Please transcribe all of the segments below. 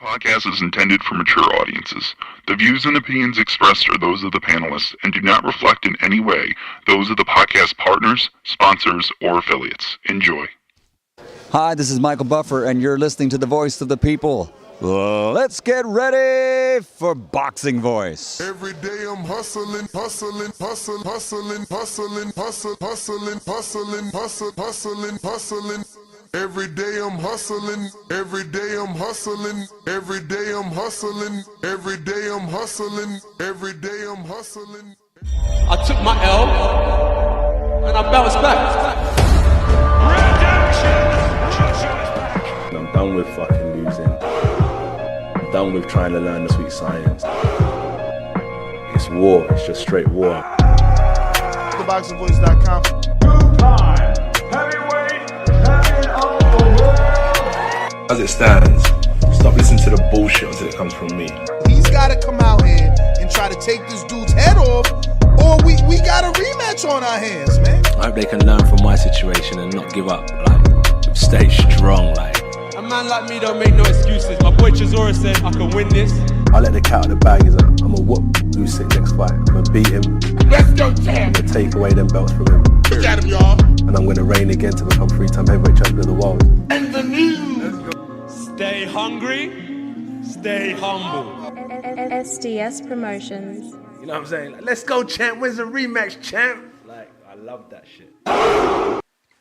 Podcast is intended for mature audiences. The views and opinions expressed are those of the panelists and do not reflect in any way those of the podcast partners, sponsors, or affiliates. Enjoy. Hi, this is Michael Buffer, and you're listening to the Voice of the People. Let's get ready for Boxing Voice. Every day I'm hustling, hustling, hustling, hustling, hustling, hustling, hustling, hustling, hustling, hustling, hustling. Every day I'm hustling, every day I'm hustling, every day I'm hustling, every day I'm hustling, every day I'm hustling. I took my L and I bounced back. I'm done with fucking losing. I'm done with trying to learn the sweet science. It's war, it's just straight war. TheBoxingVoice.com. Two-time heavyweight champion of the world. As it stands, stop listening to the bullshit until it comes from me. He's got to come out here and try to take this dude's head off, or we got a rematch on our hands, man. I hope they can learn from my situation and not give up. Like, stay strong, like. A man like me don't make no excuses. My boy Chisora said I can win this. I let the cat out of the bag. Is I'm gonna whoop Usyk next fight. I'm gonna beat him. Let's go, champ. I'm gonna take away them belts from him. Look at him, y'all. And I'm gonna reign again to become 3-time heavyweight champion of the world. And the news. Stay hungry, stay humble. SDS Promotions. You know what I'm saying? Like, let's go, champ. Where's the rematch, champ? Like, I love that shit.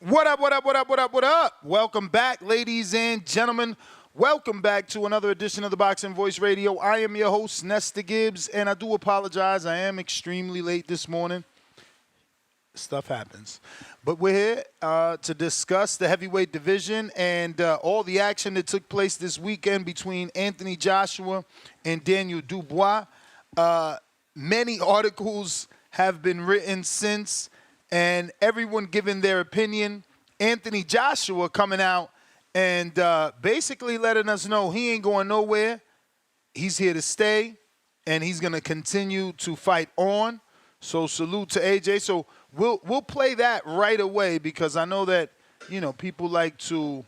What up, what up, what up, what up, what up? Welcome back, ladies and gentlemen. Welcome back to another edition of the Boxing Voice Radio. I am your host, Nesta Gibbs, and I do apologize. I am extremely late this morning. Stuff happens. But we're here to discuss the heavyweight division and all the action that took place this weekend between Anthony Joshua and Daniel Dubois. Many articles have been written since, and everyone giving their opinion. Anthony Joshua coming out and basically letting us know he ain't going nowhere. He's here to stay, and he's going to continue to fight on. So salute to AJ. So we'll play that right away because I know that, you know, people like to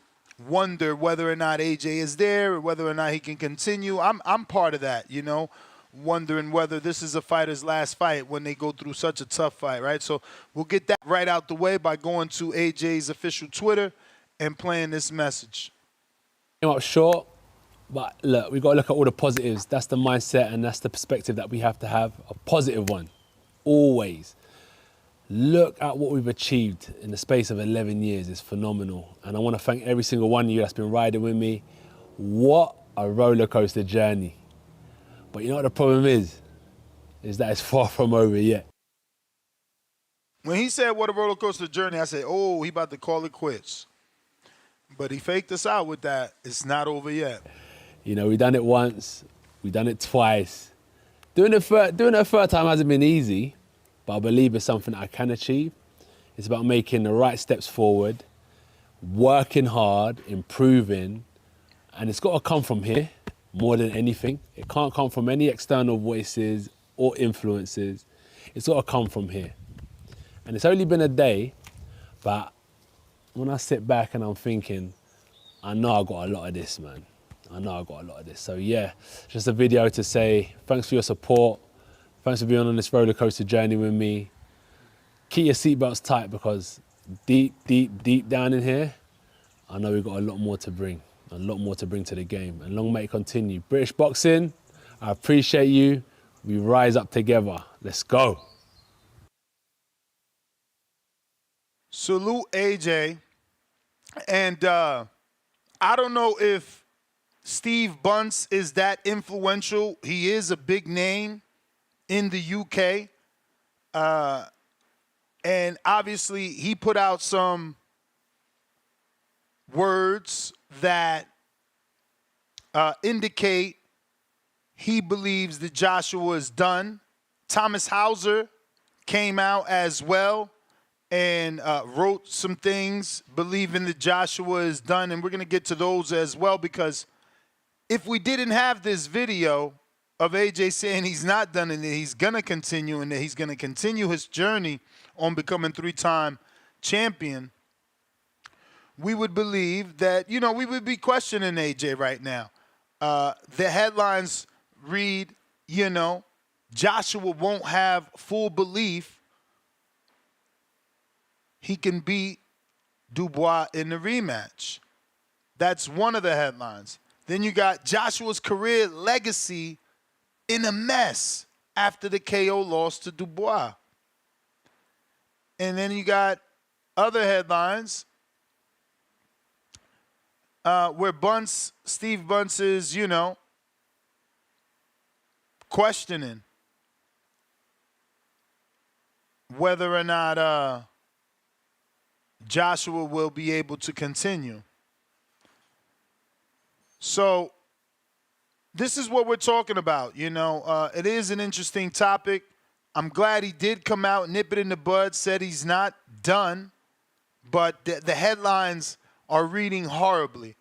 wonder whether or not AJ is there or whether or not he can continue. I'm part of that, you know, wondering whether this is a fighter's last fight when they go through such a tough fight, right? So we'll get that right out the way by going to AJ's official Twitter and playing this message. Came up short, but look, we've got to look at all the positives. That's the mindset and that's the perspective that we have to have, a positive one, always. Look at what we've achieved in the space of 11 years. It's phenomenal. And I want to thank every single one of you that's been riding with me. What a roller coaster journey. But you know what the problem is that it's far from over yet. When he said what a roller coaster journey, I said, oh, he about to call it quits. But he faked us out with that. It's not over yet. You know, we've done it once. We've done it twice. Doing it a third time hasn't been easy, but I believe it's something I can achieve. It's about making the right steps forward, working hard, improving, and it's got to come from here. More than anything. It can't come from any external voices or influences. It's got to come from here. And it's only been a day, but when I sit back and I'm thinking, I know I got a lot of this, man. I know I got a lot of this. So yeah, just a video to say thanks for your support. Thanks for being on this roller coaster journey with me. Keep your seatbelts tight because deep, deep, deep down in here, I know we've got a lot more to bring. A lot more to bring to the game, and long may it continue. British boxing, I appreciate you. We rise up together. Let's go. Salute AJ. And I don't know if Steve Bunce is that influential. He is a big name in the UK. And obviously he put out some words that indicate he believes that Joshua is done. Thomas Hauser came out as well and wrote some things believing that Joshua is done. And we're going to get to those as well because if we didn't have this video of AJ saying he's not done and that he's going to continue and that he's going to continue his journey on becoming 3-time champion, we would believe that, you know, we would be questioning AJ right now. The headlines read, Joshua won't have full belief he can beat Dubois in the rematch. That's one of the headlines. Then you got Joshua's career legacy in a mess after the KO loss to Dubois. And then you got other headlines where Steve Bunce is, questioning whether or not Joshua will be able to continue. So this is what we're talking about. It is an interesting topic. I'm glad he did come out, nip it in the bud, said he's not done, but the headlines are reading horribly.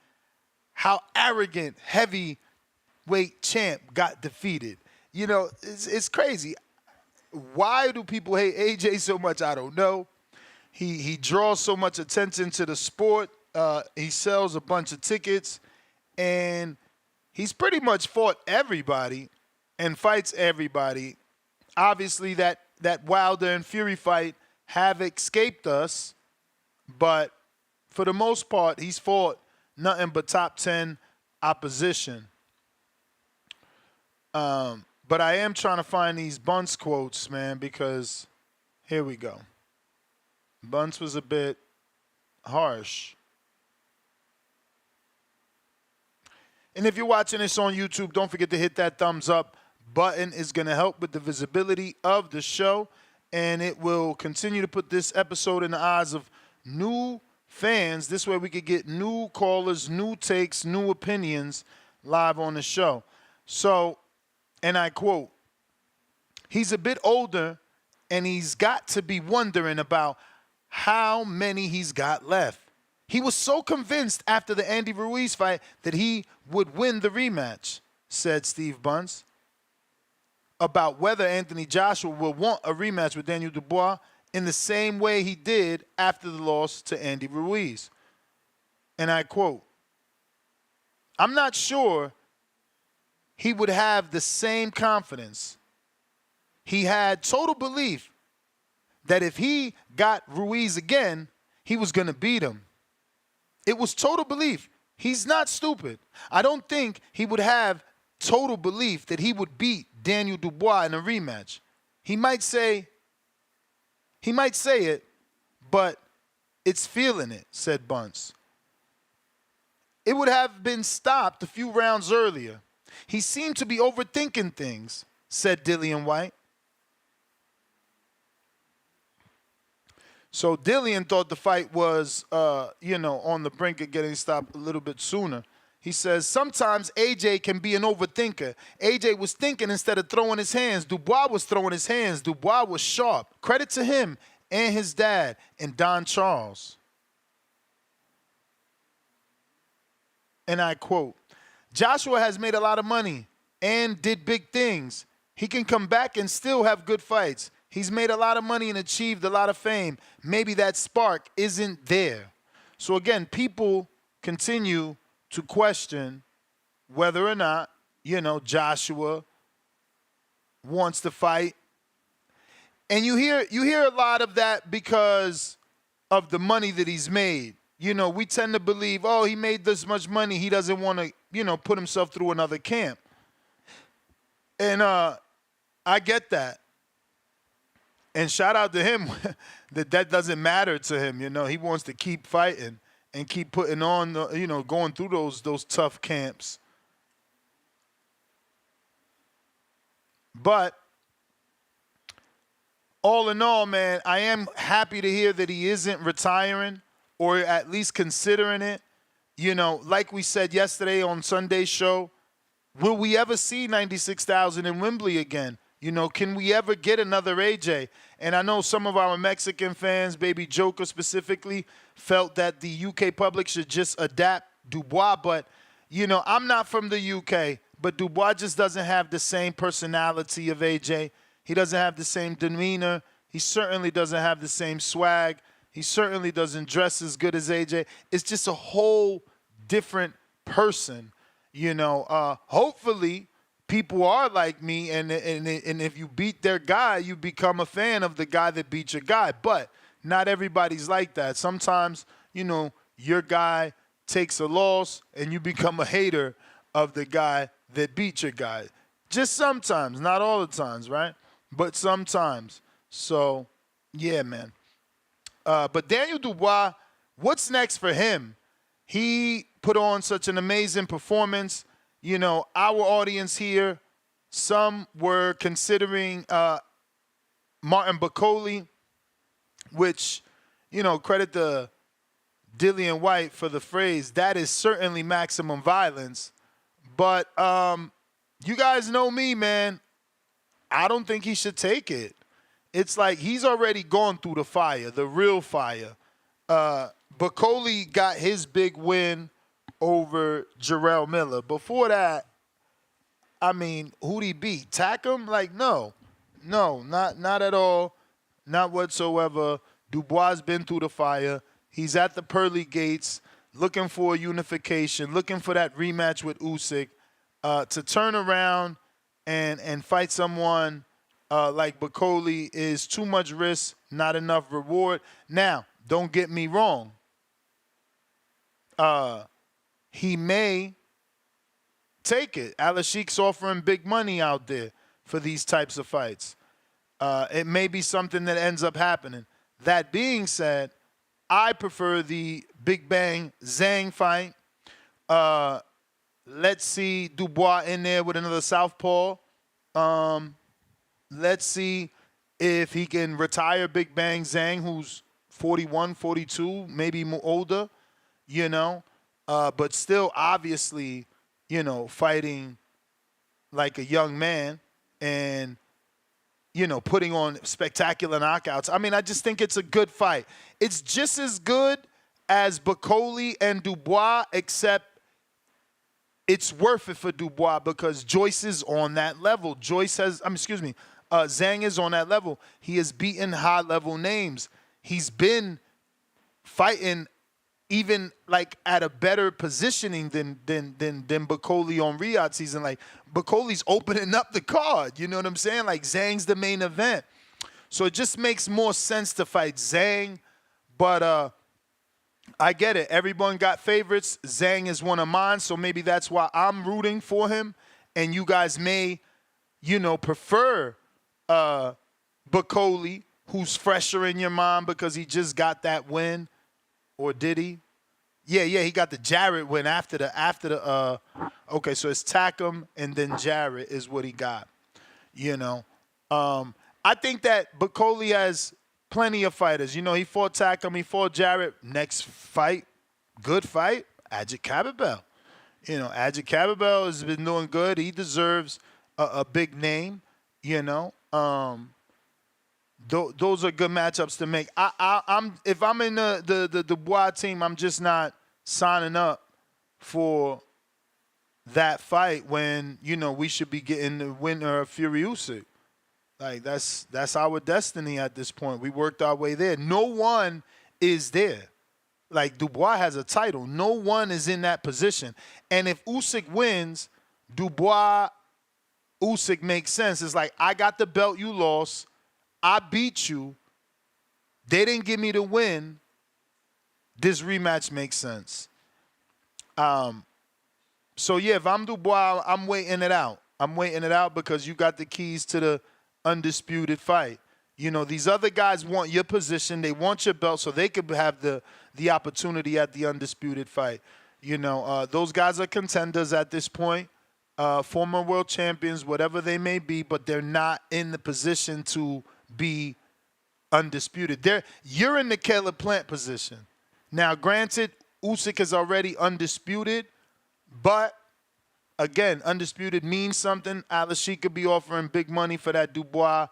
How arrogant heavyweight champ got defeated. It's crazy. Why do people hate AJ so much? I don't know. He draws so much attention to the sport. He sells a bunch of tickets, and he's pretty much fought everybody and fights everybody. Obviously, that Wilder and Fury fight have escaped us, but for the most part, he's fought nothing but top 10 opposition. But I am trying to find these Bunce quotes, man, because here we go. Bunce was a bit harsh. And if you're watching this on YouTube, don't forget to hit that thumbs up button. It's going to help with the visibility of the show, and it will continue to put this episode in the eyes of new fans. This way we could get new callers, new takes, new opinions live on the show. So, and I quote, he's a bit older, and he's got to be wondering about how many he's got left. He was so convinced after the Andy Ruiz fight that he would win the rematch, said Steve Bunce. About whether Anthony Joshua will want a rematch with Daniel Dubois in the same way he did after the loss to Andy Ruiz. And I quote, I'm not sure he would have the same confidence. He had total belief that if he got Ruiz again, he was going to beat him. It was total belief. He's not stupid. I don't think he would have total belief that he would beat Daniel Dubois in a rematch. He might say it, but it's feeling it, said Bunce. It would have been stopped a few rounds earlier. He seemed to be overthinking things, said Dillian White. So Dillian thought the fight was, on the brink of getting stopped a little bit sooner. He says, sometimes AJ can be an overthinker. AJ was thinking instead of throwing his hands. Dubois was throwing his hands. Dubois was sharp. Credit to him and his dad and Don Charles. And I quote, Joshua has made a lot of money and did big things. He can come back and still have good fights. He's made a lot of money and achieved a lot of fame. Maybe that spark isn't there. So again, people continue to question whether or not, Joshua wants to fight. And you hear a lot of that because of the money that he's made. We tend to believe, he made this much money, he doesn't want to, put himself through another camp. And I get that. And shout out to him that doesn't matter to him. He wants to keep fighting and keep putting on, going through those tough camps. But all in all, man, I am happy to hear that he isn't retiring or at least considering it. Like we said yesterday on Sunday's show, will we ever see 96,000 in Wembley again? Can we ever get another AJ? And I know some of our Mexican fans, Baby Joker specifically, felt that the UK public should just adapt Dubois. But, I'm not from the UK, but Dubois just doesn't have the same personality of AJ. He doesn't have the same demeanor. He certainly doesn't have the same swag. He certainly doesn't dress as good as AJ. It's just a whole different person. Hopefully people are like me, and if you beat their guy, you become a fan of the guy that beat your guy. But not everybody's like that. Sometimes, your guy takes a loss and you become a hater of the guy that beat your guy. Just sometimes, not all the times, right? But sometimes. So, yeah, man. But Daniel Dubois, what's next for him? He put on such an amazing performance. Our audience here, some were considering Martin Bacoli, which, credit to Dillian White for the phrase, that is certainly maximum violence. But you guys know me, man. I don't think he should take it. It's like he's already gone through the fire, the real fire. Bacoli got his big win over Jarrell Miller. Before that, who'd he beat? Takum? No, not at all, not whatsoever. Dubois been through the fire. He's at the pearly gates, looking for a unification, looking for that rematch with Usyk. To turn around and fight someone like Bacoli is too much risk, not enough reward. Now, don't get me wrong. He may take it. Al-Ashik's offering big money out there for these types of fights. It may be something that ends up happening. That being said, I prefer the Big Bang Zhang fight. Let's see Dubois in there with another southpaw. Let's see if he can retire Big Bang Zhang, who's 41, 42, maybe more older, but still obviously, fighting like a young man and, putting on spectacular knockouts. I just think it's a good fight. It's just as good as Bacoli and Dubois, except it's worth it for Dubois because Joyce is on that level. Zhang is on that level. He has beaten high-level names. He's been fighting even at a better positioning than Bacoli on Riyadh season. Bacoli's opening up the card. You know what I'm saying? Zhang's the main event. So it just makes more sense to fight Zhang. But I get it. Everyone got favorites. Zhang is one of mine, so maybe that's why I'm rooting for him. And you guys may, prefer Bacoli, who's fresher in your mind because he just got that win. Or did he? Yeah, he got the Jarrett win after the okay, so it's Takum and then Jarrett is what he got. I think that Bacoli has plenty of fighters. He fought Takum, he fought Jarrett. Next fight, good fight, Ajit Kababel. Ajit Kababel has been doing good. He deserves a big name, Those are good matchups to make. If I'm in the Dubois team, I'm just not signing up for that fight when we should be getting the winner of Fury Usyk. That's our destiny at this point. We worked our way there. No one is there. Dubois has a title. No one is in that position. And if Usyk wins, Dubois Usyk makes sense. It's I got the belt, you lost. I beat you. They didn't give me the win. This rematch makes sense. So, yeah, if I'm Dubois, I'm waiting it out. I'm waiting it out because you got the keys to the undisputed fight. These other guys want your position. They want your belt so they could have the opportunity at the undisputed fight. Those guys are contenders at this point. Former world champions, whatever they may be, but they're not in the position to be undisputed. You're in the Caleb Plant position. Now, granted, Usyk is already undisputed, but again, undisputed means something. Al-Ashik could be offering big money for that Dubois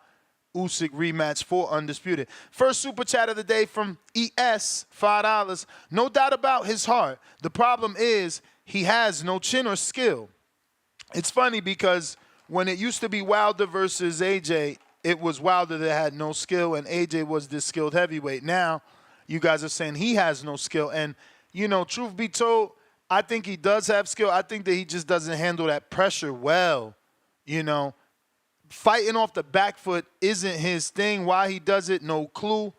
Usyk rematch for undisputed. First super chat of the day from ES, $5. No doubt about his heart. The problem is he has no chin or skill. It's funny because when it used to be Wilder versus AJ, it was Wilder that had no skill and AJ was this skilled heavyweight. Now, you guys are saying he has no skill. And, truth be told, I think he does have skill. I think that he just doesn't handle that pressure well. You know, fighting off the back foot isn't his thing. Why he does it, no clue.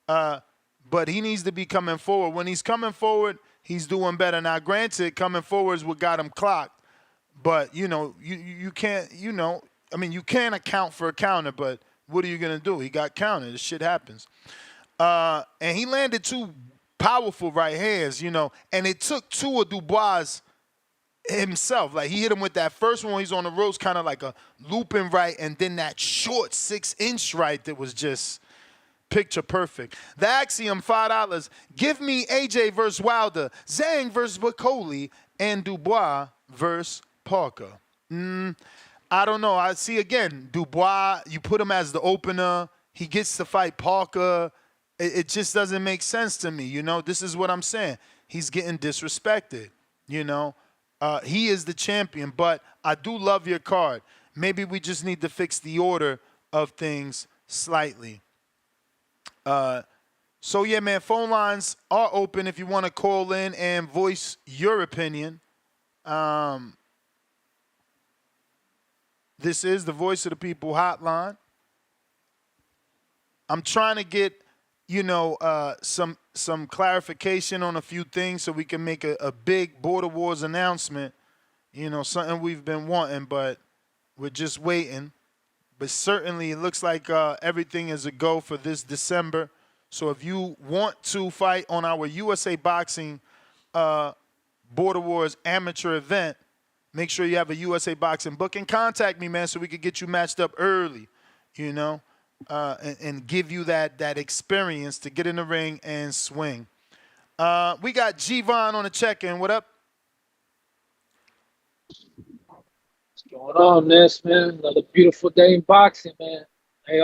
But he needs to be coming forward. When he's coming forward, he's doing better. Now, granted, coming forward is what got him clocked. But, you can't, you can't account for a counter, but what are you going to do? He got countered. This shit happens. And he landed two powerful right hands, and it took two of Dubois himself. Like, he hit him with that first one. He's on the ropes, kind of like a looping right, and then that short 6-inch right that was just picture perfect. The Axiom, $5. Give me AJ versus Wilder, Zhang versus Bacoli, and Dubois versus Parker. I don't know. I see, again, Dubois, you put him as the opener. He gets to fight Parker. It just doesn't make sense to me. This is what I'm saying. He's getting disrespected. He is the champion, but I do love your card. Maybe we just need to fix the order of things slightly. So, yeah, man, phone lines are open if you want to call in and voice your opinion. This is the Voice of the People hotline. I'm trying to get, some clarification on a few things so we can make a big Border Wars announcement. Something we've been wanting, but we're just waiting. But certainly it looks like everything is a go for this December. So if you want to fight on our USA Boxing Border Wars amateur event, make sure you have a USA Boxing book and contact me, man, so we could get you matched up early, and give you that experience to get in the ring and swing. We got G-Von on the check-in. What up? What's going on, Ness, man? Another beautiful day in boxing, man. Hey,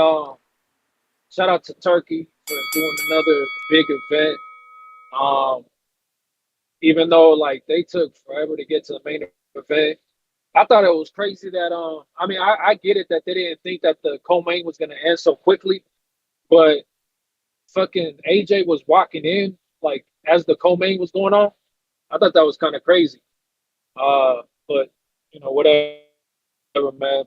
shout out to Turkey for doing another big event. Even though like they took forever to get to the main event, I thought it was crazy that I get it that they didn't think that the co-main was gonna end so quickly, but fucking AJ was walking in like as the co-main was going on. I thought that was kind of crazy. But whatever, man.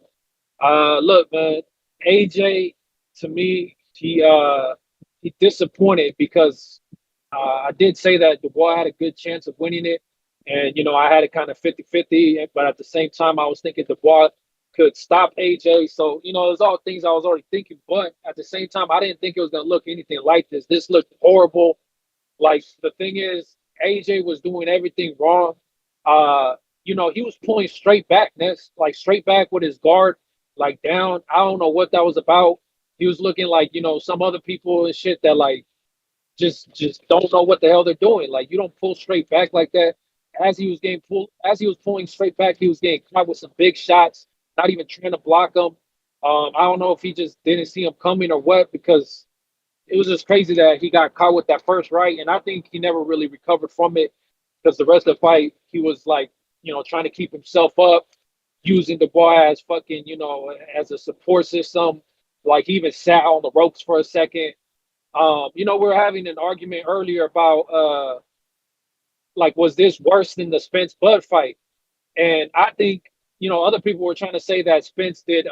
Look, man, AJ to me, he disappointed because I did say that Dubois had a good chance of winning it. And, I had it kind of 50-50, but at the same time, I was thinking Dubois could stop AJ. So, it was all things I was already thinking. But at the same time, I didn't think it was going to look anything like this. This looked horrible. Like, the thing is, AJ was doing everything wrong. He was pulling straight back, Ness, like straight back with his guard, like down. I don't know what that was about. He was looking like, some other people and shit that, like, just don't know what the hell they're doing. Like, you don't pull straight back like that. As he was pulling straight back, he was getting caught with some big shots, not even trying to block them. I don't know if he just didn't see him coming or what, because it was just crazy that he got caught with that first right, and I think he never really recovered from it because the rest of the fight, he was like, trying to keep himself up, using Dubois as fucking, as a support system. Like, he even sat on the ropes for a second. We were having an argument earlier about like, was this worse than the Spence Bud fight? And I think, other people were trying to say that Spence did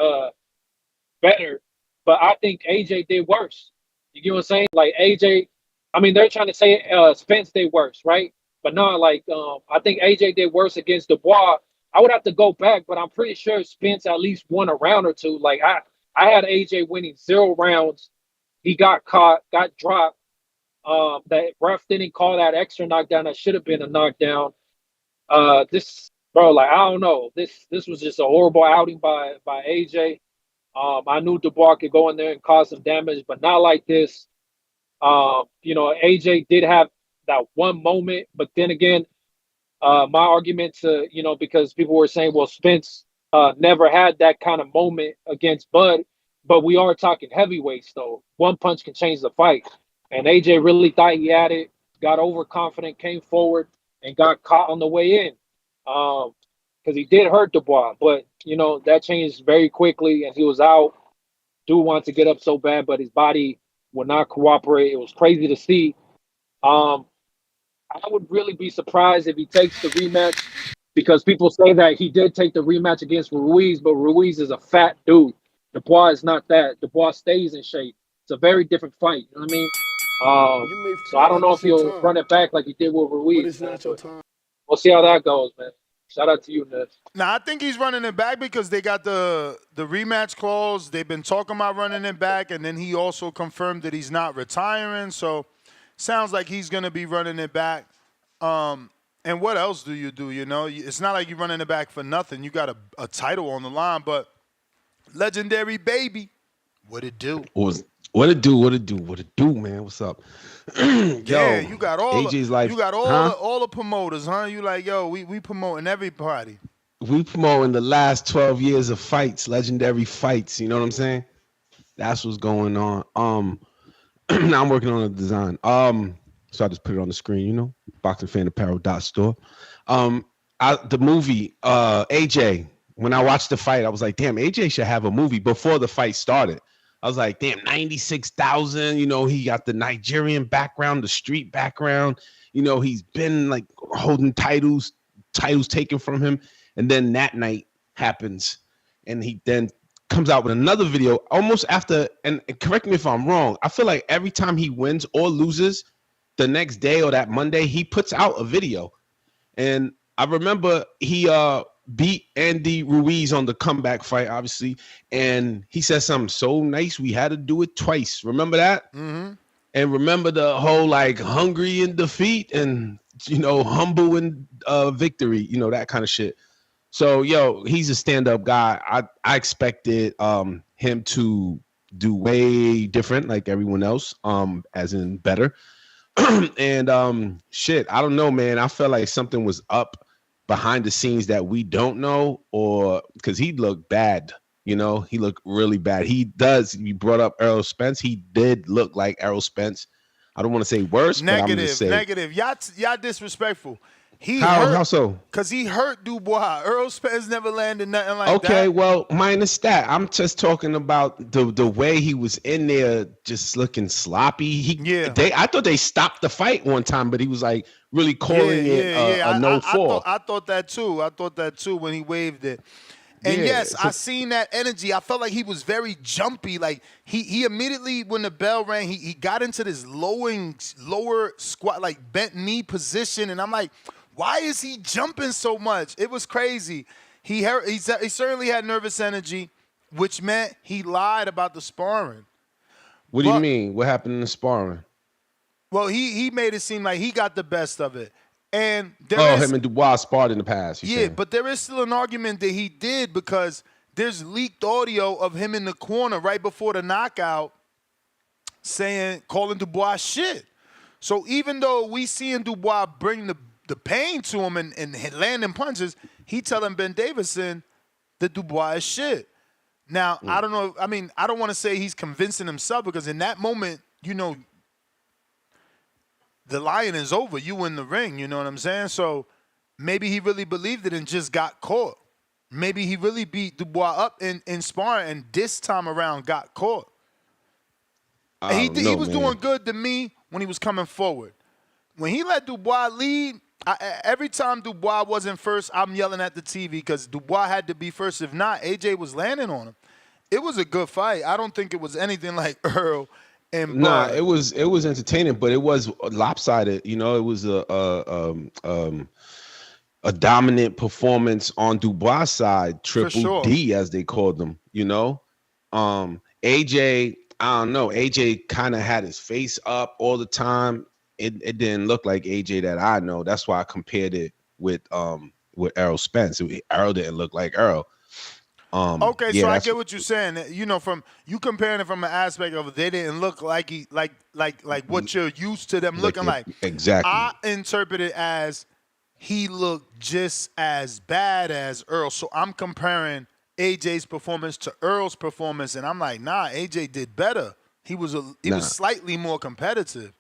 better, but I think AJ did worse. You get what I'm saying? Like, AJ, they're trying to say Spence did worse, right? But no, like, I think AJ did worse against Dubois. I would have to go back, but I'm pretty sure Spence at least won a round or two. Like, I had AJ winning 0 rounds. He got caught, got dropped. That ref didn't call that extra knockdown. That should have been a knockdown. I don't know. This was just a horrible outing by AJ. I knew Dubois could go in there and cause some damage, but not like this. AJ did have that one moment, but then again, my argument to, because people were saying, well, Spence never had that kind of moment against Bud, but we are talking heavyweights, though. One punch can change the fight. And AJ really thought he had it, got overconfident, came forward, and got caught on the way in. Because he did hurt Dubois, but, that changed very quickly, and he was out. Dude wanted to get up so bad, but his body would not cooperate. It was crazy to see. I I would really be surprised if he takes the rematch because people say that he did take the rematch against Ruiz, but Ruiz is a fat dude. Dubois is not that. Dubois stays in shape. It's a very different fight. You know what I mean? So I don't know if he'll run it back like he did with Ruiz. Man, but we'll see how that goes, man. Shout out to you, Ness. Now I think he's running it back because they got the rematch clause. They've been talking about running it back, and then he also confirmed that he's not retiring. So sounds like he's gonna be running it back. And what else do? You know, it's not like you're running it back for nothing. You got a title on the line, but legendary baby, what it do? What it do, man? What's up? Yeah, you got all AJ's life. You got all the promoters, huh? You like, yo, we promoting everybody. We promoting the last 12 years of fights, legendary fights. You know what I'm saying? That's what's going on. Now I'm working on a design. So I just put it on the screen. You know, boxingfanapparel.store. The movie, AJ. When I watched the fight, I was like, damn, AJ should have a movie before the fight started. I was like, damn, 96,000. You know, he got the Nigerian background, the street background. You know, he's been like holding titles taken from him. And then that night happens. And he then comes out with another video almost after. And correct me if I'm wrong. I feel like every time he wins or loses, the next day or that Monday, he puts out a video. And I remember he beat Andy Ruiz on the comeback fight, obviously. And he said something so nice, we had to do it twice. Remember that? Mm-hmm. And remember the whole like hungry in defeat and, you know, humble in victory, you know, that kind of shit. So, yo, he's a stand-up guy. I expected him to do way different like everyone else, as in better. And shit, I don't know, man. I felt like something was up behind the scenes that we don't know, or because he looked bad, you know, he looked really bad. You brought up Errol Spence. He did look like Errol Spence. I don't want to say worse, but I'm gonna say negative. Y'all disrespectful. How so? Because he hurt Dubois. Errol Spence never landed nothing like that. Okay, well, minus that. I'm just talking about the way he was in there, just looking sloppy. I thought they stopped the fight one time, but he was like really calling it a no fall. I thought that too when he waved it. And I seen that energy. I felt like he was very jumpy. Like he immediately, when the bell rang, he got into this lower squat, like bent knee position, and I'm like, why is he jumping so much? It was crazy. He certainly had nervous energy, which meant he lied about the sparring. What do you mean? What happened in the sparring? Well, he made it seem like he got the best of it. And him and Dubois sparred in the past. Yeah, but there is still an argument that he did because there's leaked audio of him in the corner right before the knockout calling Dubois shit. So even though we seeing Dubois bring the pain to him and landing punches, he telling Ben Davison that Dubois is shit. Now, I don't know. I mean, I don't want to say he's convincing himself because in that moment, you know, the lion is over. You in the ring, you know what I'm saying? So maybe he really believed it and just got caught. Maybe he really beat Dubois up in sparring and this time around got caught. He was doing good to me when he was coming forward. When he let Dubois lead, every time Dubois wasn't first, I'm yelling at the TV because Dubois had to be first. If not, AJ was landing on him. It was a good fight. I don't think it was anything like Earl and Bud. It was entertaining, but it was lopsided. You know, it was a dominant performance on Dubois' side, Triple D as they called them. You know, AJ, I don't know. AJ kind of had his face up all the time. It didn't look like AJ that I know. That's why I compared it with Errol Spence. Errol didn't look like Errol. So I get what you're saying. You know, from you comparing it from an aspect of they didn't look like like what you're used to them looking like. Exactly. I interpret it as he looked just as bad as Earl. So I'm comparing AJ's performance to Earl's performance, and I'm like, nah, AJ did better. He was slightly more competitive.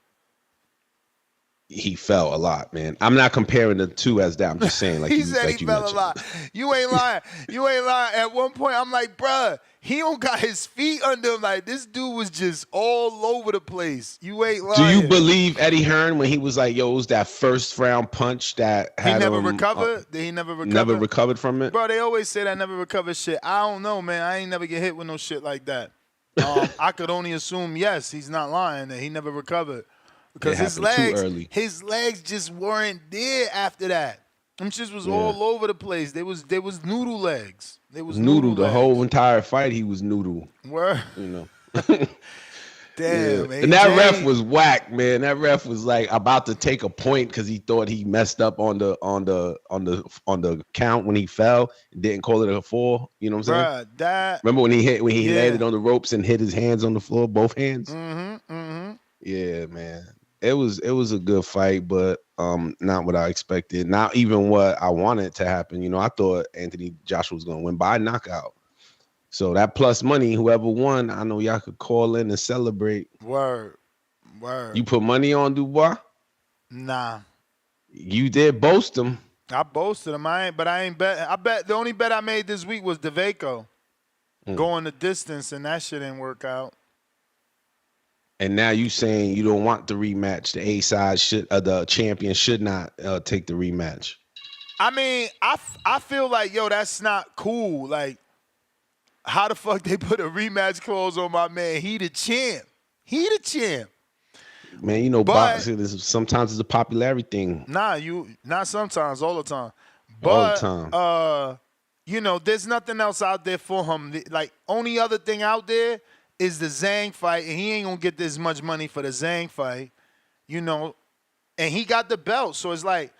he fell a lot, man. I'm not comparing the two as that. I'm just saying, like he you, said like he you fell mentioned. a lot. You ain't lying. You ain't lying. At one point, I'm like, bruh, he don't got his feet under him. Like, this dude was just all over the place. You ain't lying. Do you believe Eddie Hearn when he was like, "Yo, it was that first round punch that he had never him recovered? Did he never recover? never recovered from it?" Bro, they always say that never recover shit. I don't know, man. I ain't never get hit with no shit like that. I could only assume, yes, he's not lying, that he never recovered. Because his legs just weren't there after that. Them shits was all over the place. They was noodle legs. They was noodle the legs. whole entire fight. He was noodle. Word. You know. Damn, And that ref was whack, man. That ref was like about to take a point because he thought he messed up on the count when he fell and didn't call it a fall. You know what I'm saying? Remember when he landed on the ropes and hit his hands on the floor, both hands? Yeah, man. It was a good fight, but not what I expected. Not even what I wanted to happen. You know, I thought Anthony Joshua was gonna win by knockout. So that plus money, whoever won, I know y'all could call in and celebrate. Word. You put money on Dubois? Nah. You did boast him. I boasted him. I ain't bet. I bet the only bet I made this week was DeVaco. Going the distance, and that shit didn't work out. And now you saying you don't want the rematch. The A side the champion should not take the rematch. I mean, I feel like, yo, that's not cool. Like, how the fuck they put a rematch clause on my man? He the champ. Man, you know, boxing is sometimes it's a popularity thing. Not sometimes, all the time. But, all the time. You know, there's nothing else out there for him. Like, only other thing out there is the Zhang fight, and he ain't gonna get this much money for the Zhang fight, you know. And he got the belt, so it's like,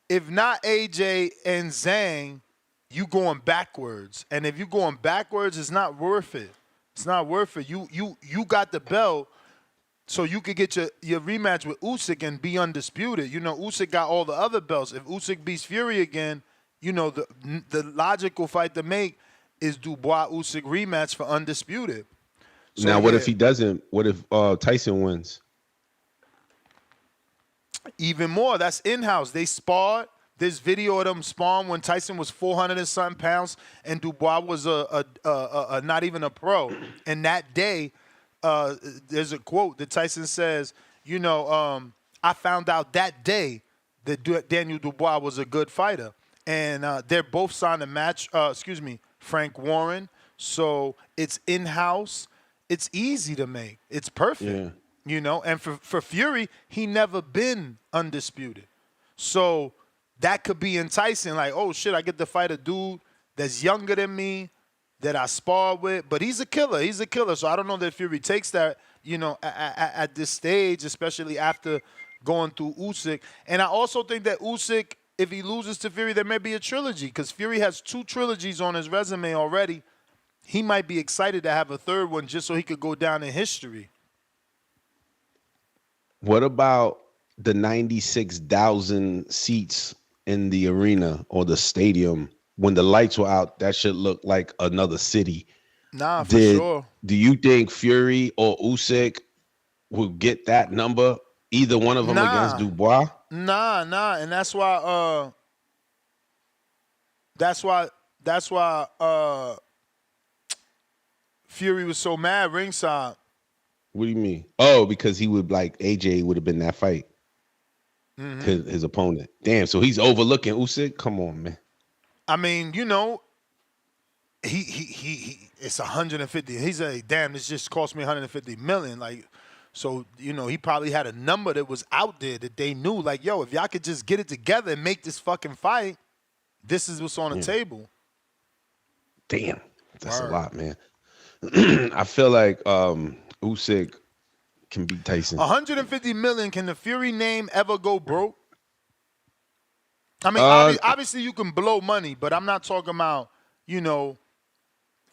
if not AJ and Zhang, you going backwards. And if you going backwards, it's not worth it. It's not worth it. You got the belt, so you could get your rematch with Usyk and be undisputed. You know, Usyk got all the other belts. If Usyk beats Fury again, you know, the logical fight to make is Dubois Usyk rematch for undisputed. So now, what if he doesn't? What if Tyson wins? Even more. That's in-house. They sparred. There's video of them sparring when Tyson was 400 and something pounds and Dubois was a not even a pro. And that day, there's a quote that Tyson says, you know, I found out that day that Daniel Dubois was a good fighter. And they're both signed a match, Frank Warren. So it's in-house. It's easy to make. It's perfect. Yeah. You know, and for Fury, he never been undisputed. So that could be enticing. Like, oh, shit, I get to fight a dude that's younger than me, that I spar with. But he's a killer. He's a killer. So I don't know that Fury takes that, you know, at this stage, especially after going through Usyk. And I also think that Usyk, if he loses to Fury, there may be a trilogy because Fury has 2 trilogies on his resume already. He might be excited to have a third one just so he could go down in history. What about the 96,000 seats in the arena or the stadium? When the lights were out, that should look like another city. Nah, for sure. Do you think Fury or Usyk will get that number? Either one of them against Dubois? Nah, and that's why Fury was so mad ringside. What do you mean? Oh, because he would AJ would have been that fight. His opponent. Damn, so he's overlooking Usyk? Come on, man. I mean, you know, he it's 150. He's like, damn, this just cost me 150 million. Like, so, you know, he probably had a number that was out there that they knew, like, yo, if y'all could just get it together and make this fucking fight, this is what's on the table. Damn, that's a lot, man. I feel like Usyk can beat Tyson. 150 million. Can the Fury name ever go broke? I mean, obviously you can blow money, but I'm not talking about, you know,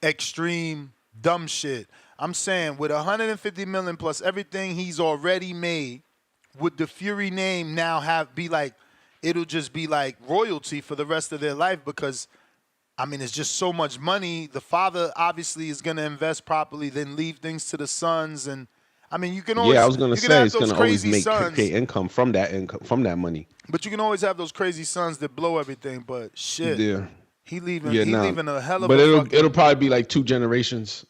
extreme dumb shit. I'm saying with 150 million plus everything he's already made, would the Fury name now be like, it'll just be like royalty for the rest of their life? Because, I mean, it's just so much money. The father obviously is going to invest properly, then leave things to the sons. And I mean, you can always. Yeah, I was gonna you can say have it's those gonna always crazy make sons, create income from that money. but you can always have those crazy sons that blow everything. But shit, Yeah, he leaving. yeah, He nah. leaving a hell of But a it'll fucking. probably be like 2 generations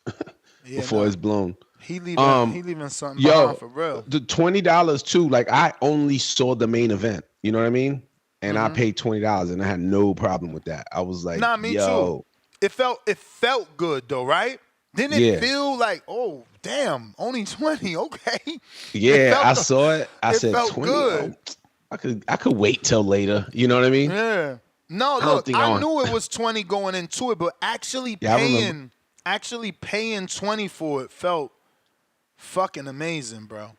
Yeah, before nah. it's blown. He leaving something behind for real. The $20 too. Like I only saw the main event. You know what I mean? And I Mhm. paid $20, and I had no problem with that. I was like, Nah, me yo, too. It felt good though, right? Didn't it Yeah. feel like, oh damn, only 20? Okay. yeah, I saw it. I it said felt 20. good. Oh, I could wait till later. You know what I mean? Yeah. No, I don't look, think I I want- knew it was 20 going into it, but actually Yeah, I remember. paying 20 for it felt fucking amazing, bro.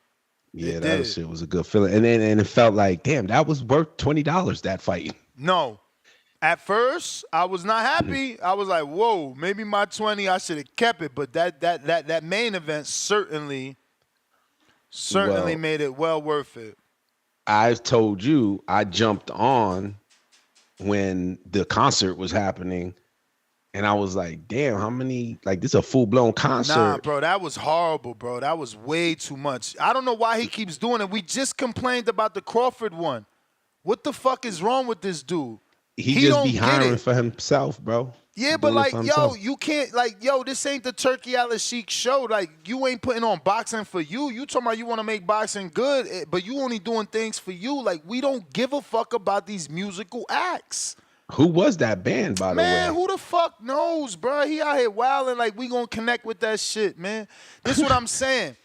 Yeah, It that did. shit was a good feeling. And it felt like, damn, that was worth $20, that fight. No. At first, I was not Mm-hmm. happy. I was like, whoa, maybe my 20, I should have kept it. But that main event certainly Well, made it well worth it. I told you I jumped on when the concert was happening, and I was like, damn, how many, like, this is a full-blown concert. Nah, bro, that was horrible, bro. That was way too much. I don't know why he keeps doing it. We just complained about the Crawford one. What the fuck is wrong with this dude? He just don't be get hiring it. for himself, bro. Yeah, He but doing it like, for yo, himself. you can't, like, yo, this ain't the Turkey Al Sheik show. Like, you ain't putting on boxing for you. You talking about you want to make boxing good, but you only doing things for you. Like, we don't give a fuck about these musical acts. Who was that band, by the Man, way? who the fuck knows, bro? He out here wilding like we gonna connect with that shit, man. This is what I'm saying.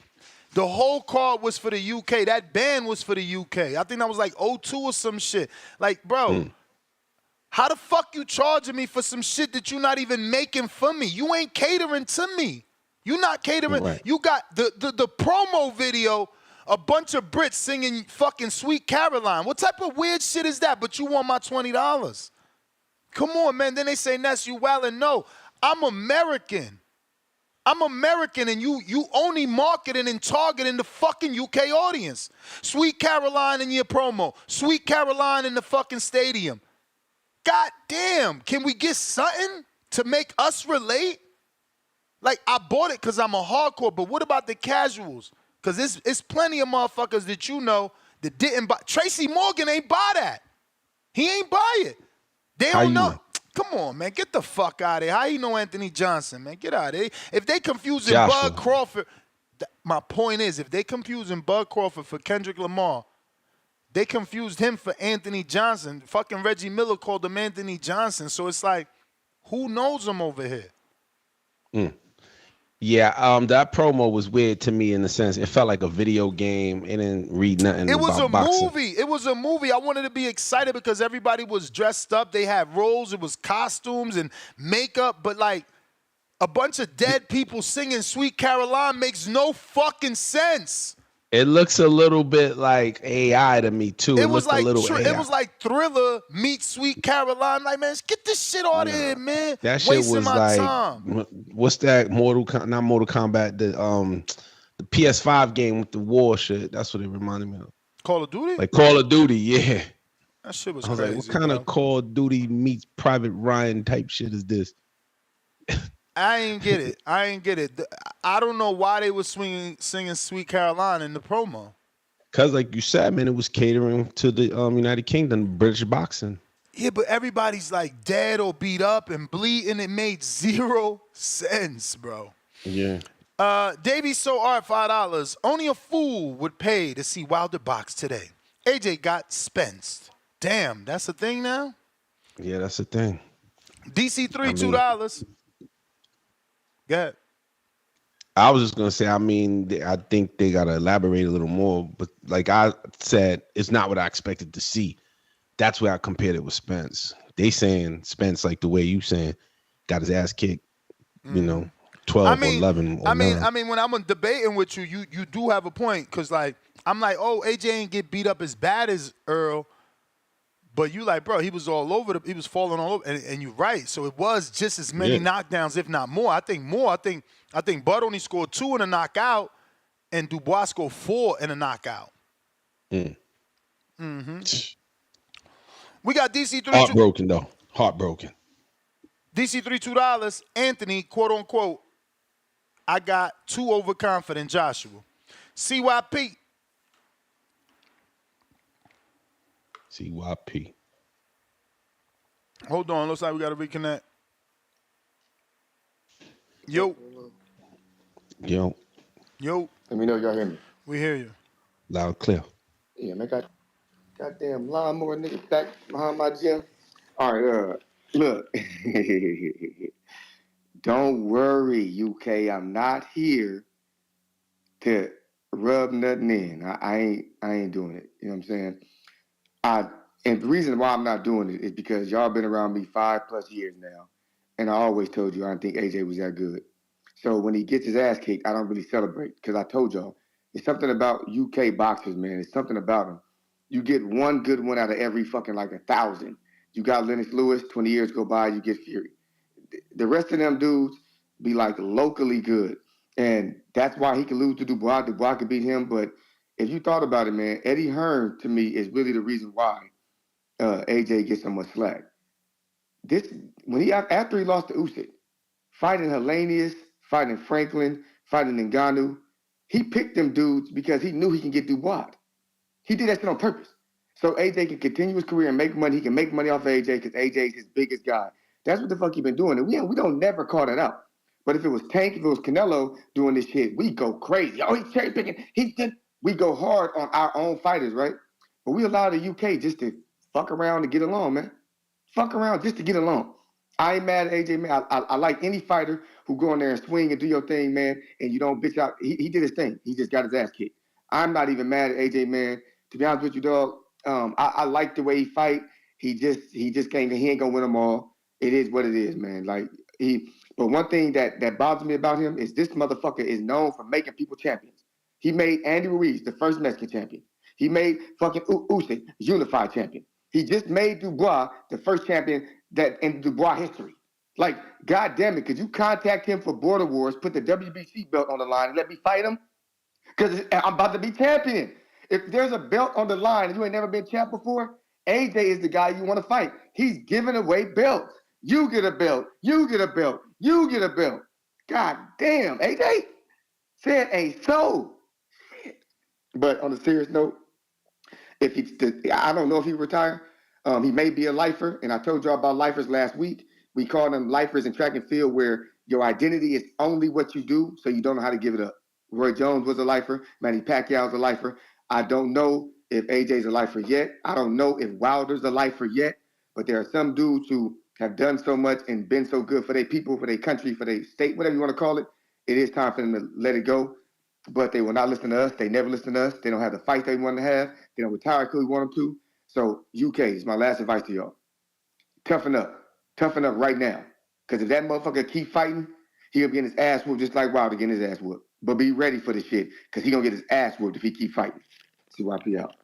The whole card was for the UK. That band was for the UK. I think that was like 02 or some shit. Like, bro, how the fuck you charging me for some shit that you not even making for me? You ain't catering to me. You not catering. Right. You got the promo video, a bunch of Brits singing fucking Sweet Caroline. What type of weird shit is that? But you want my $20. Come on, man. Then they say, Ness, you wildin'. No, I'm American. I'm American, and you only marketing and targeting the fucking UK audience. Sweet Caroline in your promo. Sweet Caroline in the fucking stadium. God damn, can we get something to make us relate? Like, I bought it because I'm a hardcore, but what about the casuals? Because it's plenty of motherfuckers that you know that didn't buy. Tracy Morgan ain't buy that. He ain't buy it. They How don't you know. know? Come on, man. Get the fuck out of here. How you know Anthony Johnson, man? Get out of here. If they confusing Joshua. Bud Crawford, my point is, if they confusing Bud Crawford for Kendrick Lamar, they confused him for Anthony Johnson. Fucking Reggie Miller called him Anthony Johnson. So it's like, who knows him over here? Yeah, that promo was weird to me in the sense it felt like a video game. It didn't read nothing It was about a boxing. movie. It was a movie. I wanted to be excited because everybody was dressed up. They had roles. It was costumes and makeup. But like a bunch of dead people singing Sweet Caroline makes no fucking sense. It looks a little bit like AI to me too. It was looked like a little AI. it was like Thriller meets Sweet Caroline. Like, man, get this shit out of here, man. That shit Wasting was my like, time. what's that? Not Mortal Kombat. The PS5 game with the war shit. That's what it reminded me of. Call of Duty? Like Call of Duty, yeah. That shit was I was crazy. like, what kind of Call of Duty meets Private Ryan type shit is this? I ain't get it. I don't know why they were singing Sweet Caroline in the promo. Cause like you said, man, it was catering to the United Kingdom, British boxing. Yeah, but everybody's like dead or beat up and bleeding. It made zero sense, bro. Yeah. Davey So Art, $5. Only a fool would pay to see Wilder box today. AJ got spenced. Damn, that's a thing now? Yeah, that's the thing. DC3, $2. Go ahead. I was just gonna say, I mean, I think they gotta elaborate a little more. But like I said, it's not what I expected to see. That's where I compared it with Spence. They saying Spence, like the way you saying, got his ass kicked. You know, 12 or 11 or 9. I mean, when I'm debating with you, you do have a point. Because, like, I'm like, oh, AJ ain't get beat up as bad as Earl. But you like, bro, he was all over. He was falling all over. And you're right. So it was just as many knockdowns, if not more. I think more. I think Bud only scored 2 in a knockout. And Dubois scored 4 in a knockout. Mm-hmm. We got DC3. Heartbroken, though. Heartbroken. DC3, $2. Anthony, quote unquote, I got too overconfident Joshua. CYP. CYP. Hold on. Looks like we got to reconnect. Yo. Yo, Yo. Let me know y'all hear me. We hear you. loud clear. Yeah, man, got goddamn lawnmower nigga back behind my gym. All right, look. Don't worry, UK. I'm not here to rub nothing in. I ain't doing it. You know what I'm saying? And the reason why I'm not doing it is because y'all been around me 5+ years now, and I always told you I didn't think AJ was that good. So when he gets his ass kicked, I don't really celebrate because I told y'all it's something about UK boxers, man. It's something about them. You get one good one out of every fucking like 1,000. You got Lennox Lewis. 20 years go by, you get Fury. The rest of them dudes be like locally good, and that's why he can lose to Dubois. Dubois could beat him, but if you thought about it, man, Eddie Hearn to me is really the reason why AJ gets so much slack. After he lost to Usyk, fighting Hellenius, fighting Franklin, fighting Ngannou, he picked them dudes because he knew he can get Dubois. He did that shit on purpose. So AJ can continue his career and make money. He can make money off of AJ because AJ is his biggest guy. That's what the fuck he been doing. And we don't never call that out. But if it was Tank, if it was Canelo doing this shit, we go crazy. Oh, he's cherry picking. We go hard on our own fighters, right? But we allow the UK just to fuck around to get along, man. Fuck around just to get along. I ain't mad at AJ, man. I like any fighter who go in there and swing and do your thing, man, and you don't bitch out. He did his thing. He just got his ass kicked. I'm not even mad at AJ, man. To be honest with you, dog, I like the way he fight. He just can't. He ain't gonna win them all. It is what it is, man. But one thing that bothers me about him is this motherfucker is known for making people champions. He made Andy Ruiz the first Mexican champion. He made fucking Usyk unified champion. He just made Dubois the first champion that in Dubois history. Like, God damn it, could you contact him for Border Wars, put the WBC belt on the line, and let me fight him? Because I'm about to be champion. If there's a belt on the line and you ain't never been champ before, AJ is the guy you want to fight. He's giving away belts. You get a belt. You get a belt. You get a belt. God damn, AJ? Said ain't so. But on a serious note, I don't know if he retire. He may be a lifer, and I told y'all about lifers last week. We call them lifers in track and field, where your identity is only what you do, so you don't know how to give it up. Roy Jones was a lifer. Manny Pacquiao's a lifer. I don't know if AJ's a lifer yet. I don't know if Wilder's a lifer yet. But there are some dudes who have done so much and been so good for their people, for their country, for their state, whatever you want to call it. It is time for them to let it go. But they will not listen to us. They never listen to us. They don't have the fight they want to have. They don't retire because we want them to. So UK is my last advice to y'all. Toughen up. Toughen up right now. Because if that motherfucker keep fighting, he'll be getting his ass whooped just like Wilder getting his ass whooped. But be ready for this shit, because he going to get his ass whooped if he keep fighting. CYP out.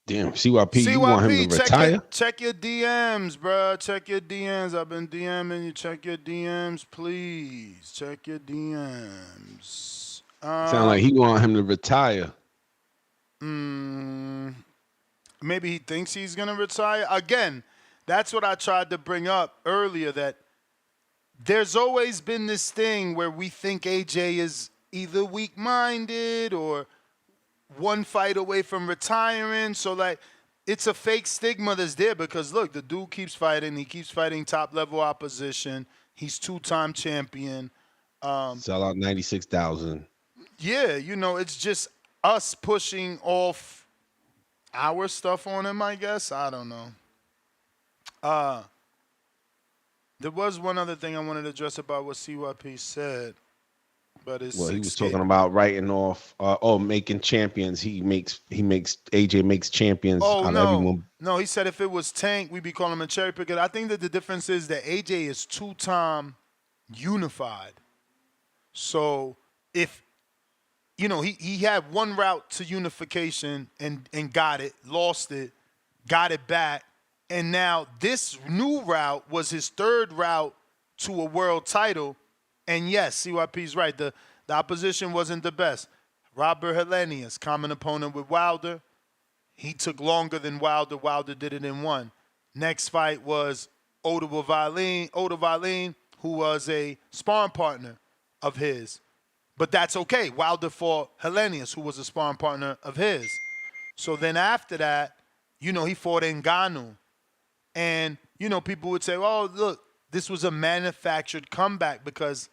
Damn, CYP, you want him to retire? Check your DMs, bro. Check your DMs. I've been DMing you. Check your DMs, please. Check your DMs. Sound like he want him to retire. Maybe he thinks he's going to retire. Again, that's what I tried to bring up earlier, that there's always been this thing where we think AJ is either weak-minded or one fight away from retiring. So, like, it's a fake stigma that's there because, look, the dude keeps fighting. He keeps fighting top-level opposition. He's two-time champion. Sell out 96,000. Yeah, you know, it's just us pushing off our stuff on him, I guess. I don't know. There was one other thing I wanted to address about what CYP said, but it's he was talking about writing off, making champions. AJ makes champions out of everyone. No, he said if it was Tank, we'd be calling him a cherry picker. I think that the difference is that AJ is two-time unified. So if, you know, he had one route to unification and got it, lost it, got it back. And now this new route was his third route to a world title. And yes, CYP's right. The opposition wasn't the best. Robert Hellenius, common opponent with Wilder. He took longer than Wilder. Wilder did it in one. Next fight was Oda Valeen, who was a sparring partner of his. But that's okay. Wilder fought Hellenius, who was a sparring partner of his. So then after that, he fought Ngannou. And, people would say, oh, look, this was a manufactured comeback because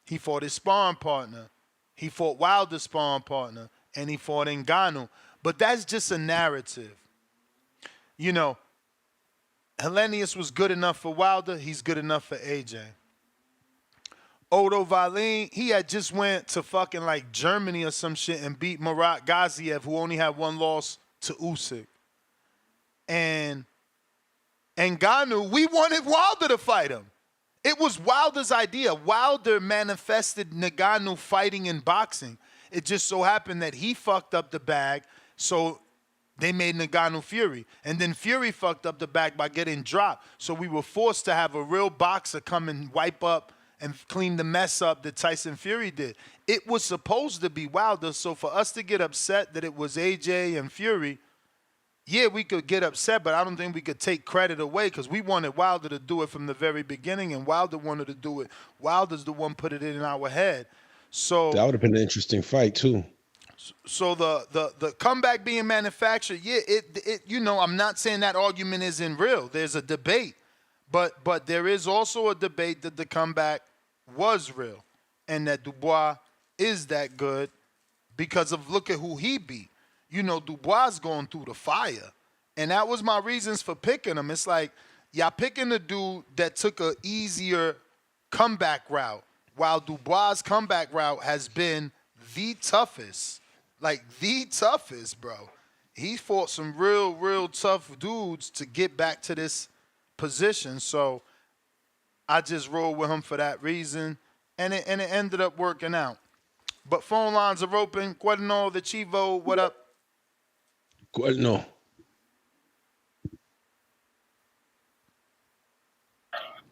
he fought his sparring partner. He fought Wilder's sparring partner. And he fought Ngannou. But that's just a narrative. Hellenius was good enough for Wilder. He's good enough for AJ. Odo Valin, he had just went to fucking like Germany or some shit and beat Murat Gaziev, who only had one loss to Usyk. And Ngannou, we wanted Wilder to fight him. It was Wilder's idea. Wilder manifested Ngannou fighting in boxing. It just so happened that he fucked up the bag, so they made Ngannou Fury. And then Fury fucked up the bag by getting dropped. So we were forced to have a real boxer come and wipe up and clean the mess up that Tyson Fury did. It was supposed to be Wilder, so for us to get upset that it was AJ and Fury, yeah, we could get upset, but I don't think we could take credit away because we wanted Wilder to do it from the very beginning, and Wilder wanted to do it. Wilder's the one put it in our head. So that would have been an interesting fight too. So the comeback being manufactured, yeah, I'm not saying that argument isn't real. There's a debate. But there is also a debate that the comeback was real and that Dubois is that good because of look at who he beat. Dubois going through the fire. And that was my reasons for picking him. It's like, y'all picking a dude that took a easier comeback route while Dubois' comeback route has been the toughest. Like, the toughest, bro. He fought some real tough dudes to get back to this position, so I just rolled with him for that reason, and it ended up working out. But phone lines are open. Guadino, the Chivo, what up? Guadino.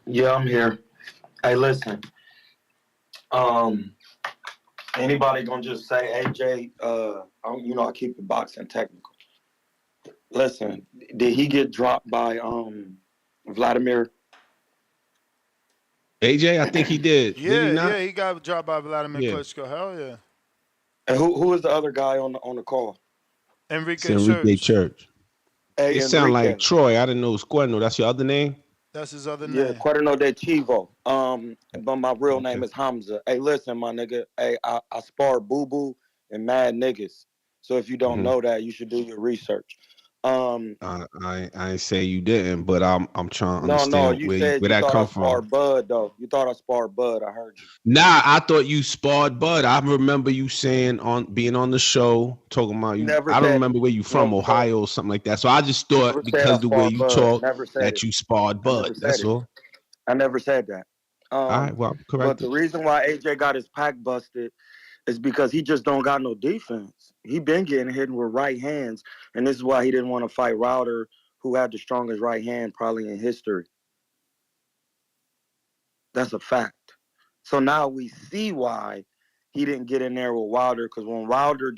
Yeah, I'm here. Hey, listen. Anybody gonna just say AJ? I keep the boxing technical. Listen, did he get dropped by Vladimir? AJ, I think he did. Yeah, did he not? Yeah, he got dropped by Vladimir Yeah. Klitschko. Hell yeah. And who is the other guy on the call? Enrique Church. Hey, It sound Enrique. like Troy. I didn't know it was Guadino. That's your other name? That's his other Yeah, name. Cuerno de Chivo. But my real name is Hamza. Hey, listen, my nigga. Hey, I spar Boo Boo and mad niggas. So if you don't know that, you should do your research. I ain't say you didn't, but I'm trying to No, understand you where said you that thought come I sparred from. Bud though. You thought I sparred Bud. I heard you. Nah, I thought you sparred Bud. I remember you saying being on the show talking about you. Never I don't said- remember where you from, no, Ohio or something like that. So I just thought Never said because I the way sparred you Bud. talk Never said that it. you sparred I never Bud. said That's it. all. I never said that. All right, well, correct. But the reason why AJ got his pack busted is because he just don't got no defense. He been getting hit with right hands, and this is why he didn't want to fight Wilder, who had the strongest right hand probably in history. That's a fact. So now we see why he didn't get in there with Wilder, because when Wilder,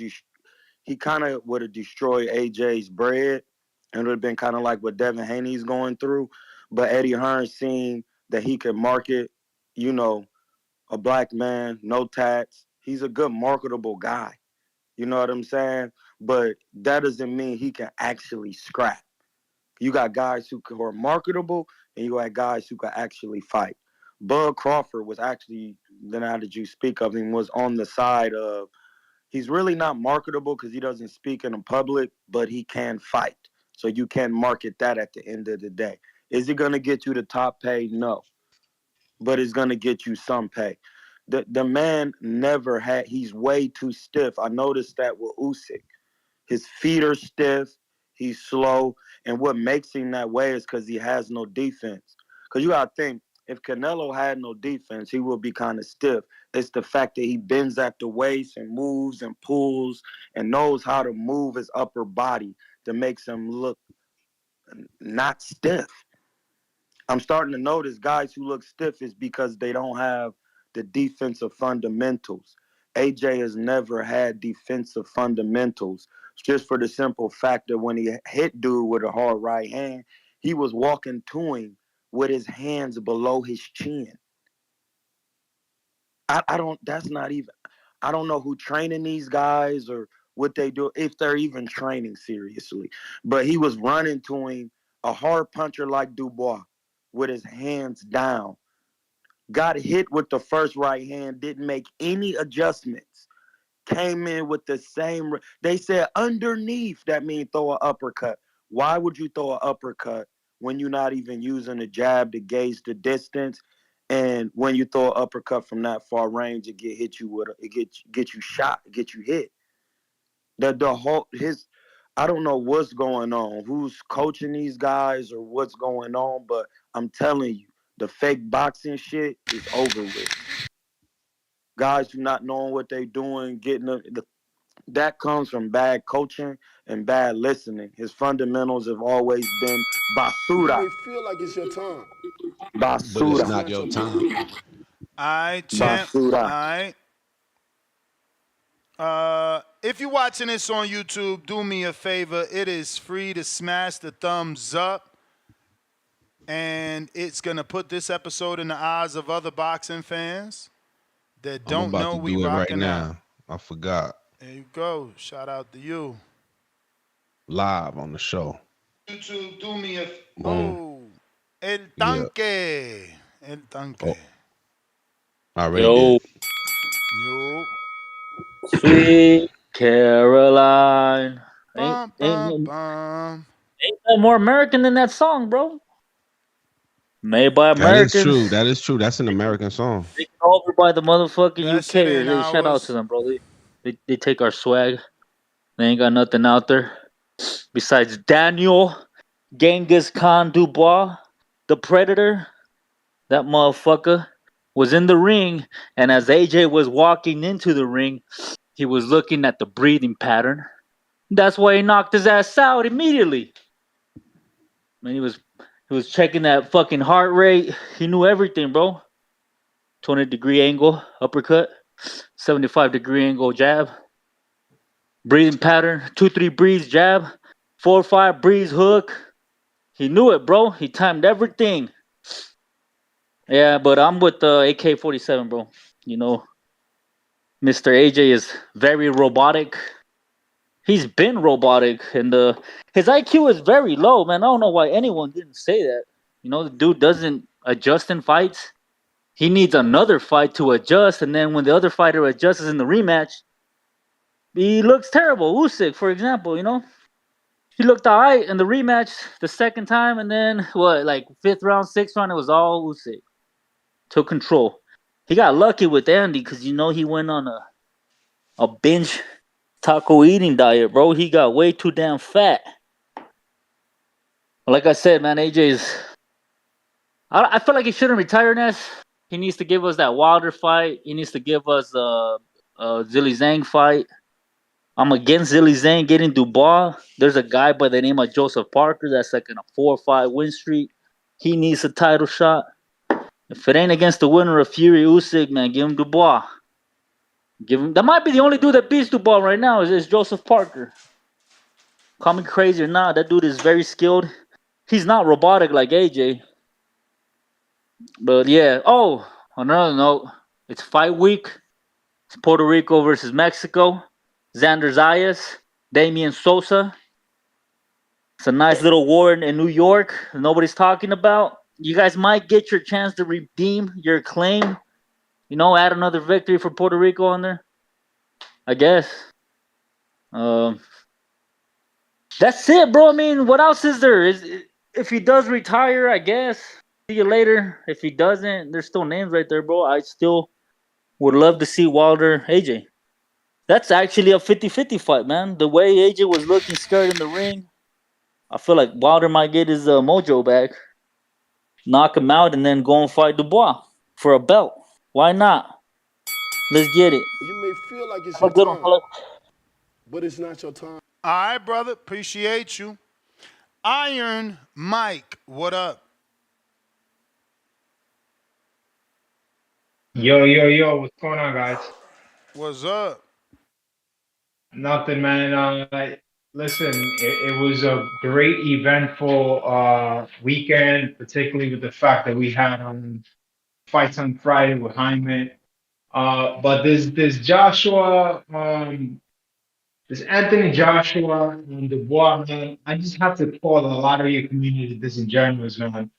he kind of would have destroyed AJ's bread, and it would have been kind of like what Devin Haney's going through. But Eddie Hearn seen that he could market, a black man, no tats. He's a good marketable guy. You know what I'm saying? But that doesn't mean he can actually scrap. You got guys who are marketable, and you got guys who can actually fight. Bud Crawford was actually, now that you speak of him, was on the side of, he's really not marketable because he doesn't speak in the public, but he can fight. So you can market that at the end of the day. Is it going to get you the top pay? No. But it's going to get you some pay. The man never had, he's way too stiff. I noticed that with Usyk. His feet are stiff, he's slow, and what makes him that way is because he has no defense. Because you got to think, if Canelo had no defense, he would be kind of stiff. It's the fact that he bends at the waist and moves and pulls and knows how to move his upper body that makes him look not stiff. I'm starting to notice guys who look stiff is because they don't have the defensive fundamentals. AJ has never had defensive fundamentals, just for the simple fact that when he hit dude with a hard right hand, he was walking to him with his hands below his chin. I don't, that's not even, I don't know who training these guys or what they do, if they're even training seriously. But he was running to him, a hard puncher like Dubois, with his hands down. Got hit with the first right hand, didn't make any adjustments. Came in with the same. They said underneath, that means throw an uppercut. Why would you throw an uppercut when you're not even using a jab to gauge the distance? And when you throw an uppercut from that far range, it hit you with get you shot, get you hit. The whole his I don't know what's going on, who's coaching these guys or what's going on, but I'm telling you, the fake boxing shit is over with. Guys who not knowing what they doing, that comes from bad coaching and bad listening. His fundamentals have always been You basura. may feel like it's your time, But it's Basura. not your time. All right, champ. All Basura. right. If you're watching this on YouTube, do me a favor. It is free to smash the thumbs up. And it's going to put this episode in the eyes of other boxing fans that I'm don't about know to we do it right rocking out. now. I forgot. There you go. Shout out to you. Live on the show. YouTube, do me a... Boom. Oh, El Yeah. Tanque. El Tanque. Oh, I already Yo, did. Yo. sweet Caroline. Ain't Bum, ain't bum, no, bum. ain't no more American than that song, bro. Made by That is Americans, true. That is true. That's an American song. taken over by the motherfucking That shit UKers. ain't Hey, shout out to ours. them, bro. They take our swag. They ain't got nothing out there besides Daniel Genghis Khan Dubois, the Predator. That motherfucker was in the ring, and as AJ was walking into the ring, he was looking at the breathing pattern. That's why he knocked his ass out immediately. Man, he was checking that fucking heart rate. He knew everything, bro. 20-degree angle uppercut, 75-degree angle jab, breathing pattern, 2-3 breathes jab, 4-5 breathes hook. He knew it, bro. He timed everything. Yeah, but I'm with the AK-47, bro. You know, Mr. AJ is very robotic. He's been robotic, and his IQ is very low, man. I don't know why anyone didn't say that. You know, the dude doesn't adjust in fights. He needs another fight to adjust, and then when the other fighter adjusts in the rematch, he looks terrible. Usyk, for example, you know, he looked alright in the rematch the second time, and then what, like fifth round, sixth round, it was all Usyk. Took control. He got lucky with Andy because you know he went on a binge taco eating diet, bro. He got way too damn fat. Like I said, man, AJ's. I feel like he shouldn't retire, Ness. He needs to give us that Wilder fight. He needs to give us a Zilly Zhang fight. I'm against Zilly Zhang getting Dubois. There's a guy by the name of Joseph Parker that's like in a 4 or 5 win streak. He needs a title shot. If it ain't against the winner of Fury Usyk, man, give him Dubois. Give him. That might be the only dude that beats Dubois right now is Joseph Parker. Call me crazy or not, that dude is very skilled. He's not robotic like AJ. But yeah. Oh, on another note, it's fight week. It's Puerto Rico versus Mexico. Xander Zayas, Damian Sosa. It's a nice little war in New York that nobody's talking about. You guys might get your chance to redeem your claim. You know, add another victory for Puerto Rico on there. I guess. That's it, bro. I mean, what else is there? If he does retire, I guess. See you later. If he doesn't, there's still names right there, bro. I still would love to see Wilder AJ. That's actually a 50-50 fight, man. The way AJ was looking scared in the ring, I feel like Wilder might get his mojo back, knock him out, and then go and fight Dubois for a belt. Why not? Let's get it. you may feel like it's Have your a good one, time, fella. but it's not your time. All right, brother. Appreciate you. Iron Mike, what up? Yo, yo, yo, what's going on, guys? What's up? Nothing, man. Listen, it was a great, eventful weekend, particularly with the fact that we had fights on Friday with Hyman. But this Joshua, this Anthony Joshua and Dubois, man, I just have to call a lot of your community disingenuous, man.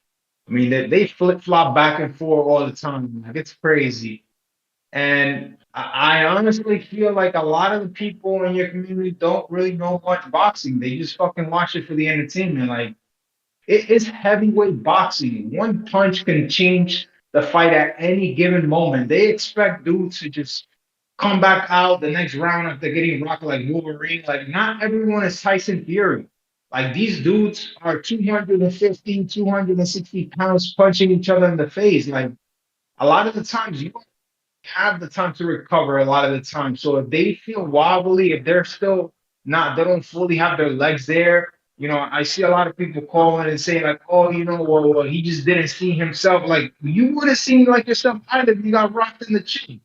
I mean, they flip flop back and forth all the time. Like it's crazy. And I honestly feel like a lot of the people in your community don't really know much boxing. They just fucking watch it for the entertainment. Like it is heavyweight boxing. One punch can change the fight at any given moment. They expect dudes to just come back out the next round after getting rocked like Wolverine. Like not everyone is Tyson Fury. Like these dudes are 215, 260 pounds punching each other in the face. Like a lot of the times you don't have the time to recover a lot of the time. So if they feel wobbly, if they're still not, they don't fully have their legs there. You know, I see a lot of people calling and saying like, "Oh, you know, well, he just didn't see himself." Like you would have seen like yourself either if you got rocked in the chin.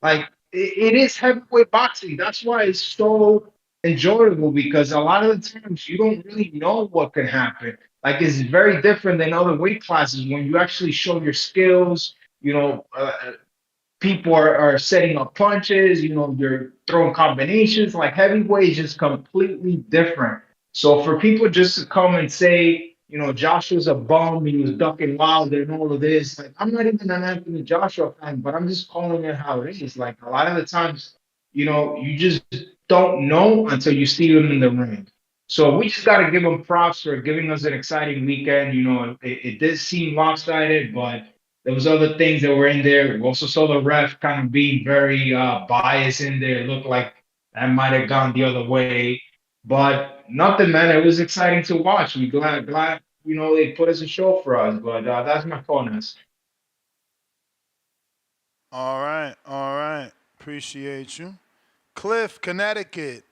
Like it is heavyweight boxing. That's why it's so enjoyable because a lot of the times you don't really know what can happen. Like it's very different than other weight classes when you actually show your skills. You know, people are setting up punches, you know, they're throwing combinations. Like heavyweight is just completely different. So for people just to come and say, you know, Joshua's a bum, he was ducking Wilder and all of this, like I'm not even an Anthony Joshua fan, but I'm just calling it how it is. Like a lot of the times, you know, you just don't know until you see them in the ring. So we just got to give them props for giving us an exciting weekend. You know, it did seem lopsided, but there was other things that were in there. We also saw the ref kind of being very biased in there. It looked like that might have gone the other way, but nothing, man. It was exciting to watch. We glad you know they put us a show for us. But that's my bonus. All right, all right. Appreciate you. Cliff, Connecticut.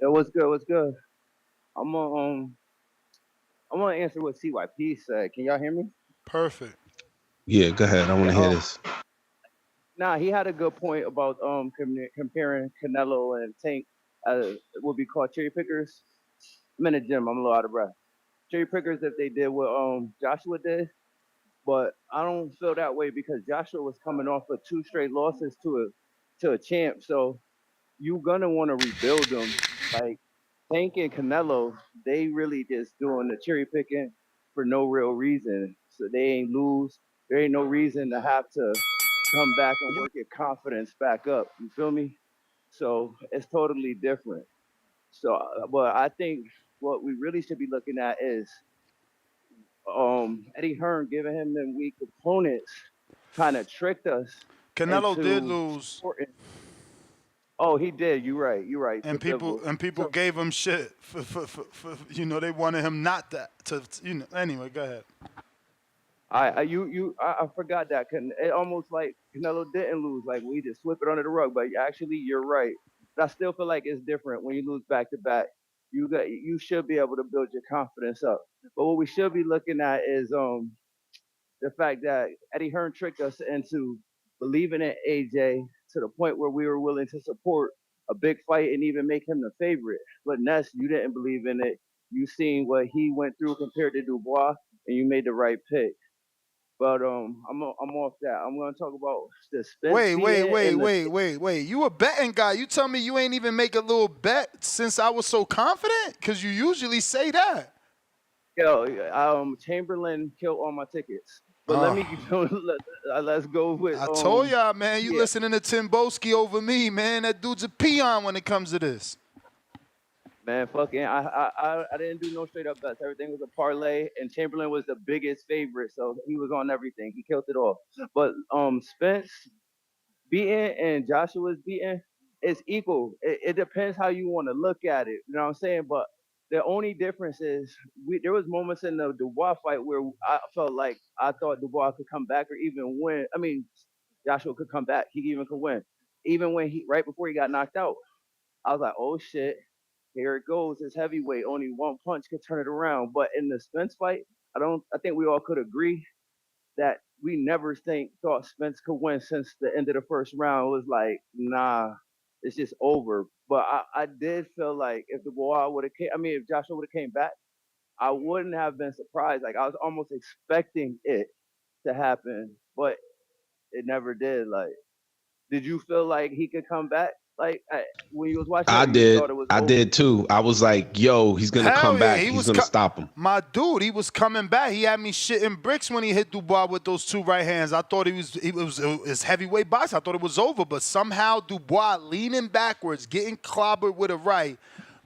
Yo, what's good? What's good? I'm gonna I'm gonna answer what CYP said. Can y'all hear me? Perfect. Yeah, go ahead. I want Yeah. to hear this. Nah, he had a good point about comparing Canelo and Tank what we call cherry pickers. I'm in the gym. I'm a little out of breath. Cherry pickers that they did what Joshua did, but I don't feel that way because Joshua was coming off of two straight losses to a champ. So you gonna want to rebuild them. Like Tank and Canelo, they really just doing the cherry picking for no real reason. So they ain't lose. There ain't no reason to have to come back and work your confidence back up. You feel me? So it's totally different. So, but I think what we really should be looking at is Eddie Hearn giving him them weak opponents kind of tricked us Canelo did into lose, supporting. Oh, he did. You're right. You're right. and Took people Bivol. and people So gave him shit for you know they wanted him not that to you know. Anyway, go ahead. I forgot that. It almost like Canelo didn't lose. Like we just sweep it under the rug. But actually, you're right. But I still feel like it's different when you lose back to back. You should be able to build your confidence up. But what we should be looking at is the fact that Eddie Hearn tricked us into believing in AJ to the point where we were willing to support a big fight and even make him the favorite. But Ness, you didn't believe in it. You seen what he went through compared to Dubois, and you made the right pick. But I'm off that. I'm gonna talk about the Spence Wait, wait, beating wait, and the wait, wait, wait. You a betting guy. You tell me you ain't even make a little bet since I was so confident? Because you usually say that. yo Chamberlain killed all my tickets. But let Oh, me let's go with I told y'all, man, you yeah. listening to Timboski over me, man. That dude's a peon when it comes to this. Man, fucking, I didn't do no straight up bets. Everything was a parlay, and Chamberlain was the biggest favorite, so he was on everything. He killed it all. But Spence beating and Joshua's beating is equal. It depends how you want to look at it. You know what I'm saying? But the only difference is there was moments in the Dubois fight where I felt like I thought Dubois could come back or even win. I mean, Joshua could come back. He even could win. Even when he right before he got knocked out, I was like, oh shit, here it goes. It's heavyweight. Only one punch could turn it around. But in the Spence fight, I think we all could agree that we never thought Spence could win since the end of the first round. It was like, nah, it's just over. But I did feel like if the Dubois would have came, I mean, if Joshua would have came back, I wouldn't have been surprised. Like I was almost expecting it to happen, but it never did. Like, did you feel like he could come back? Like when you was watching I that, you did. thought it was I over. did too. I was like, yo, he's gonna Hell come yeah, back. he He's was gonna stop him. My dude, he was coming back. He had me shitting bricks when he hit Dubois with those two right hands. I thought it was heavyweight box. I thought it was over, but somehow Dubois leaning backwards, getting clobbered with a right,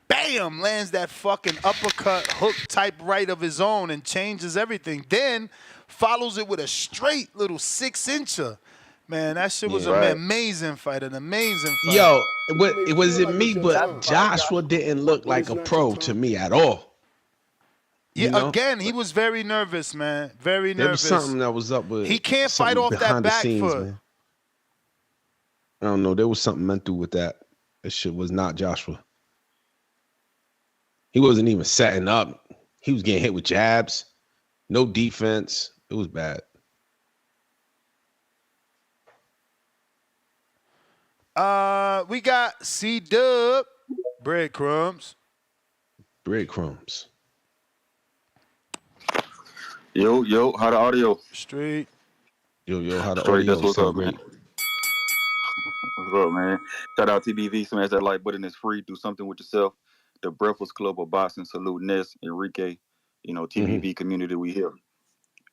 bam, lands that fucking uppercut hook type right of his own and changes everything. Then follows it with a straight little 6-incher. Man, that shit was Yeah. an amazing fight, an amazing fight. Yo, it was feel it like me, it's your but time. Joshua didn't look like it's a not pro your to time. me at all. Yeah, You know? again, he was very nervous, man. Very There was nervous. something that was up with He can't fight something off that behind the back scenes, foot. man. I don't know. There was something mental with that. That shit was not Joshua. He wasn't even setting up. He was getting hit with jabs. No defense. It was bad. We got C-Dub, breadcrumbs. Breadcrumbs. Yo, how the audio? Straight. Yo, how the Straight, audio that's what's sound up, man. great. What's up, man? Shout out TBV, smash that like button, it's free. Do something with yourself. The Breakfast Club of Boxing, salute Ness, Enrique. You know, TBV community, we here.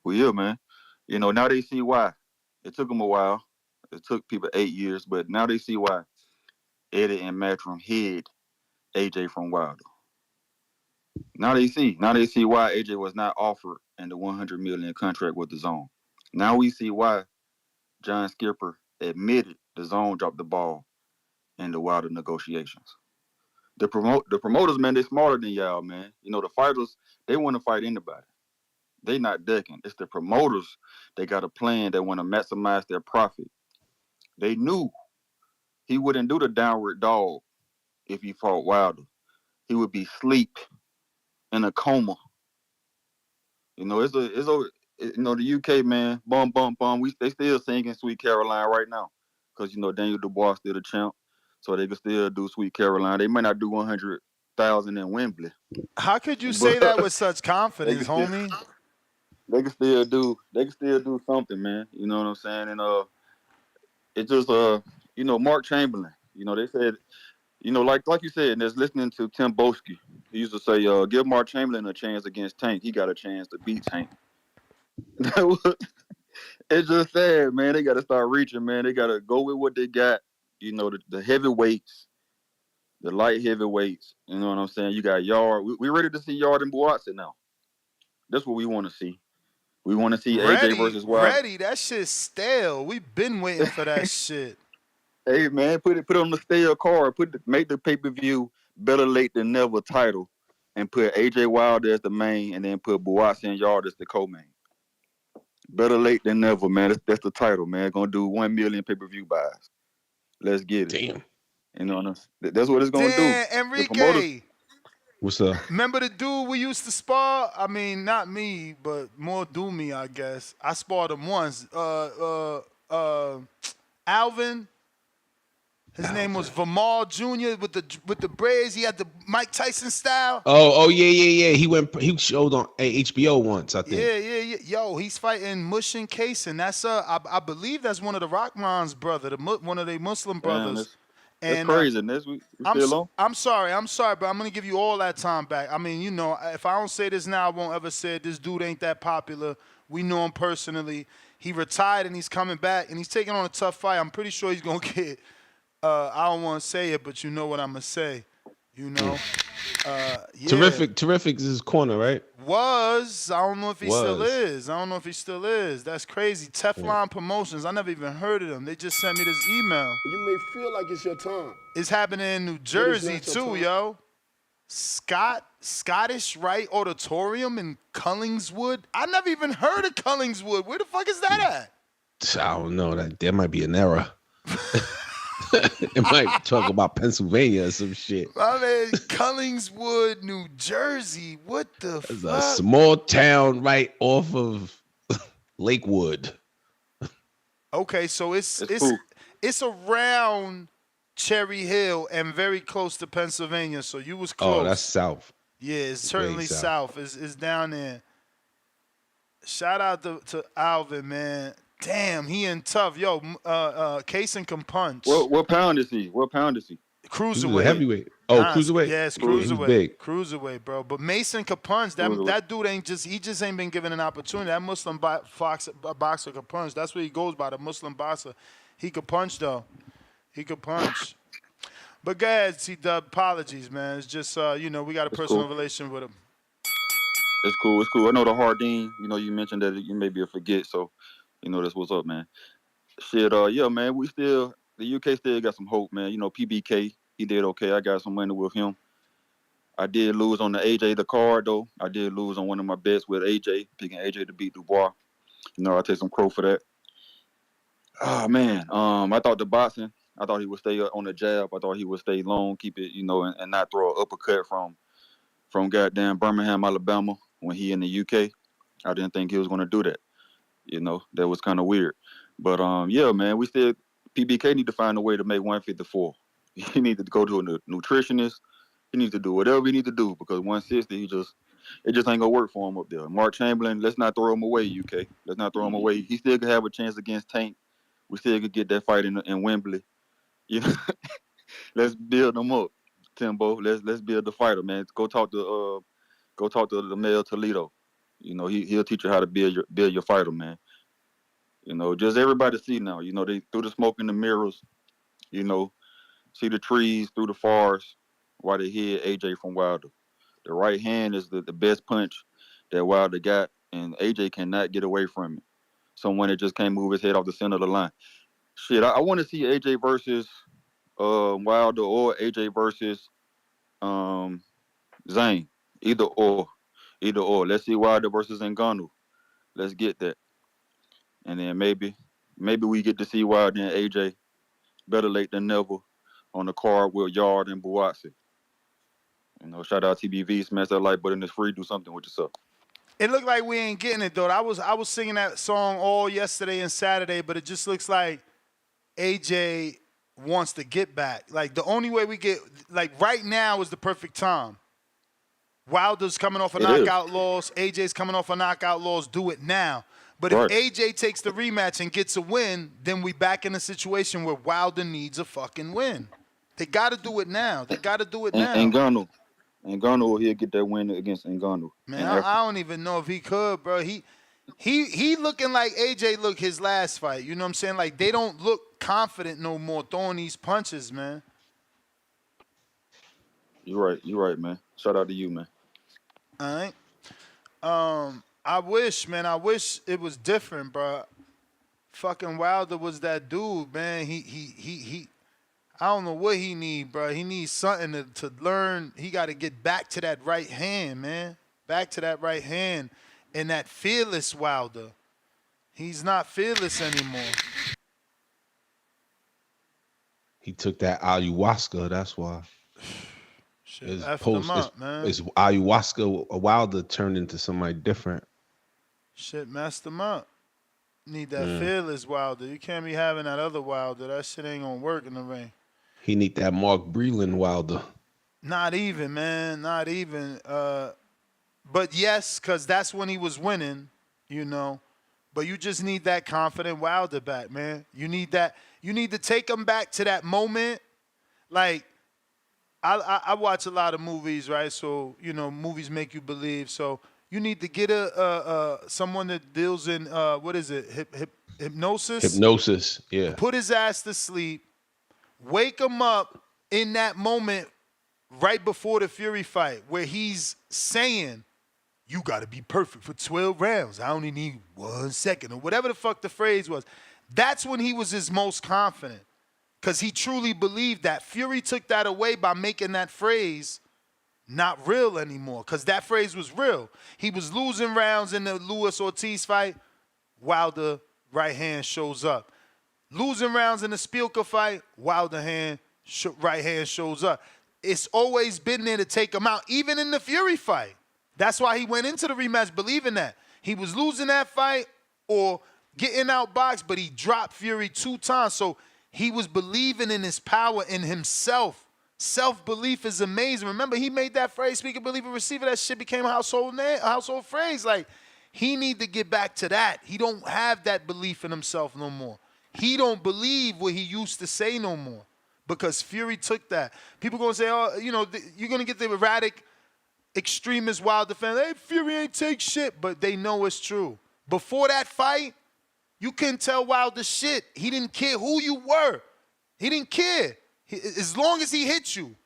We here, man. You know, now they see why. It took them a while. It took people 8 years, but now they see why Eddie and Matchroom hid AJ from Wilder. Now they see why AJ was not offered in the $100 million contract with the Zone. Now we see why John Skipper admitted the Zone dropped the ball in the Wilder negotiations. The promoters, man, they smarter than y'all, man. You know, the fighters, they want to fight anybody. They not ducking. It's the promoters. They got a plan. They want to maximize their profit. They knew he wouldn't do the downward dog if he fought Wilder. He would be asleep in a coma. You know, you know, the UK, man, bum bum bum. They still singing Sweet Caroline right now, because you know Daniel Dubois still the champ, so they can still do Sweet Caroline. They might not do 100,000 in Wembley. How could you say that with such confidence, homie? They can still do something, man. You know what I'm saying? And it just you know, Mark Chamberlain. You know, they said, you know, like you said, and there's listening to Tim Boski. He used to say, give Mark Chamberlain a chance against Tank. He got a chance to beat Tank. It's just sad, man. They got to start reaching, man. They got to go with what they got. You know, the heavyweights, the light heavyweights. You know what I'm saying? You got Yard. We ready to see Yard and Buatsi now. That's what we want to see. We want to see AJ versus Wilder. Ready? That shit's stale. We've been waiting for that shit. Hey man, put it on the stale card. Make the pay-per-view better late than never title, and put AJ Wilder as the main, and then put Buatsi and Yard as the co-main. Better late than never, man. That's the title, man. Gonna do 1 million pay-per-view buys. Let's get it. Damn. You know, that's what it's gonna do. Enrique. What's up? Remember the dude we used to spar? I mean, not me, but more do me, I guess. I sparred him once. Alvin. His name was Vermal Jr. with the braids. He had the Mike Tyson style. Oh yeah. He showed on HBO once, I think. Yeah. Yo, he's fighting Mushin Kaysen. That's I believe that's one of the Rahman's brother, one of the Muslim brothers. That's crazy. I'm sorry, but I'm gonna give you all that time back. I mean, you know, if I don't say this now, I won't ever say it. This dude ain't that popular. We know him personally. He retired and he's coming back and he's taking on a tough fight. I'm pretty sure he's gonna get. I don't want to say it, but you know what I'm gonna say. You know. Yeah. Terrific is his corner, right? I don't know if he still is. That's crazy. Teflon Promotions. I never even heard of them. They just sent me this email. You may feel like it's your time. It's happening in New Jersey too, yo. Scottish Rite Auditorium in Cullingswood. I never even heard of Cullingswood. Where the fuck is that at? I don't know. There might be an error. It might talk about Pennsylvania or some shit. I mean, Cullingswood, New Jersey. What the fuck? It's a small town right off of Lakewood. Okay, so it's around Cherry Hill and very close to Pennsylvania. So you was close. Oh, that's south. Yeah, it's It's way certainly south. It's down there. Shout out to Alvin, man. Damn, he in tough. Yo, Kason can punch. What pound is he? What pound is he? He was a Cruiserweight. heavyweight. Oh, cruiserweight. Yeah, it's Yeah, he was cruiserweight. big. Cruiserweight, bro. But Mason could punch. That dude he just ain't been given an opportunity. That Muslim boxer could punch. That's what he goes by, the Muslim boxer. He could punch, though. He could punch. But go ahead, C-Dub. Apologies, man. It's just, we got a personal relationship with him. It's cool. It's cool. I know the Hardin. You mentioned that you may be a forget, so that's what's up, man. Shit, yeah, man. The UK still got some hope, man. PBK, he did okay. I got some money with him. I did lose on the AJ the card though. I did lose on one of my bets with AJ, picking AJ to beat Dubois. I take some crow for that. Oh man, I thought the boxing. I thought he would stay on the jab. I thought he would stay long, keep it, and not throw an uppercut from goddamn Birmingham, Alabama when he in the UK. I didn't think he was gonna do that. That was kind of weird. But yeah, man, PBK need to find a way to make 154. He need to go to a nutritionist. He needs to do whatever he need to do because 160, it just ain't gonna work for him up there. Mark Chamberlain, let's not throw him away, UK. Let's not throw him away. He still could have a chance against Tank. We still could get that fight in Wembley. Let's build him up, Timbo. Let's build the fighter, man. Go talk to the Mel Toledo. He'll teach you how to build your fighter, man. Just everybody see now. They through the smoke and the mirrors. See the trees through the forest while they hid AJ from Wilder. The right hand is the best punch that Wilder got, and AJ cannot get away from it. Someone that just can't move his head off the center of the line. Shit, I want to see AJ versus Wilder or AJ versus Zane. Either or. Let's see Wilder versus Ngannou. Let's get that. And then maybe we get to see Wilder and AJ. Better late than never on the card with Yard and Buatsi. Shout out TBV, smash that like button, it's free, do something with yourself. It looked like we ain't getting it, though. I was singing that song all yesterday and Saturday, but it just looks like AJ wants to get back. Like, the only way we get, like, right now is the perfect time. Wilder's coming off a knockout loss. AJ's coming off a knockout loss. Do it now. But if AJ takes the rematch and gets a win, then we back in a situation where Wilder needs a fucking win. They got to do it now. Ngannou, he'll get that win against Ngannou. Man, I don't even know if he could, bro. He looking like AJ looked his last fight. You know what I'm saying? Like, they don't look confident no more throwing these punches, man. You're right, man. Shout out to you, man. All right. I wish it was different, bro. Fucking Wilder was that dude, man. He I don't know what he need, bro. He needs something to learn. He got to get back to that right hand, man. Back to that right hand and that fearless Wilder. He's not fearless anymore. He took that ayahuasca, that's why. Shit, effed him up, man. It's ayahuasca. Wilder turned into somebody different. Shit messed him up. Need that fearless Wilder. You can't be having that other Wilder. That shit ain't gonna work in the ring. He need that Mark Breland Wilder. Not even, man. Not even. But yes, because that's when he was winning, But you just need that confident Wilder back, man. You need that. You need to take him back to that moment. Like, I watch a lot of movies, right? So, movies make you believe. So you need to get someone that deals in, what is it, hypnosis? Hypnosis, yeah. Put his ass to sleep. Wake him up in that moment right before the Fury fight where he's saying, you got to be perfect for 12 rounds. I only need 1 second, or whatever the fuck the phrase was. That's when he was his most confident because he truly believed that. Fury took that away by making that phrase not real anymore because that phrase was real. He was losing rounds in the Lewis Ortiz fight. Wilder right hand shows up. Losing rounds in the Spielka fight, Wilder right hand shows up. It's always been there to take him out, even in the Fury fight. That's why he went into the rematch believing that. He was losing that fight or getting outboxed, but he dropped Fury 2 times. So he was believing in his power in himself Self-belief is amazing. Remember, he made that phrase, speaker, believer, receiver. That shit became a household phrase. Like, he need to get back to that. He don't have that belief in himself no more. He don't believe what he used to say no more because Fury took that. People going to say, oh, you know, you're going to get the erratic, extremist, wild defender. Hey, Fury ain't take shit, but they know it's true. Before that fight, you couldn't tell Wilder shit. He didn't care who you were. He didn't care. As long as he hit you,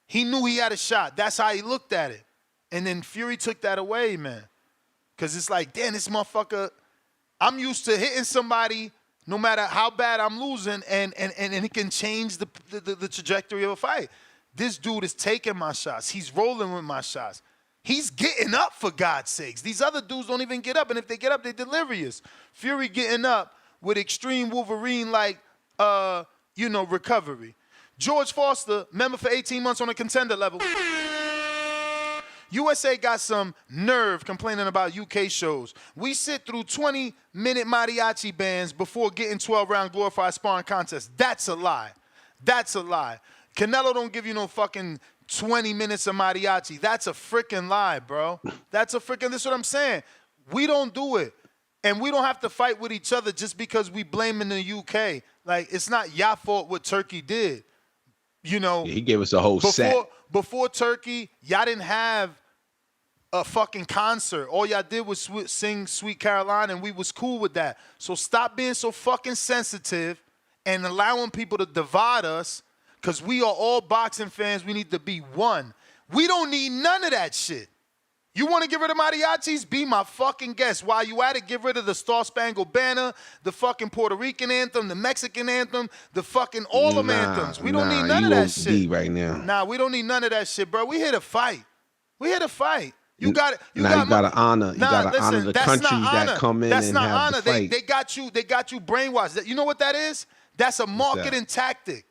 he knew he had a shot. That's how he looked at it. And then Fury took that away, man. Because it's like, damn, this motherfucker, I'm used to hitting somebody no matter how bad I'm losing, and it can change the trajectory of a fight. This dude is taking my shots. He's rolling with my shots. He's getting up, for God's sakes. These other dudes don't even get up, and if they get up, they're delirious. Fury getting up with extreme Wolverine-like, recovery. George Foster, member for 18 months on a contender level. USA got some nerve complaining about UK shows. We sit through 20-minute mariachi bands before getting 12-round glorified sparring contests. That's a lie. That's a lie. Canelo don't give you no fucking 20 minutes of mariachi. That's a freaking lie, bro. That's what I'm saying. We don't do it. And we don't have to fight with each other just because we blaming the UK. Like, it's not your fault what Turkey did. You know, he gave us a whole set. Before Turkey, y'all didn't have a fucking concert. All y'all did was sing Sweet Caroline, and we was cool with that. So stop being so fucking sensitive and allowing people to divide us, because we are all boxing fans. We need to be one. We don't need none of that shit. You want to get rid of mariachis? Be my fucking guest. While you at it, get rid of the Star Spangled Banner, the fucking Puerto Rican anthem, the Mexican anthem, the fucking all them anthems. We don't need none of that shit. Right now. Nah, we don't need none of that shit, bro. We here to fight. We here to fight. You got it. You gotta honor. You gotta honor the countries that come in and have the fight. They got you brainwashed. You know what that is? That's a marketing tactic.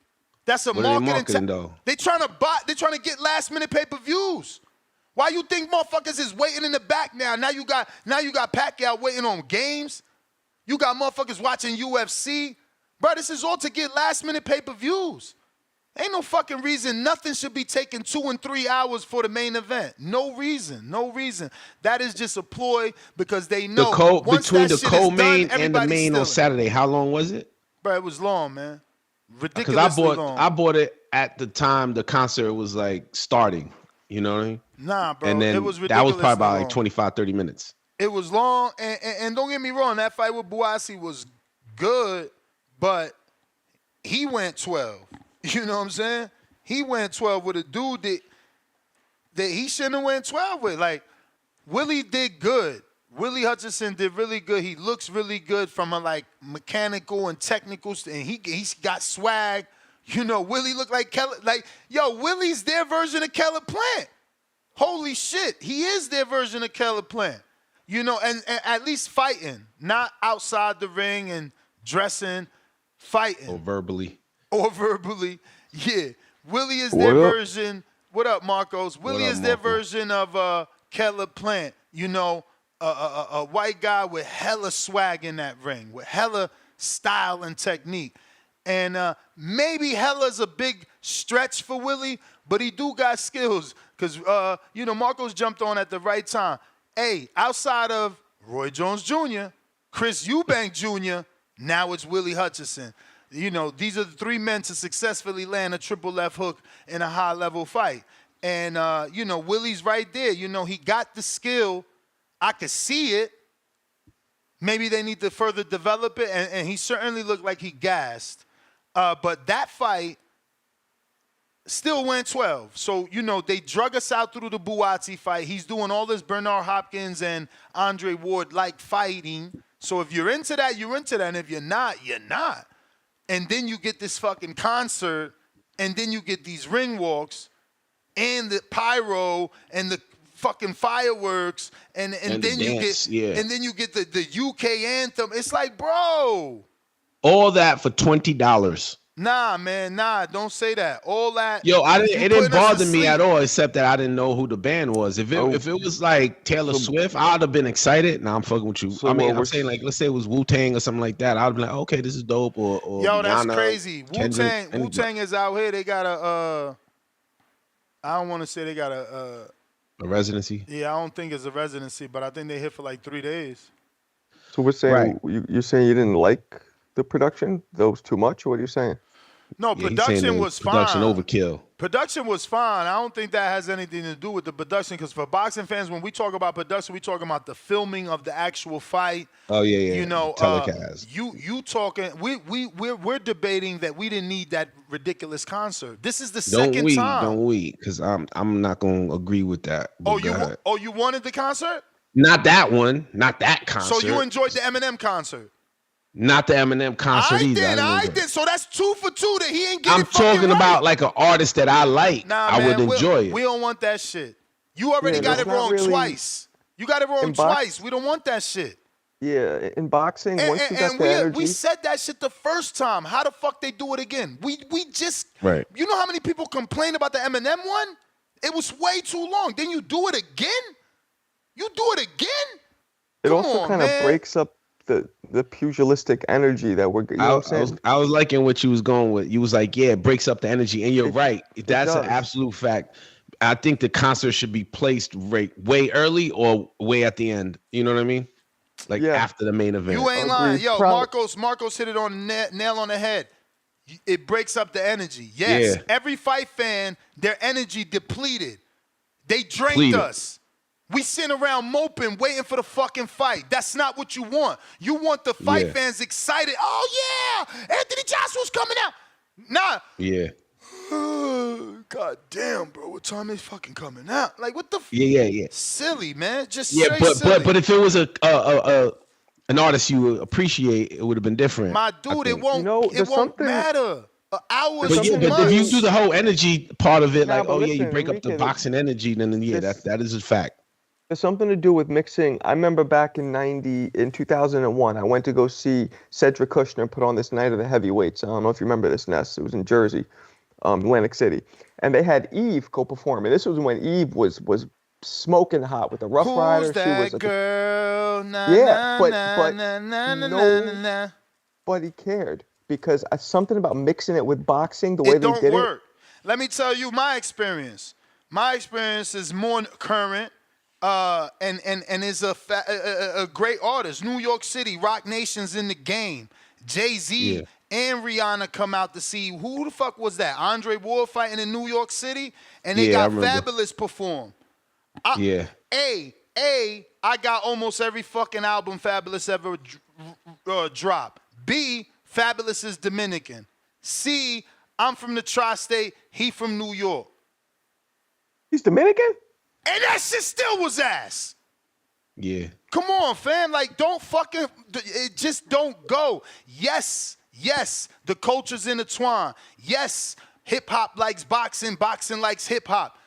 That's a marketing tactic. They trying to get last minute pay-per-views. Why you think motherfuckers is waiting in the back now? Now you got Pacquiao waiting on games. You got motherfuckers watching UFC. Bro, this is all to get last minute pay-per-views. Ain't no fucking reason nothing should be taking 2 and 3 hours for the main event. No reason. That is just a ploy because they know between the co-main and the main on Saturday. How long was it? Bro, it was long, man. Ridiculously long. I bought it at the time the concert was like starting. You know what I mean? Nah, bro. And then it was that was probably about long. like 25, 30 minutes. It was long, and don't get me wrong, that fight with Buasi was good, but he went 12. You know what I'm saying? He went 12 with a dude that he shouldn't have went 12 with. Like, Willie did good. Willie Hutchinson did really good. He looks really good from a like mechanical and technical, and he's got swag. You know, Willie looked like Keller. Like, yo, Willie's their version of Keller Plant. Holy shit, he is their version of Keller Plant. You know, and at least fighting, not outside the ring and dressing, fighting. Or verbally. Yeah. Willie is their version. What up, Marcos? Willie is their version of Keller Plant. You know, a white guy with hella swag in that ring, with hella style and technique. And maybe hella's a big stretch for Willie, but he do got skills. Because, Marcos jumped on at the right time. Hey, outside of Roy Jones Jr., Chris Eubank Jr., now it's Willie Hutchinson. You know, these are the 3 men to successfully land a triple left hook in a high-level fight. And, Willie's right there. You know, he got the skill. I could see it. Maybe they need to further develop it. And he certainly looked like he gassed. But that fight still went 12. So, they drug us out through the Buatsi fight. He's doing all this Bernard Hopkins and Andre Ward-like fighting. So if you're into that, you're into that. And if you're not, you're not. And then you get this fucking concert, and then you get these ring walks, and the pyro, and the fucking fireworks, and then you get the UK anthem. It's like, bro. All that for $20. Nah, man, don't say that. All that. Yo, it didn't bother me at all, except that I didn't know who the band was. If it was like Taylor Swift, I'd have been excited. Nah, I'm fucking with you. So I'm saying, like, let's say it was Wu-Tang or something like that. I'd be like, okay, this is dope. Or yo, that's Rihanna, crazy. Wu-Tang is out here. They got I don't want to say they got a residency. Yeah, I don't think it's a residency, but I think they hit for like 3 days. So we're saying Right. you're saying you didn't like the production? That was too much? Or what are you saying? No, Yeah, he's saying production it was production fine. overkill. Production was fine. I don't think that has anything to do with the production, because for boxing fans, when we talk about production, we talking about the filming of the actual fight. Oh yeah. You know, telecast. you talking. We're debating that we didn't need that ridiculous concert. This is the Don't second we? time. Don't we? Because I'm not gonna agree with that. But go ahead. You wanted the concert? Not that one. Not that concert. So you enjoyed the Eminem concert? Not the Eminem concert either. I did. So that's 2 for 2 that he ain't get I'm it fucking talking right. about like an artist that I like. Nah, I man, would enjoy it. We don't want that shit. You already got it wrong twice. You got it wrong twice. We don't want that shit. Yeah, in boxing, once you got And the energy. we said that shit the first time. How the fuck they do it again? We just right. You know how many people complain about the Eminem one? It was way too long. Then you do it again? You do it again? It Come also on, kind of man. breaks up the pugilistic energy that we're. You know what I'm saying? I was liking what you was going with. You was like, yeah, it breaks up the energy, and you're right. That's an does. absolute fact. I think the concert should be placed way early or way at the end. You know what I mean? Like after the main event. You ain't lying. Yo, Marcos hit it on nail on the head. It breaks up the energy. Yes, every fight fan, their energy depleted. They drained us. We sitting around moping, waiting for the fucking fight. That's not what you want. You want the fight fans excited. Oh, yeah, Anthony Joshua's coming out. Nah. Yeah. God damn, bro. What time is fucking coming out? Like, what the Yeah. Silly, man. Just Yeah, but if it was an artist you would appreciate, it would have been different. My dude, it won't matter. An hour But if you do the whole energy part of it, like, you break up the Rican, boxing energy, then that is a fact. There's something to do with mixing. I remember back in 2001, I went to go see Cedric Kushner put on this Night of the Heavyweights. I don't know if you remember this, Ness. It was in Jersey, Atlantic City. And they had Eve co-performing. This was when Eve was smoking hot with the Rough Rider. Who's that she was girl? Nobody cared because something about mixing it with boxing, the way they did it. It don't work. Let me tell you my experience. My experience is more current. And is a great artist. New York City, Rock Nation's in the game. Jay-Z and Rihanna come out to see, who the fuck was that? Andre Ward fighting in New York City, and they got Fabulous perform. I got almost every fucking album Fabulous ever dropped. B, Fabulous is Dominican. C, I'm from the tri-state, he from New York. He's Dominican? And that shit still was ass. Yeah. Come on, fam. Like, just don't go. Yes, the culture's intertwined. Yes, hip-hop likes boxing. Boxing likes hip-hop.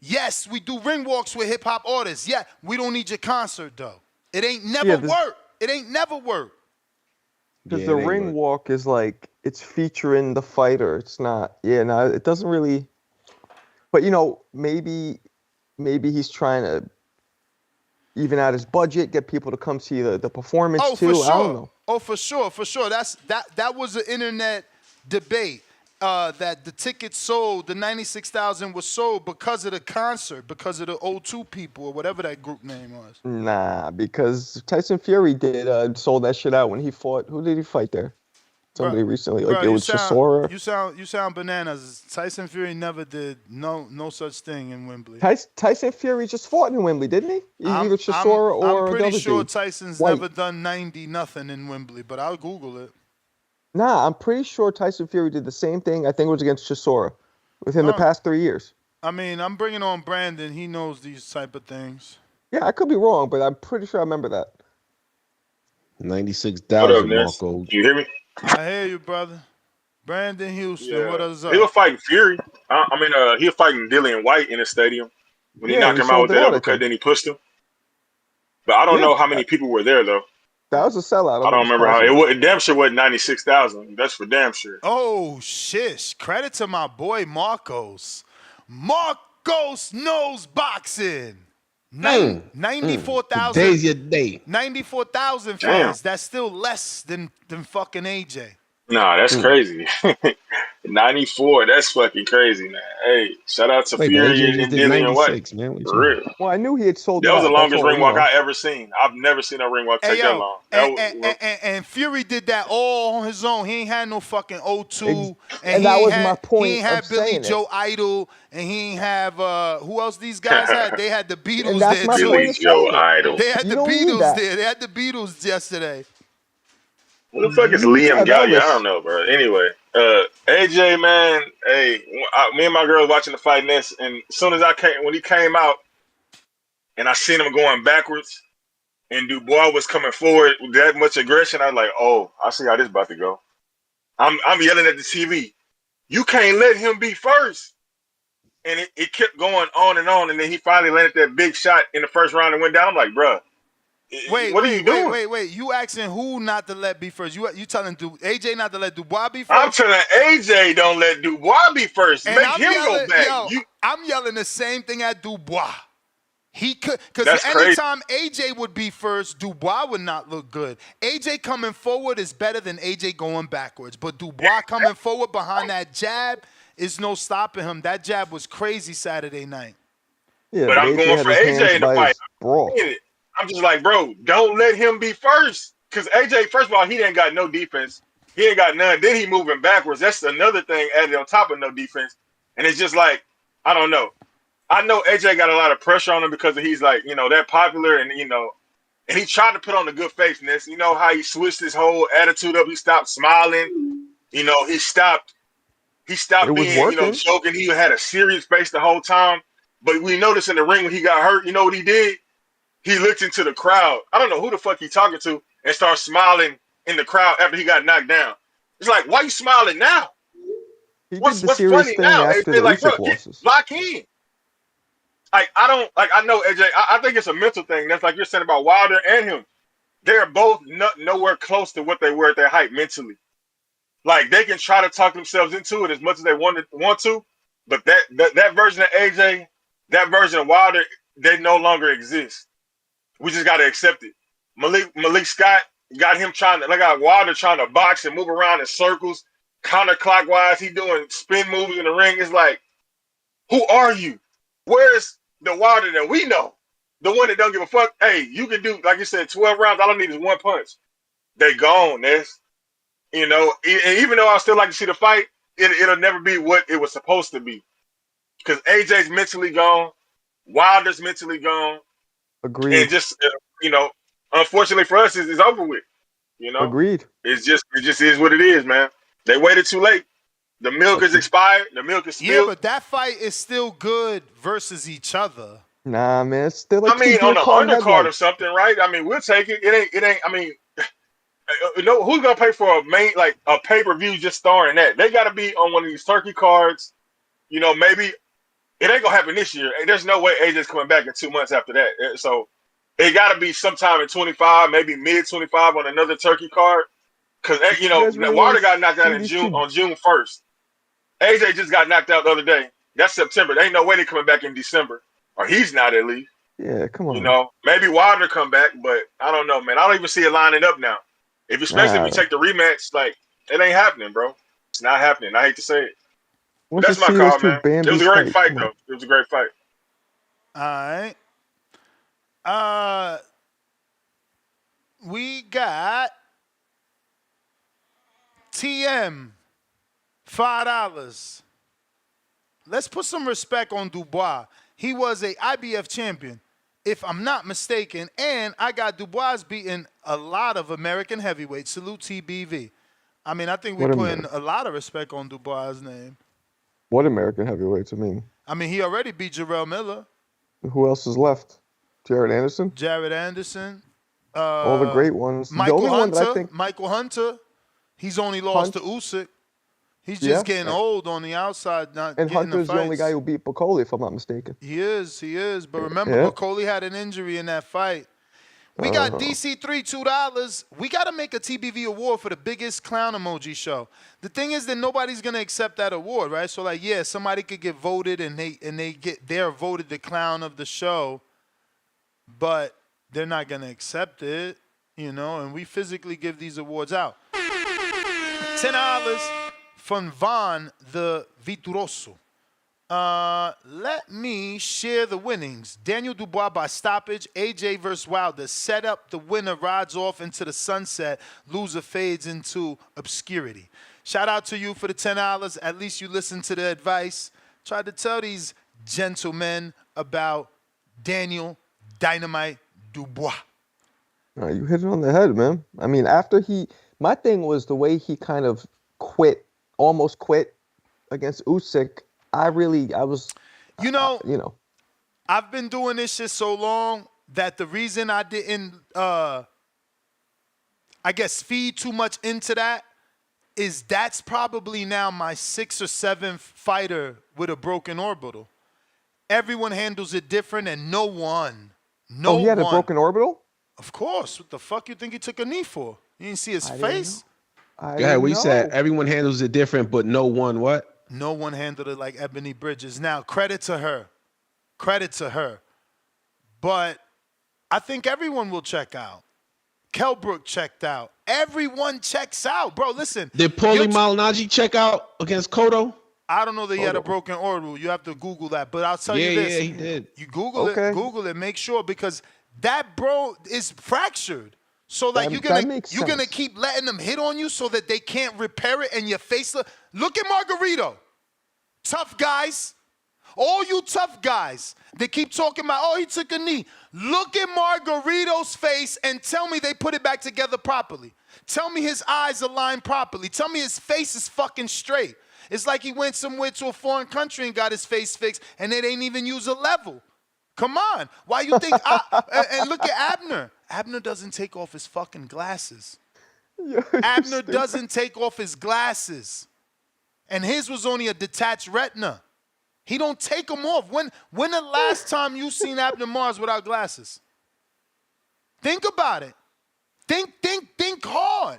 Yes, we do ring walks with hip-hop artists. Yeah, we don't need your concert, though. It ain't never work. It ain't never work. Because the ring walk is like, it's featuring the fighter. It's not, it doesn't really. But, maybe he's trying to even out his budget, get people to come see the performance too. For sure. I don't know. Oh, for sure. That was an internet debate. That the tickets sold, the 96,000 was sold because of the concert, because of the O2 people or whatever that group name was. Nah, because Tyson Fury did sold that shit out when he fought. Who did he fight there? Somebody recently, like it was Chisora. You sound bananas. Tyson Fury never did no such thing in Wembley. Tyson Fury just fought in Wembley, didn't he? Either Chisora or I'm pretty another sure dude. Tyson's White. never done 90 nothing in Wembley, but I'll Google it. Nah, I'm pretty sure Tyson Fury did the same thing. I think it was against Chisora within the past 3 years. I mean, I'm bringing on Brandon. He knows these type of things. Yeah, I could be wrong, but I'm pretty sure I remember that. 96,000, Marco. Can you hear me? I hear you, brother. Brandon Houston, what is up? He was fighting Fury. He was fighting Dillian White in the stadium. When he knocked him out with that uppercut, then he pushed him. But I don't know how many people were there, though. That was a sellout. I don't remember how. It damn sure wasn't 96,000. That's for damn sure. Oh, shish. Credit to my boy Marcos. Marcos knows boxing. 94,000. Today's your day. 94,000 fans. That's still less than fucking AJ. Nah, that's crazy. 94, that's fucking crazy, man. Hey, shout out to Wait, but AJ Fury just and did Dillian White. 96, man. What you For saying? real. Well, I knew he had sold That it was the out. That's longest all, ring walk I ever seen. I've never seen a ring walk Hey take that yo, long. That and, was, and Fury did that all on his own. He ain't had no fucking O2, and and that was my he point ain't of had Billy saying it. Joe Idol, and he ain't have who else these guys had? They had the And Beatles that's there my too. point of Joe saying it. Idol. They had You the don't need Beatles that. there. They had the Beatles yesterday. Who the fuck is You can Liam have Gallagher? I Elvis. don't know, bro. Anyway, AJ, man, hey, me and my girl watching the fight next, and as soon as when he came out, and I seen him going backwards, and Dubois was coming forward with that much aggression, I was like, oh, I see how this about to go. I'm yelling at the TV. You can't let him be first. And it kept going on, and then he finally landed that big shot in the first round and went down. I'm like, bruh, what are you doing? Wait. You asking who not to let be first? You telling AJ not to let Dubois be I'm first? telling AJ don't let Dubois be first. And Make I'm him go yelling, back. I'm yelling the same thing at Dubois. He could, because That's crazy. anytime AJ would be first, Dubois would not look good. AJ coming forward is better than AJ going backwards. But Dubois coming forward behind that jab is no stopping him. That jab was crazy Saturday night. Yeah, But but I'm AJ going had for his hands AJ in the by fight. his bra. I'm just like, bro, don't let him be first. Because AJ, first of all, he ain't got no defense. He ain't got none. Then he moving backwards. That's another thing added on top of no defense. And it's just like, I don't know. I know AJ got a lot of pressure on him because he's like, that popular and, and he tried to put on the good faceness. You know how he switched his whole attitude up. He stopped smiling. He stopped It was being, working. joking. He had a serious face the whole time. But we noticed in the ring when he got hurt, you know what he did? He looked into the crowd. I don't know who the fuck he talking to, and started smiling in the crowd after he got knocked down. It's like, why you smiling now? He What's did the serious funny thing now? after AJ, the like, bro, Usyk losses. lock in. Like, I know AJ. I think it's a mental thing. That's like you're saying about Wilder and him. They're both nowhere close to what they were at their height mentally. Like they can try to talk themselves into it as much as they want to, but that version of AJ, that version of Wilder, they no longer exist. We just got to accept it. Malik Scott got him got Wilder trying to box and move around in circles, counterclockwise. He doing spin moves in the ring. It's like, who are you? Where's the Wilder that we know? The one that don't give a fuck. Hey, you can do, like you said, 12 rounds. All I need is one punch. They gone, Ness. And even though I still like to see the fight, it'll never be what it was supposed to be. Because AJ's mentally gone. Wilder's mentally gone. Agreed. And just, unfortunately for us, it's over with. Agreed. It just is what it is, man. They waited too late. The milk is expired. The milk is spilled. Yeah, but that fight is still good versus each other. Nah, man, it's still like two on deer the caught in undercard or headlights. something, right? I mean, we'll take it. It ain't. I mean, who's gonna pay for a pay-per-view just starring that? They got to be on one of these turkey cards. Maybe it ain't gonna happen this year. There's no way AJ's coming back in 2 months after that. So it got to be sometime in 25, maybe mid 25 on another turkey card. Because Wilder got knocked out in June on June 1st. AJ just got knocked out the other day. That's September. There ain't no way they're coming back in December, or he's not at least. Yeah, come on. Maybe Wilder come back, but I don't know, man. I don't even see it lining up now. Especially if you take the rematch, like it ain't happening, bro. It's not happening. I hate to say it. But Wants to that's my see those call, two man. It was Bambies a great fight. fight, though. It was a great fight. All right. We got TM, $5. Let's put some respect on Dubois. He was a IBF champion, if I'm not mistaken, and I got Dubois beating a lot of American heavyweights. Salute TBV. I mean, I think we're putting a lot of respect on Dubois' name. What American heavyweights? I mean, he already beat Jarrell Miller. Who else is left? Jared Anderson? Jared Anderson. All the great ones. Michael the only Hunter. one that I think Michael Hunter. He's only lost to Usyk. He's just getting old on the outside, not and getting Hunter's the the only fights. guy who beat Bacoli, if I'm not mistaken. He is. But remember, Bacoli had an injury in that fight. We got DC3, $2. We got to make a TBV award for the biggest clown emoji show. The thing is that nobody's going to accept that award, right? So, somebody could get voted and they're voted the clown of the show, but they're not going to accept it, and we physically give these awards out. $10 from Von the Vituroso. Let me share the winnings. Daniel Dubois by stoppage. AJ versus Wilder. Set up the winner, rides off into the sunset. Loser fades into obscurity. Shout out to you for the $10. At least you listened to the advice. Tried to tell these gentlemen about Daniel Dynamite Dubois. No, you hit it on the head, man. I mean, my thing was the way he kind of almost quit against Usyk. I was, I've been doing this shit so long that the reason I didn't, I guess, feed too much into that is that's probably now my 6th or 7th fighter with a broken orbital. Everyone handles it different, and no one. He had a broken orbital? Of course. What the fuck you think he took a knee for? You didn't see his face? Go ahead. What you said? Everyone handles it different, but no one what? No one handled it like Ebony Bridges. Now, credit to her. Credit to her. But I think everyone will check out. Kell Brook checked out. Everyone checks out. Bro, listen. Did Paulie Malignaggi check out against Cotto? I don't know that he had a broken orbital. You have to Google that. But I'll tell you this. Yeah, he did. You Google it, make sure, because that bro is fractured. So like you're gonna keep letting them hit on you so that they can't repair it and your face look at Margarito. Tough guys. All you tough guys, they keep talking about, oh, he took a knee. Look at Margarito's face and tell me they put it back together properly. Tell me his eyes align properly. Tell me his face is fucking straight. It's like he went somewhere to a foreign country and got his face fixed and they didn't even use a level. Come on. Why you think and look at Abner. Abner doesn't take off his fucking glasses. Abner doesn't take off his glasses. And his was only a detached retina. He don't take them off. When the last time you seen Abner Mars without glasses? Think about it. Think hard.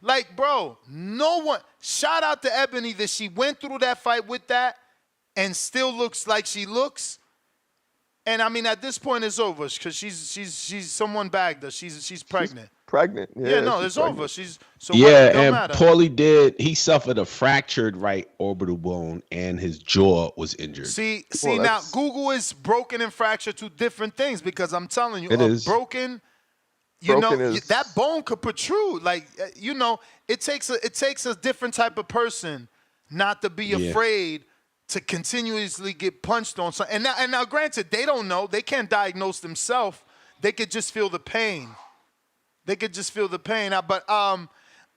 Like, bro, no one. Shout out to Ebony that she went through that fight with that and still looks like she looks. And I mean, at this point, it's over because she's someone bagged her. She's pregnant. Pregnant. Yeah, no, it's over. And Paulie he suffered a fractured right orbital bone and his jaw was injured. See, now Google is broken and fractured, two different things, because I'm telling you, broken, that bone could protrude. Like, it takes a different type of person not to be afraid to continuously get punched on something. And now, granted, they don't know. They can't diagnose themselves. They could just feel the pain. But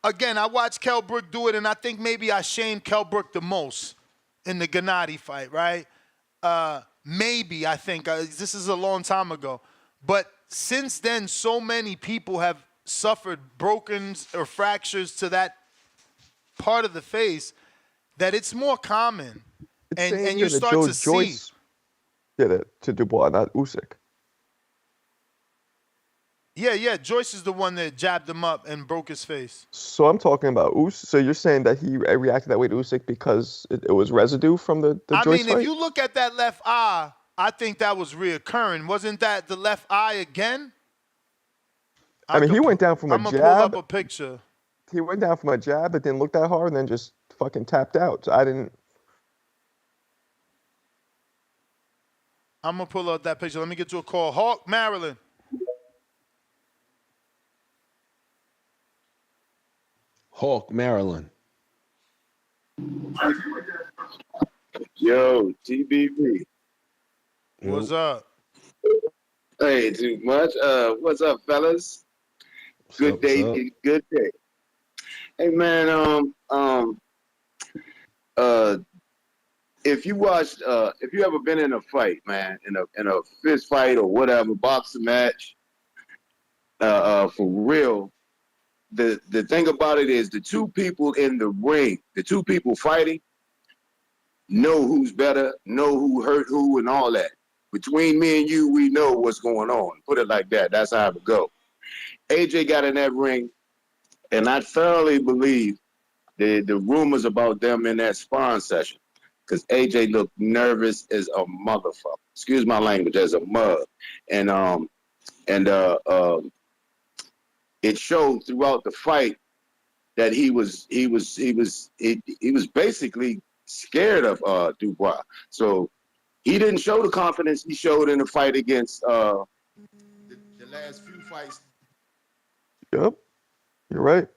again, I watched Kell Brook do it, and I think maybe I shamed Kell Brook the most in the Gennady fight, right? Maybe, I think. This is a long time ago. But since then, so many people have suffered brokens or fractures to that part of the face that it's more common. And you start to see. Joyce did it to Dubois, not Usyk. Yeah, Joyce is the one that jabbed him up and broke his face. So I'm talking about Usyk. So you're saying that he reacted that way to Usyk because it was residue from the Joyce fight? If you look at that left eye, I think that was reoccurring. Wasn't that the left eye again? He went down from a jab. I'm going to pull up a picture. He went down from a jab, but didn't look that hard, and then just fucking tapped out. So I'm going to pull up that picture. Let me get you a call. Hawk, Maryland. Hawk, Maryland. Yo, TBV. What's up? Hey, too much. What's up, fellas? Good day. Hey, man. If you watched, if you ever been in a fight, man, in a fist fight or whatever, boxing match, for real. The thing about it is the two people in the ring, the two people fighting, know who's better, know who hurt who, and all that. Between me and you, we know what's going on. Put it like that. That's how it would go. AJ got in that ring, and I thoroughly believe the rumors about them in that sparring session, because AJ looked nervous as a motherfucker. Excuse my language, as a mug, and it showed throughout the fight that he was basically scared of Dubois. So he didn't show the confidence he showed in the fight against the last few fights. Yep, you're right.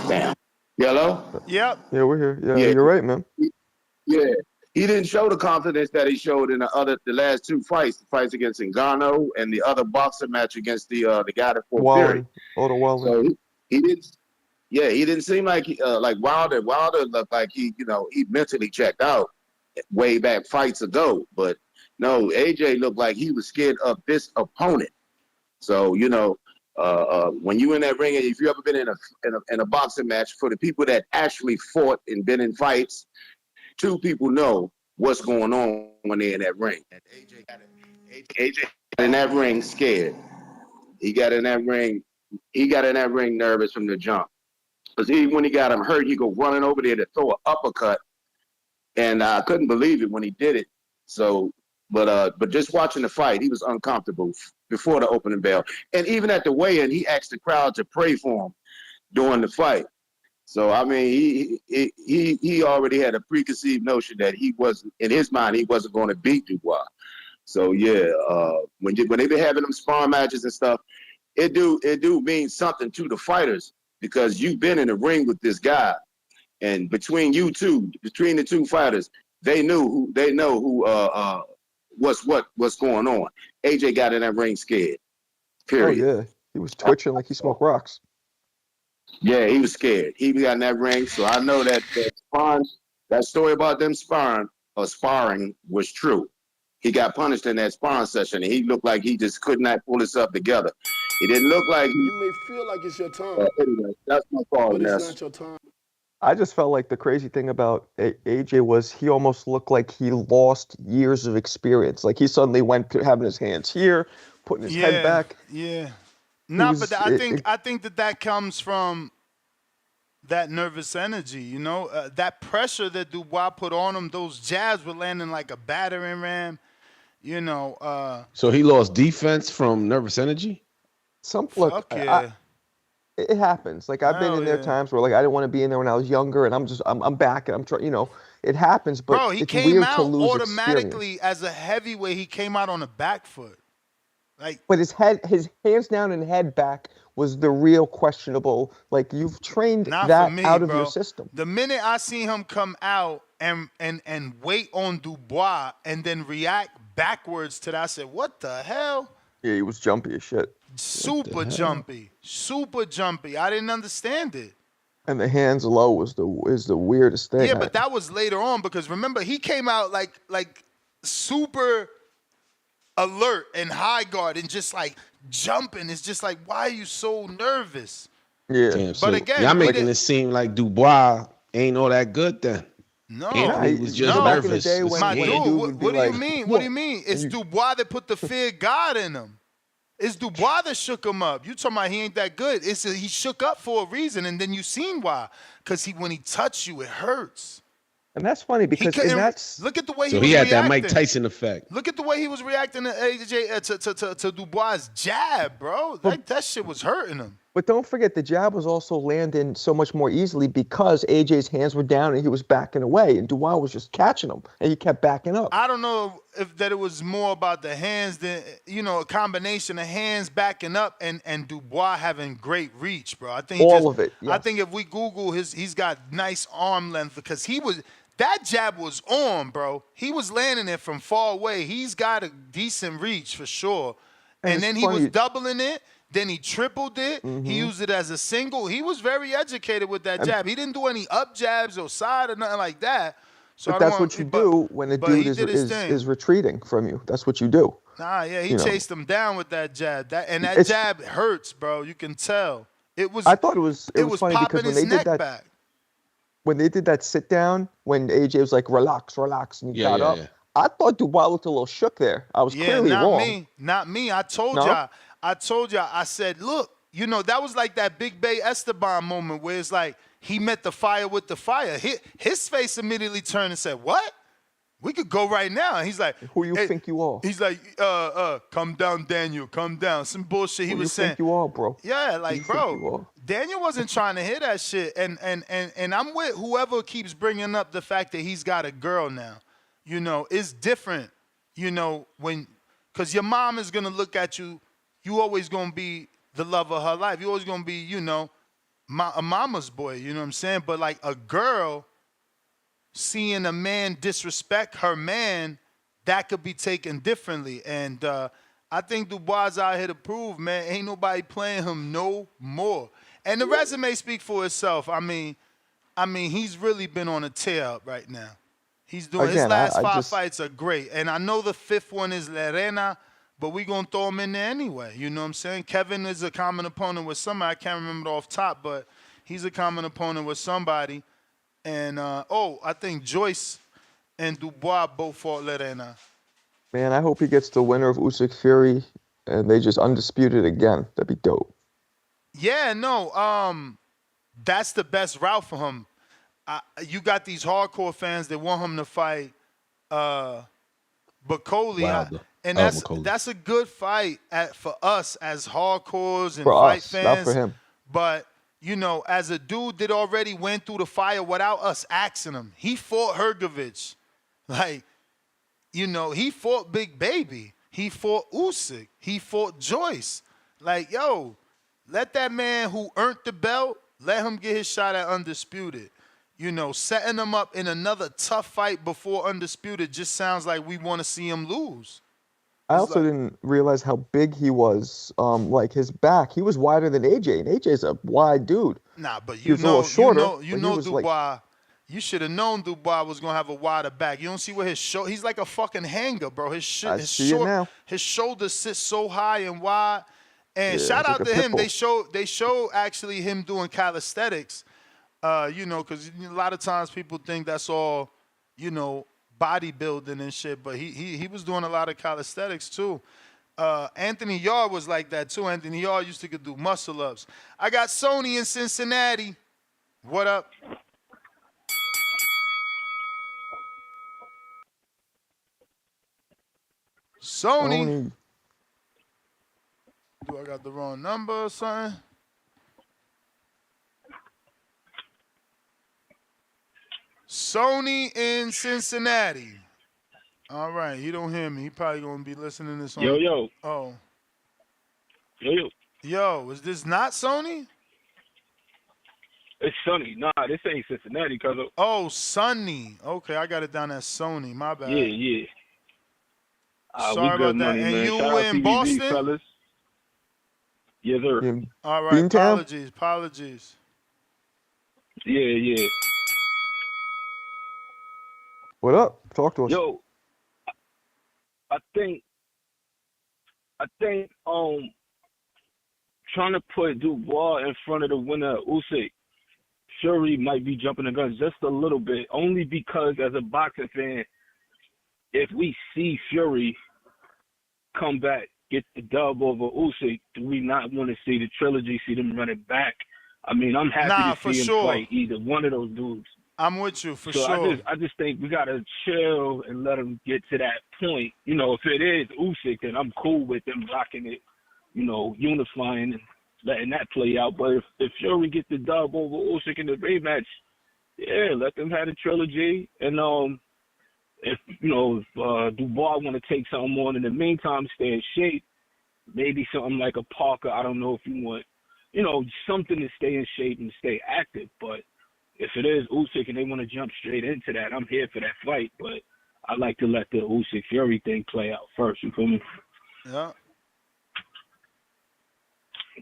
Damn. Hello? Yep. Yeah, we're here. Yeah, Yeah. you're right, man. Yeah. He didn't show the confidence that he showed in the last two fights, the fights against Ngannou and the other boxing match against the guy that fought Fury. Otto Wallen. So he didn't. Yeah, he didn't seem like Wilder. Wilder looked like he mentally checked out way back fights ago. But no, AJ looked like he was scared of this opponent. So when you in that ring, if you ever been in a boxing match, for the people that actually fought and been in fights, two people know what's going on when they're in that ring. And AJ got in that ring scared. He got in that ring. He got in that ring nervous from the jump. Because when he got him hurt, he go running over there to throw an uppercut, and I couldn't believe it when he did it. So, but just watching the fight, he was uncomfortable before the opening bell, and even at the weigh-in, he asked the crowd to pray for him during the fight. So I mean, he already had a preconceived notion that he wasn't, in his mind, he wasn't going to beat Dubois. So yeah, when they been having them sparring matches and stuff, it do mean something to the fighters, because you've been in the ring with this guy, and between the two fighters, they know what's going on. AJ got in that ring scared. Period. Oh yeah, he was twitching like he smoked rocks. Yeah, he was scared. He got in that ring, so I know that that story about them sparring was true. He got punished in that sparring session, and he looked like he just could not pull himself together. It didn't look like You may feel like it's your time, anyway, that's my fault, but it's Ness. not your time. I just felt like the crazy thing about AJ was he almost looked like he lost years of experience. Like he suddenly went to having his hands here, putting his head back. Yeah. No, was- but I think that comes from that nervous energy, you know, that pressure that Dubois put on him. Those jabs were landing like a battering ram, you know. So he lost defense from nervous energy? Look, Fuck yeah. It happens. Like I've been Hell in there yeah. times where like I didn't want to be in there when I was younger, and I'm back, and I'm trying. You know, it happens. But Bro, he it's came weird out to lose automatically experience. as a heavyweight. He came out on the back foot. Like, But his hands down and head back was the real questionable. Like you've trained not that for me, out of bro. your system. The minute I see him come out and wait on Dubois and then react backwards to that, I said, "What the hell?" Yeah, he was jumpy as shit. Super jumpy. I didn't understand it. And the hands low is the weirdest thing. Yeah, but that was later on, because remember, he came out like super alert and high guard and just like jumping. It's just like, why are you so nervous? Yeah. Damn, But so again, y'all we making didn't- it seem like Dubois ain't all that good then. No, Anthony was just no. Back in the nervous. day and when My scared. dude dude, would be what do you like, mean? "What?" What do you mean? It's Dubois that put the fear of God in him. It's Dubois that shook him up. You talking about he ain't that good. He shook up for a reason, and then you seen why. Because when he touched you, it hurts. And that's funny because that's Look at the way So he was he had reacting. that Mike Tyson effect. Look at the way he was reacting to AJ to Dubois' jab, bro. That shit was hurting him. But don't forget, the jab was also landing so much more easily because AJ's hands were down and he was backing away, and Dubois was just catching him, and he kept backing up. I don't know if that it was more about the hands than, a combination of hands backing up and Dubois having great reach, bro. I think All of it, I yes. think if we Google he's got nice arm length, because that jab was on, bro. He was landing it from far away. He's got a decent reach for sure. And it's then he was funny- doubling it. Then he tripled it. Mm-hmm. He used it as a single. He was very educated with that jab. He didn't do any up jabs or side or nothing like that. So But that's what you do when a dude he did his thing. is retreating from you. That's what you do. Nah, yeah, he You know. chased him down with that jab. That It's- jab hurts, bro. You can tell. I thought it was funny popping because when his they did neck that back. when they did that sit down, when AJ was like relax, and he Yeah, got yeah, up, yeah. I thought Dubois looked a little shook there. I was clearly not wrong. me. Not me. I told No? y'all. I said, look, that was like that Big Bay Esteban moment where it's like he met the fire with the fire. His face immediately turned and said, what? We could go right now. And he's like, Who you think you are? He's like, come down, Daniel, come down. Some bullshit he Who was you saying. think you are, bro? Yeah, like, Who you think you bro, are? Daniel wasn't trying to hear that shit, and I'm with whoever keeps bringing up the fact that he's got a girl now. You know, it's different. You know, because your mom is gonna look at you. You always gonna be the love of her life. You always gonna be, you know, a mama's boy. You know what I'm saying? But like a girl seeing a man disrespect her man, that could be taken differently. And I think Dubois out here to prove, man, ain't nobody playing him no more. And the resume speak for itself. I mean, he's really been on a tear up right now. He's doing his Again, last I 5 just fights are great. And I know the 5th one is La Arena, but we gonna throw him in there anyway. You know what I'm saying? Kevin is a common opponent with somebody. I can't remember it off top, but he's a common opponent with somebody. And I think Joyce and Dubois both fought La Arena. man, I hope he gets the winner of Usyk Fury and they just undisputed again. That'd be dope. Yeah, no, that's the best route for him. You got these hardcore fans that want him to fight Bacoli, Wilder. and McCauley. that's a good fight for us as hardcores and For fight us, fans. not for him. But you know, as a dude that already went through the fire without us asking him, he fought Hergovich, like, you know, he fought Big Baby, he fought Usyk, he fought Joyce. Like, yo, let that man who earned the belt, let him get his shot at Undisputed. You know, setting him up in another tough fight before Undisputed just sounds like we want to see him lose. I also didn't realize how big he was. Like his back, he was wider than AJ, and AJ's a wide dude. Nah, but he was a little shorter. you but know he was Dubois. like, You should have known Dubois was gonna have a wider back. You don't see where his shoulder. He's like a fucking hanger, bro. I see it now. His shoulders sit so high and wide. And Yeah, shout it's like out a to pit him. bull. They show actually him doing calisthenics. You know, because a lot of times people think that's all, you know, bodybuilding and shit. But he was doing a lot of calisthenics too. Anthony Yard was like that too. Anthony Yard used to do muscle ups. I got Sony in Cincinnati. What up? Sony. Do I got the wrong number or something? Sony in Cincinnati. All right, he don't hear me. He probably gonna be listening to this on. Yo. Oh. Yo. Yo, is this not Sony? It's Sunny. Nah, this ain't Cincinnati, cuz. Oh, Sunny. Okay, I got it down as Sony. My bad. Yeah. Sorry we good about that. money, And man. you Shout out in TVZ, Boston? fellas. Yes, sir. All right, apologies. Yeah. what up? Talk to us. Yo, I think trying to put Dubois in front of the winner of Usyk, Fury might be jumping the gun just a little bit, only because as a boxing fan, if we see Fury come back, get the dub over Usyk, do we not want to see the trilogy, see them run it back? I mean, I'm happy to see him fight either one of those dudes. I'm with you for so sure. I just think we gotta chill and let him get to that point. You know, if it is Usyk, then I'm cool with them rocking it, you know, unifying and letting that play out. But if Fury gets the dub over Usyk in the rematch, yeah, let them have the trilogy. And if Dubois want to take something on in the meantime, stay in shape, maybe something like a Parker. I don't know if you want, you know, something to stay in shape and stay active. But if it is Usyk and they want to jump straight into that, I'm here for that fight. But I like to let the Usyk Fury thing play out first. You feel me? Yeah.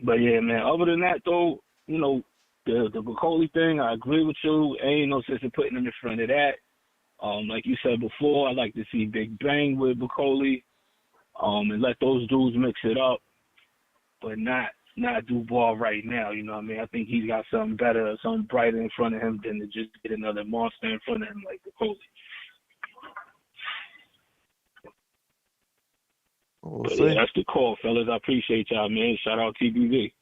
But yeah, man. Other than that, though, you know, the Bacoli thing, I agree with you. Ain't no sense in putting him in front of that. Like you said before, I like to see Big Bang with Bacoli, and let those dudes mix it up, but not Dubois right now. You know what I mean? I think he's got something better, something brighter in front of him than to just get another monster in front of him like Bacoli. But yeah, that's the call, fellas. I appreciate y'all, man. Shout out TBV.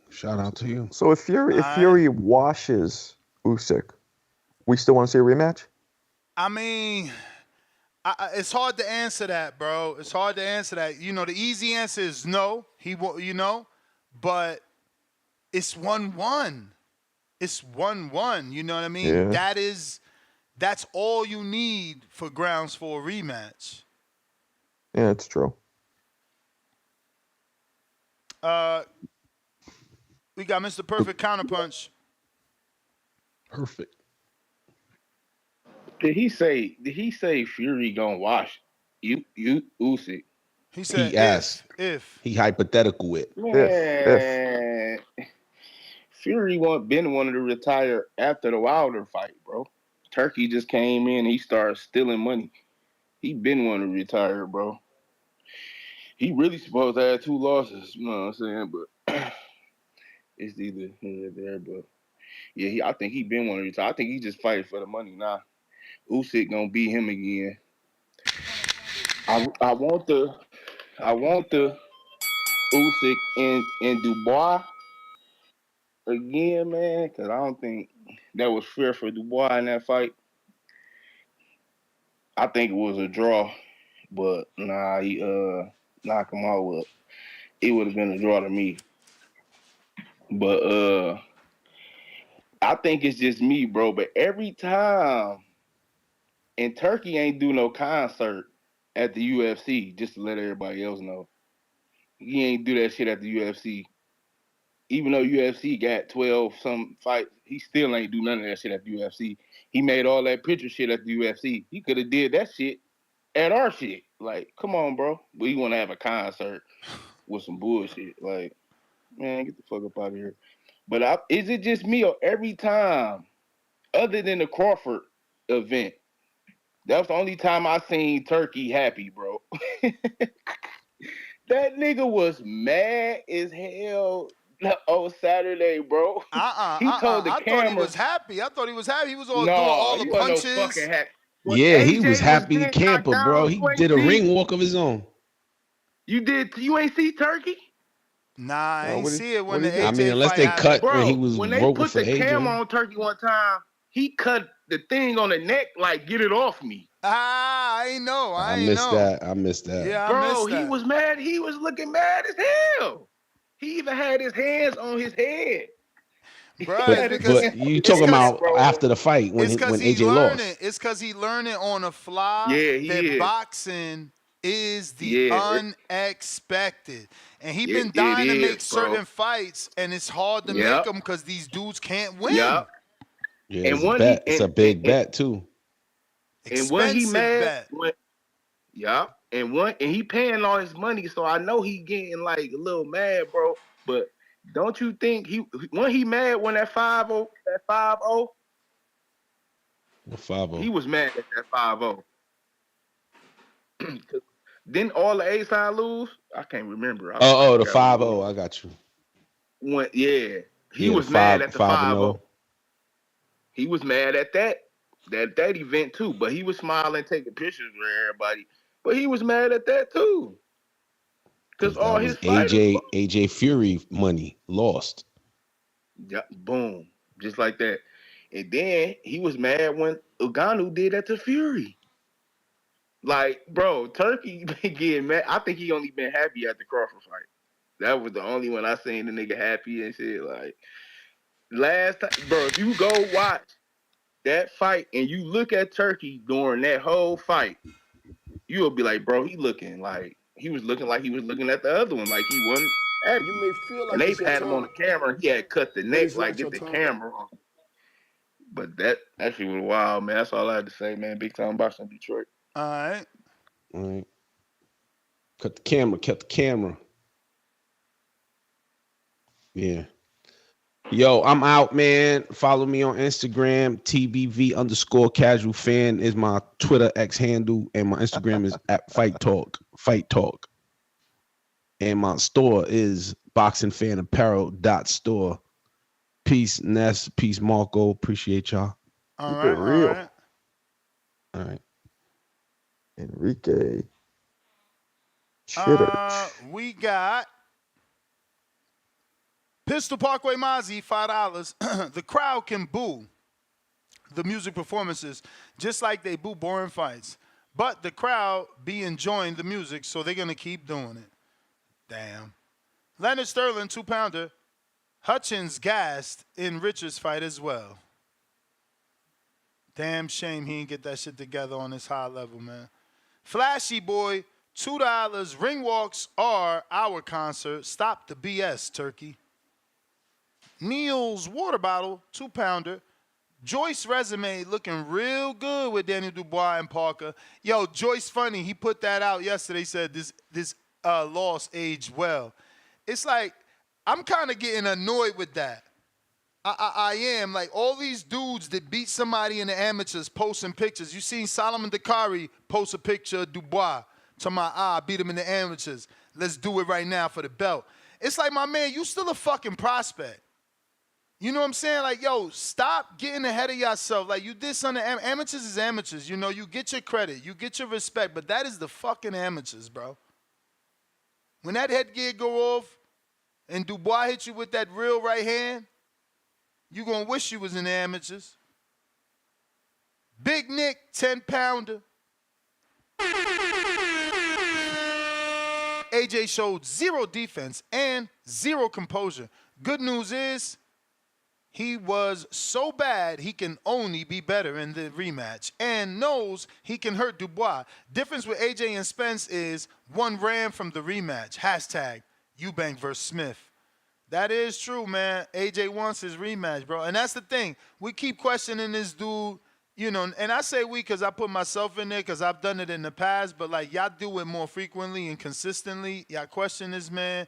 Shout out to you. So if Fury washes Usyk, we still want to see a rematch? I mean, it's hard to answer that, bro. It's hard to answer that. You know, the easy answer is no. He will, you know, but it's 1-1. It's 1-1. You know what I mean? Yeah. That's all you need for grounds for a rematch. Yeah, it's true. We got Mr. Perfect Counterpunch. Perfect. Did he say Fury gonna wash you Usyk? He said He asked. if. He hypothetical it. If. Man, Fury been wanting to retire after the Wilder fight, bro. Turkey just came in, he started stealing money. He been wanting to retire, bro. He really supposed to have 2 losses, you know what I'm saying? But it's either here or there. But yeah, I think he been wanting to retire. I think he just fighting for the money now. Usyk gonna beat him again. I want the Usyk and Dubois again, man, because I don't think that was fair for Dubois in that fight. I think it was a draw, but nah, he knocked him out with. It would have been a draw to me. But I think it's just me, bro. But every time, and Turkey ain't do no concert at the UFC, just to let everybody else know. He ain't do that shit at the UFC. Even though UFC got 12 some fights, he still ain't do none of that shit at the UFC. He made all that picture shit at the UFC. He could have did that shit at our shit. Like, come on, bro. We want to have a concert with some bullshit. Like, man, get the fuck up out of here. But is it just me or every time, other than the Crawford event, that was the only time I seen Turkey happy, bro. That nigga was mad as hell on Saturday, bro. He told the I thought he camera, was happy. I thought he was happy. He was all doing no, all the you wasn't no punches. fucking happy. When Yeah, he was AJ was happy getting knocked camper, bro. down, He you ain't did a see? ring walk of his own. You ain't see Turkey? Nah, I ain't see it when what'd the he do? I mean, AJ unless fight they happened. cut when he Bro, was when they voting put for the camera AJ. on Turkey one time, he cut the thing on the neck, like, get it off me. I ain't know. I ain't missed know. that. I missed that. Yeah, I Bro, missed he that. was mad. He was looking mad as hell. He even had his hands on his head. He Bruh, it's had his because But hands on you his talking head, about bro. after the fight when it's because when he AJ learning. lost? It's because he learning on the fly Yeah, he that is. boxing is the Yeah, unexpected. And he been it dying to make is, bro. certain fights, and it's hard to make Yep, them because these dudes can't yep. win. Yeah, And it's a when he bet. It's a big bet too. and when he Expensive mad, bet. yep. And he paying all his money, so I know he getting like a little mad, bro. But don't you think when he mad when that 5-0, The 5-0. he was mad at that 5-0. Didn't all the A side lose? I can't remember. I Oh, the forgot what it 5-0. was. I got you. Yeah, he Yeah, the was mad five at the five and 5-0. 0. He was mad at that event too. But he was smiling, taking pictures with everybody. But he was mad at that too. Cause Because that all was his fighters AJ Fury money lost. yeah, boom. Just like that. And then he was mad when Ngannou did that to Fury. Like, bro, Turkey been getting mad. I think he only been happy at the Crawford fight. That was the only one I seen the nigga happy and shit. Like last time, bro, if you go watch that fight and you look at Turkey during that whole fight, you'll be like, bro, he was looking like he was looking at the other one, like he wasn't happy. You may feel And like they it's your had him on time, the camera. He had cut the but neck, it's like not get your the time. camera on. But that shit was wild, man. That's all I had to say, man. Big time boxing Detroit. All right. All right. Cut the camera. Cut the camera. Yeah. Yo, I'm out, man. Follow me on Instagram. TBV_casual fan is my Twitter X handle, and my Instagram is at Fight Talk. Fight Talk. And my store is boxingfanapparel.store. Peace, Ness. Peace, Marco. Appreciate y'all. All Keep it right. All real. right. All right. Enrique. Chitter. We got Pistol Parkway Mozzie, $5. The crowd can boo the music performances just like they boo boring fights. But the crowd be enjoying the music, so they're going to keep doing it. Damn. Leonard Sterling, 2-pounder. Hutchins gassed in Richards' fight as well. Damn shame he didn't get that shit together on this high level, man. Flashy boy, $2. Ring walks are our concert. Stop the BS, Turkey. Neil's water bottle, 2-pounder. Joyce resume looking real good with Daniel Dubois and Parker. Yo, Joyce funny. He put that out yesterday. He said this loss aged well. It's like I'm kind of getting annoyed with that. I am. Like, all these dudes that beat somebody in the amateurs posting pictures. You seen Solomon Dakari post a picture of Dubois to I beat him in the amateurs. Let's do it right now for the belt. It's like, my man, you still a fucking prospect. You know what I'm saying? Like, yo, stop getting ahead of yourself. Like, you did something. Amateurs is amateurs. You know, you get your credit. You get your respect. But that is the fucking amateurs, bro. When that headgear go off and Dubois hit you with that real right hand, you going to wish you was in the amateurs. Big Nick, 10-pounder. AJ showed zero defense and zero composure. Good news is he was so bad he can only be better in the rematch and knows he can hurt Dubois. Difference with AJ and Spence is one ran from the rematch. Hashtag Eubank versus Smith. That is true, man. AJ wants his rematch, bro. And that's the thing. We keep questioning this dude, you know, and I say we because I put myself in there because I've done it in the past, but, like, y'all do it more frequently and consistently. Y'all question this man,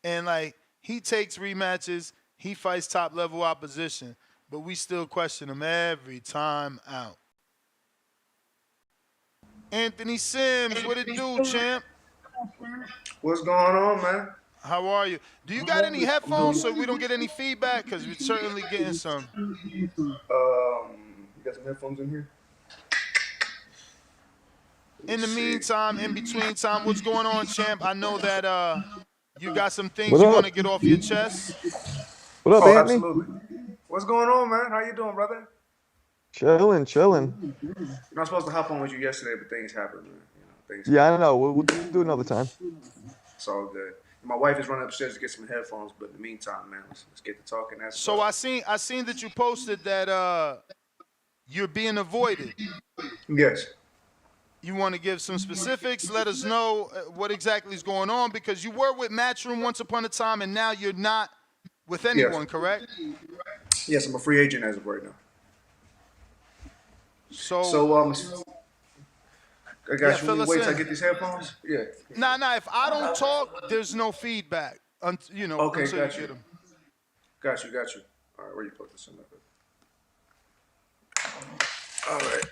and, like, he takes rematches. He fights top-level opposition, but we still question him every time out. Anthony Sims, what it do, champ? What's going on, man? How are you? Do you got any headphones so we don't get any feedback? Because we're certainly getting some. You got some headphones in here? In the meantime, in between time, what's going on, champ? I know that you got some things What you up? want to get off your chest. What up, Oh, Anthony? absolutely. What's going on, man? How you doing, brother? Chilling. You're not supposed to hop on with you yesterday, but things happen, man. You know, things Yeah, happen. I know. We'll do it another time. It's all good. My wife is running upstairs to get some headphones, but in the meantime, man, let's get to talking. That's So I seen that you posted that you're being avoided. Yes. You want to give some specifics? Let us know what exactly is going on, because you were with Matchroom once upon a time, and now you're not with anyone, correct? Yes, I'm a free agent as of right now. So I yeah, got you. fill us Wait till I in. get these headphones. Yeah. Nah. If I don't talk, there's no feedback. Okay, until got you you. get them. Got you. All right, where you put this in? All right.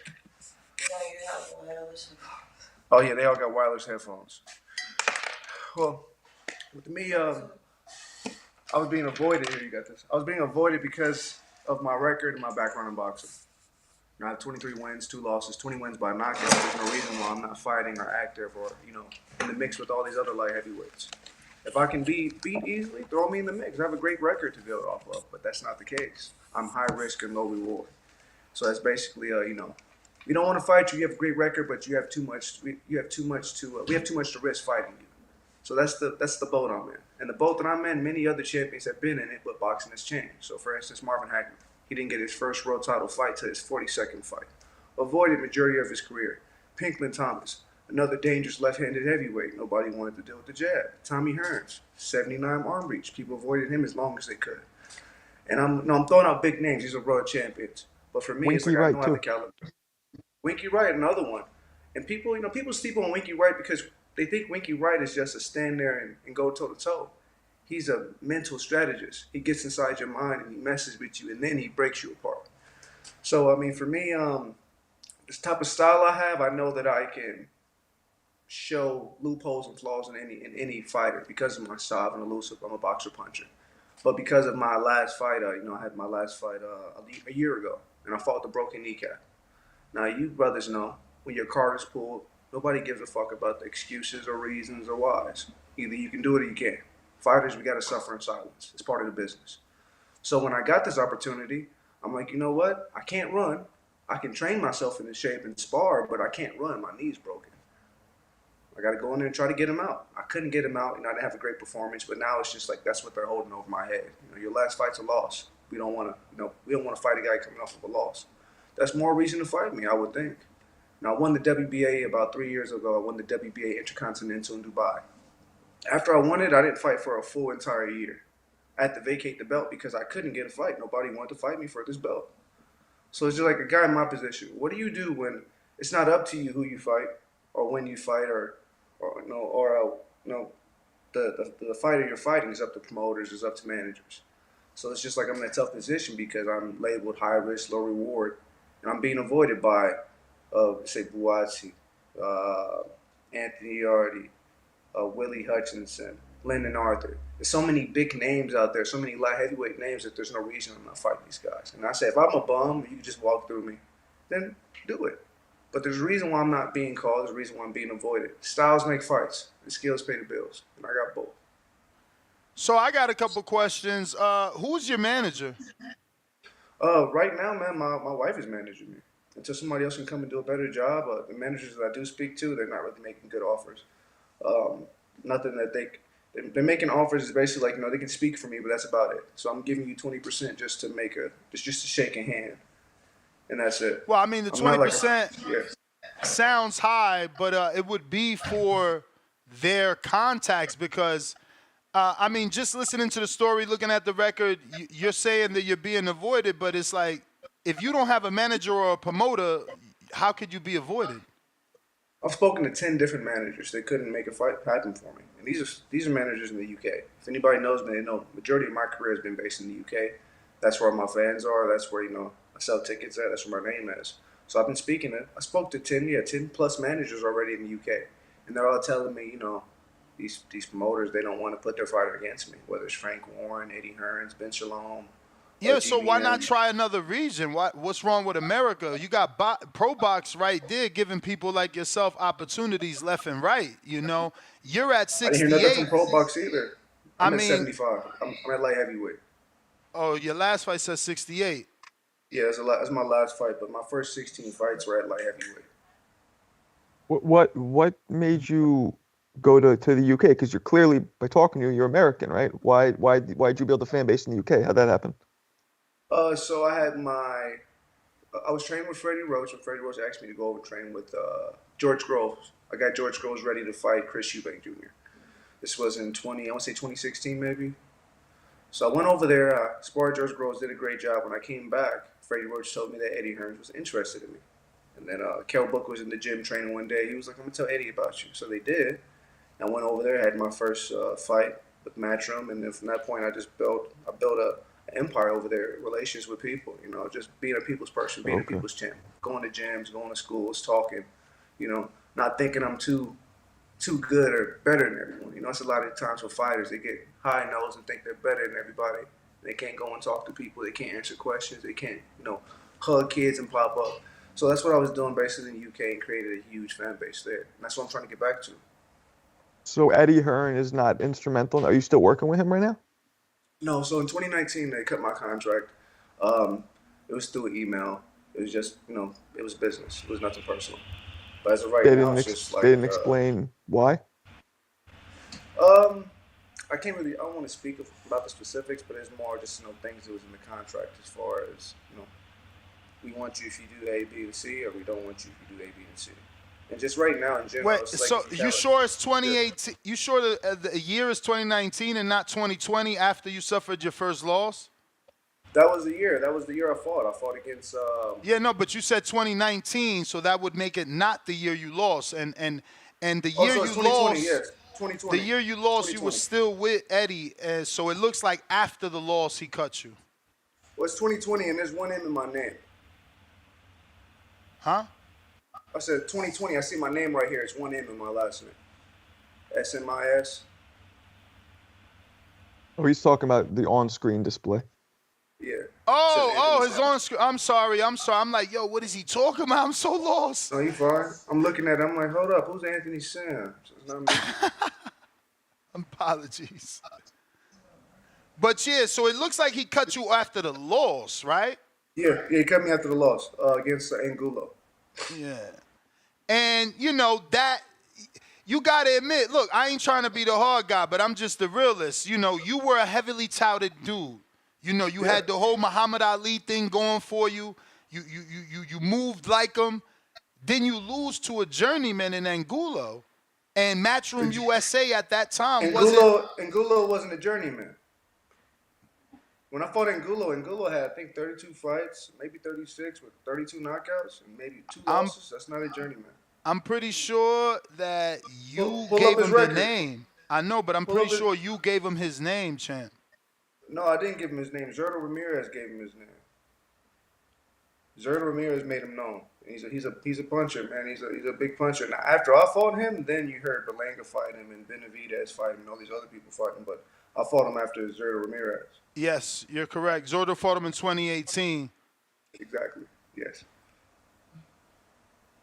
Oh yeah, they all got wireless headphones. Well, with me, I was being avoided. Here, you got this. I was being avoided because of my record and my background in boxing. I have 23 wins, 2 losses, 20 wins by knockout. There's no reason why I'm not fighting or active or, in the mix with all these other light heavyweights. If I can be beat easily, throw me in the mix. I have a great record to build off of, but that's not the case. I'm high risk and low reward. So that's basically, we don't want to fight you. You have a great record, but you have too much. We have too much to risk fighting you. So that's the boat I'm in. And the boat that I'm in, many other champions have been in it, but boxing has changed. So for instance, Marvin Hagler, he didn't get his first world title fight till his 42nd fight. Avoided majority of his career. Pinklin Thomas, another dangerous left-handed heavyweight. Nobody wanted to deal with the jab. Tommy Hearns, 79 arm reach. People avoided him as long as they could. And I'm throwing out big names. These are world champions. But for me, it's Winky like I Wright know I have too. the caliber. Winky Wright, another one. And people, people sleep on Winky Wright because they think Winky Wright is just to stand there and go toe to toe. He's a mental strategist. He gets inside your mind and he messes with you, and then he breaks you apart. So I mean, for me, this type of style I have, I know that I can show loopholes and flaws in any fighter because of my style. I'm elusive. I'm a boxer puncher. But because of my last fight, I had my last fight a year ago, and I fought the broken kneecap. Now, you brothers know when your card is pulled, nobody gives a fuck about the excuses or reasons or whys. Either you can do it or you can't. Fighters, we got to suffer in silence. It's part of the business. So when I got this opportunity, I'm like, you know what? I can't run. I can train myself into shape and spar, but I can't run. My knee's broken. I got to go in there and try to get him out. I couldn't get him out, and I didn't have a great performance. But now it's just like that's what they're holding over my head. Your last fight's a loss. We don't want to, we don't want to fight a guy coming off of a loss. That's more reason to fight me, I would think. Now, I won the WBA about 3 years ago. I won the WBA Intercontinental in Dubai. After I won it, I didn't fight for a full entire year. I had to vacate the belt because I couldn't get a fight. Nobody wanted to fight me for this belt. So it's just like a guy in my position. What do you do when it's not up to you who you fight or when you fight the fighter you're fighting is up to promoters, is up to managers. So it's just like I'm in a tough position because I'm labeled high risk, low reward, and I'm being avoided by, say, Buatsi, Anthony Yardy, Willie Hutchinson, Lyndon Arthur. There's so many big names out there, so many light heavyweight names that there's no reason I'm not fighting these guys. And I say, if I'm a bum, you can just walk through me, then do it. But there's a reason why I'm not being called. There's a reason why I'm being avoided. Styles make fights, and skills pay the bills, and I got both. So I got a couple questions. Who's your manager? Right now, man, my wife is managing me. Until somebody else can come and do a better job, the managers that I do speak to, they're not really making good offers. Nothing that they're making offers is basically like, they can speak for me, but that's about it. So I'm giving you 20% just to shake a hand, and that's it. Well, I mean, the 20% sounds high, but it would be for their contacts because, I mean, just listening to the story, looking at the record, you're saying that you're being avoided, but it's like, if you don't have a manager or a promoter, how could you be avoided? I've spoken to 10 different managers. They couldn't make a fight happen for me. And these are managers in the UK. If anybody knows me, they know the majority of my career has been based in the UK. That's where my fans are. That's where, I sell tickets at. That's where my name is. So I've been speaking to, I spoke to 10 plus managers already in the UK. And they're all telling me, these promoters, they don't want to put their fighter against me, whether it's Frank Warren, Eddie Hearns, Ben Shalom. Yeah, so why not try another region? What's wrong with America? You got Pro Box right there giving people like yourself opportunities left and right, You're at 68. I didn't hear nothing from Pro Box either. I'm at 75. I'm at light heavyweight. Oh, your last fight says 68. Yeah, that's my last fight, but my first 16 fights were at light heavyweight. What made you go to the UK? Because you're clearly, by talking to you, you're American, right? Why'd you build a fan base in the UK? How'd that happen? So I was training with Freddie Roach, and Freddie Roach asked me to go over and train with George Groves. I got George Groves ready to fight Chris Eubank Jr. This was in 2016 maybe. So I went over there, sparred George Groves, did a great job. When I came back, Freddie Roach told me that Eddie Hearns was interested in me. And then Kell Book was in the gym training one day. He was like, I'm going to tell Eddie about you. So they did. I went over there, had my first fight with Matchroom, and then from that point, I built an empire over there, relations with people, just being a people's person, being a people's champ, going to gyms, going to schools, talking, not thinking I'm too good or better than everyone. It's a lot of times with fighters, they get high nose and think they're better than everybody. They can't go and talk to people. They can't answer questions. They can't, hug kids and pop up. So that's what I was doing basically in the UK and created a huge fan base there. And that's what I'm trying to get back to. So Eddie Hearn is not instrumental. Are you still working with him right now? No, so in 2019, they cut my contract. It was through email. It was just, it was business. It was nothing personal. But as of right now, it's just like... They didn't explain why? I don't want to speak about the specifics, but it's more just, things that was in the contract as far as, we want you if you do A, B, and C, or we don't want you if you do A, B, and C. And just right now in general. Wait, so you sure it's 2018? You sure the year is 2019 and not 2020 after you suffered your first loss? That was the year. That was the year I fought. I fought against. Yeah, no, but you said 2019, so that would make it not the year you lost. And the year you lost, yes, 2020. the year you lost, you were still with Eddie. So it looks like after the loss, he cut you. Well, it's 2020, and there's one M in my name. Huh? I said 2020. I see my name right here. It's one M in my last name. SMIS. Oh, he's talking about the on-screen display. Yeah. His on-screen. I'm sorry. I'm like, yo, what is he talking about? I'm so lost. No, you fine. I'm looking at it. I'm like, hold up. Who's Anthony Sam? It's not me. Apologies. But yeah, so it looks like he cut you after the loss, right? Yeah, he cut me after the loss against Angulo. Yeah. And, you got to admit, look, I ain't trying to be the hard guy, but I'm just the realist. You know, you were a heavily touted dude. You know, you had the whole Muhammad Ali thing going for you. You moved like him. Then you lose to a journeyman in Angulo. And Matchroom USA at that time wasn't. Angulo wasn't a journeyman. When I fought Angulo had, I think, 32 fights, maybe 36 with 32 knockouts and maybe 2 losses. That's not a journeyman. I'm pretty sure that you Pull gave up his him the record. name. I know, but I'm Pull pretty up his- sure you gave him his name, champ. No, I didn't give him his name. Zerto Ramirez gave him his name. Zerto Ramirez made him known. He's a puncher, man. He's a big puncher. Now, after I fought him, then you heard Berlanga fight him and Benavidez fight him and all these other people fight him. But I fought him after Zerto Ramirez. Yes, you're correct. Zordo fought him in 2018. Exactly. Yes.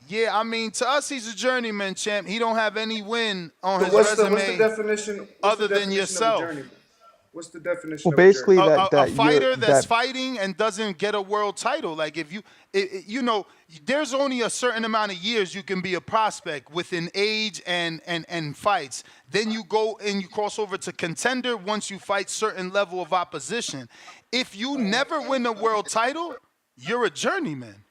Yeah, I mean, to us, he's a journeyman, champ. He don't have any win on his What's resume the definition? other than yourself. Of a journeyman? What's the definition Well, of a basically journeyman? that A fighter that's that fighting and doesn't get a world title. Like if you know, there's only a certain amount of years you can be a prospect within age and fights. Then you go and you cross over to contender once you fight certain level of opposition. If you never win a world title, you're a journeyman.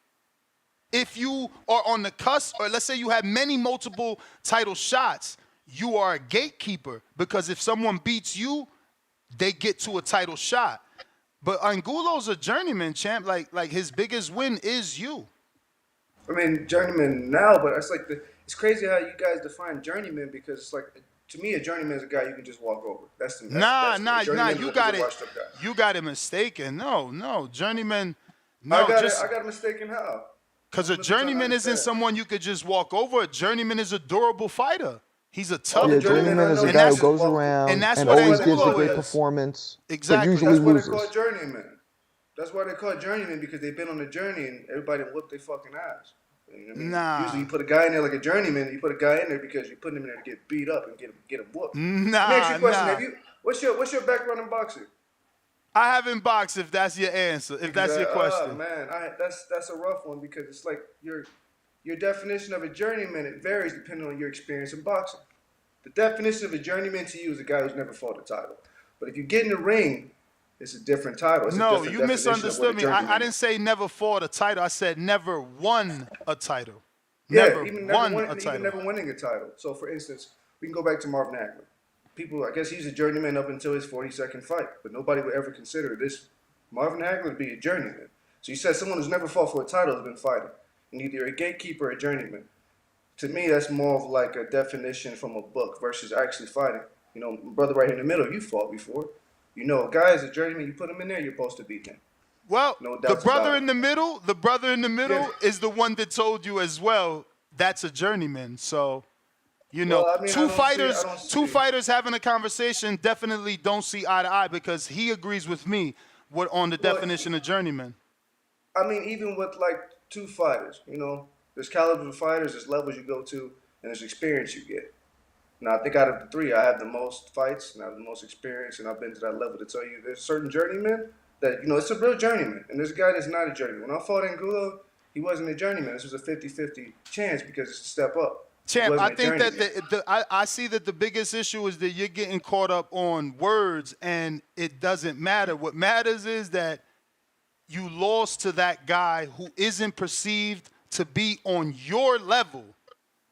If you are on the cusp, or let's say you have multiple title shots, you are a gatekeeper because if someone beats you, they get to a title shot. But Angulo's a journeyman, champ. Like his biggest win is you. I mean, journeyman now, but it's crazy how you guys define journeyman because it's like, to me, a journeyman is a guy you can just walk over. That's Nah. journeyman You is got a it. washed-up guy. You got it mistaken. No, journeyman. No, I got it mistaken how? Because a journeyman isn't someone you could just walk over. A journeyman is a durable fighter. He's a tough yeah, dude. journeyman is a guy who goes around and that's and what always gives a Angulo great is. performance, Exactly. but usually That's why loses. they call it journeyman. That's why they call it journeyman because they've been on the journey and everybody whooped their fucking ass. You know what I mean? Nah. Usually you put a guy in there like a journeyman. You put a guy in there because you put him in there to get beat up and get him whooped. Nah, Let me ask you a question. nah. What's your background in boxing? I haven't boxed if that's your answer, if that's your question. Man, that's a rough one because it's like your definition of a journeyman, it varies depending on your experience in boxing. The definition of a journeyman to you is a guy who's never fought a title. But if you get in the ring, it's a different title. It's a No, different you definition of misunderstood what a me. I journeyman didn't say never fought a title. I said never won a title. Yeah, Even never winning a title. So, for instance, we can go back to Marvin Hagler. People, I guess he's a journeyman up until his 42nd fight, but nobody would ever consider this Marvin Hagler to be a journeyman. So you said someone who's never fought for a title has been fighting, and either a gatekeeper or a journeyman. To me, that's more of like a definition from a book versus actually fighting. You know, brother right here in the middle, you fought before. You know, a guy is a journeyman. You put him in there, you're supposed to beat him. Well, no the brother in the middle, is the one that told you as well. That's a journeyman. So, you know, Well, I mean, two fighters having a conversation definitely don't see eye to eye because he agrees with me on the definition of journeyman. I mean, even with like two fighters, you know, there's caliber of fighters, there's levels you go to, and there's experience you get. Now, I think out of the three, I have the most fights and I have the most experience, and I've been to that level to tell you there's certain journeymen that, you know, it's a real journeyman, and there's a guy that's not a journeyman. When I fought Angulo, he wasn't a journeyman. This was a 50-50 chance because it's a step up. Champ, I think that I see that the biggest issue is that you're getting caught up on words, and it doesn't matter. What matters is that you lost to that guy who isn't perceived to be on your level.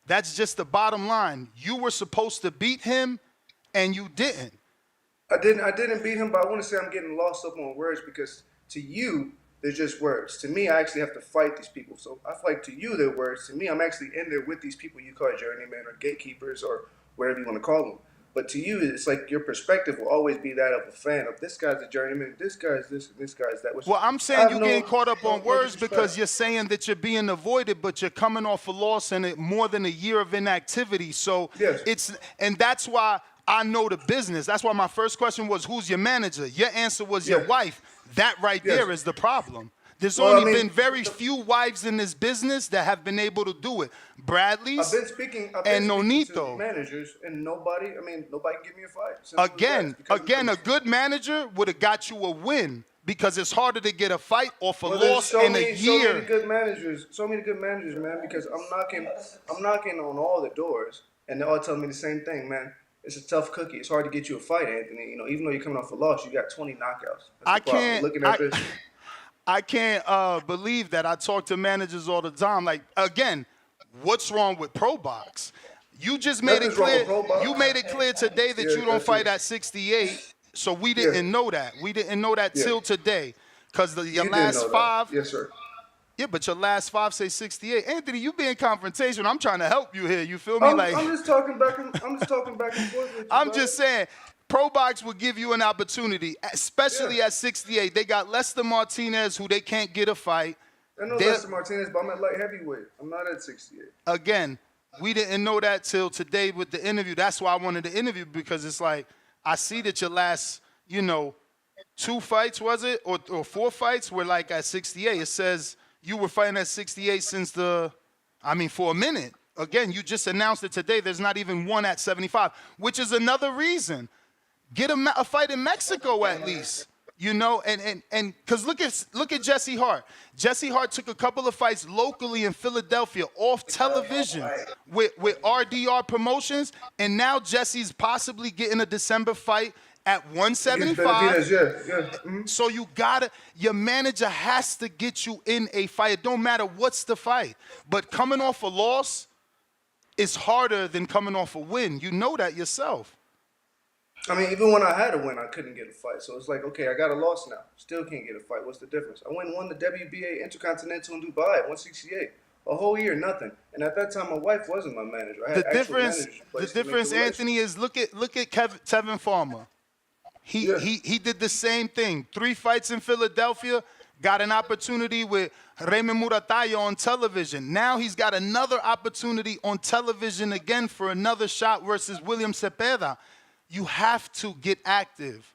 That's just the bottom line. You were supposed to beat him, and you didn't. I didn't beat him, but I want to say I'm getting lost up on words because to you, they're just words. To me, I actually have to fight these people. So I fight to you, they're words. To me, I'm actually in there with these people you call journeymen or gatekeepers or whatever you want to call them. But to you, it's like your perspective will always be that of a fan of this guy's a journeyman, this guy's this, and this guy's that. Well, I'm saying you're getting caught up on words because you're saying that you're being avoided, but you're coming off a loss and more than a year of inactivity. So and that's why I know the business. That's why my first question was, who's your manager? Your answer was your wife. That right there is the problem. There's only been very few wives in this business that have been able to do it. Bradley's I've been speaking Nonito. to managers, and nobody can give me a fight. Again, a good manager would have got you a win because it's harder to get a fight off a loss in a year. So many good managers, man, because I'm knocking on all the doors. and they're all telling me the same thing, man. It's a tough cookie. It's hard to get you a fight, Anthony. You know, even though you're coming off a loss, you got 20 knockouts. That's the problem. Looking at this. I can't believe that. I talk to managers all the time. Like, again, what's wrong with Pro Box? You just made it clear. You made it clear today that you don't fight at 68. So we didn't know that. We didn't know that till today, because your last 5. Yes, sir. Yeah, but your last 5 say 68. Anthony, you being confrontational. I'm trying to help you here. You feel me? I'm just talking back and forth with you. I'm just saying, Pro Box will give you an opportunity, especially at 68. They got Lester Martinez, who they can't get a fight. I know Lester Martinez, but I'm at light heavyweight. I'm not at 68. Again, we didn't know that till today with the interview. That's why I wanted to interview, because it's like, I see that your last, 2 fights, was it? Or 4 fights were like at 68. It says you were fighting at 68 since for a minute. Again, you just announced it today. There's not even one at 75, which is another reason. Get a fight in Mexico at least, and because look at Jesse Hart. Jesse Hart took a couple of fights locally in Philadelphia off television with RDR Promotions, and now Jesse's possibly getting a December fight at 175. So your manager has to get you in a fight. It don't matter what's the fight, but coming off a loss is harder than coming off a win. You know that yourself. I mean, even when I had a win, I couldn't get a fight. So it's like, okay, I got a loss now. Still can't get a fight. What's the difference? I won the WBA Intercontinental in Dubai at 168. A whole year, nothing. And at that time, my wife wasn't my manager. I had The difference, Anthony, is look at Tevin Farmer. He did the same thing. 3 fights in Philadelphia, got an opportunity with Raymond Murataya on television. Now he's got another opportunity on television again for another shot versus William Cepeda. You have to get active.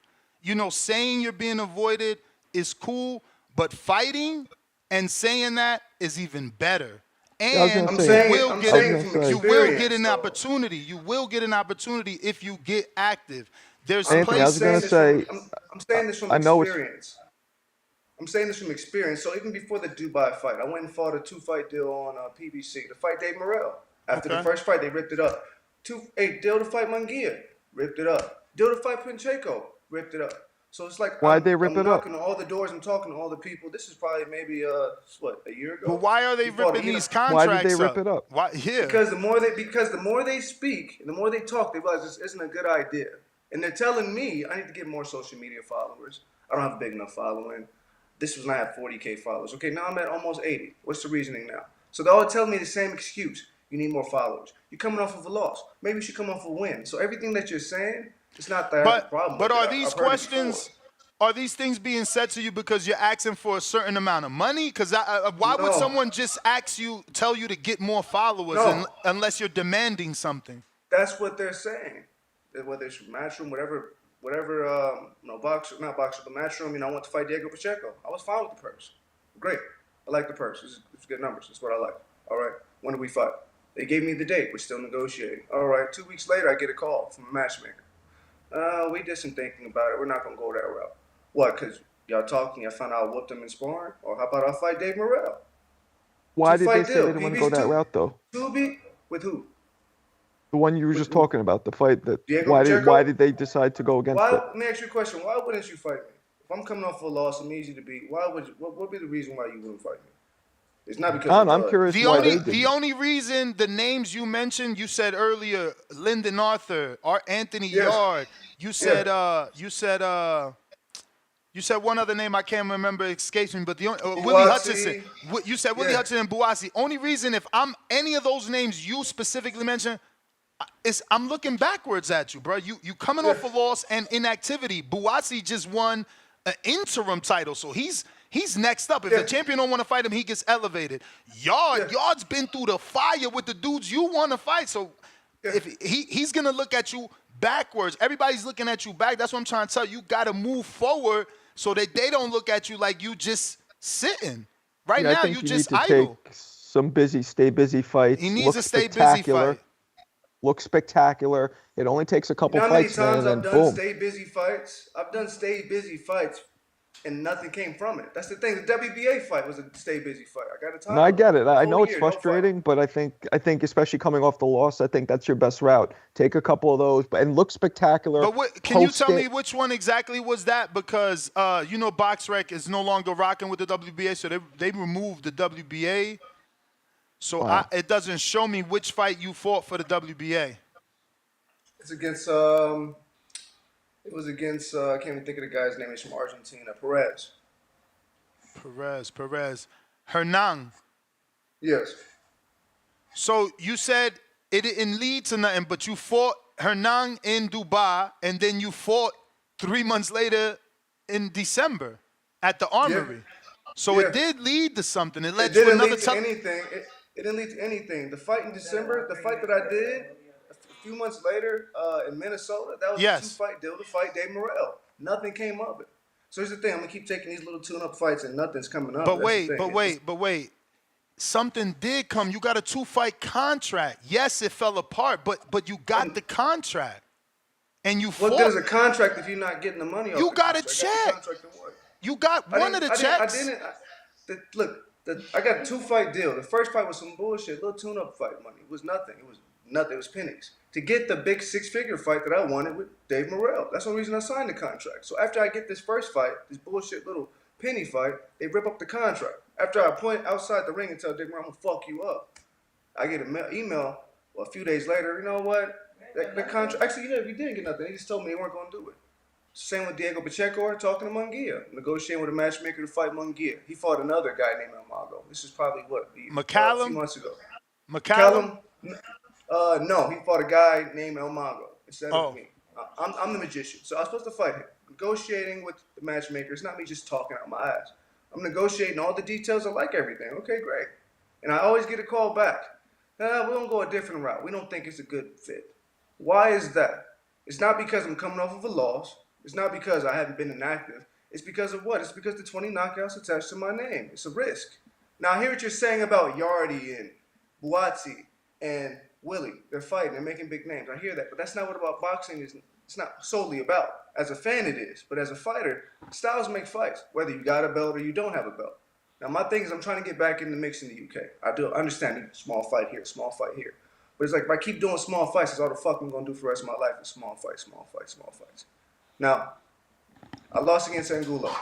Saying you're being avoided is cool, but fighting and saying that is even better. And you will get an opportunity. You will get an opportunity if you get active. There's Anthony, I was going to say, I'm saying this from experience. I'm saying this from experience. So even before the Dubai fight, I went and fought a 2-fight deal on PBC to fight Dave Morrell. After the first fight, they ripped it up. Deal to fight Munguia, ripped it up. Deal to fight Pacheco, ripped it up. So it's like, why'd they rip it up? I'm knocking on all the doors. I'm talking to all the people. This is probably maybe a year ago. But why are they ripping these contracts up? Why did they rip it up? Why? Yeah. Because the more they speak, the more they talk, they realize this isn't a good idea. And they're telling me I need to get more social media followers. I don't have a big enough following. This was when I had 40K followers. Okay, now I'm at almost 80. What's the reasoning now? So they're all telling me the same excuse. You need more followers. You're coming off of a loss. Maybe you should come off a win. So everything that you're saying, it's not that problem. But are these questions, are these things being said to you because you're asking for a certain amount of money? Because why would someone just tell you to get more followers unless you're demanding something? That's what they're saying. Whether it's Matchroom, whatever, boxer, not boxer, but Matchroom, I want to fight Diego Pacheco. I was fine with the purse. Great. I like the purse. It's good numbers. That's what I like. All right. When do we fight? They gave me the date. We're still negotiating. All right. 2 weeks later, I get a call from a matchmaker. We did some thinking about it. We're not going to go that route. What? Because y'all talking, I found out I whooped him in sparring? Or how about I fight Dave Morrell? Why did they say they didn't want to go that route, though? With who? The one you were just talking about, the fight that. Diego why did they decide to go against it? Let me ask you a question. Why wouldn't you fight me? If I'm coming off a loss, I'm easy to beat. What would be the reason why you wouldn't fight me? It's not because I'm curious why they didn't. The only reason, the names you mentioned, you said earlier, Lyndon Arthur, Anthony Yard. You said you said one other name I can't remember, escapes me, but the Willie Hutchinson. You said Willie Hutchinson and Buasi. Only reason if I'm any of those names you specifically mentioned, I'm looking backwards at you, bro. You coming off a loss and inactivity. Buasi just won an interim title, so he's next up. If the champion don't want to fight him, he gets elevated. Yard's been through the fire with the dudes you want to fight, so if he's gonna look at you backwards. Everybody's looking at you back. That's what I'm trying to tell you. You got to move forward so that they don't look at you like you just sitting. Right now, you just idle. Take some stay busy fights. He needs to stay busy fight. Look spectacular. It only takes a couple fights, man, and then boom. I've done stay busy fights and nothing came from it. That's the thing. The WBA fight was a stay busy fight. I got a title. No, I get it. I know it's year, no fight. frustrating, but I think especially coming off the loss, I think that's your best route. Take a couple of those, and look spectacular. But can you tell me which one exactly was that? Because you know, BoxRec is no longer rocking with the WBA, so they removed the WBA. So Wow. it doesn't show me which fight you fought for the WBA. It's against it was against I can't even think of the guy's name. He's from Argentina, Perez. Perez. Hernan. Yes. So you said it didn't lead to nothing, but you fought Hernan in Dubois, and then you fought 3 months later in December at the Armory. Yeah. So Yeah. it did lead to something. It led It to didn't another lead to anything. It didn't lead to anything. The fight in December, the fight that I did a few months later in Minnesota, that was a 2-fight deal to fight Dave Morrell. Nothing came of it. So here's the thing. I'm going to keep taking these little tune-up fights and nothing's coming up. But wait. Something did come. You got a 2-fight contract. Yes, it fell apart, but you got the contract. And you fought. What good is a contract if you're not getting the money off You the got a contract? check. You got one of the checks. I got a 2-fight deal. The first fight was some bullshit, little tune-up fight money. It was nothing. It was nothing. It was pennies. To get the big 6-figure fight that I wanted with Dave Morrell. That's the reason I signed the contract. So after I get this first fight, this bullshit little penny fight, they rip up the contract. After I point outside the ring and tell Dave Morrell, I'm going to fuck you up. I get an email a few days later, you know what? The contract, actually, we didn't get nothing. They just told me they weren't going to do it. Same with Diego Pacheco, talking to Munguia, negotiating with a matchmaker to fight Munguia. He fought another guy named Almago. This is probably a few months ago. McCallum? No, he fought a guy named Almago instead of me. I'm the magician, so I was supposed to fight him. Negotiating with the matchmaker. It's not me just talking out my ass. I'm negotiating all the details. I like everything. Okay, great. And I always get a call back. We don't go a different route. We don't think it's a good fit. Why is that? It's not because I'm coming off of a loss. It's not because I haven't been inactive. It's because of what? It's because the 20 knockouts attached to my name. It's a risk. Now, I hear what you're saying about Yardy and Buatsi and Willie. They're fighting. They're making big names. I hear that. But that's not what about boxing is. It's not solely about. As a fan, it is. But as a fighter, styles make fights, whether you got a belt or you don't have a belt. Now, my thing is I'm trying to get back in the mix in the UK. I do understand small fight here, small fight here. But it's like if I keep doing small fights, it's all the fuck I'm going to do for the rest of my life is small fights, small fights, small fights. Now, I lost against Angulo.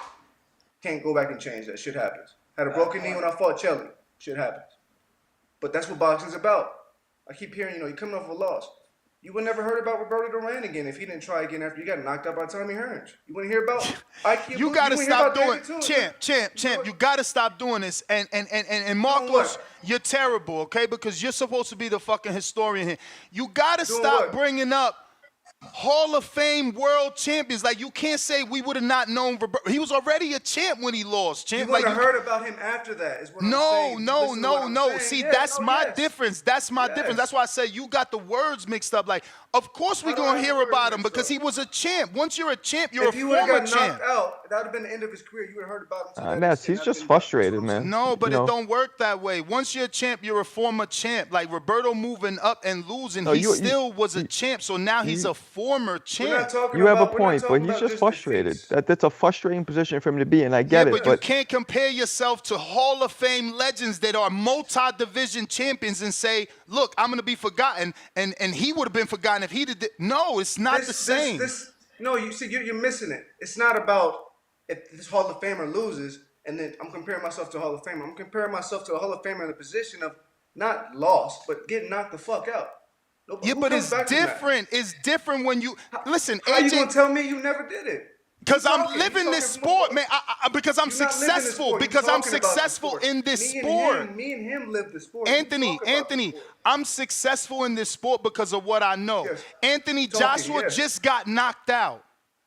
Can't go back and change that. Shit happens. Had a broken knee when I fought Chelly. Shit happens. But that's what boxing's about. I keep hearing, you're coming off a loss. You would never heard about Roberto Duran again if he didn't try again after you got knocked out by Tommy Hearns. You wouldn't hear about IQ. You got to stop doing champ. You got to stop doing this. And Marcos, you're terrible, okay? Because you're supposed to be the fucking historian here. You got to stop bringing up Hall of Fame world champions. Like, you can't say we would have not known Roberto. He was already a champ when he lost, champ. You would have heard about him after that is what I'm saying. No. See, that's my difference. That's my difference. That's why I say you got the words mixed up. Like, of course we're going to hear about him because he was a champ. Once you're a champ, you're a former champ. If he would have got knocked out, that would have been the end of his career. You would have heard about him. Ness, he's just frustrated, man. No, but it don't work that way. Once you're a champ, you're a former champ. Like Roberto moving up and losing, he still was a champ. So now he's a former champ. You have a point, but he's just frustrated. That's a frustrating position for him to be in. I get it, but you can't compare yourself to Hall of Fame legends that are multi-division champions and say, "Look, I'm going to be forgotten," and he would have been forgotten if he did. No, it's not the same. No, you see, you're missing it. It's not about if this Hall of Famer loses, and then I'm comparing myself to a Hall of Famer. I'm comparing myself to a Hall of Famer in the position of not lost, but getting knocked the fuck out. Yeah, but it's different. It's different when you listen. How you gonna tell me you never did it? Because I'm living this sport, man. Because I'm successful. Because I'm successful in this sport. Me and him live the sport. Anthony, I'm successful in this sport because of what I know. Yes. Anthony Joshua just got knocked out,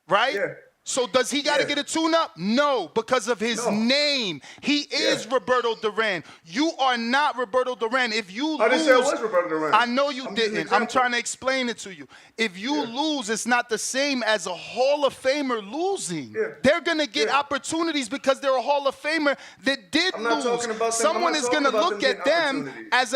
right? Yeah. So does he got to get a tune-up? No, because of his name. He is Roberto Duran. You are not Roberto Duran. If you lose, I didn't say I was Roberto Duran. I know you didn't. I'm trying to explain it to you. If you lose, it's not the same as a Hall of Famer losing. Yeah. They're going to get opportunities because they're a Hall of Famer that did lose. Someone is going to look at them as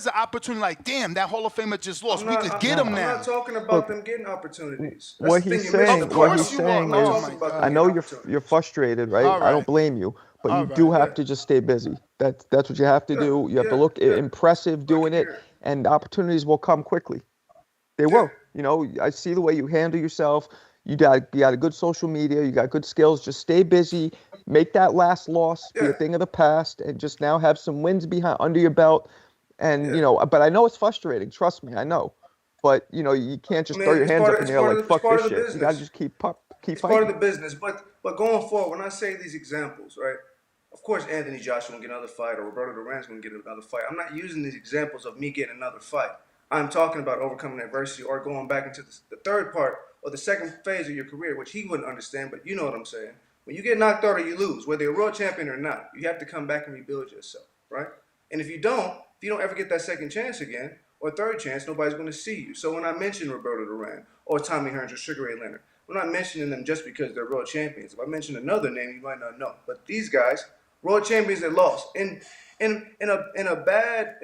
an opportunity. Like, damn, that Hall of Famer just lost. We could get him now. I'm not talking about them getting opportunities. What he's saying. Of what course he's you are. saying Oh is, my God. I know you're frustrated, right? All I don't right. blame you, but All you do right. have to just stay busy. That's what you have to do. You have to look impressive doing it, and opportunities will come quickly. They will. You know, I see the way you handle yourself. You got a good social media. You got good skills. Just stay busy. Make that last loss be a thing of the past, and just now have some wins behind under your belt. And you know, but I know it's frustrating. Trust me, I know. But you know, you can't I just mean, throw your hands up in it's the air part like of it's fuck part this of the shit. You got to business. just keep It's part of fighting. the business. But going forward, when I say these examples, right? Of course, Anthony Joshua will get another fight, or Roberto Duran's going to get another fight. I'm not using these examples of me getting another fight. I'm talking about overcoming adversity or going back into the third part or the second phase of your career, which he wouldn't understand, but you know what I'm saying. When you get knocked out or you lose, whether you're a world champion or not, you have to come back and rebuild yourself, right? And if you don't ever get that second chance again or third chance, nobody's going to see you. So when I mention Roberto Duran or Tommy Hearns or Sugar Ray Leonard, I'm not mentioning them just because they're world champions. If I mention another name, you might not know. But these guys, world champions that lost in a bad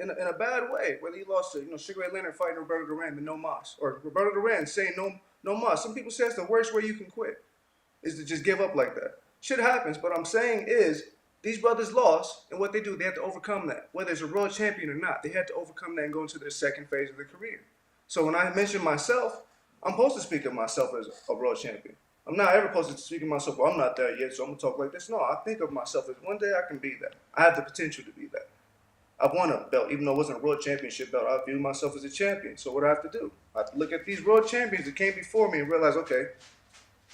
way. Whether he lost to Sugar Ray Leonard fighting Roberto Duran with no mas, or Roberto Duran saying no mas. Some people say it's the worst way you can quit is to just give up like that. Shit happens, but I'm saying is these brothers lost, and what they do, they have to overcome that. Whether it's a world champion or not, they had to overcome that and go into their second phase of their career. So when I mention myself, I'm supposed to speak of myself as a world champion. I'm not ever supposed to speak of myself, well, I'm not there yet, so I'm going to talk like this. No, I think of myself as one day I can be that. I have the potential to be that. I won a belt, even though it wasn't a world championship belt. I view myself as a champion. So what do I have to do? I have to look at these world champions that came before me and realize, okay,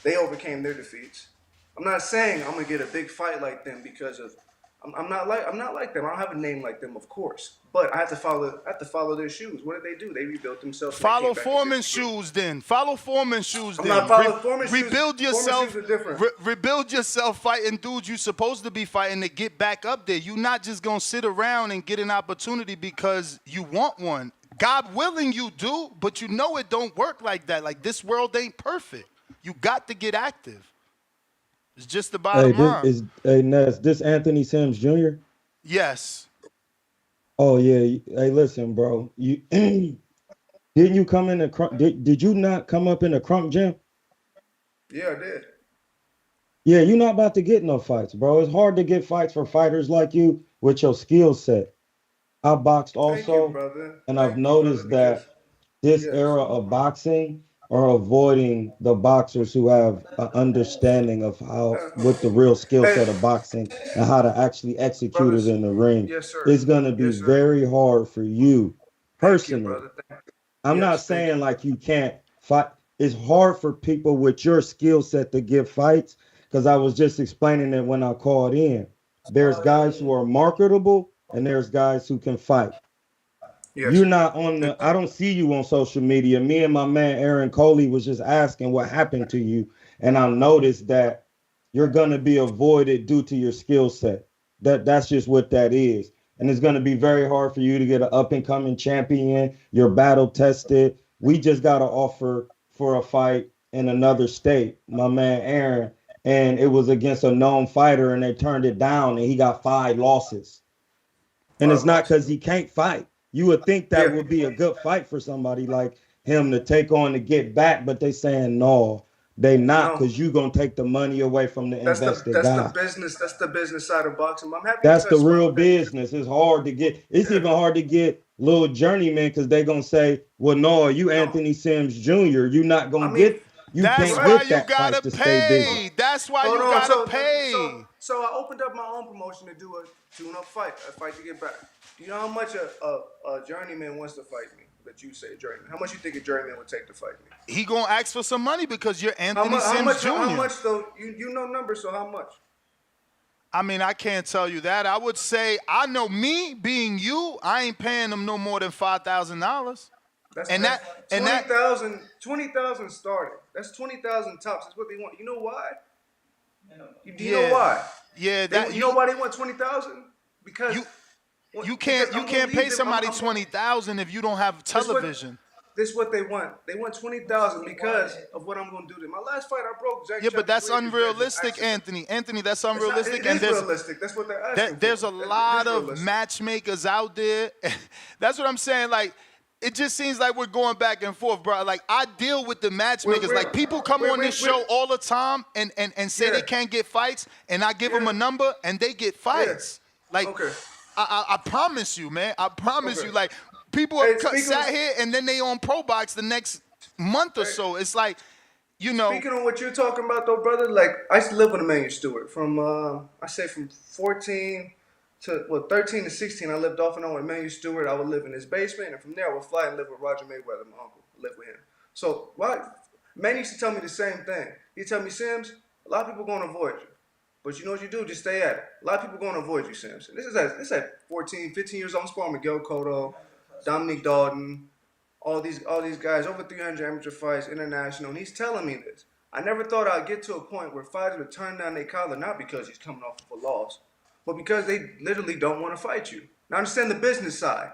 they overcame their defeats. I'm not saying I'm gonna get a big fight like them because of I'm not like them. I don't have a name like them, of course. But I have to follow their shoes. What did they do? They rebuilt themselves. And they Follow came back into Foreman's shoes then. Follow Foreman's shoes I'm then. not following Foreman's shoes. Rebuild Foreman's yourself. shoes are different. Rebuild yourself fighting dudes you're supposed to be fighting to get back up there. You're not just going to sit around and get an opportunity because you want one. God willing you do, but you know it don't work like that. Like this world ain't perfect. You got to get active. It's just the bottom line. Ness, this Anthony Sims Jr.? Yes. Oh yeah. Hey, listen, bro. You didn't you come in the crunk? Did you not come up in the crunk gym? Yeah, I did. Yeah, you're not about to get no fights, bro. It's hard to get fights for fighters like you with your skill set. I boxed Thank you, also, brother. and I've Thank you, brother, noticed because that this yes. era of boxing are avoiding the boxers who have an understanding of what the real skill Hey, set of boxing and how to actually execute it brothers. in the ring. Yes, sir. It's going to be Yes, sir. very hard for you Thank you, personally. brother. Thank you. I'm not Yes, thank saying you. like you can't fight. It's hard for people with your skill set to give fights because I was just explaining it when I called in. There's guys who are marketable and there's guys who can fight. Yes. You're not on the, I don't see you on social media. Me and my man Aaron Coley was just asking what happened to you. And I noticed that you're going to be avoided due to your skill set. That's just what that is. And it's going to be very hard for you to get an up and coming champion. You're battle tested. We just got an offer for a fight in another state, my man Aaron, and it was against a known fighter and they turned it down and he got 5 losses. And it's not because he can't fight. You would think that would be a good fight for somebody like him to take on to get back, but they saying no, they not, because you're gonna take the money away from the invested guy. That's the business side of boxing. I'm happy That's you the touched real one thing. business. It's hard to get. It's even hard to get little journeymen because they gonna say, "Well, no, you Anthony Sims Jr. You not gonna get. You That's can't why get you that gotta fight to stay busy." pay. That's why Hold you on. gotta pay. So I opened up my own promotion to do a tune-up fight, a fight to get back. Do you know how much a journeyman wants to fight me? That you say journeyman. How much you think a journeyman would take to fight me? He gonna ask for some money because you're Anthony Sims Jr. How much though? You know numbers, so how much? I mean, I can't tell you that. I would say, I know me being you, I ain't paying them no more than $5,000. That's 20,000 started. That's 20,000 tops. That's what they want. You know why? Do you know why? Yeah, you know why they want 20,000? Because you can't pay somebody 20,000 if you don't have television. This is what they want. They want 20,000 because of what I'm going to do to them. My last fight, I broke Jack. Yeah, but that's unrealistic, Anthony. Anthony, that's unrealistic. It is realistic. That's what they're asking There's for. a lot of matchmakers out there. That's what I'm saying. Like, it just seems like we're going back and forth, bro. Like, I deal with the matchmakers. Like, people come on this show all the time and say they can't get fights, and I give them a number, and they get fights. Like, I promise you, man. I promise you. Like, people have sat here, and then they on Pro Box the next month or so. It's like, you know. Speaking on what you're talking about, though, brother, like, I used to live with Emmanuel Stewart from, I say from 14 to, 13 to 16. I lived off and on with Emmanuel Stewart. I would live in his basement, and from there I would fly and live with Roger Mayweather, my uncle. Live with him. So, man used to tell me the same thing. He'd tell me, Sims, a lot of people going to avoid you. But you know what you do? Just stay at it. A lot of people going to avoid you, Sims. And this is at 14, 15 years old. I'm sparring Miguel Cotto, Dominique Dalton, all these guys, over 300 amateur fights, international, and he's telling me this. I never thought I'd get to a point where fighters would turn down their collar, not because he's coming off of a loss, but because they literally don't want to fight you. Now, understand the business side,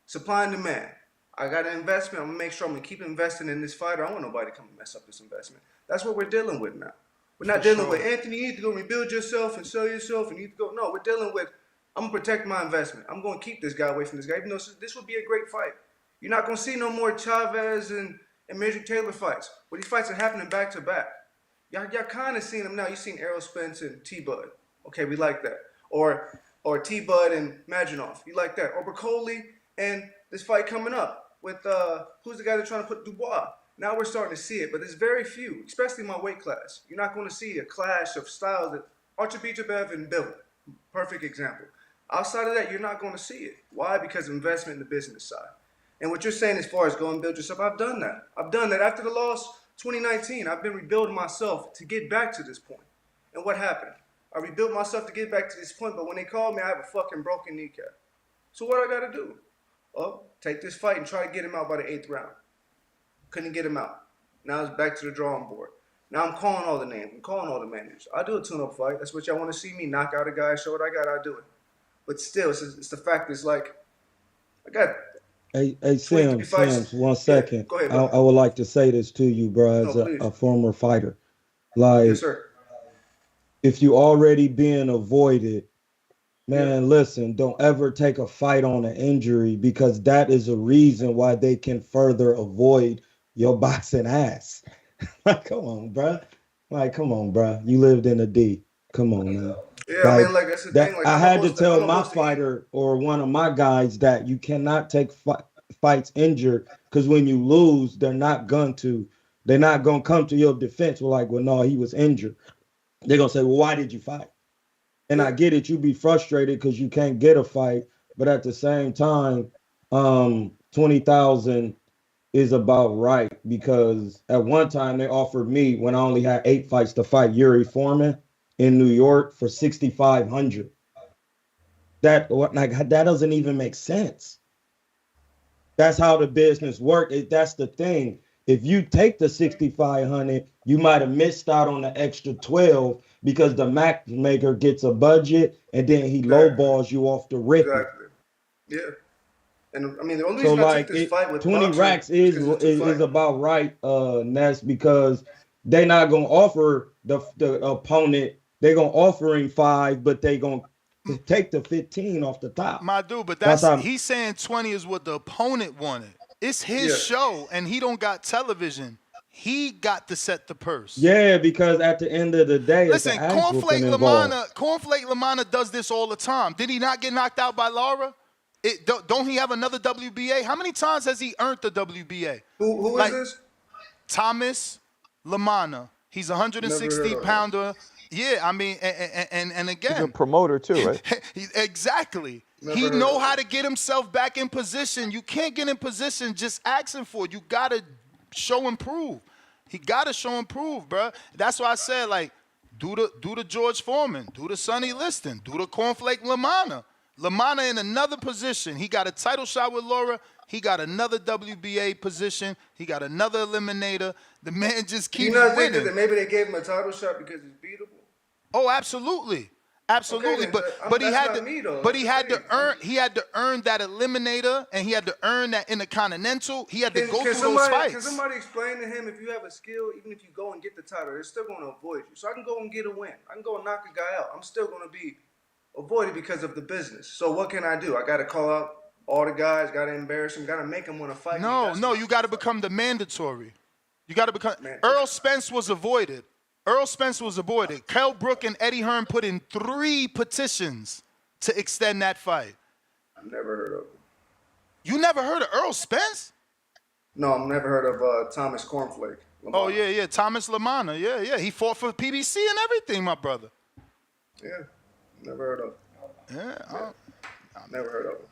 supply and demand. I got an investment. I'm going to make sure I'm going to keep investing in this fighter. I don't want nobody to come and mess up this investment. That's what we're dealing with now. We're not dealing with, Anthony, you need to go rebuild yourself and sell yourself, and you need to go. No, we're dealing with, I'm going to protect my investment. I'm going to keep this guy away from this guy, even though this would be a great fight. You're not going to see no more Chavez and Major Taylor fights. But these fights are happening back to back. Y'all kind of seen them now. You've seen Errol Spence and T-Bud. Okay, we like that. Or T-Bud and Maginov. You like that. Or Bercoli and this fight coming up with, who's the guy that's trying to put Dubois? Now we're starting to see it, but there's very few, especially in my weight class. You're not going to see a clash of styles that Archabev and Bill, perfect example. Outside of that, you're not going to see it. Why? Because of investment in the business side. And what you're saying as far as go and build yourself, I've done that. I've done that. After the loss, 2019, I've been rebuilding myself to get back to this point. And what happened? I rebuilt myself to get back to this point, but when they called me, I have a fucking broken kneecap. So what I got to do? Oh, take this fight and try to get him out by the 8th round. Couldn't get him out. Now it's back to the drawing board. Now I'm calling all the names. I'm calling all the managers. I'll do a tune-up fight. That's what y'all want to see me knock out a guy, show what I got, I'll do it. But still, it's the fact is like, I got Hey, Sims, 1 second. Yeah, go ahead, I would like to say this to you, bro, as a former fighter. Like, yes, sir. If you already being avoided, man, listen, don't ever take a fight on an injury, because that is a reason why they can further avoid your boxing ass. Like, come on, bro. You lived in a D. Come on, man. Yeah, I mean, like, that's the thing. Like, I had to tell my fighter or one of my guys that you cannot take fights injured, because when you lose, they're not going to come to your defense. We're like, well, no, he was injured. They're going to say, well, why did you fight? And I get it. You be frustrated because you can't get a fight. But at the same time, 20,000 is about right, because at one time they offered me, when I only had 8 fights, to fight Yuri Foreman in New York for 6,500. That doesn't even make sense. That's how the business works. That's the thing. If you take the 6,500, you might have missed out on the extra 12, because the matchmaker gets a budget and then he lowballs you off the rip. Exactly. Yeah. And I mean, the only reason I took this fight with 20 racks is about right, Ness, because they're not gonna offer the opponent. They're gonna offer him 5, but they gonna take the 15 off the top. My dude, but he's saying 20 is what the opponent wanted. It's his show, and he don't got television. He got to set the purse. Yeah, because at the end of the day, listen, Cornflake Lamana does this all the time. Did he not get knocked out by Lara? Don't he have another WBA? How many times has he earned the WBA? Who is this? Thomas Lamana. He's a 160-pounder. Yeah, I mean, and again, he's a promoter too, right? Exactly. He know how to get himself back in position. You can't get in position just asking for it. You gotta show and prove. He gotta show and prove, bro. That's why I said, like, do the George Foreman, do the Sonny Liston, do the Cornflake Lamana. Lamana in another position. He got a title shot with Laura. He got another WBA position. He got another eliminator. The man just keeps winning. You not think that maybe they gave him a title shot because he's beatable? Oh, absolutely. Absolutely, okay, but he had to earn that eliminator, and he had to earn that Intercontinental. He had to go through those fights. Can somebody explain to him, if you have a skill, even if you go and get the title, they're still going to avoid you. So I can go and get a win. I can go and knock a guy out. I'm still going to be avoided because of the business. So what can I do? I got to call out all the guys got to embarrass him, got to make him want to fight. No, you got to become the mandatory. You got to become. Man. Earl Spence was avoided. Kell Brook and Eddie Hearn put in 3 petitions to extend that fight. I've never heard of him. You never heard of Earl Spence? No, I've never heard of Thomas Cornflake. Oh, yeah. Thomas Lamana. Yeah. He fought for PBC and everything, my brother. Yeah, never heard of him. Yeah. Never heard of him.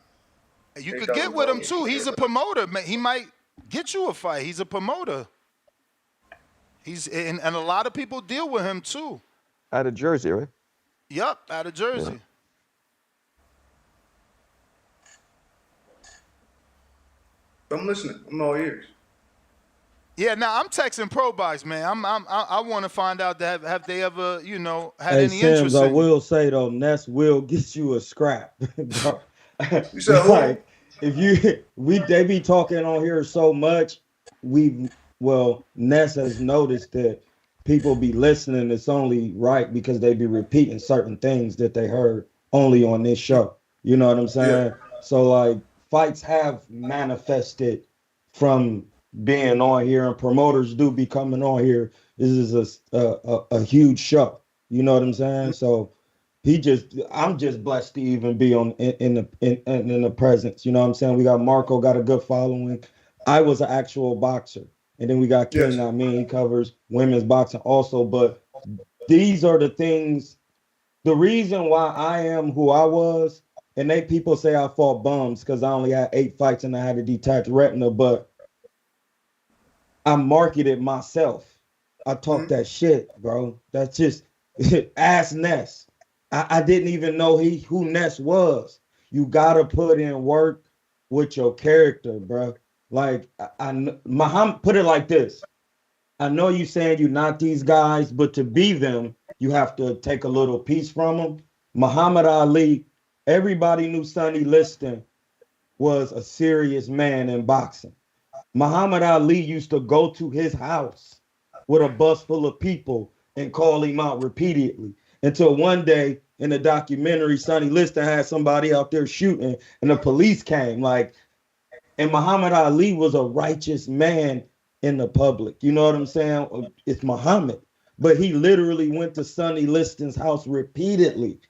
You could get with him, too. He's a promoter. He might get you a fight. He's a promoter. And a lot of people deal with him, too. Out of Jersey, right? Yup, out of Jersey. Yeah. I'm listening. I'm all ears. Yeah, now I'm texting Pro Box, man. I want to find out that have they ever, had any Sims, interest I in will say though, Ness will get you a scrap. Bro. You said who? Like if they be talking on here so much, Ness has noticed that people be listening. It's only right because they be repeating certain things that they heard only on this show. You know what I'm saying? Yeah. So like fights have manifested from being on here, and promoters do be coming on here. This is a huge show. You know what I'm saying? So I'm just blessed to even be on in the presence. You know what I'm saying? We got Marco, got a good following. I was an actual boxer, and then we got King. I mean, he covers women's boxing also. But these are the things. The reason why I am who I was, and people say I fought bums because I only had 8 fights and I had a detached retina, but I marketed myself. I talk that shit, bro. That's just ask Ness. I didn't even know who Ness was. You gotta put in work with your character, bro. Like Muhammad put it like this. I know you saying you're not these guys, but to be them, you have to take a little piece from them. Muhammad Ali, everybody knew Sonny Liston was a serious man in boxing. Muhammad Ali used to go to his house with a bus full of people and call him out repeatedly until one day in the documentary, Sonny Liston had somebody out there shooting and the police came. And Muhammad Ali was a righteous man in the public. You know what I'm saying? It's Muhammad. But he literally went to Sonny Liston's house repeatedly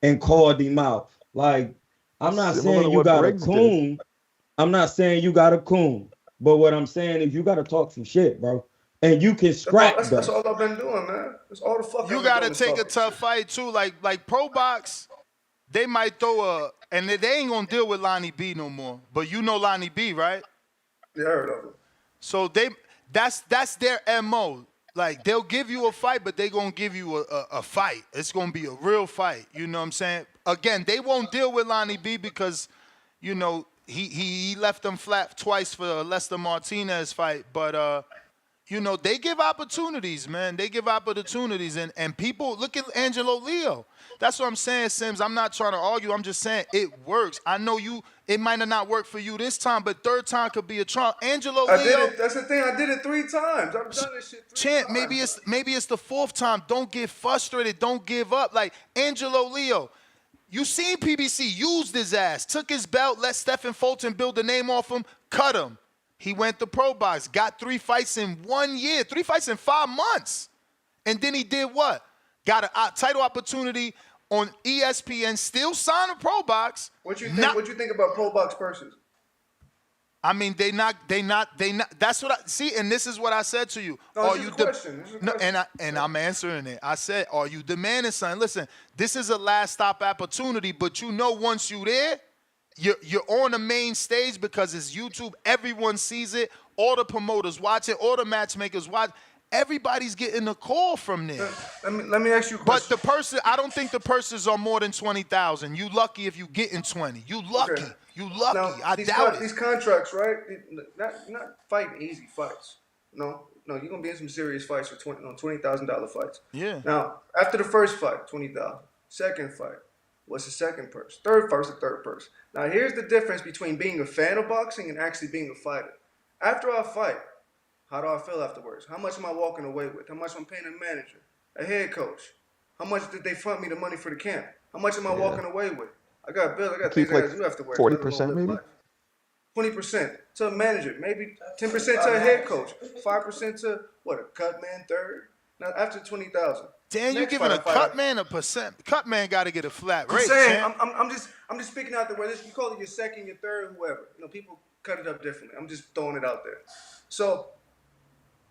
and called him out. Like, I'm not saying you got a coon. I'm not saying you got a coon. But what I'm saying is you got to talk some shit, bro. And you can scrap that. That's all I've been doing, man. That's all the fuck. You got to take a tough fight, too. Like Pro Box, they might throw and they ain't going to deal with Lonnie B no more. But you know Lonnie B, right? Yeah, I heard of him. So that's their MO. Like, they'll give you a fight, but they going to give you a fight. It's going to be a real fight. You know what I'm saying? Again, they won't deal with Lonnie B because, he left them flat twice for the Lester Martinez fight. But, they give opportunities, man. They give opportunities. And people, look at Angelo Leo. That's what I'm saying, Sims. I'm not trying to argue. I'm just saying it works. I know it might have not worked for you this time, but third time could be a charm. Angelo Leo. Did it. That's the thing. I did it 3 times. I've done this shit 3 times. Maybe it's the 4th time. Don't get frustrated. Don't give up. Like Angelo Leo. You seen PBC used his ass, took his belt, let Stephen Fulton build a name off him, cut him. He went to Pro Box, got 3 fights in 1 year, 3 fights in 5 months. And then he did what? Got a title opportunity on ESPN, still signed a Pro Box. What you think about Pro Box purses? I mean, they not. That's what I see, and this is what I said to you. No, are it's you a question. No, and I'm answering it. I said, are you demanding something? Listen, this is a last stop opportunity, but once you there, you're on the main stage because it's YouTube. Everyone sees it. All the promoters watch it. All the matchmakers watch. Everybody's getting a call from there. Let me ask you a question. But I don't think the purses are more than 20,000. You lucky if you get in 20. You lucky. Okay. You lucky. Now, I doubt it. These contracts, right? Not fighting easy fights. No, you're gonna be in some serious fights for $20,000 fights. Yeah. Now, after the first fight, 20,000. Second fight, what's the second purse? Third purse, the third purse. Now, here's the difference between being a fan of boxing and actually being a fighter. After I fight, how do I feel afterwards? How much am I walking away with? How much I'm paying a manager, a head coach? How much did they front me the money for the camp? How much am I walking away with? I got bills. I got Keep things I like got to do after work. Let alone 40% live maybe. life. 20% to a manager, maybe 10% to a head coach, 5% to what, a cut man third. Now after 20,000. Damn, you giving a cut man a percent? Cut man got to get a flat I'm rate, saying, champ. I'm just speaking out there. Whether you call it your second, your third, whoever. You know, people cut it up differently. I'm just throwing it out there. So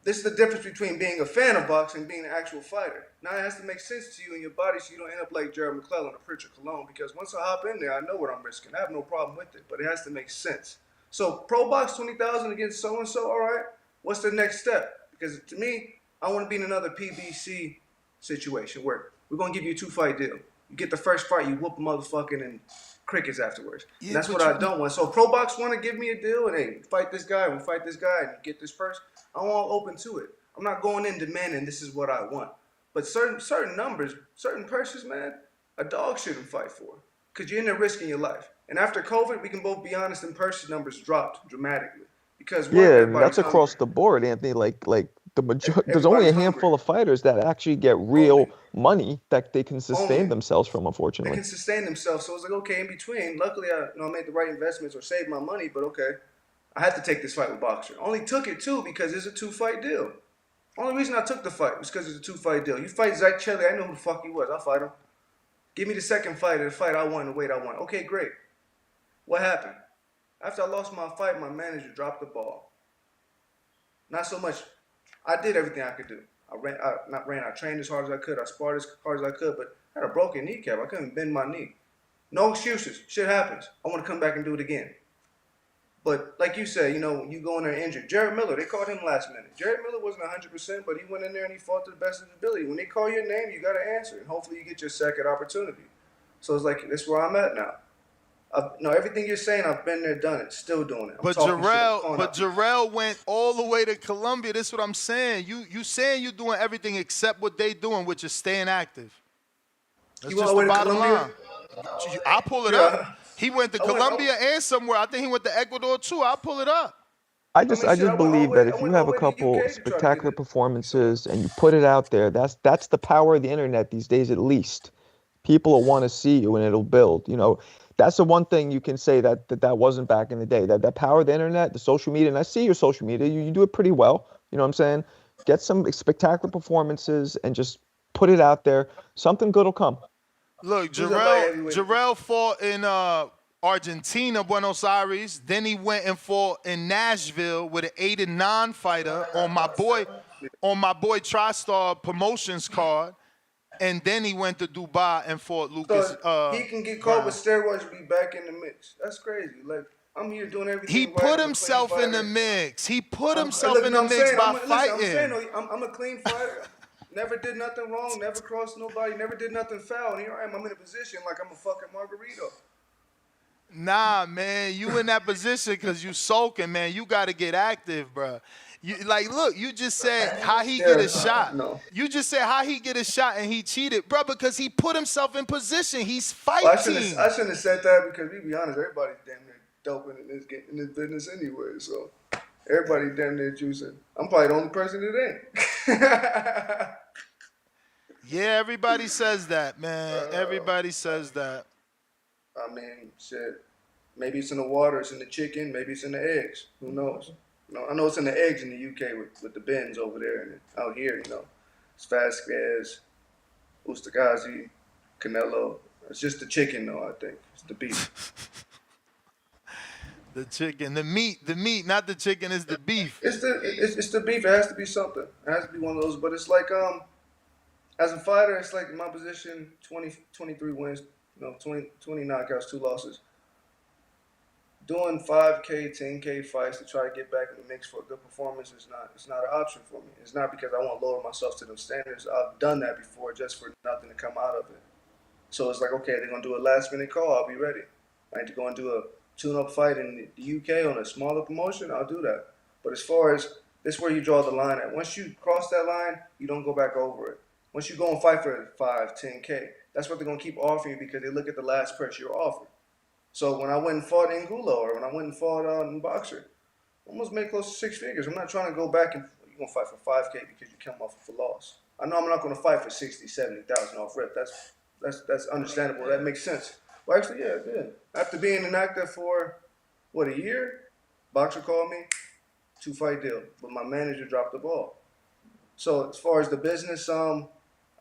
this is the difference between being a fan of boxing and being an actual fighter. Now it has to make sense to you and your body so you don't end up like Jared McClellan or Pritchard Cologne, because once I hop in there, I know what I'm risking. I have no problem with it, but it has to make sense. So pro box 20,000 against so-and-so, all right, what's the next step? Because to me, I want to be in another PBC situation where we're going to give you a 2-fight deal. You get the first fight, you whoop a motherfucking and crickets afterwards. Yeah, and that's but what I don't want. So pro box want to give me a deal and hey, fight this guy, and fight this guy, and you get this purse. I'm all open to it. I'm not going in demanding this is what I want. But certain numbers, certain purses, man, a dog shouldn't fight for. Because you're in there risking your life. And after COVID, we can both be honest, and purses numbers dropped dramatically. Because one, Yeah, and everybody's that's across hungry. the board, Anthony. Like the there's only Everybody's a handful hungry. of fighters that actually get real money that they can sustain Only. themselves from, They unfortunately. can sustain themselves. So it's like, okay, in between, luckily I made the right investments or saved my money, but okay. I had to take this fight with Boxer. Only took it too because it's a 2-fight deal. Only reason I took the fight was because it's a 2-fight deal. You fight Zach Chelly, I know who the fuck he was. I'll fight him. Give me the second fight of the fight I won, the weight I won. Okay, great. What happened? After I lost my fight, my manager dropped the ball. Not so much. I did everything I could do. I trained as hard as I could. I sparred as hard as I could, but I had a broken kneecap. I couldn't bend my knee. No excuses. Shit happens. I want to come back and do it again. But like you said, you go in there injured. Jared Miller, they called him last minute. Jared Miller wasn't 100%, but he went in there and he fought to the best of his ability. When they call your name, you got to answer, and hopefully you get your second opportunity. So it's like, that's where I'm at now. Everything you're saying, I've been there, done it, still doing it. But Jarrell went all the way to Colombia. This is what I'm saying. You saying you're doing everything except what they doing, which is staying active. That's just the bottom line. I'll pull it up. He went to Colombia and somewhere. I think he went to Ecuador too. I'll pull it up. I just believe that if you have a couple spectacular performances and you put it out there, that's the power of the internet these days. At least people will want to see you and it'll build. That's the one thing you can say that wasn't back in the day. That power of the internet, the social media, and I see your social media. You do it pretty well. You know what I'm saying? Get some spectacular performances and just put it out there. Something good will come. Look, Jarrell fought in Argentina, Buenos Aires. Then he went and fought in Nashville with an 8-9 fighter on my boy TriStar Promotions card. And then he went to Dubois and fought Lucas. So he can get caught with steroids and be back in the mix. That's crazy. Like, I'm here doing everything he right. Put himself in the mix. He put himself in the mix by fighting. I'm a clean fighter. Never did nothing wrong. Never crossed nobody. Never did nothing foul. And here I am. I'm in a position like I'm a fucking margarito. Nah, man, you in that position because you sulking, man. You got to get active, bro. Look, you just said how he get a shot. No. You just said how he get a shot and he cheated, bro, because he put himself in position. He's fighting. Well, I shouldn't have said that because, we be honest, everybody's damn near doping in this business anyway. So everybody damn near juicing. I'm probably the only person that ain't. Yeah, everybody says that, man. Everybody says that. I mean, shit. Maybe it's in the water, it's in the chicken, maybe it's in the eggs. Who knows? I know it's in the eggs in the UK with the bins over there, and out here, it's Vasquez, Ustagazi, Canelo. It's just the chicken, though. I think it's the beef. The chicken, the meat, not the chicken. Is the beef. It's the beef. It has to be something. It has to be one of those. But it's like as a fighter, it's like in my position, 23 wins, 20 knockouts, 2 losses. Doing 5K, 10K fights to try to get back in the mix for a good performance it's not an option for me. It's not because I want to lower myself to them standards. I've done that before just for nothing to come out of it. So it's like, okay, they're going to do a last-minute call. I'll be ready. I need to go and do a tune-up fight in the UK on a smaller promotion. I'll do that. But as far as this is where you draw the line at. Once you cross that line, you don't go back over it. Once you go and fight for 5, 10K, that's what they're going to keep offering you because they look at the last price you're offered. So when I went and fought Angulo or when I went and fought in Boxer, I almost made close to 6 figures. I'm not trying to go back and you're going to fight for 5K because you come off of a loss. I know I'm not going to fight for 60, 70,000 off rip. That's understandable. That makes sense. Well, actually, yeah, I did. After being inactive for, what, a year? Boxer called me, 2-fight deal. But my manager dropped the ball. So as far as the business, I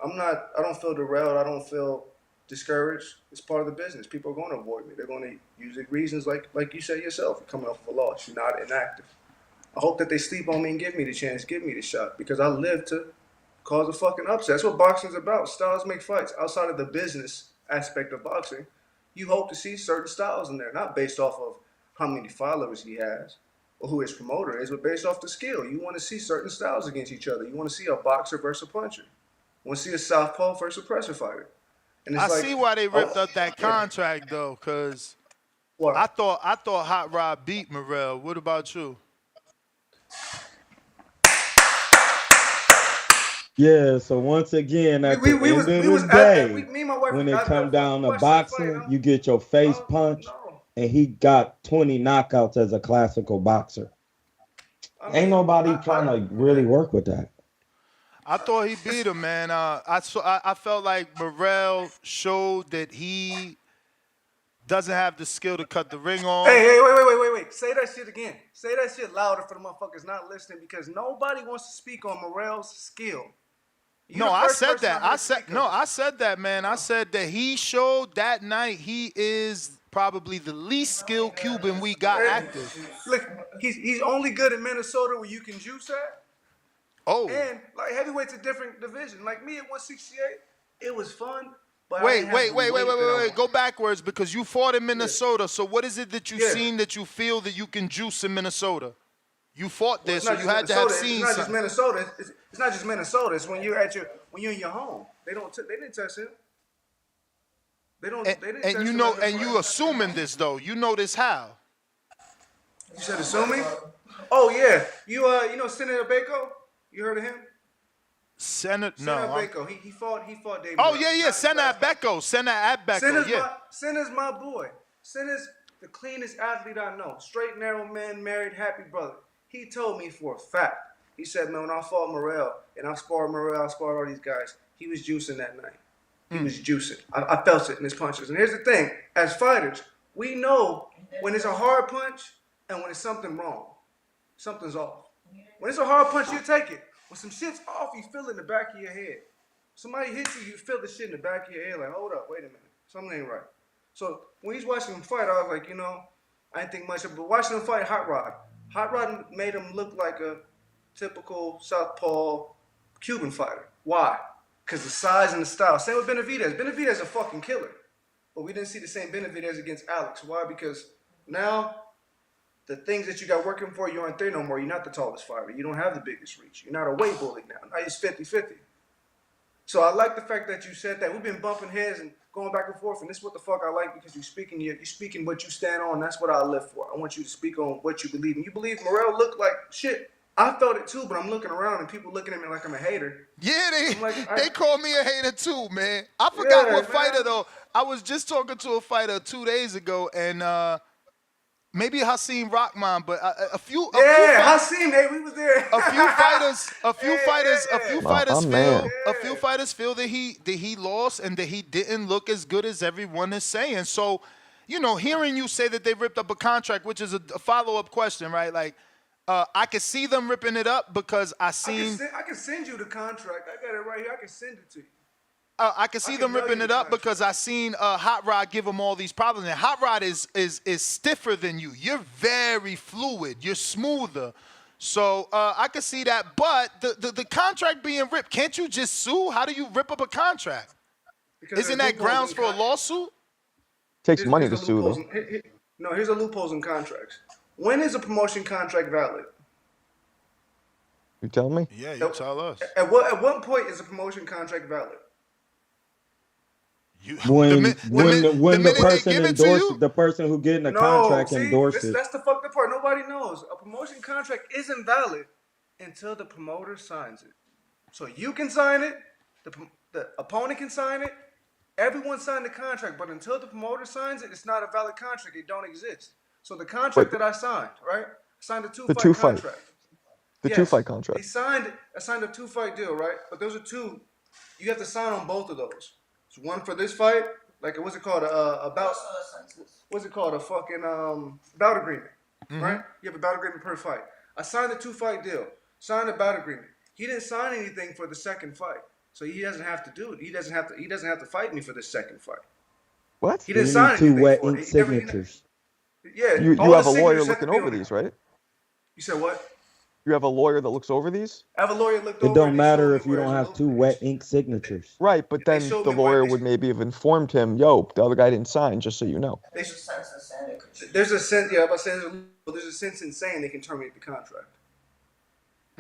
don't feel derailed. I don't feel discouraged. It's part of the business. People are going to avoid me. They're going to use reasons like you said yourself. You're coming off of a loss. You're not inactive. I hope that they sleep on me and give me the chance, give me the shot, because I live to cause a fucking upset. That's what boxing's about. Styles make fights. Outside of the business aspect of boxing, you hope to see certain styles in there, not based off of how many followers he has or who his promoter is, but based off the skill. You want to see certain styles against each other. You want to see a boxer versus a puncher. You want to see a southpaw versus a pressure fighter. And it's I like, see why they ripped up that contract though, because I thought Hot Rod beat Morrell. What about you? Yeah, so once again, at the end of the day, me and my wife when was it out there come down to watching the fight. boxing, you get your face punched, and he got 20 knockouts as a classical boxer. Ain't nobody trying to really work with that. I thought he beat him, man. I felt like Morrell showed that he doesn't have the skill to cut the ring off. Hey, wait. Say that shit again. Say that shit louder for the motherfuckers not listening, because nobody wants to speak on Morrell's skill. I said that. I said that, man. I said that he showed that night he is probably the least skilled Cuban we got active. Look, he's only good in Minnesota where you can juice at. Oh. And like heavyweight's a different division. Like me at 168, it was fun. But Wait. Go backwards, because you fought in Minnesota. So what is it that you've seen that you feel that you can juice in Minnesota? You fought there, so you had to have seen It's not something. just Minnesota. It's not just Minnesota. It's when you're in your home. They didn't test him. They didn't test him. And you assuming this though. You know this how? You said assuming? Oh yeah. You know Senator Bako? You heard of him? Senator Bako. He fought David. Oh yeah. Senator Beko. Senator's my boy. Senator's the cleanest athlete I know. Straight, narrow man, married, happy brother. He told me for a fact. He said, man, when I fought Morrell, and I sparred all these guys, he was juicing that night. He was juicing. I felt it in his punches. And here's the thing. As fighters, we know when it's a hard punch and when it's something wrong. Something's off. When it's a hard punch, you take it. When some shit's off, you feel it in the back of your head. Somebody hits you, you feel the shit in the back of your head. Like, hold up, wait a minute. Something ain't right. So when he's watching him fight, I was like, I didn't think much of it. But watching him fight Hot Rod made him look like a typical southpaw Cuban fighter. Why? Because the size and the style. Same with Benavidez. Benavidez is a fucking killer. But we didn't see the same Benavidez against Alex. Why? Because now the things that you got working for you aren't there no more. You're not the tallest fighter. You don't have the biggest reach. You're not a weight bully now. Now it's 50-50. So I like the fact that you said that. We've been bumping heads and going back and forth, and this is what the fuck I like, because you're speaking what you stand on. That's what I live for. I want you to speak on what you believe. And you believe Morrell looked like shit. I felt it too, but I'm looking around and people looking at me like I'm a hater. Yeah, they call me a hater too, man. I forgot what fighter though. I was just talking to a fighter 2 days ago, and maybe Hasim Rahman, but a few Hasim, hey, we was there. A few fighters feel that he lost and that he didn't look as good as everyone is saying. So, hearing you say that they ripped up a contract, which is a follow-up question, right? Like, I could see them ripping it up because I can send you the contract. I got it right here. I can send it to you. I can see them ripping it up because I seen Hot Rod give him all these problems. And Hot Rod is stiffer than you. You're very fluid. You're smoother. So I can see that. But the contract being ripped, can't you just sue? How do you rip up a contract? Isn't that grounds for a lawsuit? Takes money to sue them. No, here's the loopholes in contracts. When is a promotion contract valid? You tell me? Yeah, you tell us. At what point is a promotion contract valid? When the person endorses, the person who getting the contract endorses. That's the fucked up part. Nobody knows. A promotion contract isn't valid until the promoter signs it. So you can sign it, the opponent can sign it, everyone signed the contract, but until the promoter signs it, it's not a valid contract. It don't exist. So the contract that I signed, right? I signed a two-fight contract. Two-fight contract. I signed a 2-fight deal, right? But those are two. You have to sign on both of those. So one for this fight, like what's it called? About what's it called? A fucking bout agreement, right? You have a bout agreement per fight. I signed a 2-fight deal. Signed a bout agreement. He didn't sign anything for the second fight, so he doesn't have to do it. He doesn't have to fight me for the second fight. What? He So didn't you sign need 2 anything wet for ink it. signatures. Yeah, You all have the a lawyer signatures have to looking be over on these, there. right? You said what? You have a lawyer that looks over these? I have a lawyer looked It over don't and he showed matter me if you where don't have 2 wet ink signatures. Right, but they then showed the me where lawyer would maybe have informed him, yo, the other guy didn't sign, just so you know. there's a sense. Yeah, I'm about to say there's a sense in saying they can terminate the contract.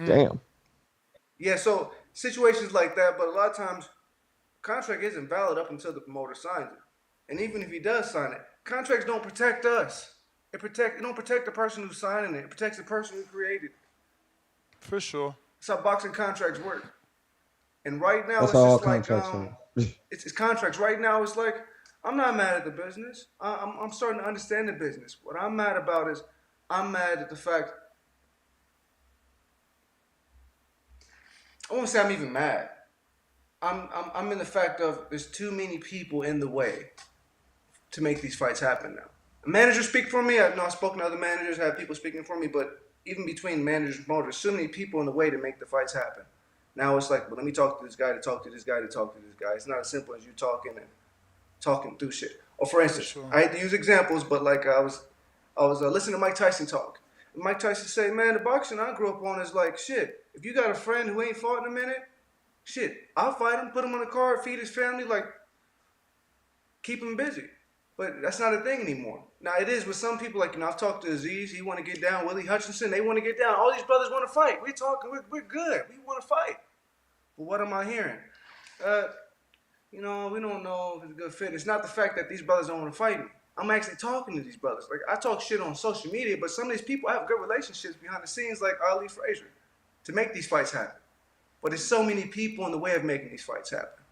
Damn. Yeah, so situations like that, but a lot of times contract isn't valid up until the promoter signs it. And even if he does sign it, contracts don't protect us. It don't protect the person who's signing it. It protects the person who created it. For sure. That's how boxing contracts work. And right now That's it's how all just like contracts are. it's contracts. Right now it's like I'm not mad at the business. I'm starting to understand the business. What I'm mad about is I'm mad at the fact. I won't say I'm even mad. I'm in the fact of there's too many people in the way to make these fights happen now. Managers speak for me. I know I've spoken to other managers, have people speaking for me, but even between managers and promoters, so many people in the way to make the fights happen. Now it's like, well, let me talk to this guy to talk to this guy to talk to this guy. It's not as simple as you talking through shit. Or for instance, I hate to use examples, but like I was listening to Mike Tyson talk. And Mike Tyson say, man, the boxing I grew up on is like shit. If you got a friend who ain't fought in a minute, shit, I'll fight him, put him on the card, feed his family, like keep him busy. But that's not a thing anymore. Now it is with some people. Like I've talked to Aziz. He want to get down. Willie Hutchinson. They want to get down. All these brothers want to fight. We're talking. We're good. We want to fight. But what am I hearing? We don't know if it's a good fit. It's not the fact that these brothers don't want to fight me. I'm actually talking to these brothers. Like I talk shit on social media, but some of these people have good relationships behind the scenes, like Ali Frazier, to make these fights happen. But there's so many people in the way of making these fights happen.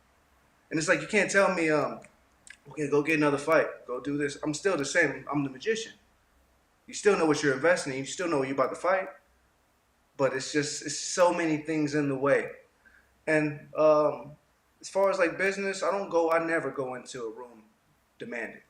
And it's like you can't tell me, okay, go get another fight. Go do this. I'm still the same. I'm the magician. You still know what you're investing in. You still know what you're about to fight. But it's so many things in the way. And as far as like business, I never go into a room demanding.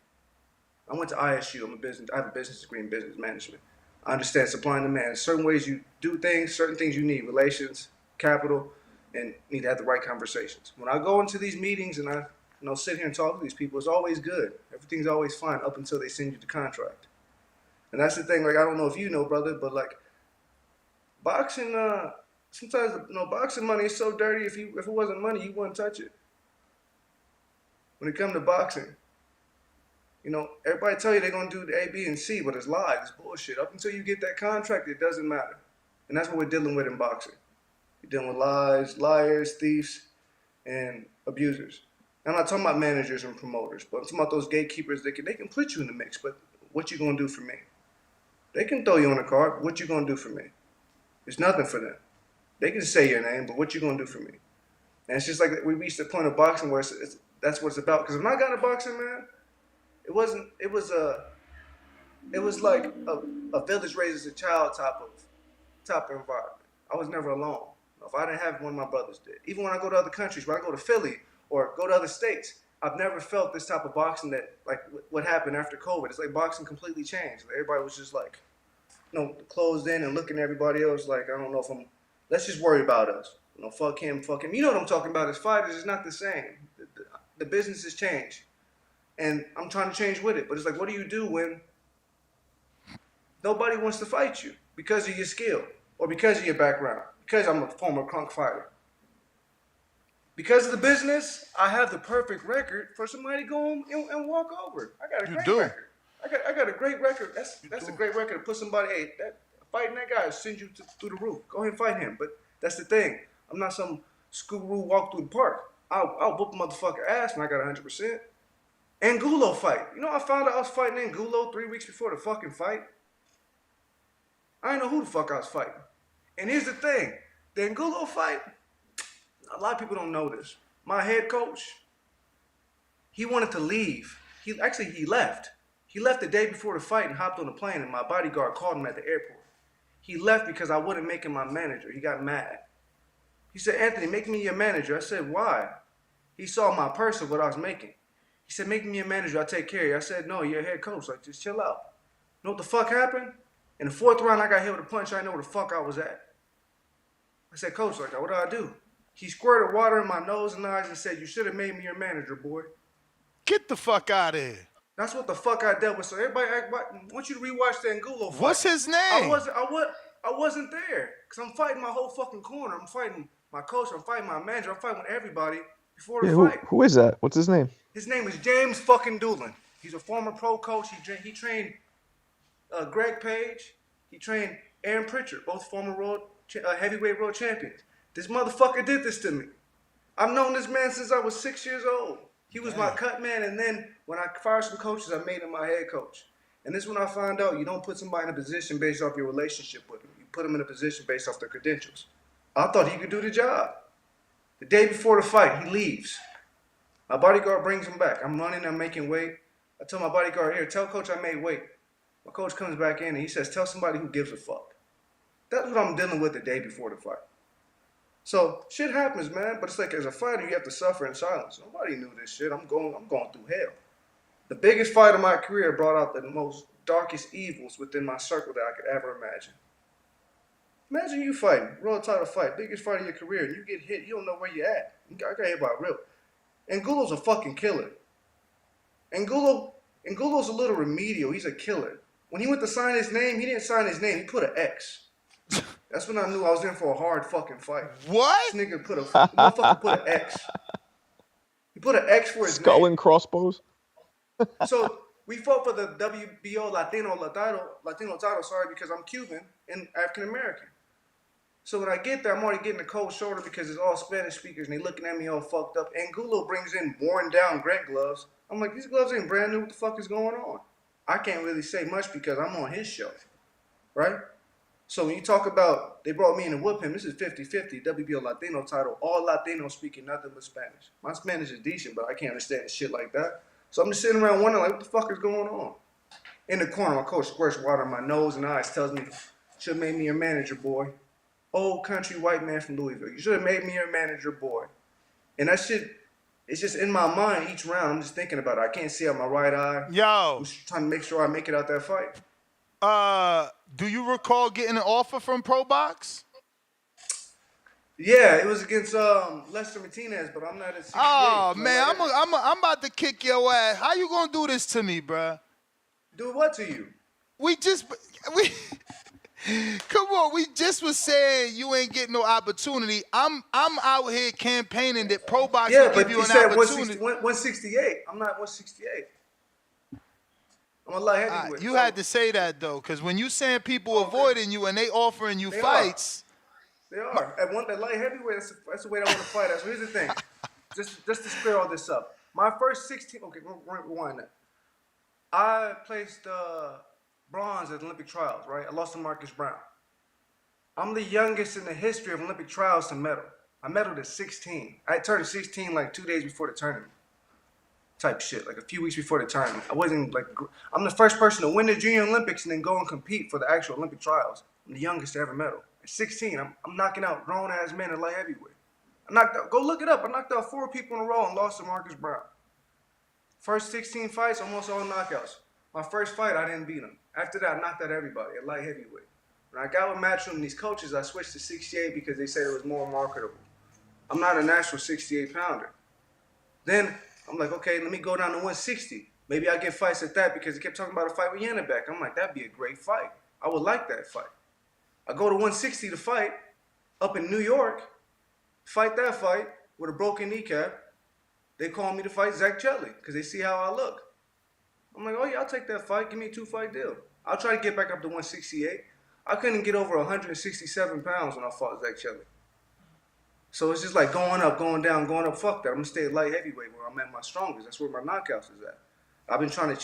I went to ISU. I have a business degree in business management. I understand supply and demand. Certain ways you do things, certain things you need, relations, capital, and need to have the right conversations. When I go into these meetings and I sit here and talk to these people, it's always good. Everything's always fine up until they send you the contract. And that's the thing, like, I don't know if you know, brother, but like boxing, sometimes, boxing money is so dirty, if it wasn't money, you wouldn't touch it. When it comes to boxing, everybody tell you they're going to do the A, B, and C, but it's lies, it's bullshit. Up until you get that contract, it doesn't matter. And that's what we're dealing with in boxing. You're dealing with lies, liars, thieves, and abusers. I'm not talking about managers and promoters, but I'm talking about those gatekeepers. They can put you in the mix, but what you going to do for me? They can throw you on the card, what you going to do for me? There's nothing for them. They can say your name, but what you going to do for me? And it's just like we reached the point of boxing where that's what it's about. Because when I got into boxing, man, it was like a village raises a child type of environment. I was never alone. If I didn't have one, my brothers did. Even when I go to other countries, when I go to Philly or go to other states, I've never felt this type of boxing that, like, what happened after COVID. It's like boxing completely changed. Everybody was just like, closed in and looking at everybody else like, I don't know if let's just worry about us. Fuck him. You know what I'm talking about. As fighters, it's not the same. The business has changed. And I'm trying to change with it. But it's like, what do you do when nobody wants to fight you because of your skill or because of your background? Because I'm a former crunk fighter. Because of the business, I have the perfect record for somebody to go and walk over. I got a great record. I got a great record. That's a great record to put somebody, fighting that guy will send you through the roof. Go ahead and fight him. But that's the thing. I'm not some scoobaroo walk through the park. I'll whoop a motherfucker ass when I got 100%. Angulo fight. I found out I was fighting Angulo 3 weeks before the fucking fight. I didn't know who the fuck I was fighting. And here's the thing. The Angulo fight, a lot of people don't know this. My head coach, he wanted to leave. He left. He left the day before the fight and hopped on a plane, and my bodyguard called him at the airport. He left because I wouldn't make him my manager. He got mad. He said, Anthony, make me your manager. I said, why? He saw my purse of what I was making. He said, make me a manager. I'll take care of you. I said, no, you're a head coach. Like, just chill out. You know what the fuck happened? In the 4th round, I got hit with a punch. I didn't know where the fuck I was at. I said, coach, like, what do I do? He squirted water in my nose and eyes and said, you should have made me your manager, boy. Get the fuck out of here. That's what the fuck I dealt with. So everybody, I want you to rewatch the Angulo fight. What's his name? I wasn't there because I'm fighting my whole fucking corner. I'm fighting my coach. I'm fighting my manager. I'm fighting with everybody before the fight. Who is that? What's his name? His name is James fucking Doolin. He's a former pro coach. He trained Greg Page. He trained Aaron Pritchard, both former heavyweight world champions. This motherfucker did this to me. I've known this man since I was 6 years old. He was my cut man, and then when I fired some coaches, I made him my head coach. And this is when I found out you don't put somebody in a position based off your relationship with them. You put them in a position based off their credentials. I thought he could do the job. The day before the fight, he leaves. My bodyguard brings him back. I'm running, I'm making weight. I tell my bodyguard, here, tell coach I made weight. My coach comes back in and he says, tell somebody who gives a fuck. That's what I'm dealing with the day before the fight. So shit happens, man. But it's like as a fighter, you have to suffer in silence. Nobody knew this shit. I'm going through hell. The biggest fight of my career brought out the most darkest evils within my circle that I could ever imagine. Imagine you fighting, world title fight, biggest fight of your career, and you get hit, you don't know where you're at. I got hit by a real. Angulo's a fucking killer. Angulo's a little remedial. He's a killer. When he went to sign his name, he didn't sign his name. He put an X. That's when I knew I was in for a hard fucking fight. What? This nigga motherfucker put an X. He put an X for his Skull name. and crossbows. So we fought for the WBO Latino title, because I'm Cuban and African American. So when I get there, I'm already getting a cold shoulder because it's all Spanish speakers and they looking at me all fucked up. Angulo brings in worn down Grant gloves. I'm like, these gloves ain't brand new. What the fuck is going on? I can't really say much because I'm on his show, right? So when you talk about they brought me in to whoop him, this is 50-50, WBO Latino title, all Latinos speaking nothing but Spanish. My Spanish is decent, but I can't understand shit like that. So I'm just sitting around wondering, like, what the fuck is going on? In the corner, my coach squirts water in my nose and eyes, tells me, should have made me your manager, boy. Old country white man from Louisville. You should have made me your manager, boy. And that shit, it's just in my mind each round. I'm just thinking about it. I can't see out my right eye. Yo. I'm just trying to make sure I make it out that fight. Do you recall getting an offer from Pro Box? Yeah, it was against Lester Martinez, but I'm not at 68. Oh man, I'm about to kick your ass. How you gonna do this to me, bruh? Do what to you? We come on. We just was saying you ain't getting no opportunity. I'm out here campaigning that Pro Box will give you an opportunity. 168. I'm not 168. I'm a light heavyweight. You had to say that though, because when you saying people avoiding you and they offering you fights. They are. At light heavyweight, that's the way I want to fight. So here's the thing. just to clear all this up. My first 16, okay, rewind that. I placed bronze at Olympic trials, right? I lost to Marcus Brown. I'm the youngest in the history of Olympic trials to medal. I medaled at 16. I turned 16 like 2 days before the tournament. Type shit, like a few weeks before the tournament. I'm the first person to win the Junior Olympics and then go and compete for the actual Olympic trials. I'm the youngest to ever medal. At 16, I'm knocking out grown-ass men at light heavyweight. Go look it up. I knocked out 4 people in a row and lost to Marcus Brown. First 16 fights, almost all knockouts. My first fight, I didn't beat him. After that, I knocked out everybody at light heavyweight. When I got with Matchroom and these coaches, I switched to 68 because they said it was more marketable. I'm not a natural 68-pounder. Then I'm like, okay, let me go down to 160. Maybe I get fights at that because he kept talking about a fight with Yannick. I'm like, that'd be a great fight. I would like that fight. I go to 160 to fight up in New York, fight that fight with a broken kneecap. They call me to fight Zach Chelly because they see how I look. I'm like, oh yeah, I'll take that fight. Give me a 2-fight deal. I'll try to get back up to 168. I couldn't get over 167 pounds when I fought Zach Chelly. So it's just like going up, going down, going up. Fuck that. I'm gonna stay at light heavyweight where I'm at my strongest. That's where my knockouts is at. I've been trying to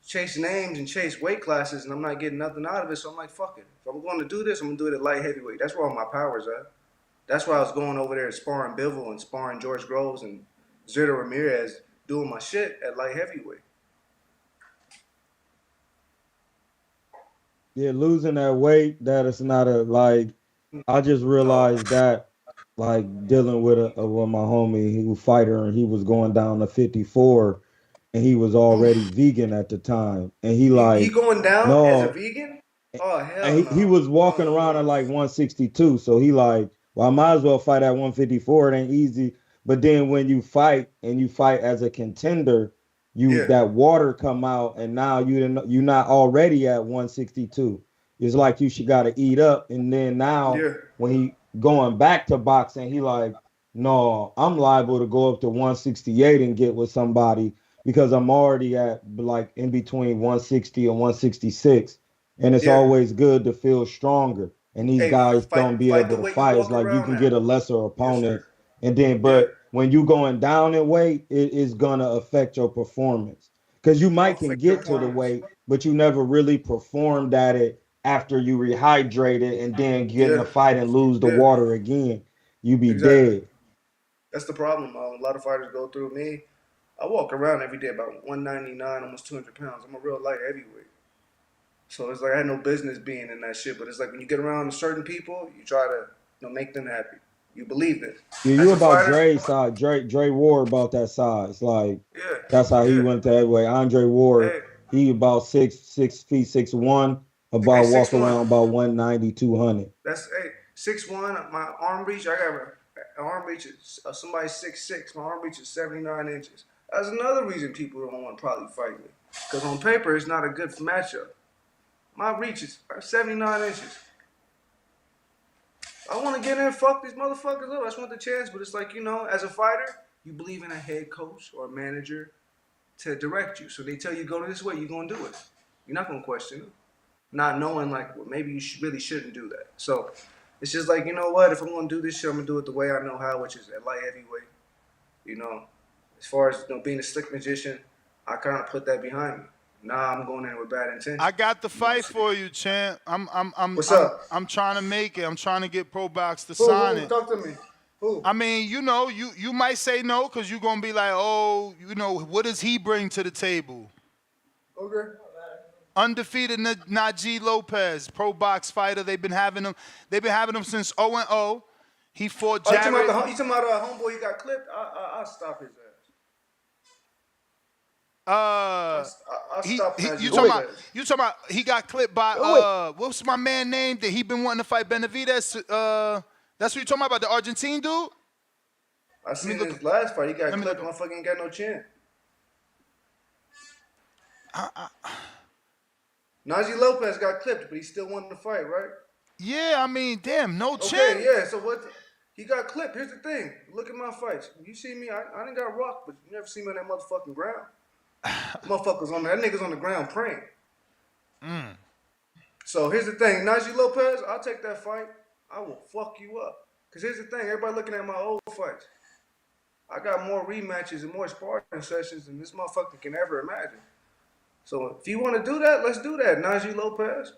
chase names and chase weight classes, and I'm not getting nothing out of it. So I'm like, fuck it. If I'm going to do this, I'm gonna do it at light heavyweight. That's where all my power's at. That's why I was going over there sparring Bivol and sparring George Groves and Zerto Ramirez, doing my shit at light heavyweight. Yeah, losing that weight, that is not I just realized that like dealing with with my homie, he was fighter, and he was going down to 54, and he was already vegan at the time, and he He like, going down as a no, vegan? Oh and hell he no. was walking around at like 162. So he like, well, I might as well fight at 154. It ain't easy. But then when you fight and you fight as a contender, you Yeah. that water come out, and now you're not already at 162. It's like you should gotta eat up. And then now Yeah. when he going back to boxing, he like, no, I'm liable to go up to 168 and get with somebody because I'm already at like in between 160 and 166, and it's Yeah. always good to feel stronger. And these Hey, guys don't be fight able the to way you fight. It's walk like you around can get now. a lesser Yes, opponent, sir. and then Yeah. but when you going down in weight, it is gonna affect your performance because you might can Affect your get to the performance. weight, but you never really performed at it after you rehydrated and then get in Yeah. the fight and lose the Yeah. water again. You be Exactly. dead. That's the problem. A lot of fighters go through me. I walk around every day about 199, almost 200 pounds. I'm a real light heavyweight. So it's like I had no business being in that shit. But it's like when you get around certain people, you try to make them happy. You believe them. Yeah, you As a about fighter, Dre's size. Dre Ward about that size. Like yeah, that's how he yeah. went to heavyweight. Andre Ward, Hey, he about 6 feet 6'1", hey, about walk 6'1". around about 190, 200. That's 6'1". My arm reach, I got an arm reach of somebody 6'6". My arm reach is 79 inches. That's another reason people don't want to probably fight me. Because on paper, it's not a good matchup. My reach is 79 inches. I want to get in and fuck these motherfuckers up. I just want the chance. But it's like, as a fighter, you believe in a head coach or a manager to direct you. So they tell you go this way, you're going to do it. You're not going to question it. Not knowing, like, well, maybe you really shouldn't do that. So it's just like, you know what? If I'm going to do this shit, I'm going to do it the way I know how, which is at light heavyweight. You know, as far as being a slick magician, I kind of put that behind me. Nah, I'm going in with bad intention. I got the fight for you, champ. What's up? I'm trying to make it. I'm trying to get Pro Box to Who? sign it. Talk to me. Who? I mean, you might say no because you're gonna be like, oh, what does he bring to the table? Okay. Undefeated Najee Lopez, Pro Box fighter. They've been having him since 0-0. He fought Oh, Jared. you talking about homeboy? He got clipped. I'll stop his ass. I'll stop Najee Lopez. You talking about he got clipped by what's my man name that he been wanting to fight Benavidez? That's what you talking about the Argentine dude? I seen his last fight. He got clipped. Motherfucker ain't got no chin. Najee Lopez got clipped, but he still wanted to fight, right? Yeah, I mean, damn, no chin. Okay, yeah. So what? He got clipped. Here's the thing. Look at my fights. You see me? I didn't got rocked, but you never see me on that motherfucking ground. Motherfuckers on there. That nigga's on the ground praying. So here's the thing. Najee Lopez, I'll take that fight. I will fuck you up. Because here's the thing. Everybody looking at my old fights. I got more rematches and more sparring sessions than this motherfucker can ever imagine. So if you want to do that, let's do that. Najee Lopez.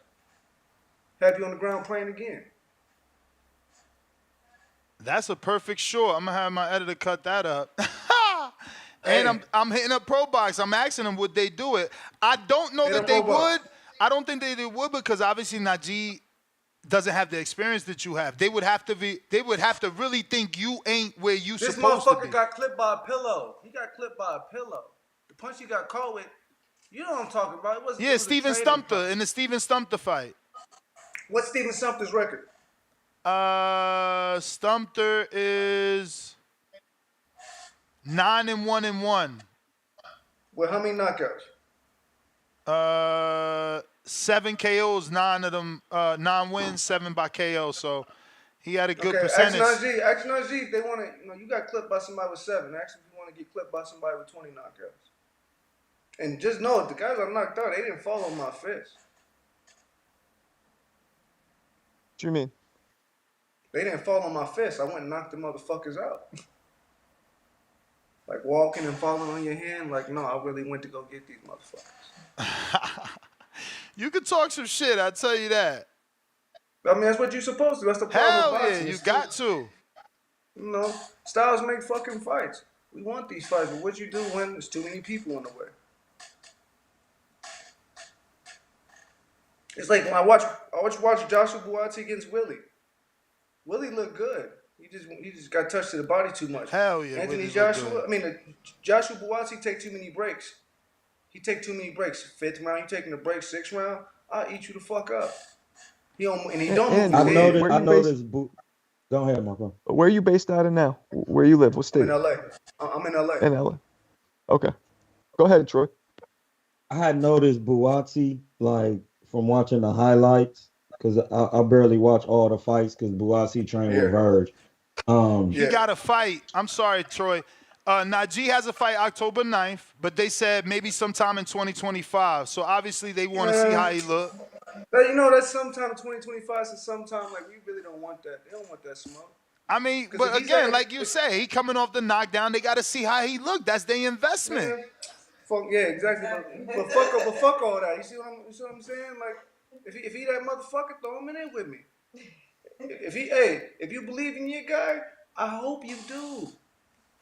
Have you on the ground praying again. That's a perfect short. I'm gonna have my editor cut that up. And I'm hitting up Pro Box. I'm asking them would they do it. I don't know that they would. I don't think they would because obviously Najee doesn't have the experience that you have. They would have to be. They would have to really think you ain't where you supposed to be. This motherfucker got clipped by a pillow. He got clipped by a pillow. The punch he got caught with. You know what I'm talking about. It was Steven Stumter in the Steven Stumter fight. What's Steven Stumter's record? Stumter is 9-1-1. With how many knockouts? 7 KOs, 9 of them, 9 wins, 7 by KO. So he had a good percentage. Ask Najee if they want to, you got clipped by somebody with 7. Ask if you want to get clipped by somebody with 20 knockouts. And just know, the guys I knocked out, they didn't fall on my fist. What do you mean? They didn't fall on my fist. I went and knocked the motherfuckers out. Like walking and falling on your hand. Like, no, I really went to go get these motherfuckers. You can talk some shit, I'll tell you that. I mean, that's what you're supposed to. That's the problem Hell with boxing. Yeah, you got to. Styles make fucking fights. We want these fights, but what you do when there's too many people in the way? It's like when I watch Joshua Dubois against Willie. Willie looked good. He just got touched to the body too much. Hell yeah, Anthony Wiggins look Joshua. good. I mean, Joshua Buatsi take too many breaks. He take too many breaks. 5th round, you taking a break. 6th round, I'll eat you the fuck up. He don't move I his head. noticed. I noticed. Go ahead, Marco. Where are you based out of now? Where you live? What I'm in state? LA. I'm in LA. In LA. Okay. Go ahead, Troy. I had noticed Buatsi, like from watching the highlights, because I barely watch all the fights because Buatsi trained with Verge. He got a fight. I'm sorry, Troy. Najee has a fight October 9th, but they said maybe sometime in 2025. So obviously they want to see how he look. That's sometime 2025. So sometime like we really don't want that. They don't want that smoke. I mean, but again, like you say, he coming off the knockdown. They got to see how he look. That's their investment. Man, fuck yeah, exactly. But fuck all that. You see what I'm saying? Like, if he that motherfucker, throw him in there with me. If you believe in your guy, I hope you do.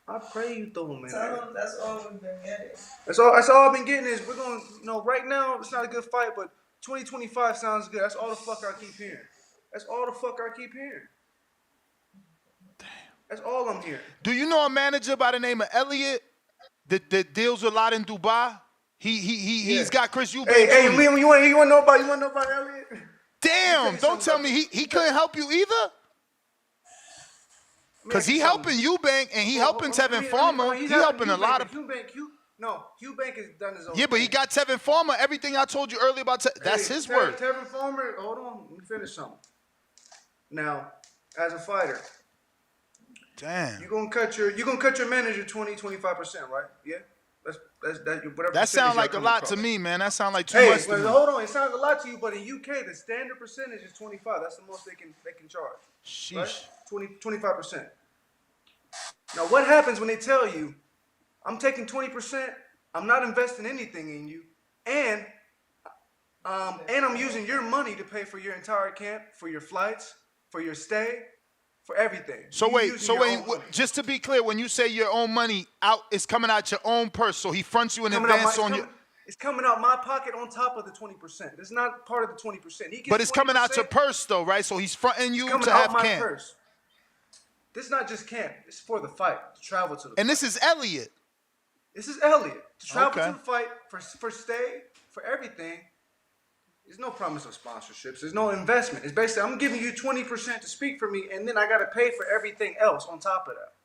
I pray you throw him in there. That's all we've been getting. That's all I've been getting is we're going. Right now it's not a good fight, but 2025 sounds good. That's all the fuck I keep hearing. That's all the fuck I keep hearing. That's all I'm hearing. Do you know a manager by the name of Elliot that deals a lot in Dubai? He's got Chris Eubank. Hey, you want to know about Elliot? Damn! Don't tell me he couldn't help you either. Because he helping Eubank and he helping Tevin Farmer. He helping a lot of. Eubank has done his own. Yeah, but he got Tevin Farmer. Everything I told you earlier about that's his word. Tevin Farmer. Hold on, let me finish something. Now, as a fighter, damn, you're gonna cut your manager 20-25%, right? Yeah. That's whatever. That sounds like a lot to me, man. That sounds like too much to me. Hold on, it sounds a lot to you, but in UK the standard percentage is 25. That's the most they can charge. Sheesh. Right? 25%. Now what happens when they tell you, I'm taking 20%, I'm not investing anything in you, and I'm using your money to pay for your entire camp, for your flights, for your stay, for everything. So just to be clear, when you say your own money it's coming out your own purse, so he fronts you in advance on your. It's coming out my pocket on top of the 20%. It's not part of the 20%. But it's coming out your purse though, right? So he's fronting you to have camp. Purse. This is not just camp. It's for the fight, to travel to the fight. And this is Elliot. This is Elliot. To travel to the fight, for stay, for everything. There's no promise of sponsorships. There's no investment. It's basically, I'm giving you 20% to speak for me, and then I got to pay for everything else on top of that.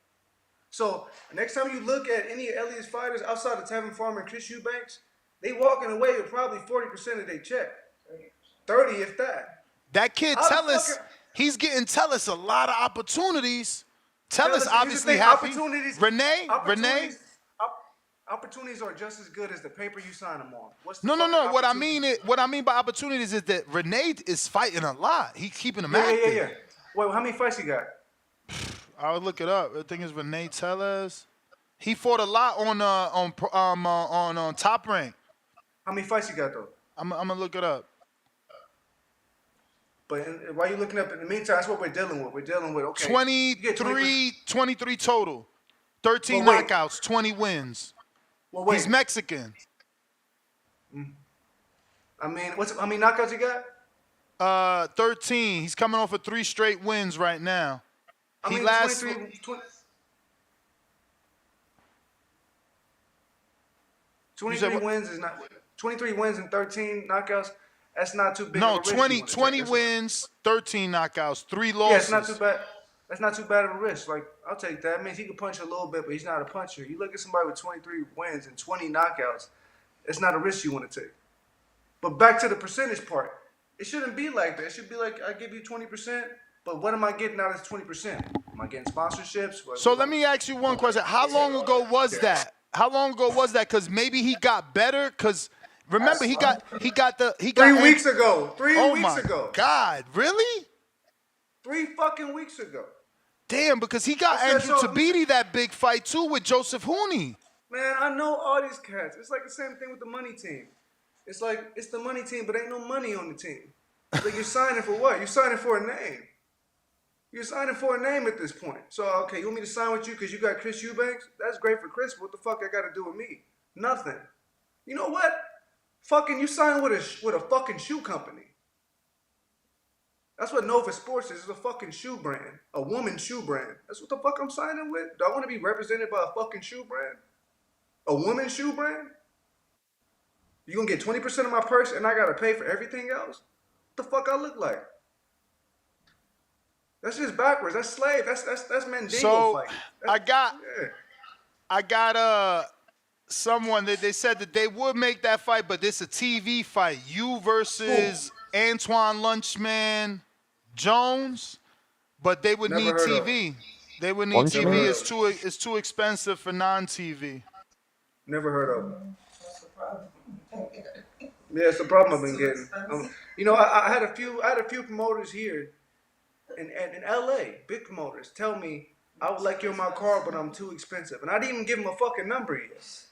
So next time you look at any of Elliot's fighters outside of Tevin Farmer and Chris Eubanks, they walking away with probably 40% of their check. 30 if that. That kid Tellis, he's getting Tellis a lot of opportunities. Tellis obviously happy. Renee? Opportunities are just as good as the paper you sign them on. No. What I mean by opportunities is that Renee is fighting a lot. He's keeping him active. Yeah. Wait, how many fights he got? I would look it up. I think it's Renee Tellez. He fought a lot on Top Rank. How many fights he got though? I'm gonna look it up. But while you looking up, in the meantime, that's what we're dealing with. We're dealing with 23 total, 13 knockouts, 20 wins. Well, he's Mexican. I mean, how many knockouts he got? 13. He's coming off of 3 straight wins right now. 23 wins is not 23 wins and 13 knockouts. That's not too big. No, of a risk 20 wins, 13 knockouts, 3 losses. Yeah, it's not too bad. That's not too bad of a risk. Like, I'll take that. It means he can punch a little bit, but he's not a puncher. You look at somebody with 23 wins and 20 knockouts, it's not a risk you want to take. But back to the percentage part, it shouldn't be like that. It should be like, I give you 20%, but what am I getting out of this 20%? Am I getting sponsorships? So let me ask you one question. How long ago was that? Because maybe he got better. Because remember, he got 3 weeks ago. 3 weeks ago. God, really? 3 fucking weeks ago. Damn, because he got Andrew Tabiti that big fight too with Joseph Hooney. Man, I know all these cats. It's like the same thing with the money team. It's like it's the money team, but ain't no money on the team. Like you're signing for what? You're signing for a name. You're signing for a name at this point. So okay, you want me to sign with you because you got Chris Eubanks? That's great for Chris. But what the fuck I got to do with me? Nothing. You know what? Fucking you sign with a fucking shoe company. That's what Nova Sports is. It's a fucking shoe brand. A woman's shoe brand. That's what the fuck I'm signing with. Do I want to be represented by a fucking shoe brand? A woman's shoe brand? You gonna get 20% of my purse and I gotta pay for everything else? What the fuck I look like? That's just backwards. That's slave. That's Mandingo So fighting. I got someone that they said that they would make that fight, but this a TV fight. You versus Antoine Lunchman Jones, but they would need TV. They would need TV. It's too expensive for non-TV. Never heard of him. Yeah, it's the problem I've been getting. You know, I had a few promoters here in LA, big promoters, tell me I would like you in my car, but I'm too expensive, and I didn't even give them a fucking number yet.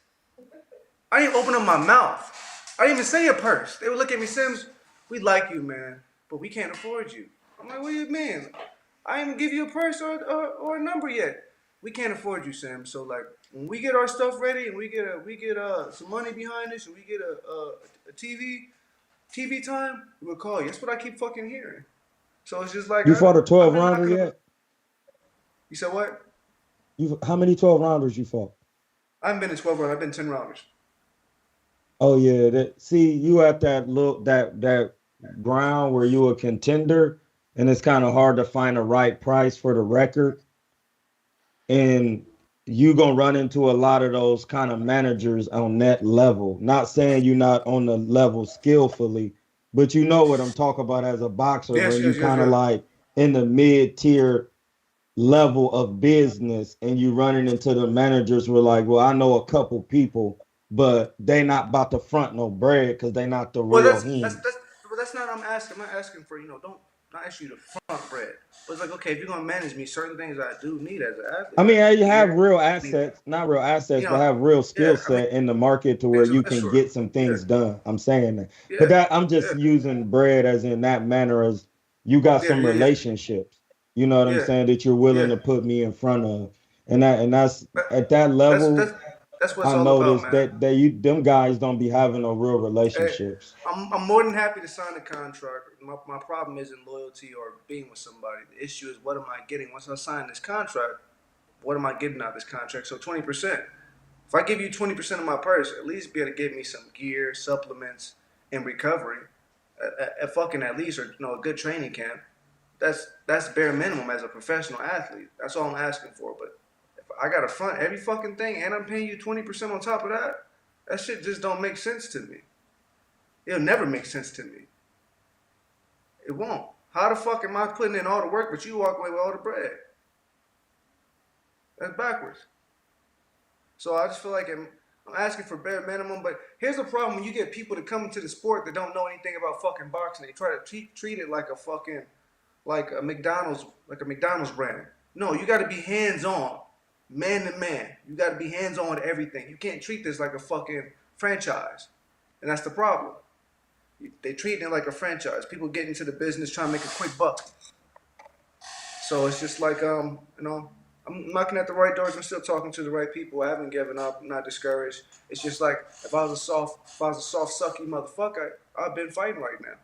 I didn't open up my mouth. I didn't even say a purse. They would look at me, Sims, we like you, man, but we can't afford you. I'm like, what do you mean? I didn't give you a purse or a number yet. We can't afford you, Sam. So like, when we get our stuff ready and we get some money behind us and we get a TV time, we'll call you. That's what I keep fucking hearing. So it's just like you fought a 12 rounder yet? You said what? How many 12 rounders you fought? I haven't been in 12 rounders. I've been 10 rounders. Oh yeah, see you at that that ground where you a contender, and it's kind of hard to find the right price for the record, and you gonna run into a lot of those kind of managers on that level. Not saying you're not on the level skillfully, but you know what I'm talking about as a boxer, where you kind of like in the mid-tier level of business, and you running into the managers who are like, well, I know a couple people, but they not about to front no bread because they not the real hands. That's not what I'm asking. I'm not asking for, don't ask you to front bread. But it's like, okay, if you're gonna manage me, certain things I do need as an athlete. I mean, you have real assets, not real assets, but have real skill set in the market to where you can get some things done. I'm saying that. But I'm just using bread as in that manner, as you got some relationships. You know what I'm saying, that you're willing to put me in front of. And that's at that level. That's what it's I all noticed about, man. Them guys don't be having no real relationships. Hey, I'm more than happy to sign a contract. My problem isn't loyalty or being with somebody. The issue is, what am I getting once I sign this contract? What am I getting out of this contract? So 20%. If I give you 20% of my purse, at least be able to give me some gear, supplements, and recovery. At least, or a good training camp. That's bare minimum as a professional athlete. That's all I'm asking for. But if I got to front every fucking thing and I'm paying you 20% on top of that, that shit just don't make sense to me. It'll never make sense to me. It won't. How the fuck am I putting in all the work, but you walk away with all the bread? That's backwards. So I just feel like I'm asking for bare minimum. But here's the problem: when you get people to come into the sport that don't know anything about fucking boxing, they try to treat it like a McDonald's brand. No, you got to be hands-on, man to man. You got to be hands-on with everything. You can't treat this like a fucking franchise, and that's the problem. They treat it like a franchise. People get into the business trying to make a quick buck. So it's just like I'm knocking at the right doors. I'm still talking to the right people. I haven't given up. I'm not discouraged. It's just like if I was a soft, sucky motherfucker, I've been fighting right now.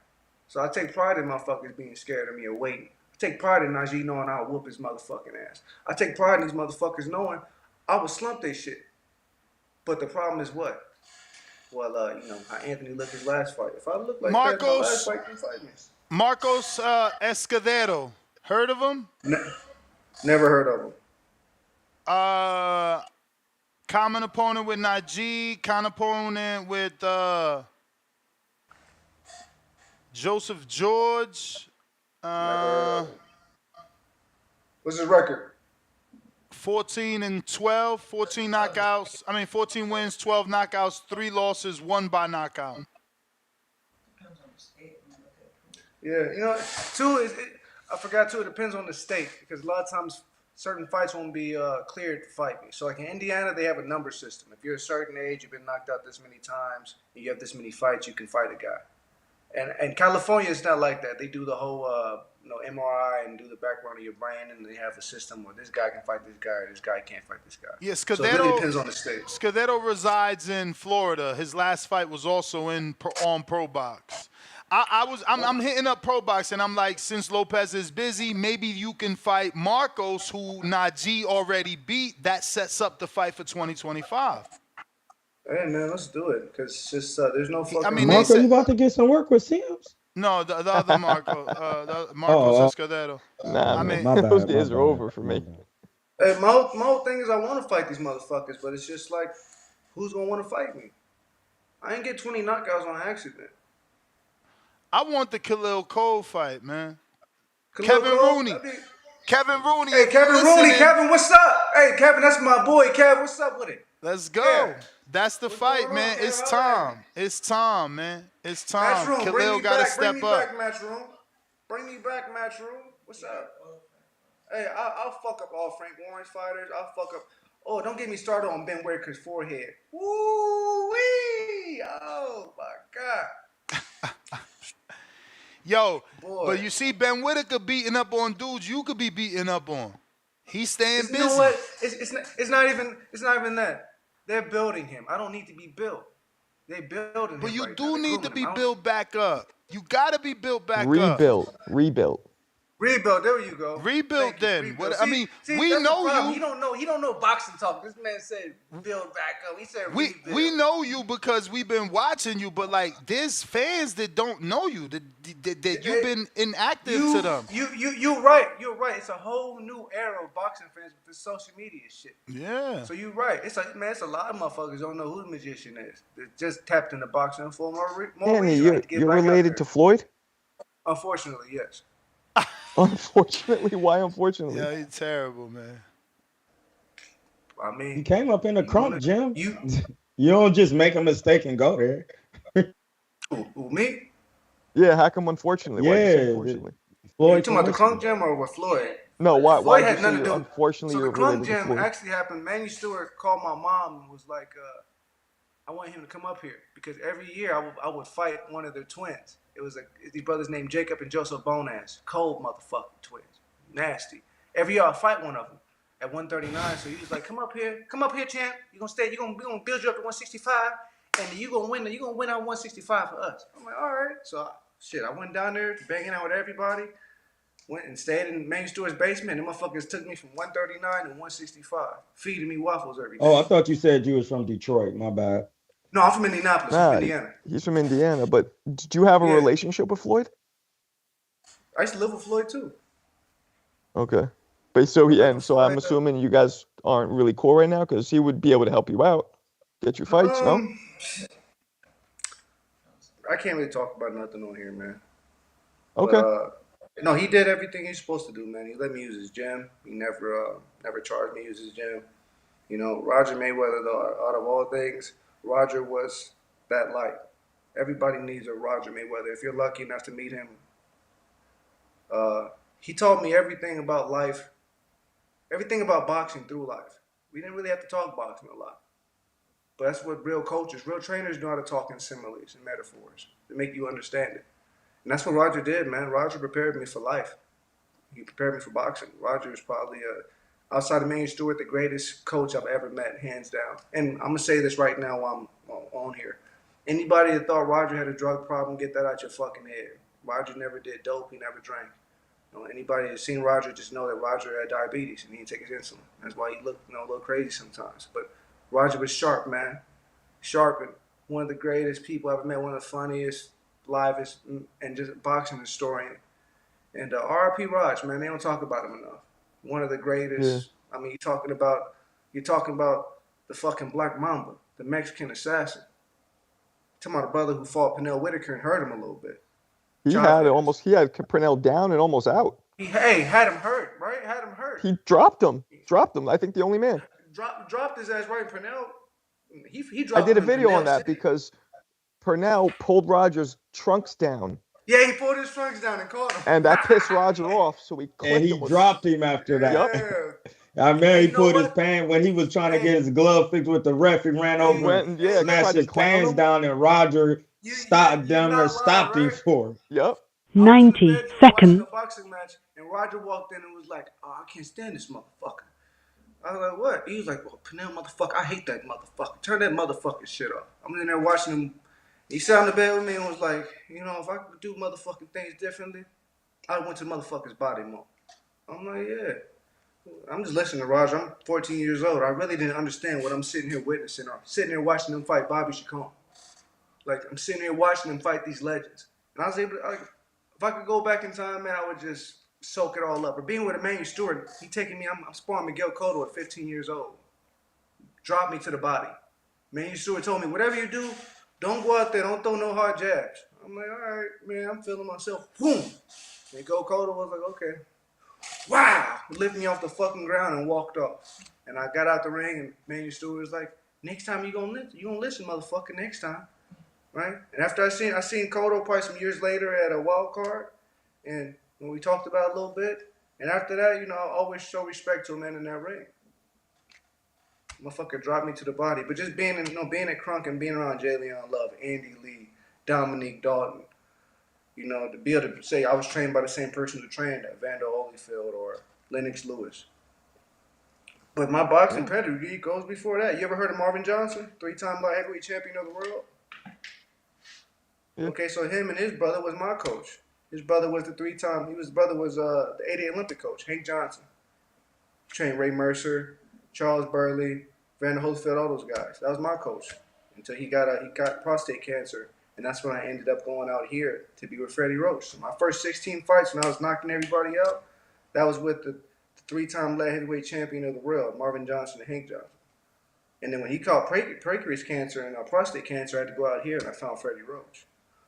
So I take pride in motherfuckers being scared of me or waiting. I take pride in Najee knowing I'll whoop his motherfucking ass. I take pride in these motherfuckers knowing I would slump their shit. But the problem is what? Well, how Anthony looked his last fight. If I look like that in my last fight, then fight me. Marcos Escudero. Heard of him? Never heard of him. Common opponent with Najee. Common opponent with Joseph George. What's his record? 14-12, 14 knockouts. 14 wins, 12 knockouts, 3 losses, 1 by knockout. Yeah, I forgot too. It depends on the state because a lot of times certain fights won't be cleared to fight me. So like in Indiana, they have a number system. If you're a certain age, you've been knocked out this many times, and you have this many fights, you can fight a guy. And California is not like that. They do the whole MRI and do the background of your brain, and they have a system where this guy can fight this guy, or this guy can't fight this guy. Yeah, so it really depends on the state. Scudetto resides in Florida. His last fight was also on Pro Box. I'm hitting up Pro Box and I'm like, since Lopez is busy, maybe you can fight Marcos, who Najee already beat. That sets up the fight for 2025. Hey man, let's do it. Cause it's just there's no fucking. They Marco, said you about to get some work with Sims? no, the other Marco, Marcos Oh, Escudero. Nah, I man. mean, my Those bad, my days are bad, over for my me. bad. Hey, my whole thing is I want to fight these motherfuckers, but it's just like, who's gonna want to fight me? I ain't get 20 knockouts on accident. I want the Khalil Cole fight, man. Khalil Kevin Cole, Rooney. Kevin Rooney, hey, if you Kevin Rooney, listening, Kevin, what's up? Hey, Kevin, that's my boy, Kev. What's up with it? let's Yeah. go. That's the fight, man. Kev? It's Holla at me. time. It's time, man. It's time. Matchroom, bring Khalil me got to back. Bring step me up. back, Matchroom. Bring me back, Matchroom. What's up? Hey, I'll fuck up all Frank Warren's fighters. I'll fuck up. Oh, don't get me started on Ben Whitaker's forehead. Woo wee! Oh my God. Yo, Boy. but you see Ben Whitaker beating up on dudes you could be beating up on. He's staying busy. You know what? It's not even that. They're building him. I don't need to be built. They building him. But you right do now. need to be built back up. You got to be built back up. Rebuilt. Rebuild. There you go. Rebuilt then. Rebuild. What, I mean, see, we that's know the problem. you. He don't know boxing talk. This man said build back up. He said rebuild. We know you because we've been watching you, but like there's fans that don't know you that you've been inactive to them. You're right. You're right. It's a whole new era of boxing fans with this social media shit. Yeah. So you're right. It's like, man, it's a lot of motherfuckers don't know who the magician is. They just tapped into boxing for more Andy, reason. you're related to Floyd? Unfortunately, yes. Unfortunately? Why unfortunately? Yeah, he's terrible, man. I mean, he came up in a crunk gym. You don't just make a mistake and go there. Who, me? Yeah, how come unfortunately? Yeah, Why'd you say unfortunately? You talking about the crunk gym or with Floyd? No, why'd Floyd you had say nothing to do. unfortunately So you're the crunk related to jam Floyd? actually happened. Manny Stewart called my mom and was like, I want him to come up here because every year I would fight one of their twins. It was these brothers named Jacob and Joseph Bonas. Cold motherfucking twins. Nasty. Every year I fight one of them at 139. So he was like, come up here, champ. We're gonna build you up to 165, and you're gonna win on 165 for us. I'm like, all right. So I went down there banging out with everybody. Went and stayed in Manny Stewart's basement, and the motherfuckers took me from 139 to 165, feeding me waffles every day. Oh, I thought you said you was from Detroit. My bad. No, I'm from Indianapolis. I'm from Indiana. He's from Indiana, but did you have a relationship with Floyd? I used to live with Floyd too. Okay. But so I'm assuming you guys aren't really cool right now because he would be able to help you out, get you fights, no? I can't really talk about nothing on here, man. Okay. But, no, he did everything he's supposed to do, man. He let me use his gym. He never charged me to use his gym. You know, Roger Mayweather, though, out of all things, Roger was that light. Everybody needs a Roger Mayweather. If you're lucky enough to meet him, he taught me everything about life, everything about boxing through life. We didn't really have to talk boxing a lot. But that's what real coaches, real trainers know how to talk in similes and metaphors to make you understand it. And that's what Roger did, man. Roger prepared me for life. He prepared me for boxing. Roger is probably, outside of Manny Stewart, the greatest coach I've ever met, hands down. And I'm going to say this right now while I'm on here. Anybody that thought Roger had a drug problem, get that out your fucking head. Roger never did dope. He never drank. You know, anybody that's seen Roger just know that Roger had diabetes and he didn't take his insulin. That's why he looked a little crazy sometimes. But Roger was sharp, man. Sharp and one of the greatest people I've ever met, one of the funniest, livest, and just boxing historian. And R.I.P. Raj, man, they don't talk about him enough. One of the greatest. Yeah. I mean, you're talking about the fucking Black Mamba, the Mexican assassin. You're talking about a brother who fought Pernell Whitaker and hurt him a little bit. He had Pernell down and almost out. He had him hurt, right? Had him hurt. He dropped him. I think the only man. Dropped his ass right. Pernell. He dropped. I did a video on that because Pernell pulled Roger's trunks down. Yeah, he pulled his trunks down and caught him. And that pissed Roger off, so he clipped and he dropped him after that. Yeah. I remember he pulled his pants when he was trying to get his glove fixed with the ref. He ran over and smashed his pants down, and Roger stopped him for it. Yep. 90 seconds. A boxing match, and Roger walked in and was like, "Oh, I can't stand this motherfucker." I was like, "What?" He was like, "Well, Pernell, motherfucker, I hate that motherfucker. Turn that motherfucking shit off." I'm in there watching him, He sat on the bed with me and was like, you know, if I could do motherfucking things differently, I went to the motherfucker's body more. I'm like, yeah. I'm just listening to Roger. I'm 14 years old. I really didn't understand what I'm sitting here witnessing. I'm sitting here watching them fight Bobby Chacon. Like, I'm sitting here watching them fight these legends. And I was able to, like, if I could go back in time, man, I would just soak it all up. Or being with Emmanuel Stewart, he taking me, I'm sparring Miguel Cotto at 15 years old. Dropped me to the body. Emmanuel Stewart told me, whatever you do, don't go out there, don't throw no hard jabs. I'm like, all right, man, I'm feeling myself. Boom. Miguel Cotto was like, okay. Wow! Lifted me off the fucking ground and walked off. And I got out the ring, and Emmanuel Stewart was like, next time you gonna listen, motherfucker, next time. Right? And after I seen Cotto probably some years later at a wild card, and when we talked about it a little bit, and after that, you know, I always show respect to a man in that ring. Motherfucker dropped me to the body. But just being at Crunk and being around Jay Leon Love, Andy Lee, Dominique Dalton, you know, to be able to say I was trained by the same person who trained at Vander Holyfield or Lennox Lewis. But my boxing pedigree goes before that. You ever heard of Marvin Johnson, 3-time light heavyweight champion of the world? Yeah. Okay, so him and his brother was my coach. His brother was the 3-time. His brother was the 88 Olympic coach, Hank Johnson. He trained Ray Mercer, Charles Burley, Vander Holyfield, all those guys. That was my coach until he got prostate cancer, and that's when I ended up going out here to be with Freddie Roach. So my first 16 fights when I was knocking everybody out, that was with the 3-time light heavyweight champion of the world, Marvin Johnson and Hank Johnson. And then when he caught pancreas cancer and prostate cancer, I had to go out here and I found Freddie Roach.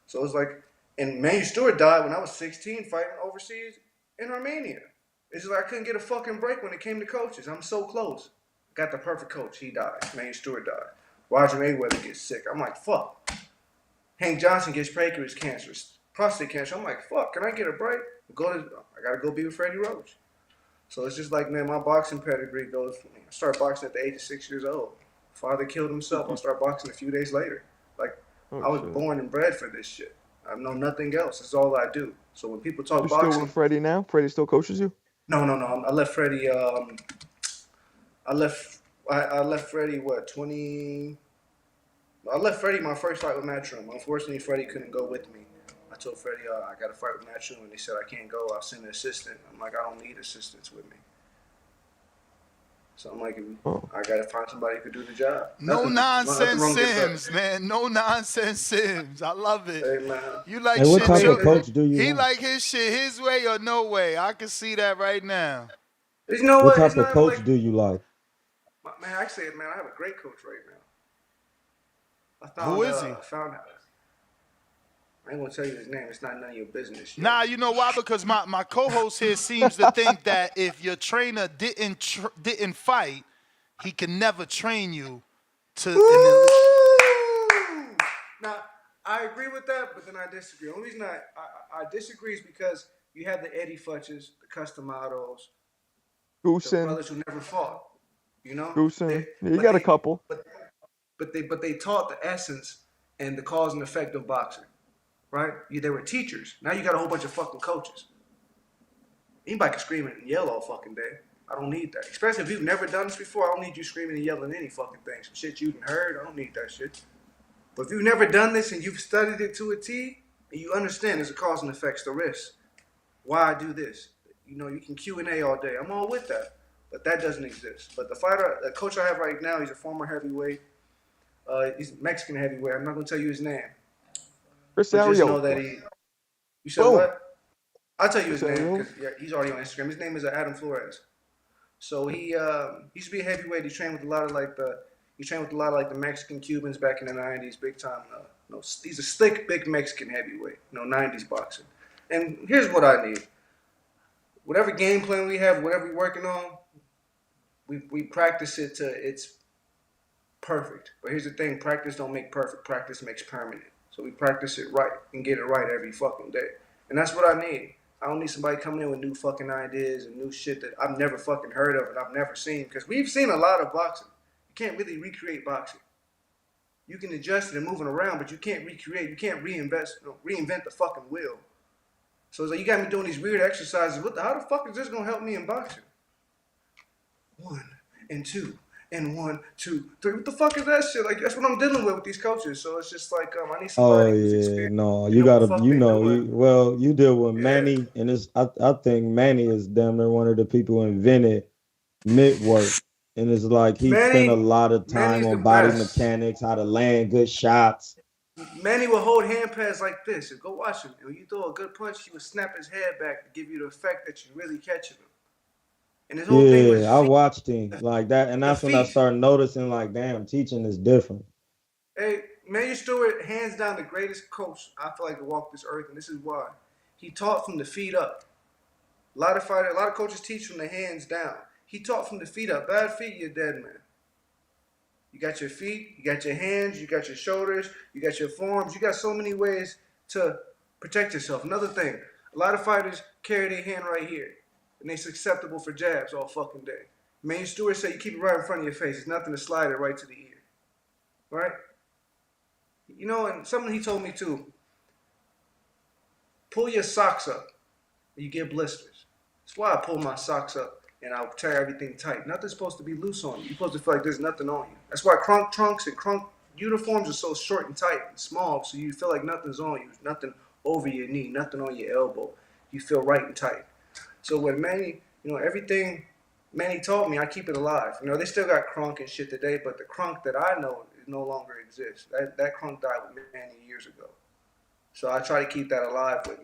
So it was like, and Emmanuel Stewart died when I was 16 fighting overseas in Armenia. It's just like I couldn't get a fucking break when it came to coaches. I'm so close. Got the perfect coach. He died. Emmanuel Stewart died. Roger Mayweather gets sick. I'm like, fuck. Hank Johnson gets pancreas cancer, prostate cancer. I'm like, fuck, can I get a break? I gotta go be with Freddie Roach. So it's just like, man, my boxing pedigree goes from me. I started boxing at the age of 6 years old. Father killed himself. I started boxing a few days later. Like, I was born and bred for this shit. I know nothing else. It's all I do. So when people talk boxing... You're still with Freddie now? Freddie still coaches you? No. I left Freddie, I left Freddie, what, 20... I left Freddie my first fight with Matchroom. Unfortunately, Freddie couldn't go with me. I told Freddie, I got to fight with Matchroom, and they said I can't go. I'll send an assistant. I'm like, I don't need assistants with me. So I'm like, I got to find somebody who could do the job. No nonsense Sims, man. No nonsense Sims. I love it. Hey, man. You like Hey, what shit type too. of coach do you He like? like his shit his way or no way. I can see that right now. You know What what? type of coach do you like? Man, I say it, man. I have a great coach right now. Who is he? I found out. I ain't gonna tell you his name. It's not none of your business. Yet. Nah, you know why? Because my co-host here seems to think that if your trainer didn't fight, he can never train you to. Now, I agree with that, but then I disagree. The only reason I disagree is because you have the Eddie Futches, the Customados, the brothers who never fought. You know, Goosen. You got a couple. But they taught the essence and the cause and effect of boxing, right? They were teachers. Now you got a whole bunch of fucking coaches. Anybody can scream and yell all fucking day. I don't need that. Especially if you've never done this before, I don't need you screaming and yelling any fucking thing. Some shit you done heard, I don't need that shit. But if you've never done this and you've studied it to a T, and you understand there's a cause and effects to risk. Why I do this? You know, you can Q&A all day. I'm all with that. But that doesn't exist. But the coach I have right now, he's a former heavyweight. He's a Mexican heavyweight. I'm not going to tell you his name. Chris But just Ariel. know that you said what? I'll tell you his name because he's already on Instagram. His name is Adam Flores. So he used to be a heavyweight. He trained with a lot of the Mexican Cubans back in the 90s, big time. He's a slick, big Mexican heavyweight. 90s boxing. And here's what I need. Whatever game plan we have, whatever we're working on, we practice it to it's perfect. But here's the thing, practice don't make perfect. Practice makes permanent. So we practice it right and get it right every fucking day. And that's what I need. I don't need somebody coming in with new fucking ideas and new shit that I've never fucking heard of and I've never seen. Because we've seen a lot of boxing. You can't really recreate boxing. You can adjust it and move it around, but you can't recreate. You can't reinvent the fucking wheel. So it's like you got me doing these weird exercises. How the fuck is this gonna help me in boxing? 1 and 2 and 1, 2, 3. What the fuck is that shit? Like, that's what I'm dealing with these coaches. So it's just like, I need Oh somebody who's yeah, experienced. no, You you know what the gotta, fuck they doing. you deal with Yeah. Manny, and I think Manny is damn near one of the people who invented mid work, and it's like he spent a lot of time Manny's the on body best. mechanics, how to land good shots. Manny will hold hand pads like this. Go watch him. When you throw a good punch, he would snap his head back to give you the effect that you're really catching him. And his whole thing was Yeah, I watched him like that, and the that's when I feet. started noticing, like, damn, teaching is different. Hey, Manny Stewart, hands down the greatest coach I feel like to walk this earth, and this is why. He taught from the feet up. A lot of coaches teach from the hands down. He taught from the feet up. Bad feet, you're dead, man. You got your feet, you got your hands, you got your shoulders, you got your forearms. You got so many ways to protect yourself. Another thing, a lot of fighters carry their hand right here, and they're susceptible for jabs all fucking day. Manny Stewart said you keep it right in front of your face. It's nothing to slide it right to the ear. Right? You know, and something he told me too. Pull your socks up, and you get blisters. That's why I pull my socks up and I'll tie everything tight. Nothing's supposed to be loose on you. You're supposed to feel like there's nothing on you. That's why crunk trunks and crunk uniforms are so short and tight and small, so you feel like nothing's on you. Nothing over your knee, nothing on your elbow. You feel right and tight. So when Manny, everything Manny taught me, I keep it alive. They still got crunk and shit today, but the crunk that I know no longer exists. That crunk died with Manny years ago. So I try to keep that alive with,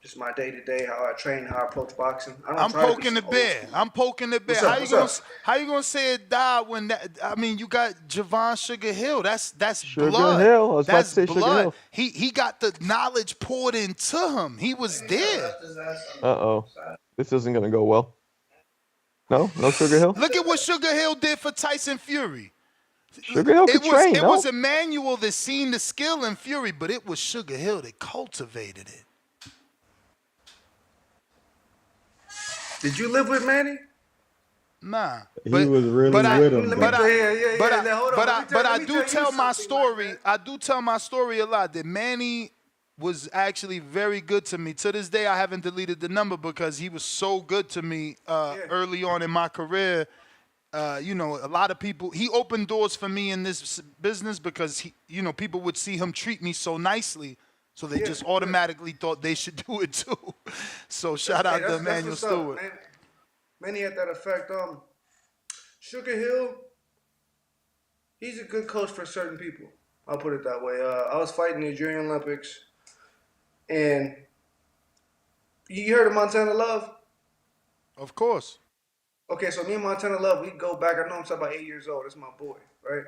just my day to day, how I train, how I approach boxing. I'm poking the bear. I'm poking the bear. What's up? How you gonna say it died when that? I mean, you got Javon Sugar Hill. That's Sugar blood. Hill. I was about to That's say Sugar blood. Hill. He got the knowledge poured into him. He was there. Uh-oh. This isn't going to go well. No Sugar Hill? Look at what Sugar Hill did for Tyson Fury. Sugar Hill could train, It was Emmanuel that seen the skill in Fury, but it was Sugar Hill that cultivated it. Did you live with Manny? Nah. He was really with him. But I do tell my story. I do tell my story a lot that Manny was actually very good to me. To this day, I haven't deleted the number because he was so good to me early on in my career. A lot of people, he opened doors for me in this business because people would see him treat me so nicely. So they just automatically thought they should do it too. So shout out to Emmanuel Stewart. Manny had that effect. Sugar Hill, he's a good coach for certain people. I'll put it that way. I was fighting in the Junior Olympics, and you heard of Montana Love? Of course. Okay, so me and Montana Love, we go back. I know him since about 8 years old. That's my boy, right?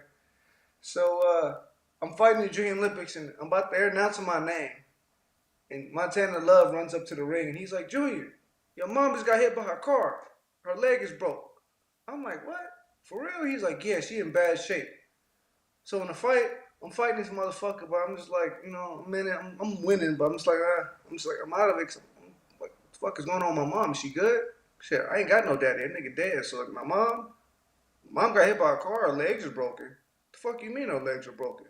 So I'm fighting the Junior Olympics, and I'm about there announcing my name. And Montana Love runs up to the ring, and he's like, Junior, your mom just got hit by her car. Her leg is broke. I'm like, what? For real? He's like, yeah, she in bad shape. So in the fight, I'm fighting this motherfucker, but I'm just like, I'm winning, but I'm just like, I'm out of it. I'm like, what the fuck is going on with my mom? Is she good? Shit, I ain't got no daddy. That nigga dead. So like, my mom got hit by a car. Her legs are broken. The fuck you mean her legs are broken?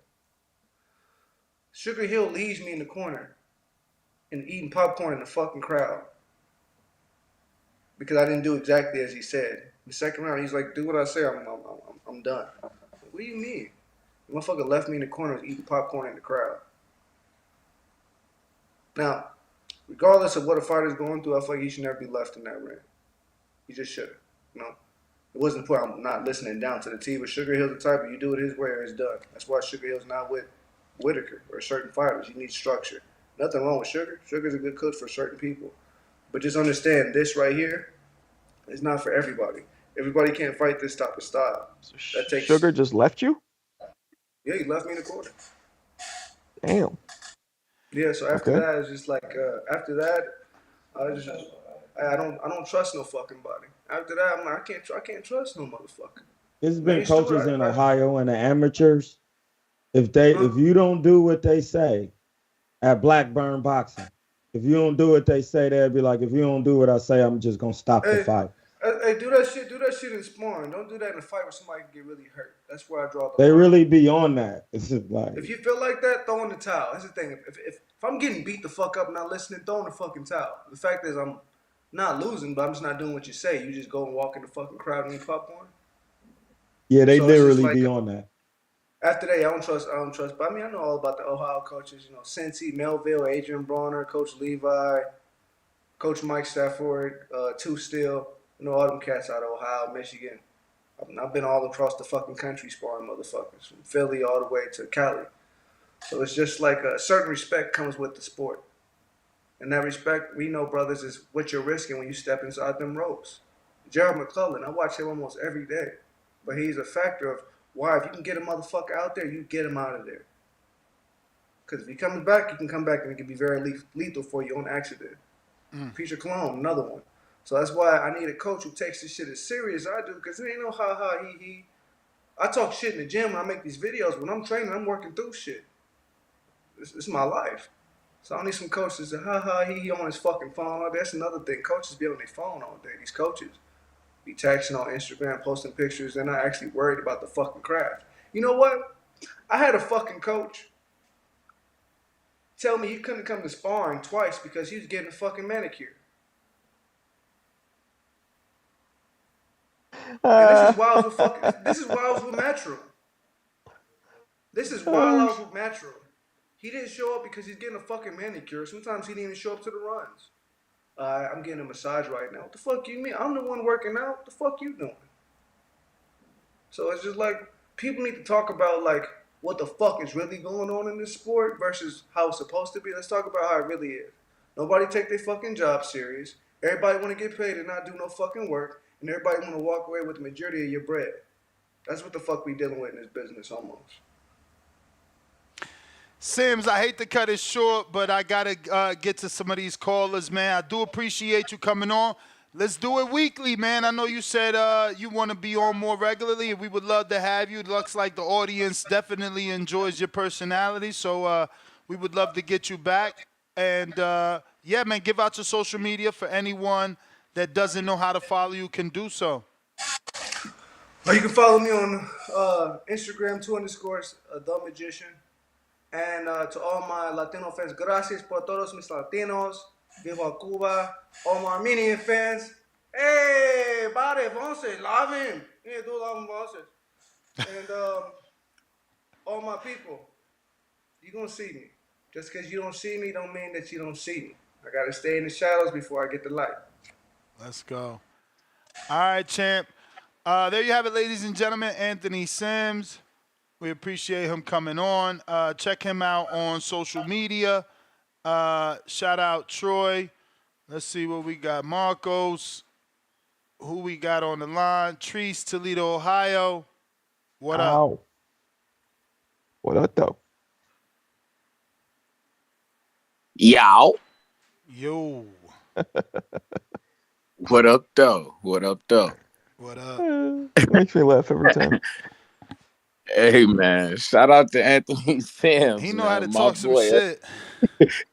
Sugar Hill leaves me in the corner and eating popcorn in the fucking crowd because I didn't do exactly as he said. The second round, he's like, do what I say. I'm done. Like, what do you mean? The motherfucker left me in the corner eating popcorn in the crowd. Now, regardless of what a fighter's going through, I feel like he should never be left in that ring. He just shouldn't. It wasn't for I'm not listening down to the T, but Sugar Hill's the type of you do it his way or it's done. That's why Sugar Hill's not with Whitaker or certain fighters. You need structure. Nothing wrong with Sugar. Sugar's a good coach for certain people. But just understand this right here is not for everybody. Everybody can't fight this type of style. That takes Sugar just left you? Yeah, he left me in the corner. Damn. Yeah, so after that, it's just like after that, I don't trust no fucking body. After that, I'm like, I can't trust no motherfucker. It's been coaches in Ohio and the amateurs. If you don't do what they say at Blackburn Boxing, if you don't do what they say, they'll be like, if you don't do what I say, I'm just gonna stop the fight. Hey, do that shit in sparring. Don't do that in a fight where somebody can get really hurt. That's where I draw the They line. really be on that. It's just like, if you feel like that, throw in the towel. That's the thing. If I'm getting beat the fuck up and not listening, throw in the fucking towel. The fact is, I'm not losing, but I'm just not doing what you say. You just go and walk in the fucking crowd and eat popcorn. Yeah, they So it's just literally like be on that. after that, I don't trust. But I mean, I know all about the Ohio coaches. You know, Cincy, Melville, Adrian Bronner, Coach Levi, Coach Mike Stafford, Two Still. You know all them cats out of Ohio, Michigan. I've been all across the fucking country sparring motherfuckers, from Philly all the way to Cali. So it's just like a certain respect comes with the sport. And that respect, we know, brothers, is what you're risking when you step inside them ropes. Gerald McClellan, I watch him almost every day. But he's a factor of why, if you can get a motherfucker out there, you get him out of there. Because if he comes back, he can come back and it can be very lethal for you on accident. Peter Cologne, another one. So that's why I need a coach who takes this shit as serious as I do, because it ain't no ha ha he he. I talk shit in the gym when I make these videos. When I'm training, I'm working through shit. It's my life. So I need some coaches that ha ha he on his fucking phone. Oh, that's another thing. Coaches be on their phone all day. These coaches be texting on Instagram, posting pictures. They're not actually worried about the fucking craft. You know what? I had a fucking coach tell me he couldn't come to sparring twice because he was getting a fucking manicure. And this is why I was with fucking. This is why I was with Matro. This is why I was with Matro. He didn't show up because he's getting a fucking manicure. Sometimes he didn't even show up to the runs. I'm getting a massage right now. What the fuck you mean? I'm the one working out. What the fuck you doing? So it's just like people need to talk about like what the fuck is really going on in this sport versus how it's supposed to be. Let's talk about how it really is. Nobody take their fucking job serious. Everybody want to get paid and not do no fucking work, and everybody want to walk away with the majority of your bread. That's what the fuck we dealing with in this business almost. Sims, I hate to cut it short, but I gotta get to some of these callers, man. I do appreciate you coming on. Let's do it weekly, man. I know you said you want to be on more regularly, and we would love to have you. It looks like the audience definitely enjoys your personality, so we would love to get you back. And yeah, man, give out your social media for anyone that doesn't know how to follow you can do so. You can follow me on Instagram, 2_ The Magician. And to all my Latino fans, gracias por todos mis Latinos. Viva Cuba. All my Armenian fans, hey, bade, vonse, love him. Yeah, do love him, vonse. And all my people, you're going to see me. Just because you don't see me don't mean that you don't see me. I got to stay in the shadows before I get the light. Let's go. All right, champ. There you have it, ladies and gentlemen. Anthony Sims. We appreciate him coming on. Check him out on social media. Shout out Troy. Let's see what we got. Marcos. Who we got on the line? Treese, Toledo, Ohio. What up? What up, though? Yow. Yo. What up, though? What up, though? What up? Makes me laugh every time. Hey, man. Shout out to Anthony Sims. He know man, how to my talk some boy. shit.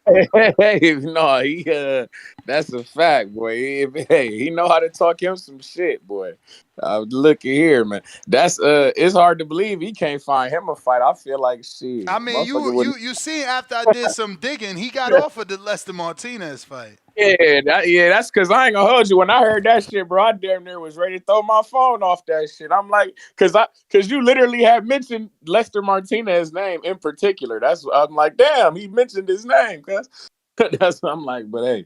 Hey, no, that's a fact, boy. He know how to talk him some shit, boy. Look at here, man. That's it's hard to believe he can't find him a fight. I feel like shit. I mean, Motherfucker you see after I did some digging, he got offered the Lester Martinez fight. That's because I ain't gonna hold you. When I heard that shit, bro, I damn near was ready to throw my phone off that shit. I'm like, because you literally had mentioned Lester Martinez's name in particular. I'm like, damn, he mentioned his name. Cause that's what I'm like. But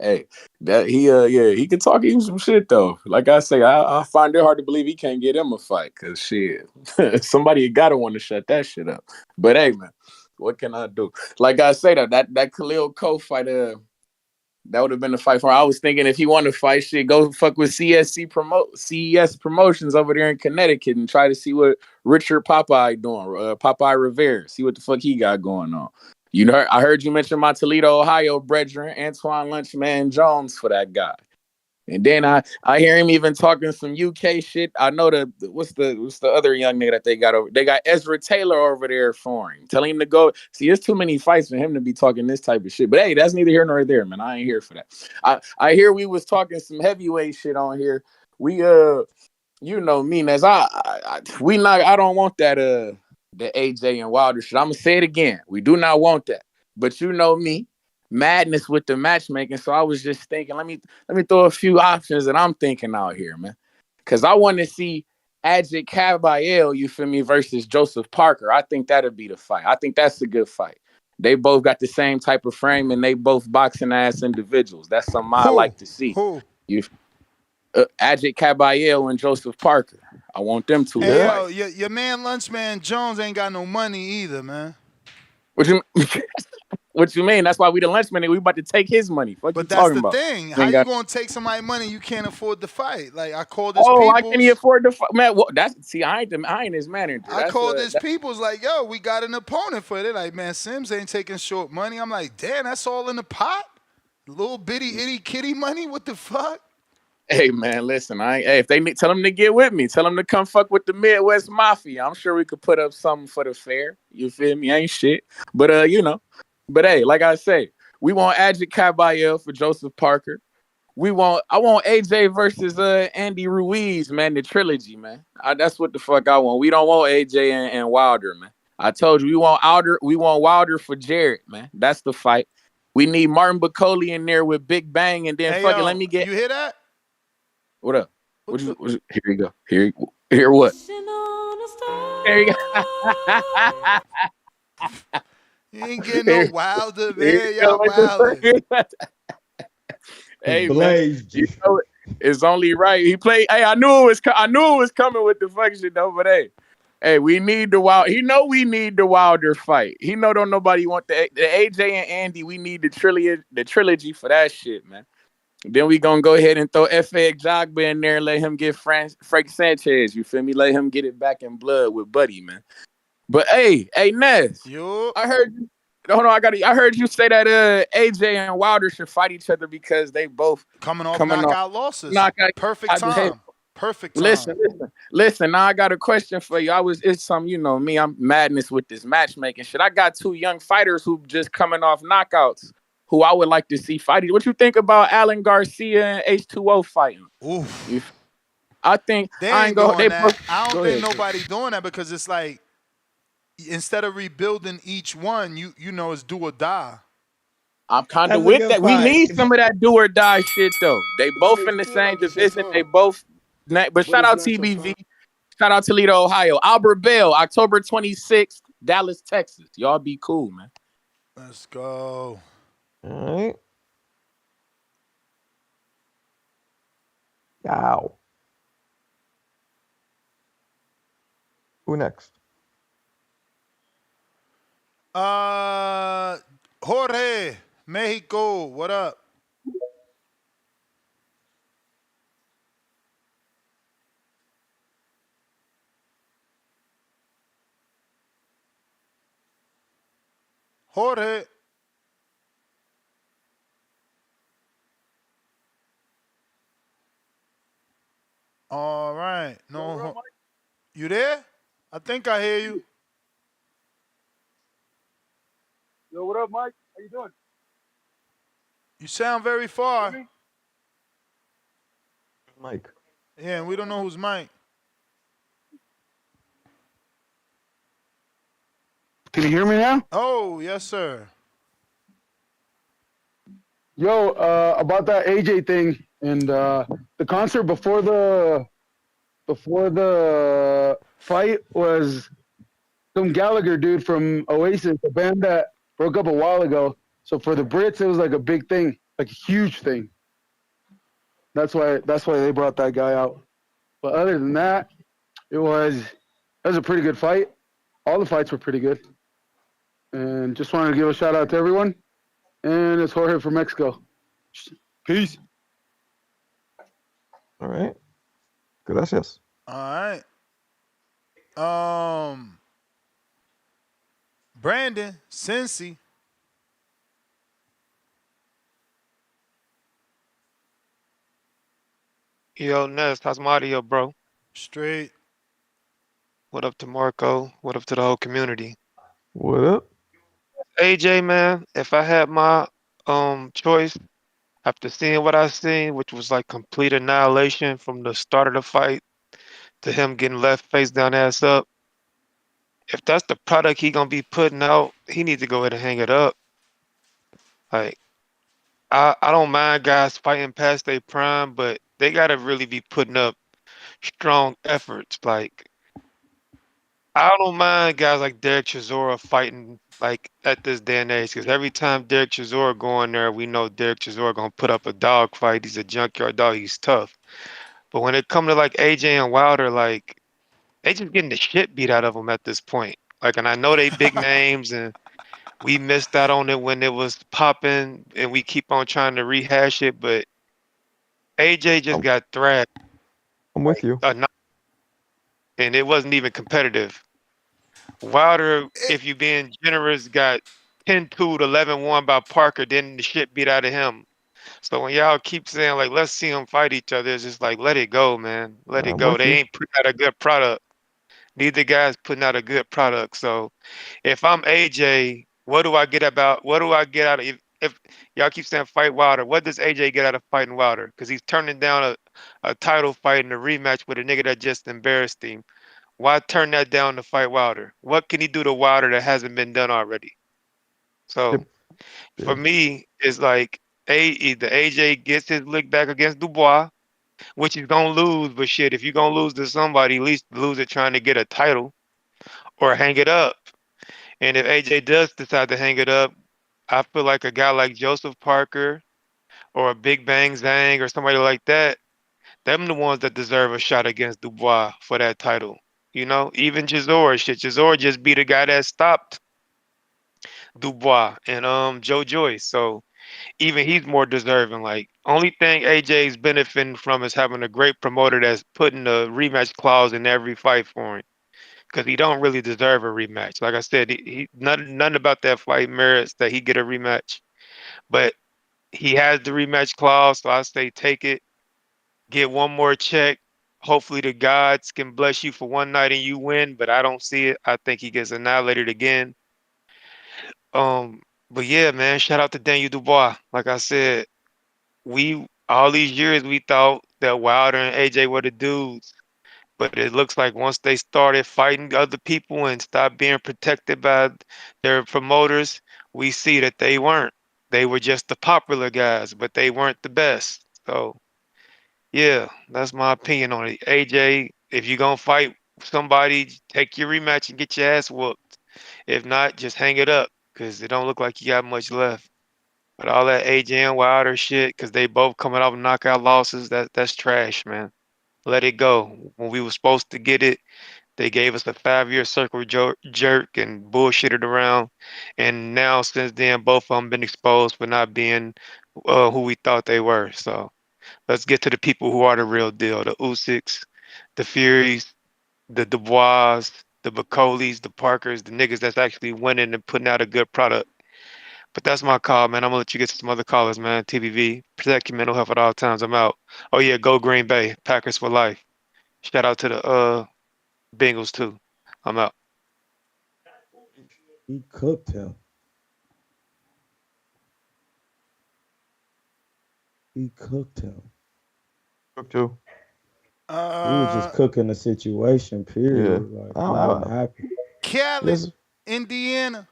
hey, that he can talk him some shit though. Like I say, I find it hard to believe he can't get him a fight. Cause shit, somebody gotta want to shut that shit up. But hey, man, what can I do? Like I say, that Khalil Coe fight, that would have been the fight for him. I was thinking if he wanted to fight shit, go fuck with CES Promotions over there in Connecticut and try to see what Richard Popeye doing, Popeye Rivera, see what the fuck he got going on. You know, I heard you mention my Toledo, Ohio brethren, Antoine Lunchman Jones for that guy. And then I hear him even talking some UK shit. I know what's the other young nigga that they got over? They got Ezra Taylor over there for him, telling him to go. See, there's too many fights for him to be talking this type of shit. But hey, that's neither here nor there, man. I ain't here for that. I hear we was talking some heavyweight shit on here. We you know me, Ness. I don't want that the AJ and Wilder shit. I'm gonna say it again. We do not want that. But you know me. Madness with the matchmaking, so I was just thinking, let me throw a few options that I'm thinking out here, man, because I want to see Ajit Kabayel, you feel me, versus Joseph Parker. I think that'd be the fight. I think that's a good fight. They both got the same type of frame, and they both boxing ass individuals. That's something I like to see. You, Ajit Kabayel and Joseph Parker. I want them two to Hey, fight. yo, your man Lunchman Jones ain't got no money either, man. What you what you mean? That's why we the lunch money. We about to take his money. What you But that's talking the about? thing. We How ain't you got. gonna take somebody money you can't afford to fight? Like I called this Oh, I can't people's. afford to fight, man. Well, that's see, I ain't his manager. I called this people's like, yo, we got an opponent for it. They're like, man, Sims ain't taking short money. I'm like, damn, that's all in the pot? Little bitty itty kitty money? What the fuck? Hey man, listen. Hey, if they need, tell them to get with me. Tell them to come fuck with the Midwest Mafia. I'm sure we could put up something for the fair. You feel me? Ain't shit. But you know. But hey, like I say, we want Ajit Kabayel for Joseph Parker. I want AJ versus Andy Ruiz, man, the trilogy, man. That's what the fuck I want. We don't want AJ and Wilder, man. I told you we want Wilder for Jarrett, man. That's the fight. We need Martin Bacoli in there with Big Bang, and then Hey, fucking yo, let me get. you hear that? What up? Here you go. Here what? There you go. You ain't getting no Wilder, Here man. you go Y'all with the wilding. Hey man, Blaze. you know it's only right. He played. Hey, I knew it was coming with the fuck shit though. But hey, we need the Wild. He know we need the Wilder fight. He know don't nobody want the AJ and Andy. We need the trilogy for that shit, man. Then we gonna go ahead and throw F.A. Jogba in there and let him get Frank Sanchez. You feel me? Let him get it back in blood with Buddy, man. But hey, Nez, I heard you. Hold on, I heard you say that AJ and Wilder should fight each other because they both coming off knockout losses. knockout. Perfect time. Perfect time. Listen. Now I got a question for you. It's some, you know me. I'm madness with this matchmaking shit. I got two young fighters who just coming off knockouts, who I would like to see fighting. What you think about Alan Garcia and H2O fighting? Oof. I think They I ain't ain't go. doing They that. both, I don't go think ahead. nobody doing that because it's like instead of rebuilding each one, you know it's do or die. I'm kind That's of a with good that. We fight. need some of that do or die shit though. They both It in the feel same like it's your division. They time, both. But but shout it's out not your time. TBV. Shout out Toledo, Ohio. Albert Bell, October 26th, Dallas, Texas. Y'all be cool, man. Let's go. All right. Ow. Who next? Jorge, Mexico, what up? Jorge. All right. No, you there? I think I hear you. Yo, what up, Mike? How you doing? You sound very far. Mike. Yeah, and we don't know who's Mike. Can you hear me now? Oh, yes, sir. Yo, about that AJ thing and the concert before the fight was some Gallagher dude from Oasis, a band that broke up a while ago. So for the Brits, it was like a big thing, like a huge thing. That's why they brought that guy out. But other than that, it was a pretty good fight. All the fights were pretty good. And just wanted to give a shout out to everyone. And it's Jorge from Mexico. Peace. All right. Gracias. All right. Brandon, Cincy. Yo, Ness, how's my audio, bro? Straight. What up to Marco? What up to the whole community? What up? AJ, man, if I had my choice after seeing what I seen, which was like complete annihilation from the start of the fight to him getting left face down, ass up, if that's the product he gonna be putting out, he needs to go ahead and hang it up. Like, I don't mind guys fighting past their prime, but they gotta really be putting up strong efforts. Like I don't mind guys like Derek Chisora fighting like at this day and age because every time Derek Chisora go in there, we know Derek Chisora gonna put up a dog fight. He's a junkyard dog. He's tough. But when it come to like AJ and Wilder, like they just getting the shit beat out of them at this point. Like, and I know they big names, and we missed out on it when it was popping, and we keep on trying to rehash it. But AJ just got thrashed, I'm with you. and it wasn't even competitive. Wilder, if you being generous, got 10-2 to 11-1 by Parker, then the shit beat out of him. So when y'all keep saying like, let's see them fight each other, it's just like, let it go, man. Let it I'm go. with They you. ain't putting out a good product. Neither guy's putting out a good product. So if I'm AJ, what do I get out of if y'all keep saying fight Wilder? What does AJ get out of fighting Wilder? Because he's turning down a title fight and a rematch with a nigga that just embarrassed him. Why turn that down to fight Wilder? What can he do to Wilder that hasn't been done already? So for me, it's like either AJ gets his lick back against Dubois, which he's gonna lose, but shit, if you're gonna lose to somebody, at least lose it trying to get a title or hang it up. And if AJ does decide to hang it up, I feel like a guy like Joseph Parker or a Big Bang Zhang or somebody like that, them the ones that deserve a shot against Dubois for that title. You know, even Chisora, shit. Chisora just beat a guy that stopped Dubois and Joe Joyce. So even he's more deserving. Like only thing AJ's benefiting from is having a great promoter that's putting a rematch clause in every fight for him. Because he don't really deserve a rematch. Like I said, he none about that fight merits that he get a rematch. But he has the rematch clause, so I say take it, get one more check. Hopefully the gods can bless you for one night and you win, but I don't see it. I think he gets annihilated again. But yeah, man, shout out to Daniel Dubois. Like I said, we all these years we thought that Wilder and AJ were the dudes. But it looks like once they started fighting other people and stopped being protected by their promoters, we see that they weren't. They were just the popular guys, but they weren't the best. So, yeah, that's my opinion on it. AJ, if you're going to fight somebody, take your rematch and get your ass whooped. If not, just hang it up because it don't look like you got much left. But all that AJ and Wilder shit, because they both coming off knockout losses, that's trash, man. Let it go. When we were supposed to get it, they gave us a 5-year circle jerk and bullshitted around. And now, since then, both of them been exposed for not being who we thought they were. So let's get to the people who are the real deal: the Usyks, the Furies, the Dubois, the Bacolis, the Parkers, the niggas that's actually winning and putting out a good product. But that's my call, man. I'm gonna let you get to some other callers, man. TVV, protect your mental health at all times. I'm out. Oh yeah, go Green Bay, Packers for life. Shout out to the Bengals too. I'm out. He cooked him. He cooked him. Cooked too. He was just cooking the situation, period. Yeah. Like he wasn't happy. Khaled, Indiana.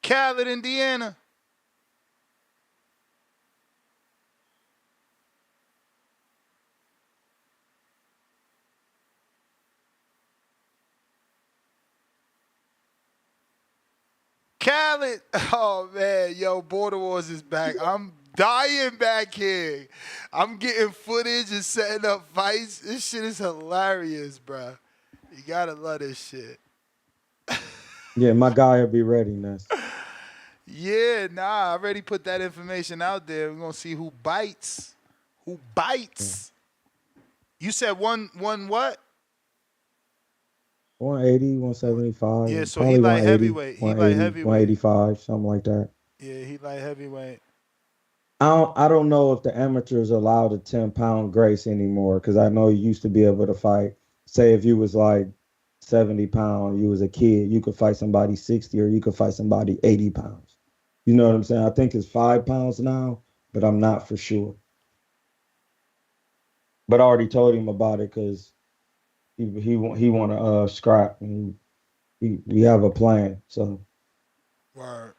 Khaled, Indiana. Khaled. Oh man, yo, Border Wars is back. I'm dying back here. I'm getting footage and setting up fights. This shit is hilarious, bro. You gotta love this shit. Yeah, my guy will be ready, Ness. Yeah, nah, I already put that information out there. We're gonna see who bites. Who bites? You said one what? 180, 175, Yeah, so he probably like 180, heavyweight. He like 180, heavyweight. 185, something like that. Yeah, he like heavyweight. I don't know if the amateurs are allowed a 10-pound grace anymore because I know you used to be able to fight. Say if you was like 70 pounds, you was a kid, you could fight somebody 60 or you could fight somebody 80 pounds. You know what I'm saying? I think it's 5 pounds now, but I'm not for sure. But I already told him about it because He want to scrap, and we have a plan. So Word.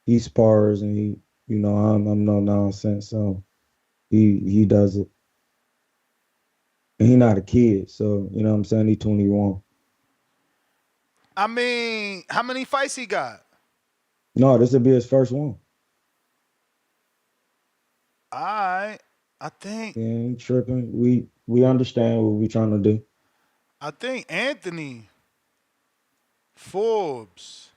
he spars, and I'm no nonsense. So he does it, and he not a kid. So you know what I'm saying. He 21. I mean, how many fights he got? No, this will be his first one. I think He ain't tripping. We understand what we trying to do. Anthony Forbes.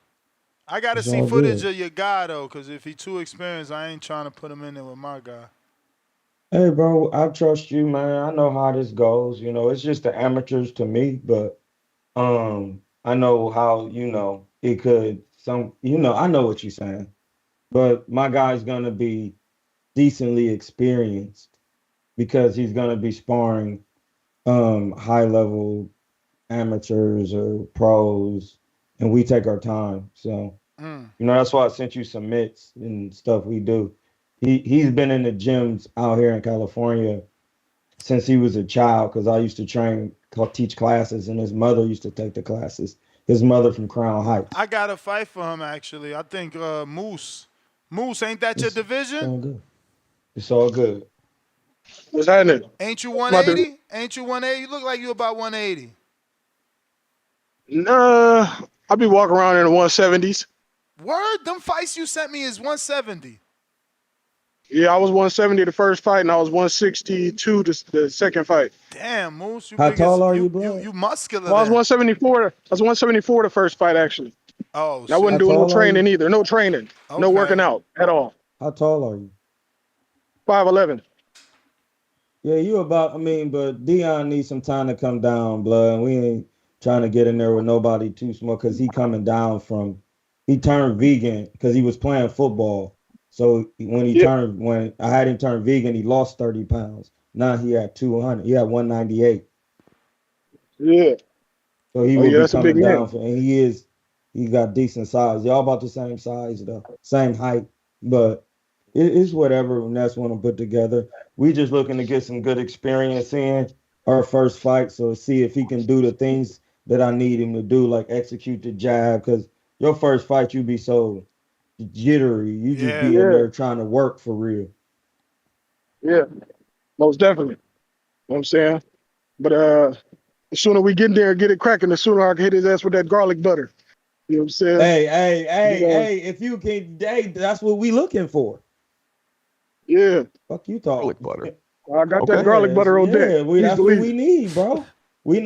I gotta It's see all footage good. of your guy though, because if he too experienced, I ain't trying to put him in there with my guy. Hey, bro, I trust you, man. I know how this goes. It's just the amateurs to me, but I know how, it could I know what you're saying. But my guy's gonna be decently experienced because he's gonna be sparring high level amateurs or pros, and we take our time. So, Mm. that's why I sent you some mitts and stuff we do. He's been in the gyms out here in California since he was a child because I used to teach classes, and his mother used to take the classes. His mother from Crown Heights. I got a fight for him actually. I think Moose. Moose, ain't that your It's division? all good. It's all good. What's happening? Ain't you I'm about to, 180? Ain't you 180? You look like you about 180. nah, I be walking around in the 170s. Word, them fights you sent me is 170. Yeah, I was 170 the first fight, and I was 162 the second fight. Damn, Moose, you How big as tall are you you, you blood? you muscular Well, I was then. 174. I was 174 the first fight actually. Oh And I How wasn't shit. doing no tall are you? training either. No training. No working Okay. out at all. How tall are you? 5'11". Yeah, you about, but Dion needs some time to come down, blood. And we ain't trying to get in there with nobody too small because he turned vegan because he was playing football. So Yeah, when I had him turn vegan, he lost 30 pounds. Now he at 200. He at 198. yeah. So he Oh will yeah, be that's a big coming man. down and he got decent size. Y'all about the same size though, same height, but it's whatever when that's one to put together. We just looking to get some good experience in our first fight, so see if he can do the things that I need him to do, like execute the jab. Because your first fight, you be so jittery, you just Yeah. be in Yeah, there trying to work for real. yeah. Most definitely. You know what I'm saying? But the sooner we get in there and get it cracking, the sooner I can hit his ass with that garlic butter. You know what I'm saying? Hey, hey, hey, Yeah, hey! If you can, hey, that's what we looking for. yeah. Fuck you Garlic talking. butter. I got that Okay. garlic Yes, butter on deck. yeah, we Please that's what believe we it. need, bro. We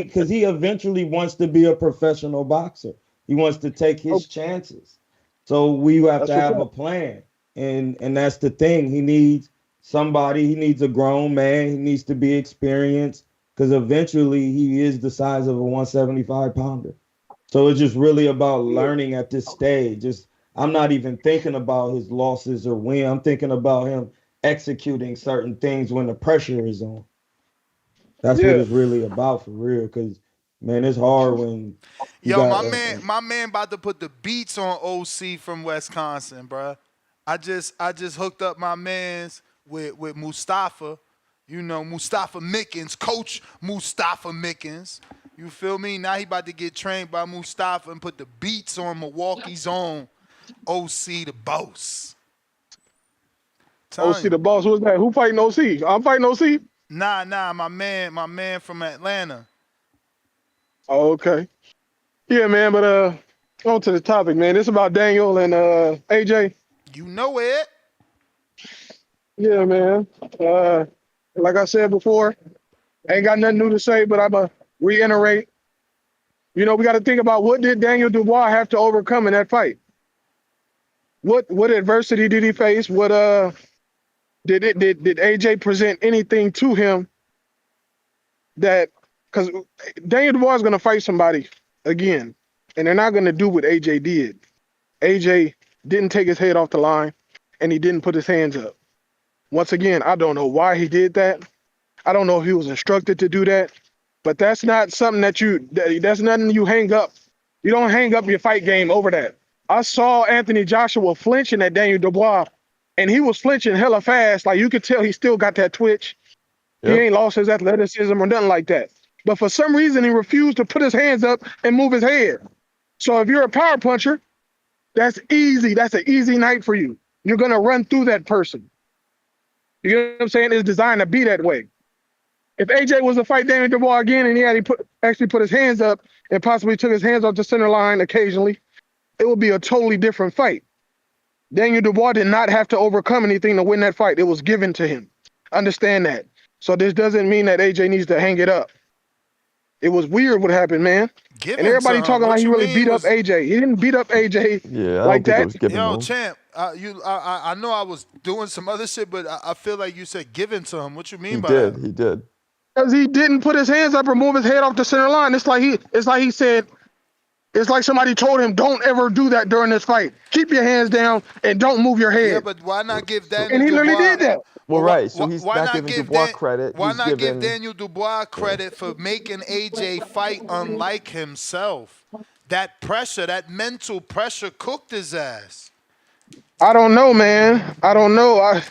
because he eventually wants to be a professional boxer. He wants to take Oh, his chances. So we have to that's what's have a up. plan. And that's the thing. He needs somebody, he needs a grown man, he needs to be experienced because eventually he is the size of a 175 pounder. So it's just really about Yeah, learning at this stage. Just I'm not even thinking about his losses or win. I'm thinking about him executing certain things when the pressure is on. That's what yeah. it's really about for real. Cause man, it's hard when you Yo, got my man about to put the beats on OC from Wisconsin, bruh. I just hooked up my man's with Mustafa. You know, Mustafa Mickens, coach Mustafa Mickens. You feel me? Now he about to get trained by Mustafa and put the beats on Milwaukee's own OC the boss. Telling OC you. the boss. Who's that? Who fighting OC? I'm fighting OC. Nah, my man from Atlanta. Oh, okay. Yeah, man. But on to the topic, man. It's about Daniel and AJ. You know it. Yeah, man. Uh, like I said before, ain't got nothing new to say, but I'ma reiterate. You know, we got to think about what did Daniel Dubois have to overcome in that fight? What adversity did he face? What did AJ present anything to him that because Daniel Dubois is gonna fight somebody again, and they're not gonna do what AJ did. AJ didn't take his head off the line, and he didn't put his hands up. Once again, I don't know why he did that. I don't know if he was instructed to do that, but that's not something that's nothing you hang up. You don't hang up your fight game over that. I saw Anthony Joshua flinching at Daniel Dubois, and he was flinching hella fast. Like you could tell he still got that twitch. He Yep. ain't lost his athleticism or nothing like that. But for some reason, he refused to put his hands up and move his head. So if you're a power puncher, that's easy. That's an easy night for you. You're gonna run through that person. You know what I'm saying? It's designed to be that way. If AJ was to fight Daniel Dubois again and actually put his hands up and possibly took his hands off the center line occasionally, it would be a totally different fight. Daniel Dubois did not have to overcome anything to win that fight. It was given to him. Understand that. So this doesn't mean that AJ needs to hang it up. It was weird what happened, man. And everybody talking like he really beat up AJ. He didn't beat up AJ Yeah, I like don't think it that. was given to Yo, him. champ, I know I was doing some other shit, but I feel like you said given to him. What you mean He by that? did. He did. Because he didn't put his hands up or move his head off the center line. It's like he said, it's like somebody told him, don't ever do that during this fight. Keep your hands down and don't move your Yeah, head. but why not give And Daniel he literally Dubois? did that. Well, right. So he's Why not not giving give Dubois credit. Why He's not give giving. Daniel Dubois credit for making AJ fight unlike himself? That pressure, that mental pressure, cooked his ass. I don't know, man. I don't know.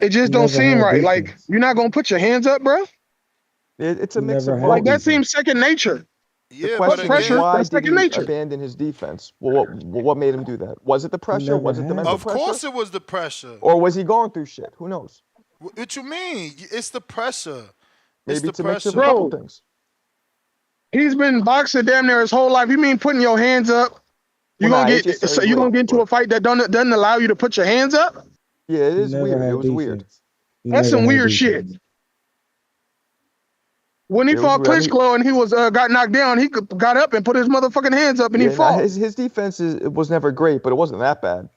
It He just don't never seem had right. Like, defense. you're not gonna put your hands up, bro? It's He a mix never of had Like, both. that defense. seems second nature. The Yeah, but Plus question is, pressure, again, why that's did second he nature. abandon his defense? What made him do that? Was it the He pressure? never Was it the had mental it. of pressure? course it was the pressure. Or was he going through shit? Who knows? What you mean? It's the pressure. It's Maybe the it's a mix of a pressure. couple Bro, things. he's been boxing damn near his whole life. You mean putting your hands up? Well, nah, AJ started So you gonna late, get into but a fight that doesn't allow you to put your hands up? yeah, it He is never weird. It had was weird. defense. He That's never some had weird shit. defense. When he It was fought weird. I mean, Klitschko and he was got knocked down, he got up and put his motherfucking hands up and he yeah, nah, fought. his defense it was never great, but it wasn't that bad.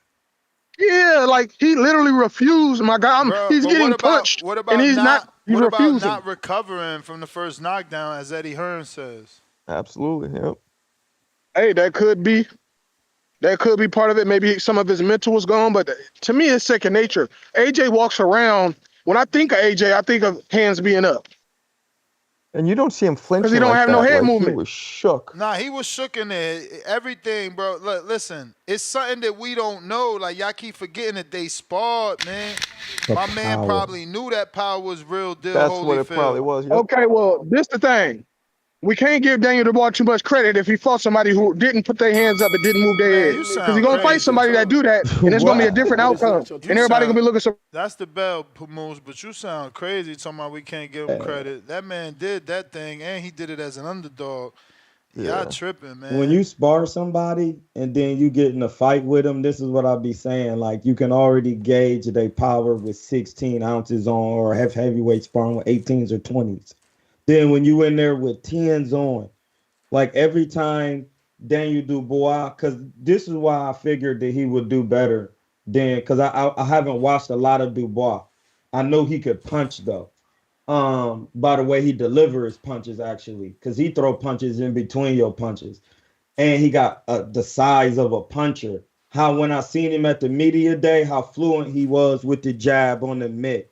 Yeah, like he literally refused. My God, Bro, he's but getting punched and he's not. He's refusing. not recovering from the first knockdown, as Eddie Hearn says? Absolutely. Yep. Hey, that could be part of it. Maybe some of his mental was gone, but to me, it's second nature. AJ walks around. When I think of AJ, I think of hands being up And you don't see him because flinching he don't like have no that. head Like he movement. was shook. Nah, he was shook in there. Everything, bro. Look, listen, it's something that we don't know. Like, y'all keep forgetting that they sparred, man. The My man power. probably knew that power was real deal, That's what it probably Holyfield. was. Yep. Okay, well, this the thing. We can't give Daniel Dubois too much credit if he fought somebody who didn't put their hands up and didn't move their Man, head. you Because he's sound gonna fight crazy. somebody that do that, and it's gonna be a What? different But it's outcome. not your And You everybody gonna sound. be looking so That's the bell moves, but you sound crazy talking about we can't give him credit. That man did that thing, and he did it as an underdog. Y'all Yeah. tripping, man. When you spar somebody and then you get in a fight with them, this is what I be saying. Like you can already gauge their power with 16 ounces on, or heavyweight sparring with 18s or 20s. Then when you in there with 10s on, like every time Daniel Dubois, because this is why I figured that he would do better than, because I haven't watched a lot of Dubois. I know he could punch though. By the way he deliver his punches actually, because he throw punches in between your punches, and he got the size of a puncher. How when I seen him at the media day, how fluent he was with the jab on the mitt.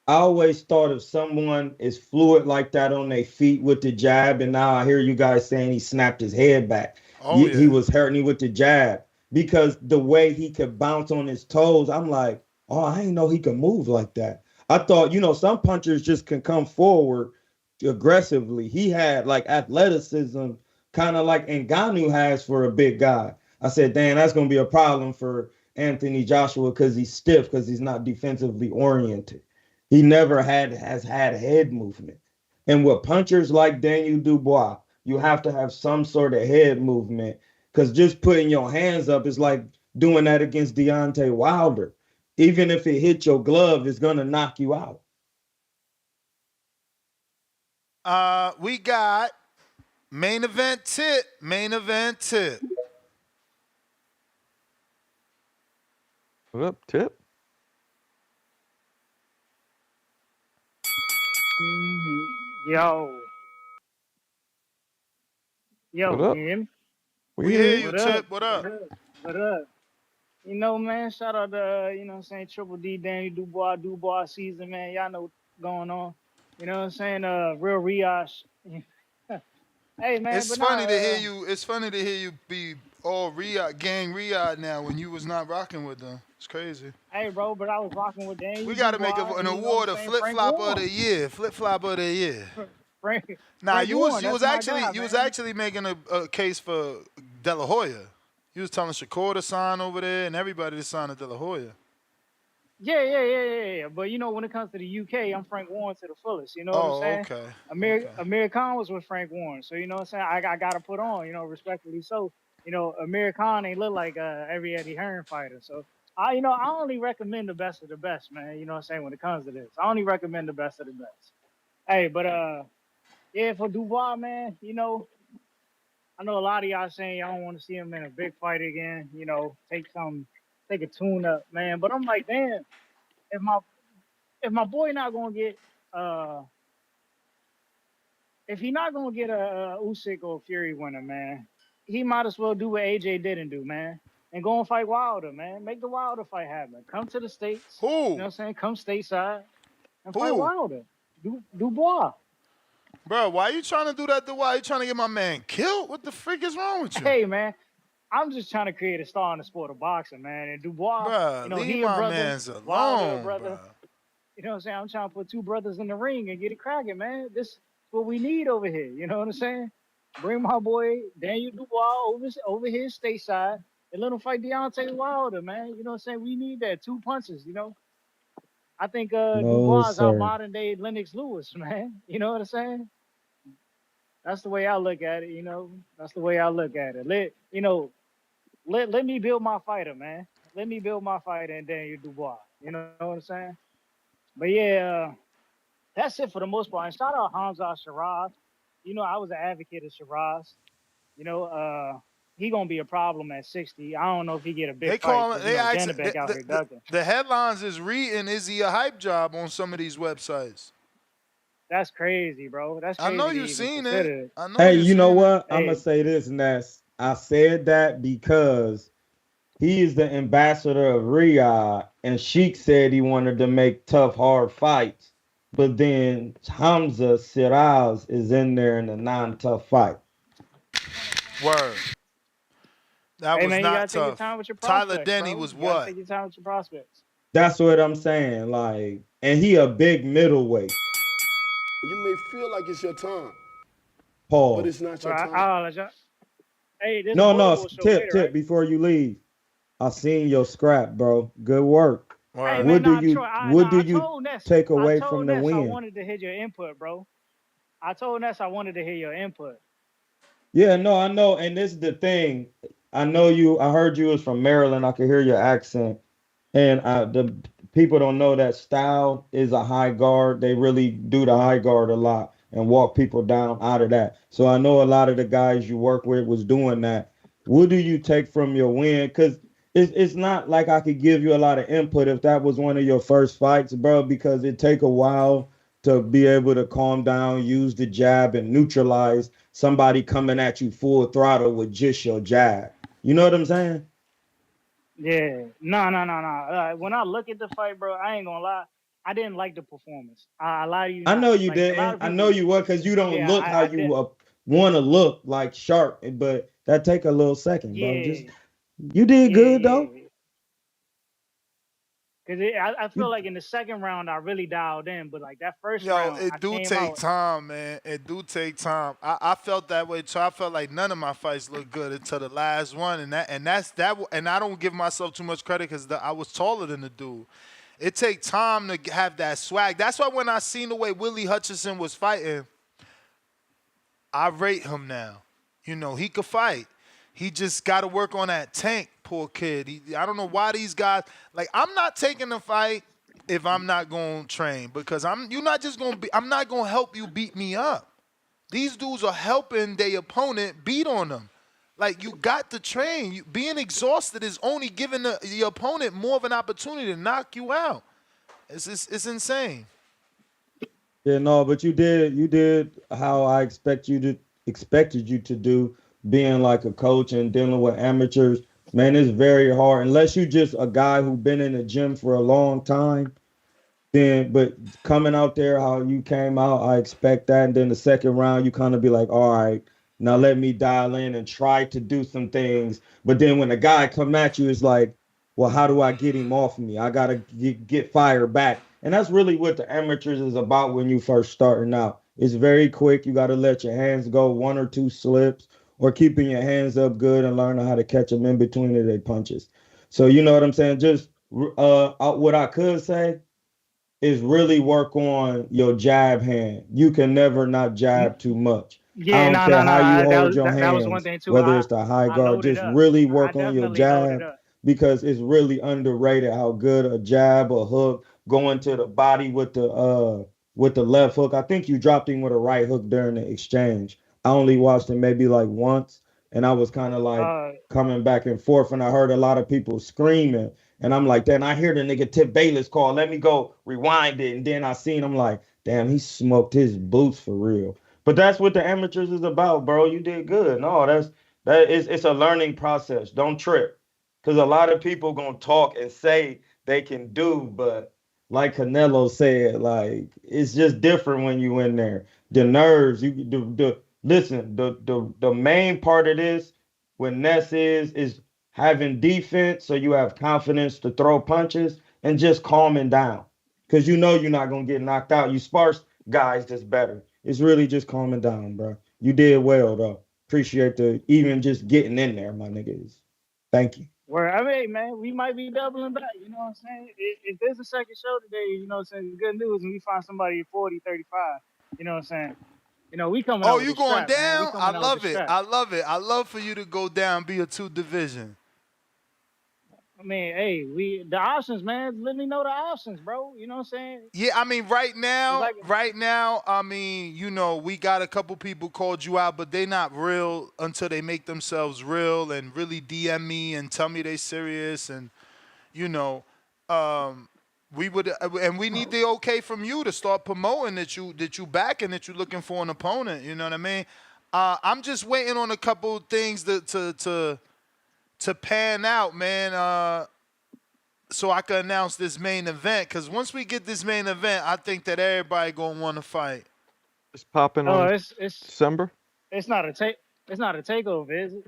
I always thought if someone is fluid like that on their feet with the jab, and now I hear you guys saying he snapped his head back. Oh He yeah. was hurting me with the jab because the way he could bounce on his toes, I'm like, oh, I didn't know he could move like that. I thought, some punchers just can come forward aggressively. He had like athleticism, kind of like Ngannou has for a big guy. I said, damn, that's going to be a problem for Anthony Joshua because he's stiff, because he's not defensively oriented. He never has had head movement. And with punchers like Daniel Dubois, you have to have some sort of head movement, because just putting your hands up is like doing that against Deontay Wilder. Even if it hit your glove, it's going to knock you out. We got main event tip. Main event tip. What up, Tip? Yo. Yo, What can up? you hear me? We We hear hear you. you, What up? Tip. What up? What up? You know, man, shout out to, Triple D, Danny Dubois season, man. Y'all know what's going on. You know what I'm saying? Real Rios. Hey, man, It's but nah, funny to hear you. It's funny to hear you be all gang Riyadh now when you was not rocking with them. It's crazy. hey, bro, but I was rocking with We Daniel got to make Dubois an and, you know what I'm award, a saying, flip Frank flopper of Warren. the year. Flip flopper of the year. Nah, Frank you was Warren, you that's was my actually guy, you was man. actually making a case for De La Hoya. You was telling Shakur to sign over there and everybody to sign to De La Hoya. Yeah. But you know, when it comes to the UK, I'm Frank Warren to the fullest. You know what I'm Oh, saying? okay. Amir Khan was with Frank Warren, so you know what I'm saying. I got to put on, you know, respectfully. So you know, Amir Khan ain't look like every Eddie Hearn fighter. So I only recommend the best of the best, man. You know what I'm saying? When it comes to this, I only recommend the best of the best. Hey, but yeah, for Dubois, man, you know, I know a lot of y'all saying y'all don't want to see him in a big fight again. You know, take a tune up, man. But I'm like, damn, if my boy not gonna get uh if he not gonna get a Usyk or Fury winner, man, he might as well do what AJ didn't do, man, and go and fight Wilder, man. Make the Wilder fight happen. Come to the states. You know Who? what I'm saying? Come stateside and fight Who? Wilder. Dubois. Bro, why you trying to do that to why you trying to get my man killed? What the freak is wrong with you? Hey, man, I'm just trying to create a star in the sport of boxing, man. And Dubois, Bro, you know, leave he a my brother, mans Wilder a alone, brother. bro. You know what I'm saying? I'm trying to put two brothers in the ring and get it cracking, man. This is what we need over here. You know what I'm saying? Bring my boy Daniel Dubois over here stateside and let him fight Deontay Wilder, man. You know what I'm saying? We need that. Two punches, you know. I think No, Dubois is our sir. modern day Lennox Lewis, man. You know what I'm saying? That's the way I look at it, you know. That's the way I look at it. Let me build my fighter, man. Let me build my fighter and Daniel Dubois. You know what I'm saying? But yeah, that's it for the most part. And shout out Hamza Shiraz. You know, I was an advocate of Shiraz. You know, he gonna be a problem at 60. I don't know if he get a big They fight call it. because you They know ask Janabek out here ducking. the headlines is reading. Is he a hype job on some of these websites? That's crazy, bro. That's I know crazy to you even seen it. consider it. I know Hey, you you know seen it. what? I'm gonna Hey, say this, Ness. I said that because he is the ambassador of Riyadh, and Sheik said he wanted to make tough, hard fights. But then Hamza Siraz is in there in a non-tough fight. Word. That hey, was man, you not gotta take your tough. time with your Tyler prospects, Denny bro. was You gotta what? take your time with your prospects. That's what I'm saying. Like, and he a big middleweight. You may feel like it's your time, but it's Pause. not But your I time. apologize. Hey, this No, Bully no, Boy show tip, later, tip right? before you leave. I seen your scrap, bro. Good work. Hey, Word. man, What do nah, you Troy. what do I you told Ness. take I away told from the Ness I win? wanted to hear your input, bro. I told Ness I wanted to hear your input. Yeah, no, I know. And this is the thing. I know you. I heard you was from Maryland. I could hear your accent. And the people don't know that Style is a high guard. They really do the high guard a lot and walk people down out of that. So I know a lot of the guys you work with was doing that. What do you take from your win? Because it's not like I could give you a lot of input if that was one of your first fights, bro, because it take a while to be able to calm down, use the jab, and neutralize somebody coming at you full throttle with just your jab. You know what I'm saying? Yeah, no. When I look at the fight, bro, I ain't gonna lie. I didn't like the performance. I lie to you I not. know you Like a lot didn't. of I know people, you would because you don't yeah, look how I you didn't. want to look like sharp. But that take a little second, bro. Just Yeah, you did good though. yeah. Cause I feel You like in the second round I really dialed in, but like that first Yo, round I it do came take out. time, man. It do take time. I felt that way too. I felt like none of my fights looked good until the last one, and I don't give myself too much credit because I was taller than the dude. It take time to have that swag. That's why when I seen the way Willie Hutchinson was fighting, I rate him now. You know, he could fight. He just got to work on that tank, poor kid. I don't know why these guys like. I'm not taking the fight if I'm not going to train because you're not just going to be. I'm not going to help you beat me up. These dudes are helping their opponent beat on them. Like you got to train. Being exhausted is only giving the opponent more of an opportunity to knock you out. It's insane. Yeah, no, but you did how I expected you to do, being like a coach and dealing with amateurs. Man, it's very hard unless you just a guy who been in the gym for a long time. Then, but coming out there, how you came out, I expect that. And then the second round, you kind of be like, all right, now let me dial in and try to do some things. But then when the guy come at you, it's like, well, how do I get him off me? I gotta get fire back. And that's really what the amateurs is about when you first starting out. It's very quick. You got to let your hands go, one or two slips, or keeping your hands up good and learning how to catch them in between of their punches. So you know what I'm saying? Just what I could say is really work on your jab hand. You can never not jab too much. I Yeah, don't no, care no, how you no. hold your That was one hands, thing too. whether it's the high I guard, loaded just up. really I work on your definitely loaded jab up. because it's really underrated how good a jab, a hook, going to the body with the left hook. I think you dropped him with a right hook during the exchange. I only watched him maybe like once, and I was kind of like Uh, coming back and forth, and I heard a lot of people screaming. And I'm like, then I hear the nigga Tip Bayless call. Let me go rewind it. And then I seen him like, damn, he smoked his boots for real. But that's what the amateurs is about, bro. You did good. No, it's a learning process. Don't trip. Cause a lot of people gonna talk and say they can do, but like Canelo said, like it's just different when you in there. The nerves, listen, the main part of this when Ness is having defense, so you have confidence to throw punches and just calming down. Because you know you're not gonna get knocked out. You sparse guys that's better. It's really just calming down, bro. You did well though. Appreciate the even just getting in there, my niggas. Thank you. where I mean, man, we might be doubling back. You know what I'm saying? If there's a second show today, you know what I'm saying? Good news, and we find somebody at 40, 35. You know what I'm saying? You know, we coming Oh, out with you the going strap, man. We down? I coming out with the love it. strap. I love it. I love for you to go down, be a 2 division. I mean, hey, the options, man. Let me know the options, bro. You know what I'm saying? Yeah, I mean, right It's now, like, I mean, you know, we got a couple people called you out, but they not real until they make themselves real and really DM me and tell me they serious and, you know, um, we would and we need the okay from you to start promoting that you back and that you looking for an opponent. You know what I mean? I'm just waiting on a couple things to pan out, man. So I can announce this main event. Because once we get this main event, I think that everybody gonna want to fight. It's popping oh, on it's December. it's not a take. It's not a takeover, is it?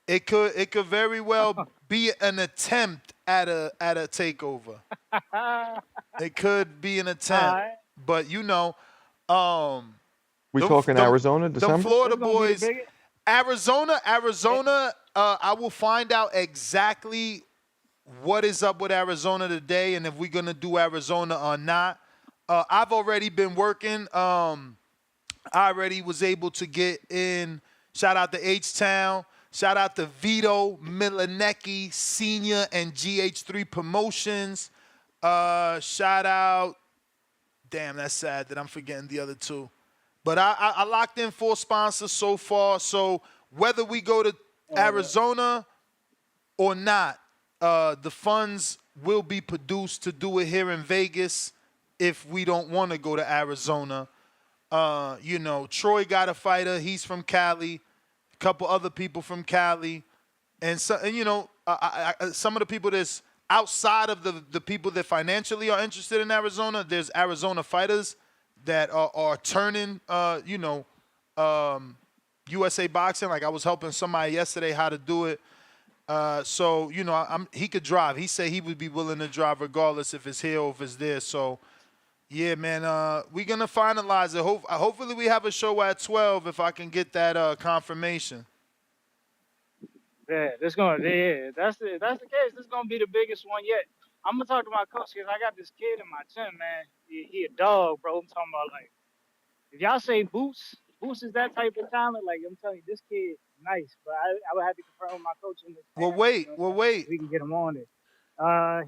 It could very well be an attempt at a takeover. All It could be an attempt, right. but you know, um, We them talking them Arizona, them December? Florida It's gonna be the boys, biggest. Arizona. I will find out exactly what is up with Arizona today and if we're gonna do Arizona or not. I've already been working. I already was able to get in. Shout out to H-Town. Shout out to Vito Milanecki Senior and GH3 Promotions. Shout out. Damn, that's sad that I'm forgetting the other two. But I locked in 4 sponsors so far. So whether we go to Arizona or not, the funds will be produced to do it here in Vegas if we don't want to go to Arizona. You know, Troy got a fighter. He's from Cali. A couple other people from Cali, and so and you know, some of the people that's outside of the people that financially are interested in Arizona. There's Arizona fighters that are turning, USA boxing. Like I was helping somebody yesterday how to do it. So you know, he could drive. He said he would be willing to drive regardless if it's here or if it's there. So yeah, man, we're gonna finalize it. Hopefully, we have a show at 12 if I can get that confirmation. Yeah, this gonna. Yeah, that's the case. This gonna be the biggest one yet. I'm gonna talk to my coach because I got this kid in my gym, man. He a dog, bro. I'm talking about like if y'all say Boots is that type of talent. Like I'm telling you, this kid nice, but I would have to confirm with my coach in this Well, camp. You wait, know what well, I'm saying? wait. So we can get him on it.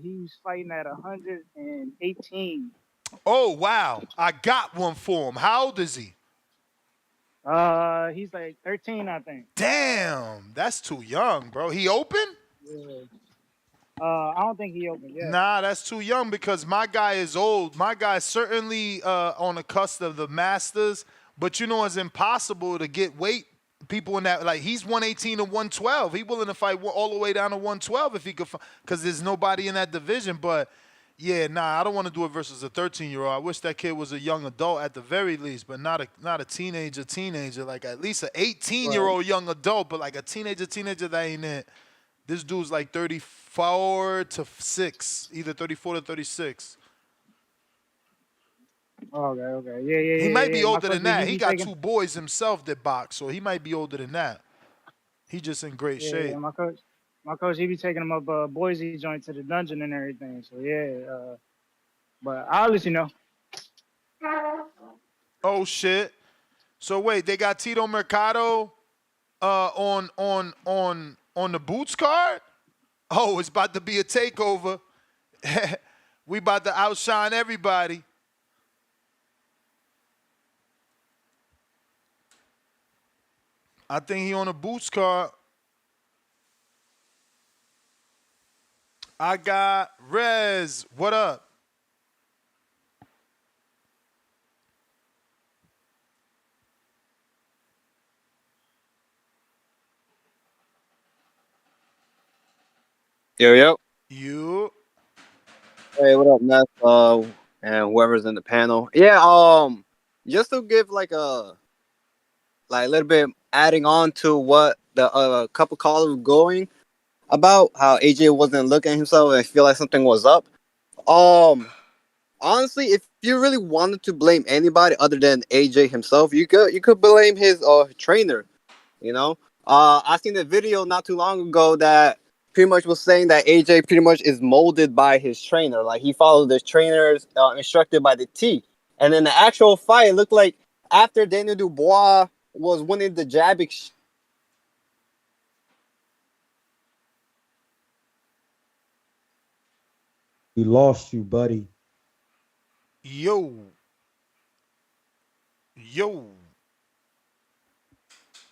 He's fighting at 118. Oh, wow, I got one for him. How old is he? He's like 13, I think. Damn, that's too young, bro. He open? Yeah. I don't think he opened yet. Nah, that's too young because my guy is old. My guy's certainly on the cusp of the Masters, but you know it's impossible to get weight people in that. Like he's 118 to 112. He willing to fight all the way down to 112 if he could, because there's nobody in that division. But yeah, nah, I don't want to do it versus a 13-year-old. I wish that kid was a young adult at the very least, but not a teenager. Like at least an 18-year-old young adult, but like a teenager that ain't it. This dude's like 34 to 6, either 34 to 36. Okay. Yeah. He might be My older coach than that. he He be got taking. 2 boys himself that box, so he might be older than that. He just in great Yeah. shape. My coach he be taking them up Boise joint to the dungeon and everything. So yeah. But I'll let you know. Oh shit. So wait, they got Tito Mercado on the Boots card? Oh, it's about to be a takeover. We about to outshine everybody. I think he on a Boots card. I got Rez. What up? Yo. You. Hey, what up, Ness? And whoever's in the panel. Yeah. Just to give like a little bit adding on to what the couple callers were going about how AJ wasn't looking at himself and feel like something was up. Um, Honestly, if you really wanted to blame anybody other than AJ himself, you could blame his trainer. You know, I seen a video not too long ago that pretty much was saying that AJ pretty much is molded by his trainer. Like he followed his trainers instructed by the T. And then the actual fight, it looked like after Daniel Dubois was winning the jab exchange. We lost you, buddy. Yo.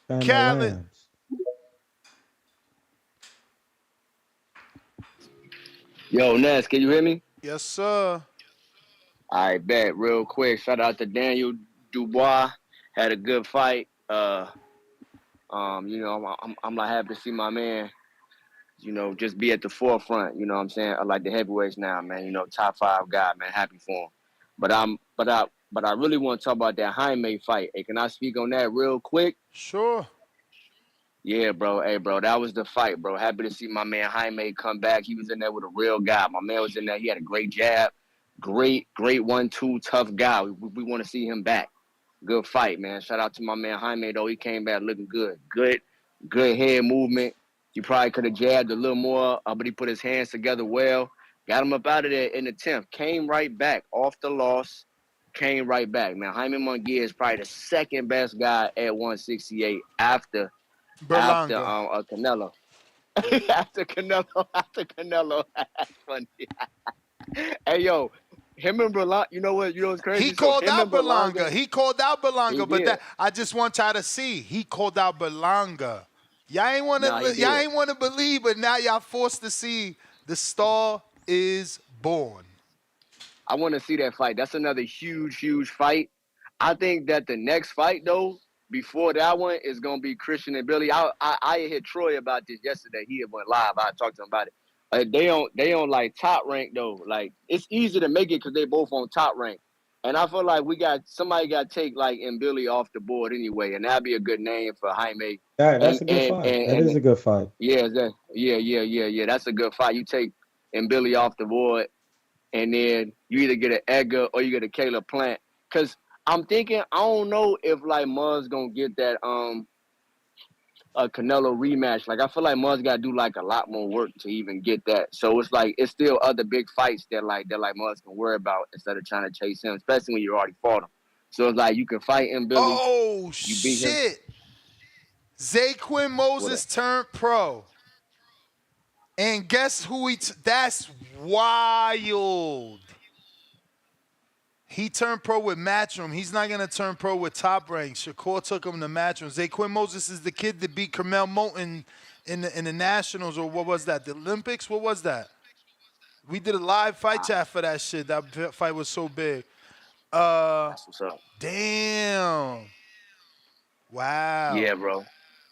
And the Khaled. Rams. Yo, Ness, can you hear me? Yes, sir. I bet. Real quick, shout out to Daniel Dubois. Had a good fight. I'm like happy to see my man, just be at the forefront. You know what I'm saying? I like the heavyweights now, man. Top 5 guy, man. Happy for him. But I really want to talk about that Jaime fight. Hey, can I speak on that real quick? Sure. Yeah, bro. Hey, bro, that was the fight, bro. Happy to see my man Jaime come back. He was in there with a real guy. My man was in there. He had a great jab. Great 1-2, tough guy. We want to see him back. Good fight, man. Shout out to my man Jaime, though. He came back looking good. Good head movement. He probably could have jabbed a little more, but he put his hands together well. Got him up out of there in the 10th. Came right back off the loss. Came right back, man. Jaime Munguia is probably the second best guy at 168 after Berlanga. Canelo. after Canelo. That's funny. Hey, yo, him and Berlanga, you know what's He crazy? So called him and out Berlanga, Berlanga. He called out he Berlanga, but did. that I just want y'all to see. He called out Berlanga. Nah, he Y'all did. ain't want to believe, but now y'all forced to see the star is born. I want to see that fight. That's another huge fight. I think that the next fight, though, before that one, is gonna be Christian and Billy. I hit Troy about this yesterday. He had went live. I talked to him about it. They on like top rank though. Like it's easy to make it because they both on top rank. And I feel like somebody got to take like and Billy off the board anyway, and that'd be a good name for Jaime. That's a good fight. That is a good fight. Yeah. That's a good fight. You take and Billy off the board, and then you either get an Edgar or you get a Caleb Plant. Cause I'm thinking, I don't know if like Muzz gonna get that a Canelo rematch. Like I feel like Muzz gotta do like a lot more work to even get that. So it's like it's still other big fights that Muzz can worry about instead of trying to chase him, especially when you already fought him. So it's like you can fight him, Billy. Oh You beat him. shit! Zaquin What? Moses turned pro, and guess who that's wild. He turned pro with Matchroom. He's not going to turn pro with Top Rank. Shakur took him to Matchroom. Zaquin Moses is the kid that beat Carmel Moulton in the Nationals, or what was that? The Olympics? What was that? We did a live fight chat for that shit. That fight was so big. That's what's up. Damn. Wow. Yeah, bro.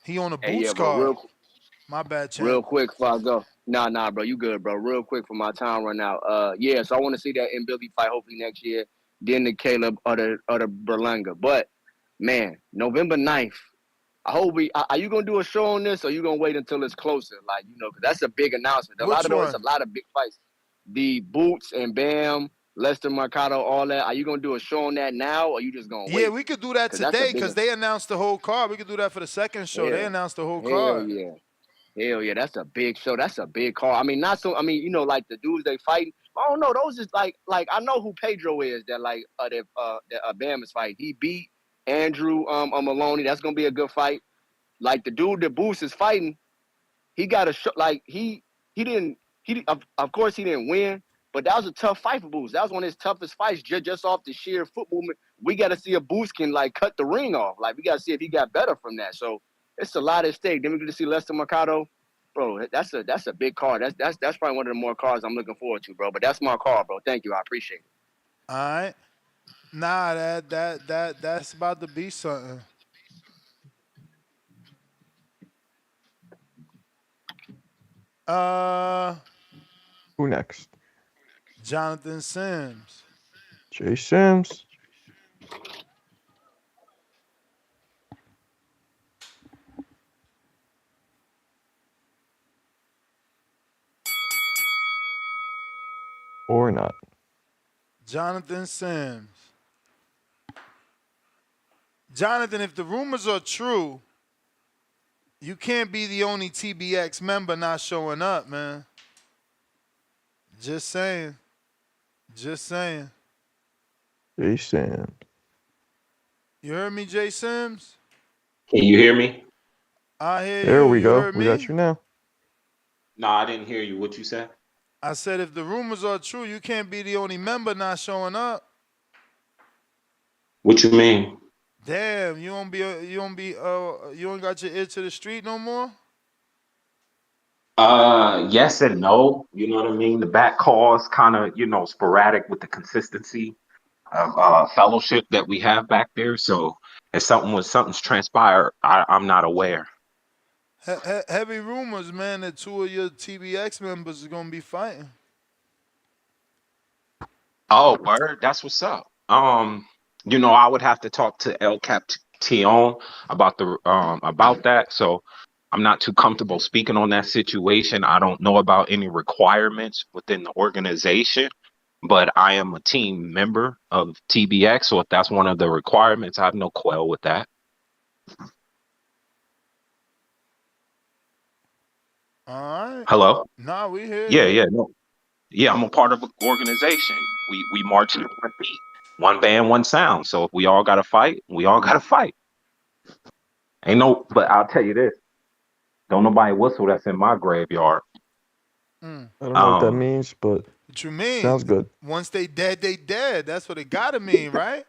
He on a Hey, Boots yeah, bro. card. My bad, champ. Real quick before I go. Nah, bro. You good, bro. Real quick for my time run out. Yeah, so I want to see that in Billy fight hopefully next year. Then the Caleb or the Berlanga. But, man, November 9th, I hope are you going to do a show on this or you going to wait until it's closer? Like, because that's a big announcement. Which It's one? a lot of big fights. The Boots and Bam Lester Mercado, all that. Are you gonna do a show on that now, or are you just gonna Yeah, wait? we could do that Because that's a today bigger. because they announced the whole card. We could do that for the second show. They announced the whole Hell card. yeah. Hell yeah, that's a big show. That's a big call. I mean, not so. I mean, you know, like the dudes they fighting. I don't know. Those is like I know who Pedro is. That Bam is fight. He beat Andrew Maloney. That's gonna be a good fight. Like the dude that Boost is fighting, he got a show. Like he didn't. Of course he didn't win, but that was a tough fight for Boost. That was one of his toughest fights just off the sheer foot movement. We got to see if Boost can like cut the ring off. Like we got to see if he got better from that. So it's a lot at stake. Then we get to see Lester Mercado. Bro, that's a big card. That's probably one of the more cards I'm looking forward to, bro. But that's my card, bro. Thank you. I appreciate it. All right. Nah, that's about to be something. Who next? Jonathan Sims. Jay Sims. Or not. Jonathan Sims. Jonathan, if the rumors are true, you can't be the only TBX member not showing up, man. Just saying. Just saying. Jay Sims. You heard me, Jay Sims? Can you hear me? I hear There you. we You go. heard We me? got you now. No, I didn't hear you. What you said? I said if the rumors are true, you can't be the only member not showing up. What you mean? Damn, you don't got your ear to the street no more? Yes and no. You know what I mean? The back calls kind of, sporadic with the consistency of fellowship that we have back there. So if something's transpired, I'm not aware. Heavy rumors, man, that two of your TBX members are gonna be fighting. Oh, word, that's what's up. I would have to talk to El Caption about that. So I'm not too comfortable speaking on that situation. I don't know about any requirements within the organization, but I am a team member of TBX. So if that's one of the requirements, I have no quail with that. All right. Hello? Nah, we hear Yeah, you. yeah, no. Yeah, I'm a part of an organization. We march to one beat, one band, one sound. So if we all gotta fight, we all gotta fight. But I'll tell you this. Don't nobody whistle that's in my graveyard. Mm. I don't know what that means, but What you mean? sounds good. Once they dead, they dead. That's what it gotta mean, right?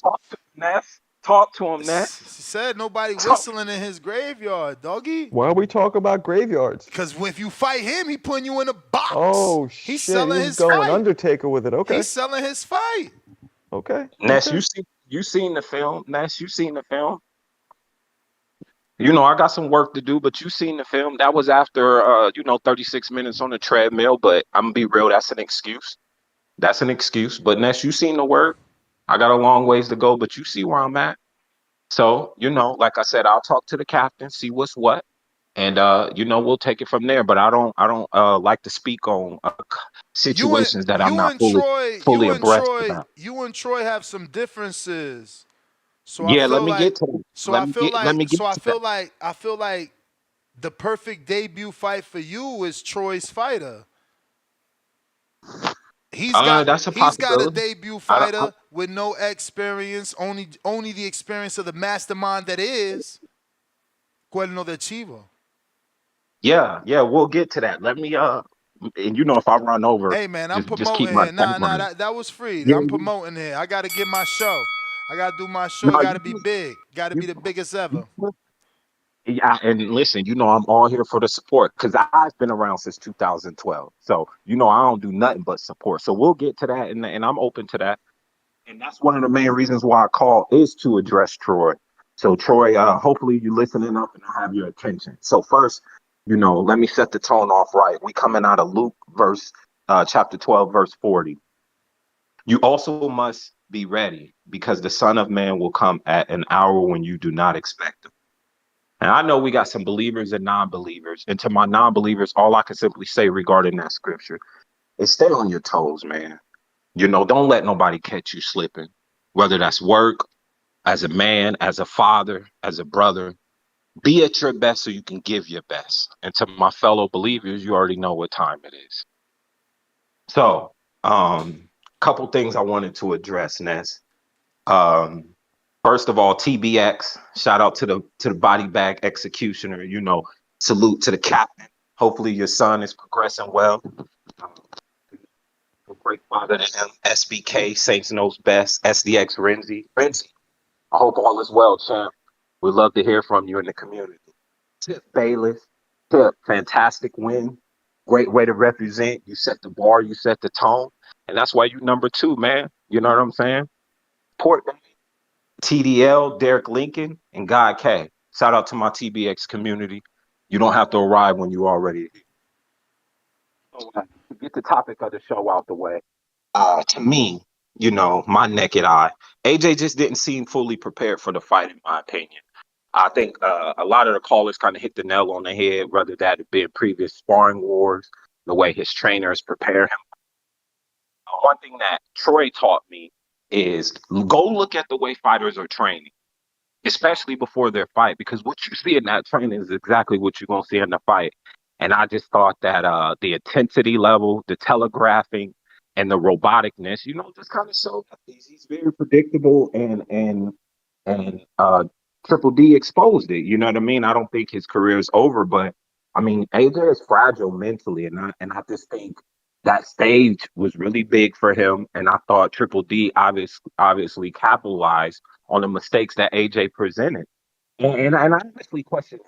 Talk to him, Ness. Talk to him, Ness. She said nobody whistling in his graveyard, doggy. Why we talk about graveyards? Because if you fight him, he putting you in a box. Oh He's shit! selling He's his going fight. Undertaker with it. Okay. He's selling his fight. Okay. Ness, okay. you seen the film? Ness, you seen the film? I got some work to do, but you seen the film. That was after 36 minutes on the treadmill, but I'm gonna be real, that's an excuse. That's an excuse. But Ness, you seen the work. I got a long ways to go, but you see where I'm at. So, like I said, I'll talk to the captain, see what's what, and we'll take it from there. But I don't like to speak on situations that I'm not fully abreast about. You and Troy have some differences. So I Yeah, let feel me like get to that. so I feel Let like me get so I to that. feel like the perfect debut fight for you is Troy's fighter. He's got That's a a possibility. debut fighter with no experience, only the experience of the mastermind that is Cuerno de Chivo. Yeah, we'll get to that. Let me and if I run over, Hey man, I'm just keep promoting my here. Nah, background. that was free. Yeah, I'm promoting here. I gotta get my show. I gotta do my show. no, It gotta be big. Gotta be the biggest ever. yeah, and listen, I'm all here for the support because I've been around since 2012. So I don't do nothing but support. So we'll get to that, and I'm open to that. And that's one of the main reasons why I call is to address Troy. So Troy, hopefully you listening up and I have your attention. So first, let me set the tone off right. We coming out of Luke chapter 12, verse 40. You also must be ready because the Son of Man will come at an hour when you do not expect him. And I know we got some believers and non-believers. And to my non-believers, all I can simply say regarding that scripture is stay on your toes, man. You know, don't let nobody catch you slipping, whether that's work, as a man, as a father, as a brother. Be at your best so you can give your best. And to my fellow believers, you already know what time it is. So, couple things I wanted to address, Ness. Um, First of all, TBX, shout out to the body bag executioner. You know, salute to the captain. Hopefully your son is progressing well. A great father to him. SBK, Saints Knows Best. SDX Renzi. Renzi, I hope all is well, champ. We'd love to hear from you in the community. Tip Bayless. Tip, fantastic win. Great way to represent. You set the bar, you set the tone. And that's why you number 2, man. You know what I'm saying? Port TDL, Derek Lincoln, and God K. Shout out to my TBX community. You don't have to arrive when you already here. So, to get the topic of the show out the way, to me, you know, my naked eye, AJ just didn't seem fully prepared for the fight, in my opinion. I think a lot of the callers kind of hit the nail on the head, whether that had been previous sparring wars, the way his trainers prepare him. One thing that Troy taught me is go look at the way fighters are training, especially before their fight, because what you see in that training is exactly what you're going to see in the fight. And I just thought that the intensity level, the telegraphing, and the roboticness, you know, just kind of showed that he's very predictable and Triple D exposed it. You know what I mean? I don't think his career is over, but I mean AJ is fragile mentally, and I just think that stage was really big for him. And I thought Triple D obviously capitalized on the mistakes that AJ presented. And I honestly question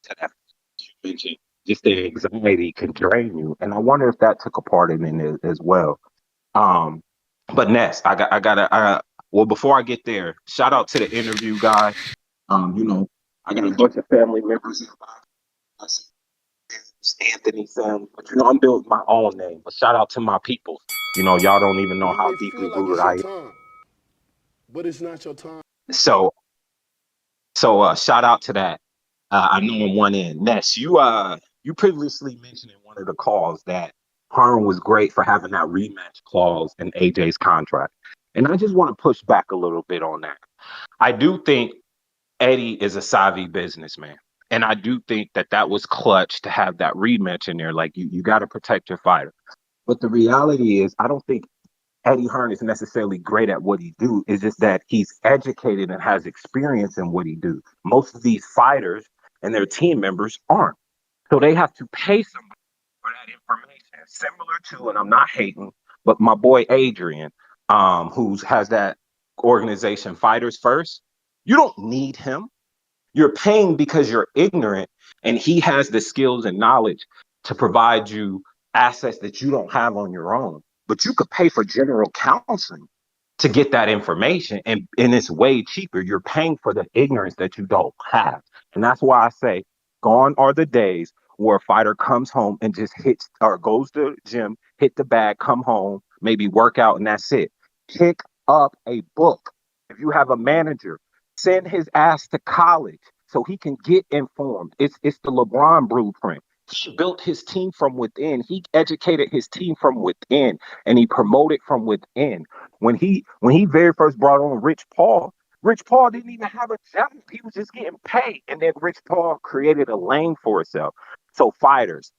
to that you mentioned, just the anxiety can drain you, and I wonder if that took a part in it as well. Um, but Ness, well, before I get there, shout out to the interview guy. You know, I got a bunch of family members in my Anthony family, but you know, I'm building my own name. But shout out to my people. You know, y'all don't even know You how may deeply feel like rooted it's I your am. time, but it's not your time. So, shout out to that. I know on one end, Ness, you previously mentioned in one of the calls that Hearn was great for having that rematch clause in AJ's contract, and I just want to push back a little bit on that. I do think Eddie is a savvy businessman. And I do think that that was clutch to have that rematch in there. Like you got to protect your fighter. But the reality is, I don't think Eddie Hearn is necessarily great at what he do. It's just that he's educated and has experience in what he do. Most of these fighters and their team members aren't. So they have to pay somebody for that information. Similar to, and I'm not hating, but my boy Adrian, who's has that organization Fighters First. You don't need him. You're paying because you're ignorant, and he has the skills and knowledge to provide you assets that you don't have on your own. But you could pay for general counseling to get that information, and it's way cheaper. You're paying for the ignorance that you don't have. And that's why I say gone are the days where a fighter comes home and just hits or goes to the gym, hit the bag, come home, maybe work out, and that's it. Pick up a book. If you have a manager, send his ass to college so he can get informed. It's the LeBron blueprint. He built his team from within. He educated his team from within, and he promoted from within. When he very first brought on Rich Paul didn't even have a job. He was just getting paid. And then Rich Paul created a lane for himself. So fighters,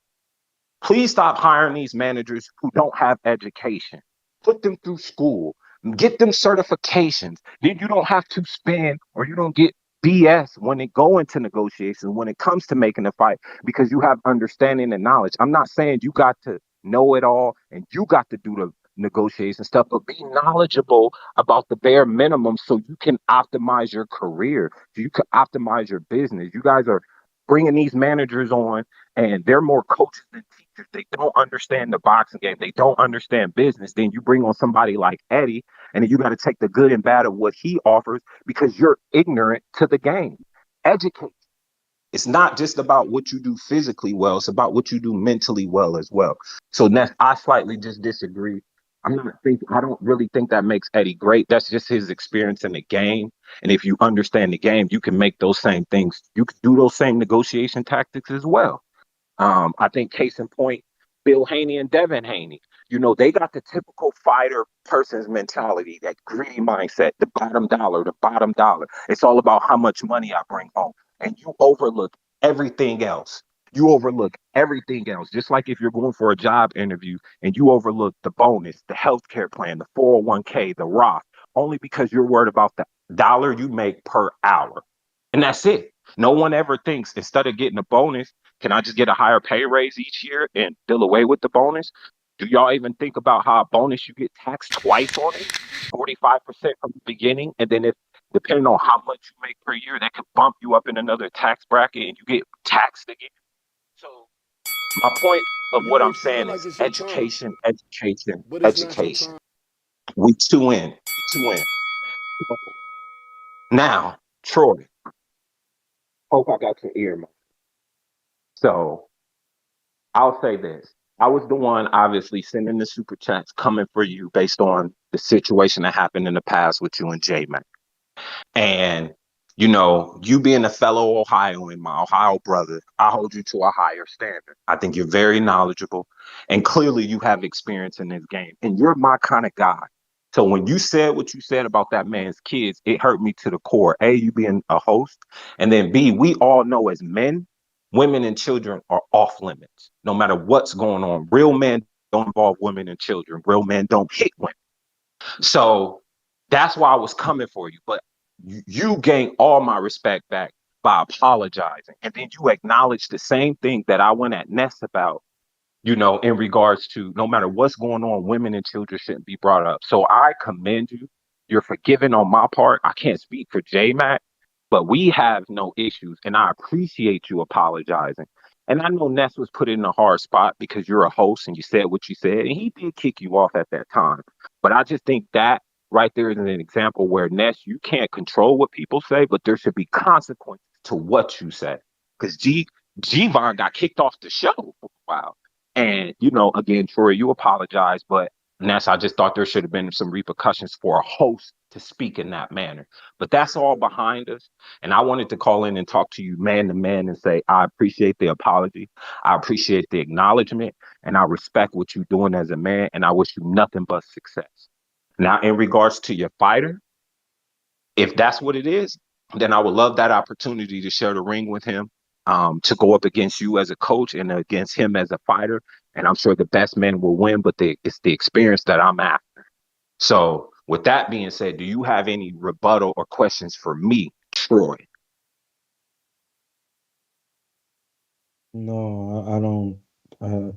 please stop hiring these managers who don't have education. Put them through school. Get them certifications. Then you don't have to spend or you don't get BS when they go into negotiations, when it comes to making a fight, because you have understanding and knowledge. I'm not saying you got to know it all and you got to do the negotiation stuff, but be knowledgeable about the bare minimum so you can optimize your career, so you can optimize your business. You guys are bringing these managers on and they're more coaches than teachers. They don't understand the boxing game. They don't understand business. Then you bring on somebody like Eddie, and then you got to take the good and bad of what he offers because you're ignorant to the game. Educate. It's not just about what you do physically well. It's about what you do mentally well as well. So Ness, I slightly just disagree. I don't really think that makes Eddie great. That's just his experience in the game. And if you understand the game, you can make those same things. You can do those same negotiation tactics as well. I think case in point, Phil Haney and Devin Haney. They got the typical fighter person's mentality, that greedy mindset, the bottom dollar, the bottom dollar. It's all about how much money I bring home. And you overlook everything else. You overlook everything else. Just like if you're going for a job interview and you overlook the bonus, the healthcare plan, the 401k, the Roth, only because you're worried about the dollar you make per hour. And that's it. No one ever thinks, instead of getting a bonus, can I just get a higher pay raise each year and deal away with the bonus? Do y'all even think about how a bonus you get taxed twice on it? 45% from the beginning. And then, if depending on how much you make per year, that could bump you up in another tax bracket and you get taxed again. So my point of You what may I'm feel saying like is it's your time, education, education, but it's not your education. time. We two in. We two in. Now, Troy, hope I got your ear, man. So I'll say this. I was the one obviously sending the super chats coming for you based on the situation that happened in the past with you and J Mac. And, you being a fellow Ohioan, my Ohio brother, I hold you to a higher standard. I think you're very knowledgeable and clearly you have experience in this game and you're my kind of guy. So when you said what you said about that man's kids, it hurt me to the core. A, you being a host. And then B, we all know as men, women and children are off limits, no matter what's going on. Real men don't involve women and children. Real men don't hit women. So that's why I was coming for you. But you gained all my respect back by apologizing. And then you acknowledged the same thing that I went at Ness about, in regards to no matter what's going on, women and children shouldn't be brought up. So I commend you. You're forgiven on my part. I can't speak for J Mac, but we have no issues. And I appreciate you apologizing. And I know Ness was put in a hard spot because you're a host and you said what you said, and he did kick you off at that time. But I just think that right there is an example where Ness, you can't control what people say, but there should be consequences to what you say. Because G-Von got kicked off the show for a while. And, again, Troy, you apologize, but Ness, I just thought there should have been some repercussions for a host to speak in that manner. But that's all behind us. And I wanted to call in and talk to you man to man and say, I appreciate the apology. I appreciate the acknowledgement. And I respect what you're doing as a man. And I wish you nothing but success. Now, in regards to your fighter, if that's what it is, then I would love that opportunity to share the ring with him, to go up against you as a coach and against him as a fighter. And I'm sure the best man will win, but it's the experience that I'm after. So, with that being said, do you have any rebuttal or questions for me, Troy? No, I don't.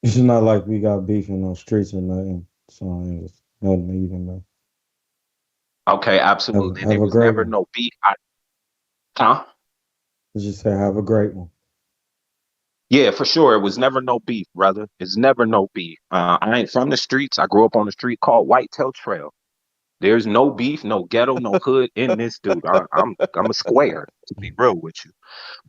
It's not like we got beef in those streets or nothing. So it's nothing to even know. Okay, absolutely. Have There a was great never one. no beef. Huh? Let's just say have a great one. Yeah, for sure. It was never no beef, brother. It's never no beef. I ain't from the streets. I grew up on a street called Whitetail Trail. There's no beef, no ghetto, no hood in this dude. I'm a square, to be real with you.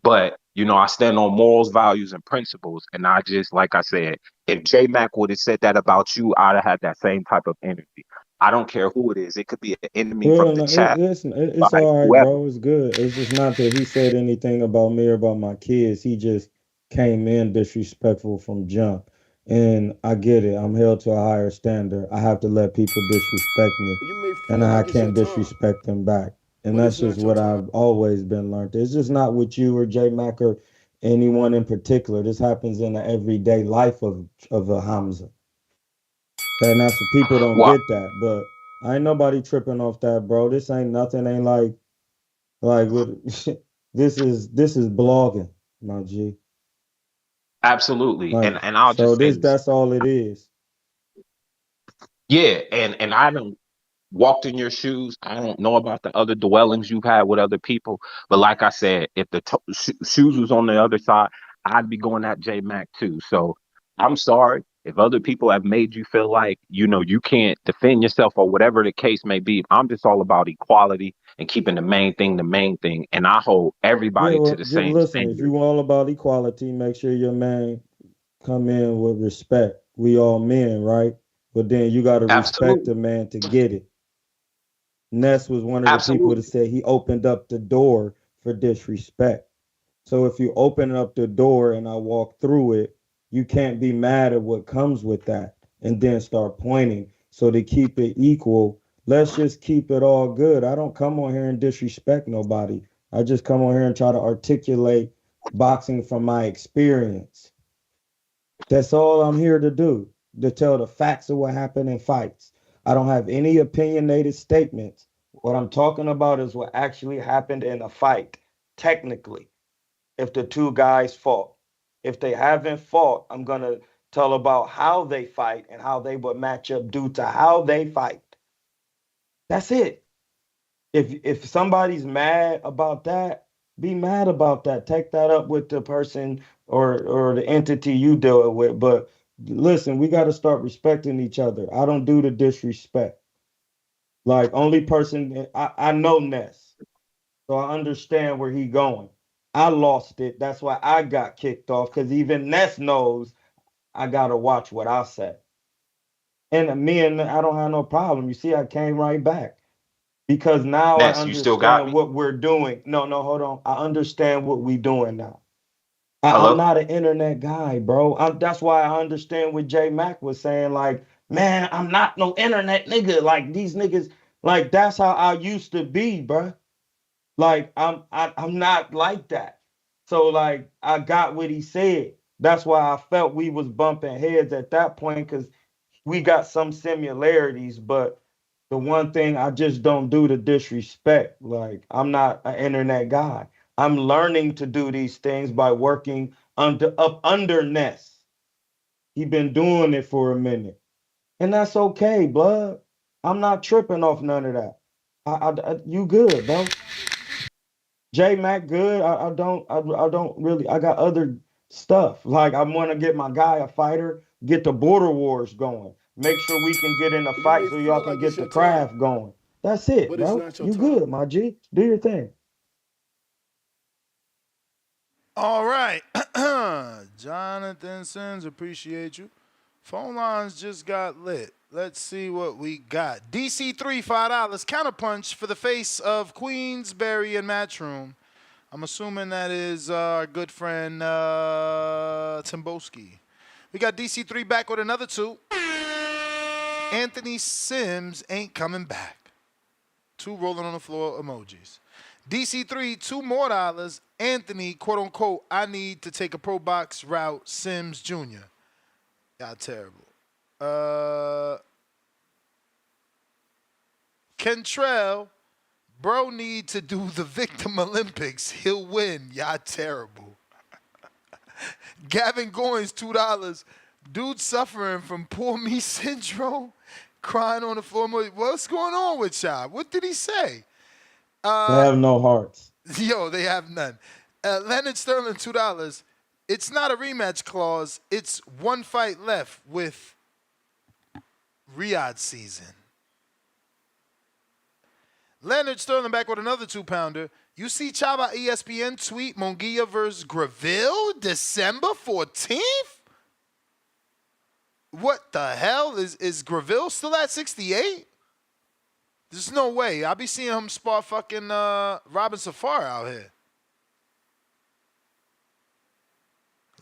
But I stand on morals, values, and principles. And I just, like I said, if J Mac would have said that about you, I'd have had that same type of energy. I don't care who it is. It could be an enemy from Well, the no, chat, it's like all right, whoever. bro. It's good. It's just not that he said anything about me or about my kids. He just came in disrespectful from jump. And I get it. I'm held to a higher standard. I have to let people disrespect me, You may and feel I like it's your can't time, disrespect them back. And but it's that's just not your what time. I've always been learned. It's just not with you or J Mac or anyone in particular. This happens in the everyday life of a Hamza. And that's what people don't Well, get that. But I ain't nobody tripping off that, bro. This ain't nothing. Ain't like with this is blogging, my G. absolutely. Like And I'll so just say this this. that's all it is. Yeah, and I don't walked in your shoes. I don't know about the other dwellings you've had with other people, but like I said, if the shoes was on the other side, I'd be going at J Mac too. So I'm sorry if other people have made you feel like you can't defend yourself or whatever the case may be. I'm just all about equality and keeping the main thing, and I hold Yeah, everybody to well, the just same listen. If standard. you all about equality, make sure your man come in with respect. We all men, right? But then you got to respect Absolutely, the man to get it. Ness was one of the people that absolutely. said he opened up the door for disrespect. So if you open up the door and I walk through it, you can't be mad at what comes with that and then start pointing. So to keep it equal, let's just keep it all good. I don't come on here and disrespect nobody. I just come on here and try to articulate boxing from my experience. That's all I'm here to do, to tell the facts of what happened in fights. I don't have any opinionated statements. What I'm talking about is what actually happened in a fight, technically, if the two guys fought. If they haven't fought, I'm going to tell about how they fight and how they would match up due to how they fight. That's it. If somebody's mad about that, be mad about that. Take that up with the person or the entity you deal with. But listen, we got to start respecting each other. I don't do the disrespect. Like only person I know Ness, so I understand where he going. I lost it. That's why I got kicked off because even Ness knows I gotta watch what I say. And me and I don't have no problem. You see, I came right back because now I Ness, you still got understand me? what we're doing. No, hold on. I understand what we're doing now. I'm Hello? not an internet guy, bro. That's why I understand what J Mac was saying. Like, man, I'm not no internet nigga. Like these niggas, like that's how I used to be, bro. Like I'm not like that. So like I got what he said. That's why I felt we was bumping heads at that point because we got some similarities, but the one thing I just don't do the disrespect. Like I'm not an internet guy. I'm learning to do these things by working under Ness. He been doing it for a minute. And that's okay, blood. I'm not tripping off none of that. You good, bro. J Mac good. I don't really. I got other stuff. Like I want to get my guy a fighter, get the border wars going. Make sure we can get in a You fight may so y'all feel can like it's get the your time, craft going. That's it, but it's bro. not your You time. good, my G. Do your thing. All right. Jonathan Sims, appreciate you. Phone lines just got lit. Let's see what we got. DC3, $5. Counterpunch for the face of Queensberry and Matchroom. I'm assuming that is our good friend Timboski. We got DC3 back with another two. Anthony Sims ain't coming back. Two rolling on the floor emojis. DC3, $2 more. Anthony, quote unquote, I need to take a pro box route. Sims Jr. Y'all terrible. Kentrell, bro need to do the Victim Olympics. He'll win. Y'all terrible. Gavin Goins, $2. Dude suffering from poor me syndrome, crying on the floor. What's going on with y'all? What did he say? They have no hearts. Yo, they have none. Leonard Sterling, $2. It's not a rematch clause. It's one fight left with Riyadh season. Leonard Sterling back with another 2-pounder. You see Chaba ESPN tweet Munguia versus Graville December 14th? What the hell? Is Graville still at 68? There's no way. I'll be seeing him spar fucking Robin Safari out here.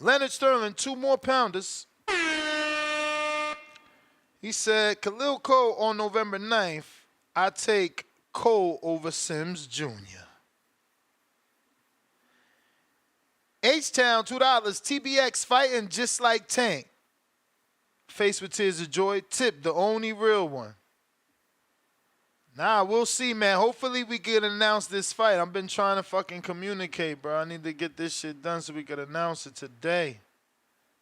Leonard Sterling, 2 more pounders. He said, Khalil Cole on November 9th, I take Cole over Sims Jr. H-Town, $2. TBX fighting just like Tank. Face with tears of joy. Tip, the only real one. Nah, we'll see, man. Hopefully we can announce this fight. I've been trying to fucking communicate, bro. I need to get this shit done so we can announce it today.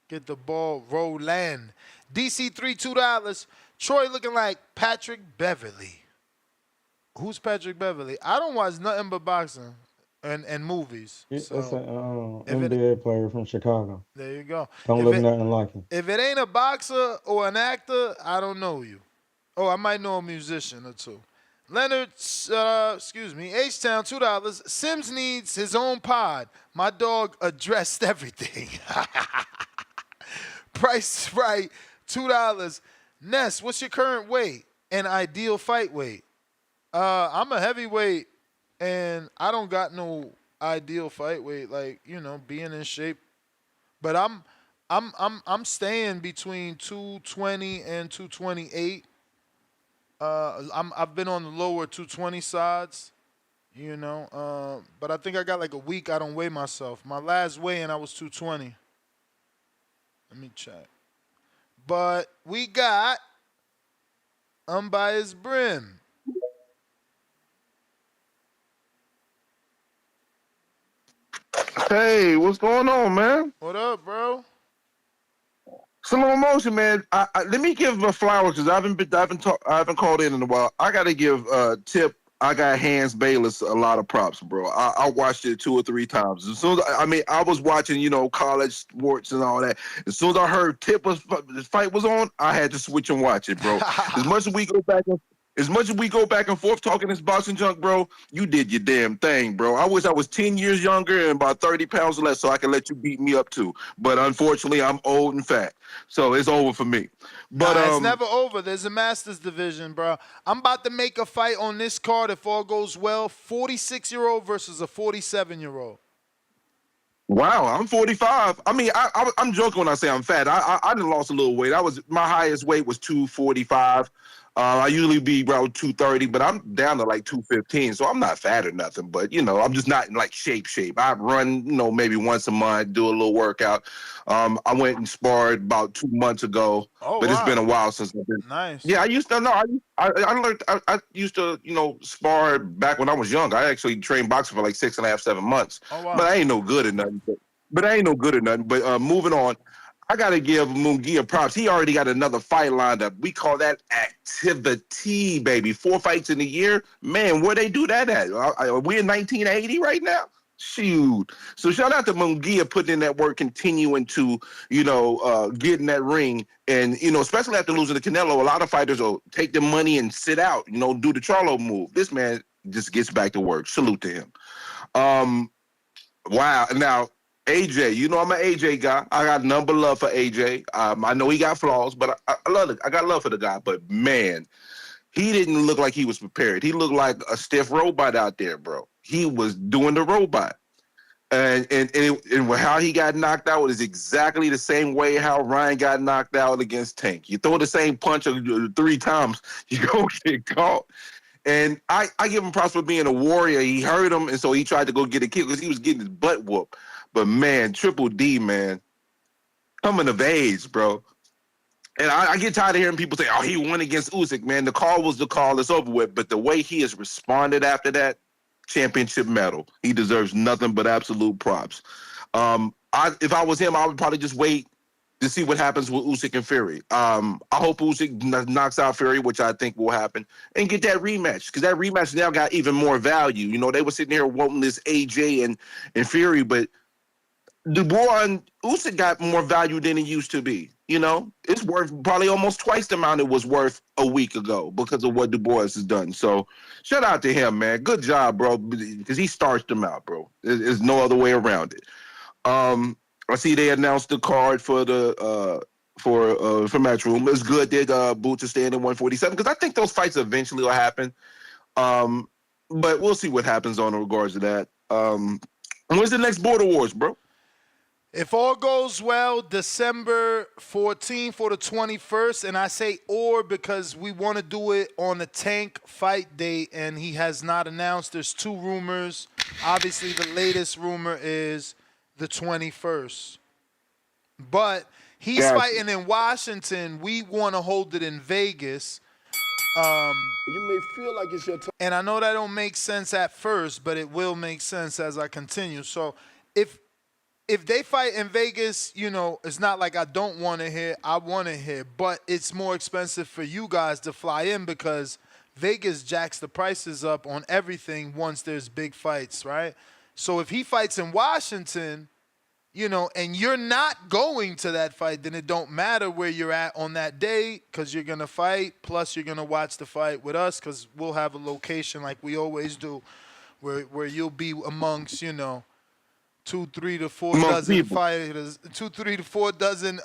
Get the ball rolling. DC3, $2. Troy looking like Patrick Beverly. Who's Patrick Beverly? I don't watch nothing but boxing and movies. That's So an NBA player from Chicago. there you go. Don't look nothing like him. If it ain't a boxer or an actor, I don't know you. Oh, I might know a musician or two. Leonard, H-Town, $2. Sims needs his own pod. My dog addressed everything. Price right, $2. Ness, what's your current weight and ideal fight weight? I'm a heavyweight, and I don't got no ideal fight weight, like, being in shape. But I'm staying between 220 and 228. I've been on the lower 220 sides, but I think I got like a week I don't weigh myself. My last weigh-in I was 220. Let me check. But we got Unbiased Brim. Hey, what's going on, man? What up, bro? Slow motion, man. Let me give my flowers because I haven't called in a while. I got to give Tip. I got Hans Bayless a lot of props, bro. I watched it 2 or 3 times. As soon as I was watching, college sports and all that. As soon as I heard the fight was on, I had to switch and watch it, bro. As much as we go back and forth talking this boxing junk, bro, you did your damn thing, bro. I wish I was 10 years younger and about 30 pounds less so I could let you beat me up too. But unfortunately, I'm old and fat. So it's over for me. But Nah, it's never over. There's a Masters division, bro. I'm about to make a fight on this card if all goes well. 46-year-old versus a 47-year-old. wow, I'm 45. I mean, I'm joking when I say I'm fat. I done lost a little weight. My highest weight was 245. I usually be around 230, but I'm down to like 215, so I'm not fat or nothing. But I'm just not in like shape. I run, maybe once a month, do a little workout. I went and sparred about 2 months ago, Oh, but it's been a wow. while since I've been. Nice. Yeah, I used to know. I learned. I used to, spar back when I was young. I actually trained boxing for like 6.5, 7 months. Oh, wow. But I ain't no good at nothing. But moving on. I gotta give Munguia props. He already got another fight lined up. We call that activity, baby. 4 fights in a year. Man, where they do that at? Are we in 1980 right now? Shoot. So shout out to Munguia putting in that work, continuing to, get in that ring. And, especially after losing to Canelo, a lot of fighters will take their money and sit out, do the Charlo move. This man just gets back to work. Salute to him. Wow. Now, AJ, I'm an AJ guy. I got number love for AJ. I know he got flaws, but I love it. I got love for the guy. But man, he didn't look like he was prepared. He looked like a stiff robot out there, bro. He was doing the robot. And how he got knocked out is exactly the same way how Ryan got knocked out against Tank. You throw the same punch 3 times, you go get caught. And I give him props for being a warrior. He hurt him, and so he tried to go get a kill because he was getting his butt whooped. But man, Triple D, man, coming of age, bro. And I get tired of hearing people say, "Oh, he won against Usyk." Man, the call was the call. It's over with. But the way he has responded after that, championship medal. He deserves nothing but absolute props. If I was him, I would probably just wait to see what happens with Usyk and Fury. I hope Usyk knocks out Fury, which I think will happen, and get that rematch because that rematch now got even more value. They were sitting here wanting this AJ and Fury, but Dubois and Usyk got more value than it used to be. It's worth probably almost twice the amount it was worth a week ago because of what Dubois has done. So shout out to him, man. Good job, bro, because he starched them out, bro. There's no other way around it. I see they announced the card for the for Matchroom. It's good that Boots is staying at 147 because I think those fights eventually will happen. But we'll see what happens on in regards to that. When's the next Border Wars, bro? If all goes well, December 14th or the 21st, and I say or because we want to do it on the Tank fight date, and he has not announced. There's 2 rumors. Obviously, the latest rumor is the 21st. But he's fighting in Washington. We want to hold it in Vegas. You may feel like it's your turn. And I know that don't make sense at first, but it will make sense as I continue. So if they fight in Vegas, it's not like I don't want to hear. I want to hear, but it's more expensive for you guys to fly in because Vegas jacks the prices up on everything once there's big fights, right? So if he fights in Washington, and you're not going to that fight, then it don't matter where you're at on that day because you're going to fight, plus you're going to watch the fight with us because we'll have a location like we always do where you'll be amongst, 2, 3 to 4 dozen fighters, 2, 3 to 4 dozen,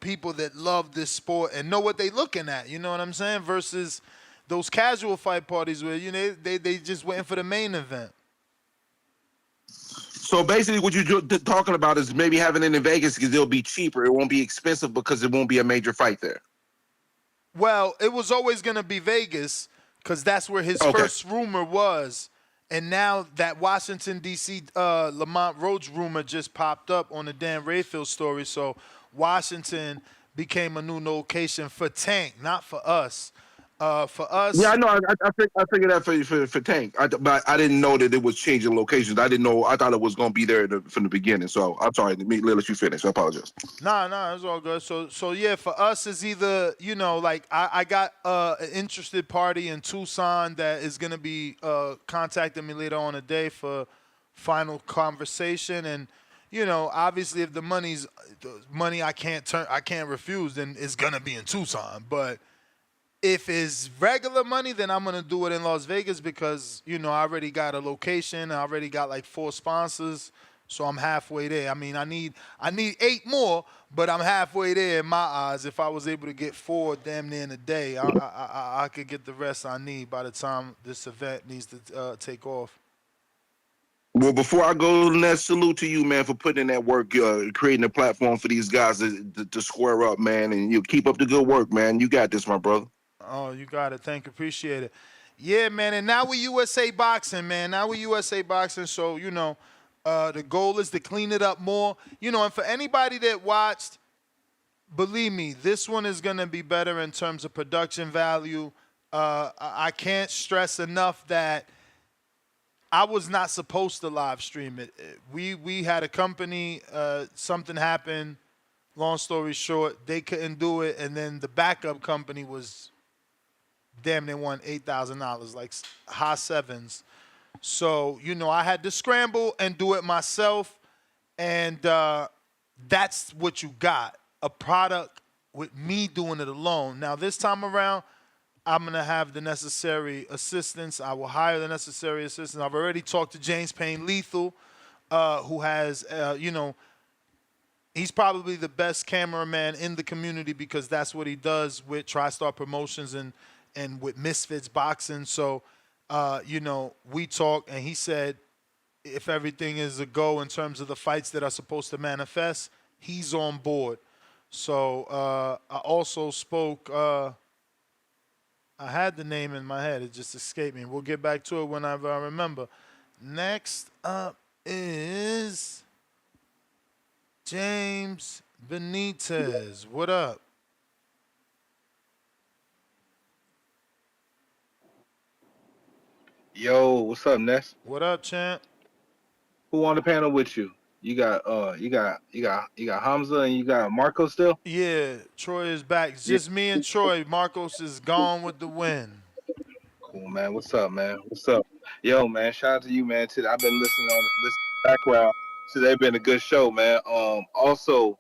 people that love this sport and know what they looking at. You know what I'm saying? Versus those casual fight parties where they just waiting for the main event. So basically, what you're talking about is maybe having it in Vegas because it'll be cheaper. It won't be expensive because it won't be a major fight there. Well, it was always going to be Vegas because that's where his Okay. first rumor was. And now that Washington, D.C. Lamont Roach rumor just popped up on the Dan Rayfield story. So Washington became a new location for Tank, not for us. For Yeah, us, I know. I figured that for Tank, but I didn't know that it was changing locations. I didn't know. I thought it was going to be there from the beginning. So I'm sorry. Let me let you finish. I apologize. Nah, it's all good. So yeah, for us, it's either like I got an interested party in Tucson that is gonna be contacting me later on today for final conversation, and obviously if the money I can't refuse, then it's gonna be in Tucson. But if it's regular money, then I'm gonna do it in Las Vegas because I already got a location. I already got like 4 sponsors, so I'm halfway there. I mean, I need 8 more, but I'm halfway there in my eyes. If I was able to get 4 damn near in a day, I could get the rest I need by the time this event needs to take off. Well, before I go, Ness, salute to you, man, for putting in that work, creating a platform for these guys to square up, man, and you keep up the good work, man. You got this, my brother. Oh, you got it. Thank you. Appreciate it. Yeah, man. And now we USA Boxing, man. Now we USA Boxing. So, the goal is to clean it up more. And for anybody that watched, believe me, this one is going to be better in terms of production value. I can't stress enough that I was not supposed to live stream it. We had a company, something happened. Long story short, they couldn't do it. And then the backup company was damn near won $8,000, like high sevens. So, I had to scramble and do it myself. And that's what you got, a product with me doing it alone. Now, this time around, I'm going to have the necessary assistance. I will hire the necessary assistance. I've already talked to James Payne Lethal, who has, he's probably the best cameraman in the community because that's what he does with TriStar Promotions and with Misfits Boxing. So, we talked, and he said if everything is a go in terms of the fights that are supposed to manifest, he's on board. So I also spoke. I had the name in my head. It just escaped me. We'll get back to it whenever I remember. Next up is James Benitez. What up? Yo, what's up, Ness? What up, champ? Who on the panel with you? You got Hamza and you got Marco still? Yeah, Troy is back. It's Yeah, just me and Troy. Marcos is gone with the win. cool, man. What's up, man? What's up? Yo, man, shout out to you, man. I've been listening background. Today's been a good show, man. Also,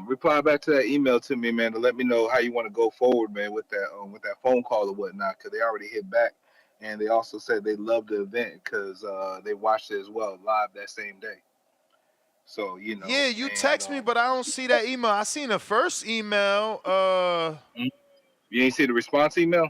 reply back to that email to me, man, to let me know how you want to go forward, man, with that phone call or whatnot, because they already hit back, and they also said they loved the event because they watched it as well live that same day. So Yeah, you and text me, but I don't see that email. I seen the first email. you ain't see the response email.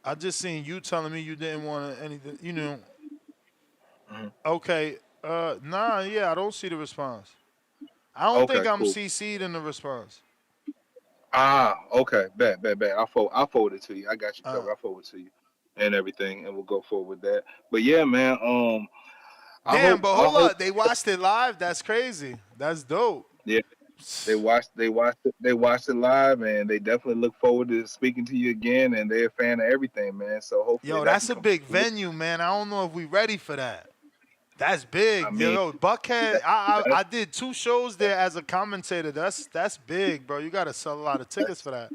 I just seen you telling me you didn't want anything. Mm-hmm. Okay. Nah, yeah, I don't see the response. I don't Okay, think I'm cool. CC'd in the response. Okay, bet. I'll forward it to you. I got you Uh, covered. I'll forward it to you and everything, and we'll go forward with that. But yeah, man. I Damn, hope. but I hold hope. up. They watched it live. That's crazy. That's dope. Yeah, they watched it live, and they definitely look forward to speaking to you again. And they're a fan of everything, man. So hopefully Yo, that can that's a come to big fruition. venue, man. I don't know if we ready for that. That's I big. mean, Yo, Buckhead, that, I that, did 2 shows there as a commentator. That's big, bro. You gotta sell a lot of tickets for that.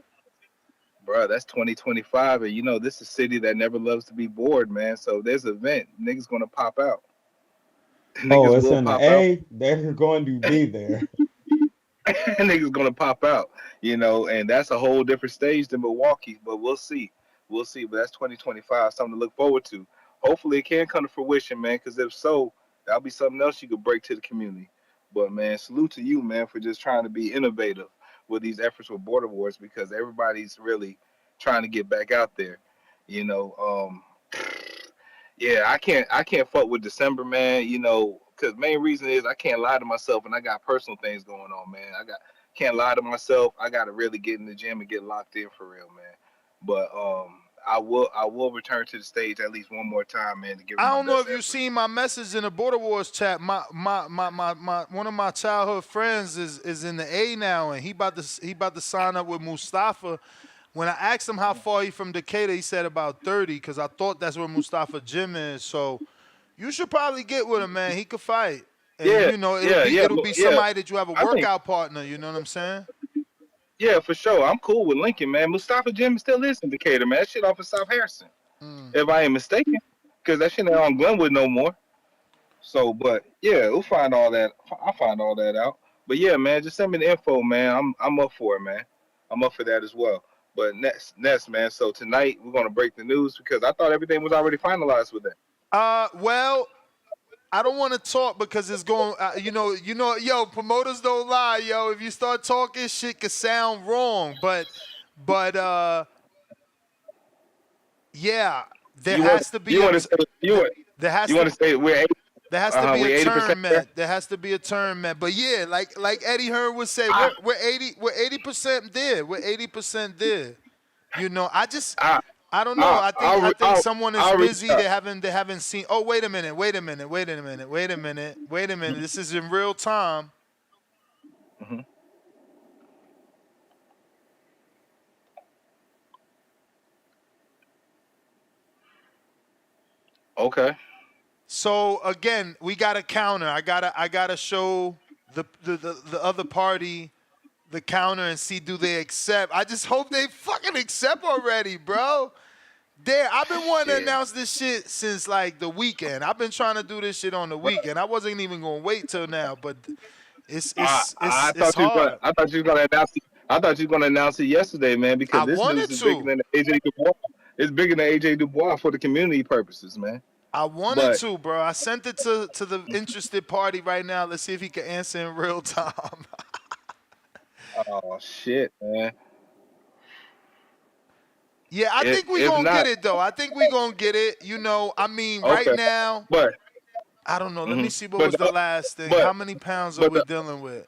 bro, that's 2025, and this is a city that never loves to be bored, man. So there's an event, niggas gonna pop out. Oh, Niggas it's will in the pop out. A. They're going to be there. Niggas gonna pop out, and that's a whole different stage than Milwaukee. But we'll see, But that's 2025, something to look forward to. Hopefully, it can come to fruition, man. Because if so, that'll be something else you could break to the community. But man, salute to you, man, for just trying to be innovative with these efforts with border wars, because everybody's really trying to get back out there. You know, Yeah, I can't fuck with December, man. You know, because main reason is I can't lie to myself, and I got personal things going on, man. Can't lie to myself. I got to really get in the gym and get locked in for real, man. But I will return to the stage at least one more time, man, to give it I my don't know best if you effort. seen my message in the Border Wars chat. My one of my childhood friends is in the A now, and he about to sign up with Mustafa. When I asked him how far he from Decatur, he said about 30, because I thought that's where Mustafa gym is. So you should probably get with him, man. He could fight, and Yeah, you know it'll yeah, be yeah, it'll be yeah. somebody that you have a I think workout partner. You know what I'm saying? yeah, for sure. I'm cool with Lincoln, man. Mustafa Gym still is in Decatur, man. That shit off of South Harrison, if I ain't mistaken, because that shit ain't on Glenwood no more. So, but yeah, we'll find all that. I'll find all that out. But yeah, man, just send me the info, man. I'm up for it, man. I'm up for that as well. But next, man. So tonight we're gonna break the news because I thought everything was already finalized with that. Well, I don't want to talk because it's going. Yo, promoters don't lie, yo. If you start talking, shit could sound wrong. But yeah, there You want has to be you a want to say there has you to want to say there has to be a we 80% turn there. met. There has to be a turn met. But yeah, like Eddie Hearn would say, I we're 80% there. We're 80% there. You know, I I don't know. I think someone is I'll reach busy. out. They haven't seen. Oh, wait a minute. This is in real time. Hmm. Okay. So again, we got to counter. I gotta show the other party the counter and see do they accept. I just hope they fucking accept already, bro. There, I've been wanting to Shit. announce this shit since like the weekend. I've been trying to do this shit on the weekend. I wasn't even gonna wait till now, but it's it's I it's it's thought you was gonna hard. I thought you was gonna announce it. I thought you were gonna announce it yesterday, man, because I this wanted news is bigger to. than AJ Dubois. It's bigger than AJ Dubois for the community purposes, man. I wanted But to, bro. I sent it to the interested party right now. Let's see if he can answer in real time. oh shit, man. Yeah, I think we If gonna get not, it though. I think we gonna get it. You know, I mean, right okay. now, But I don't know. Let me hmm see what but was the last thing. but How many pounds are but we the dealing with?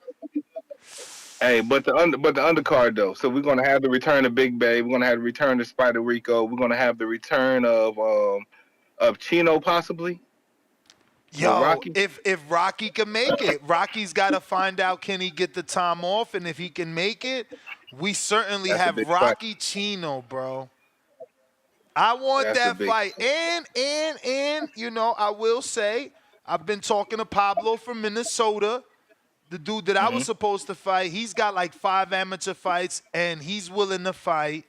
but the undercard though. So we're gonna have the return of Big Bay. We're gonna have the return of Spider Rico. We're gonna have the return of Chino possibly with Yo, Rocky. if Rocky can make it, Rocky's got to find out can he get the time off, and if he can make it, we certainly That's a have big fight. Rocky Chino, bro. I want That's a that big. fight, and you know, I will say I've been talking to Pablo from Minnesota, the dude that I Hmm. was supposed to fight. He's got like 5 amateur fights, and he's willing to fight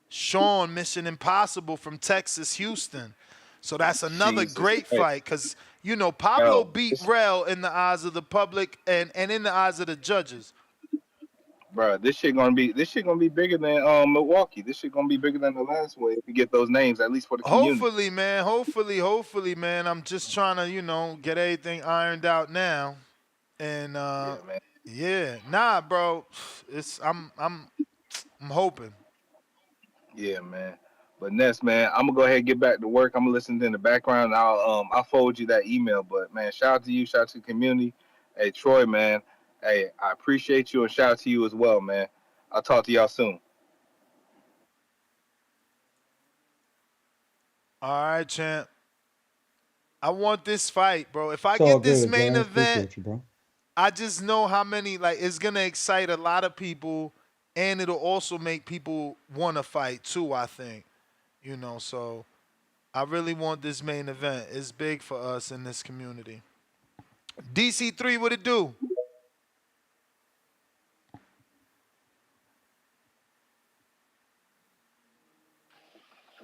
Sean Mission Impossible from Texas, Houston. So that's another Jesus. great Hey, fight because, you know, Pablo yo, beat Rel in the eyes of the public and in the eyes of the judges. bro, this shit gonna be bigger than Milwaukee. This shit gonna be bigger than the last one if you get those names at least for the community. Hopefully, man. Hopefully, man. I'm just trying to, you know, get everything ironed out now. And Yeah, man. yeah, nah, bro. I'm hoping. Yeah, man. But next, man, I'm gonna go ahead and get back to work. I'm gonna listen in the background. I'll forward you that email. But man, shout out to you, shout out to the community. Hey Troy, man. Hey, I appreciate you and shout out to you as well, man. I'll talk to y'all soon. All right, champ. I want this fight, bro. If I It's all get this good, main James. event, Appreciate you, bro. I just know how many, like, it's gonna excite a lot of people, and it'll also make people want to fight too. I think, you know. So I really want this main event. It's big for us in this community. DC3, what it do?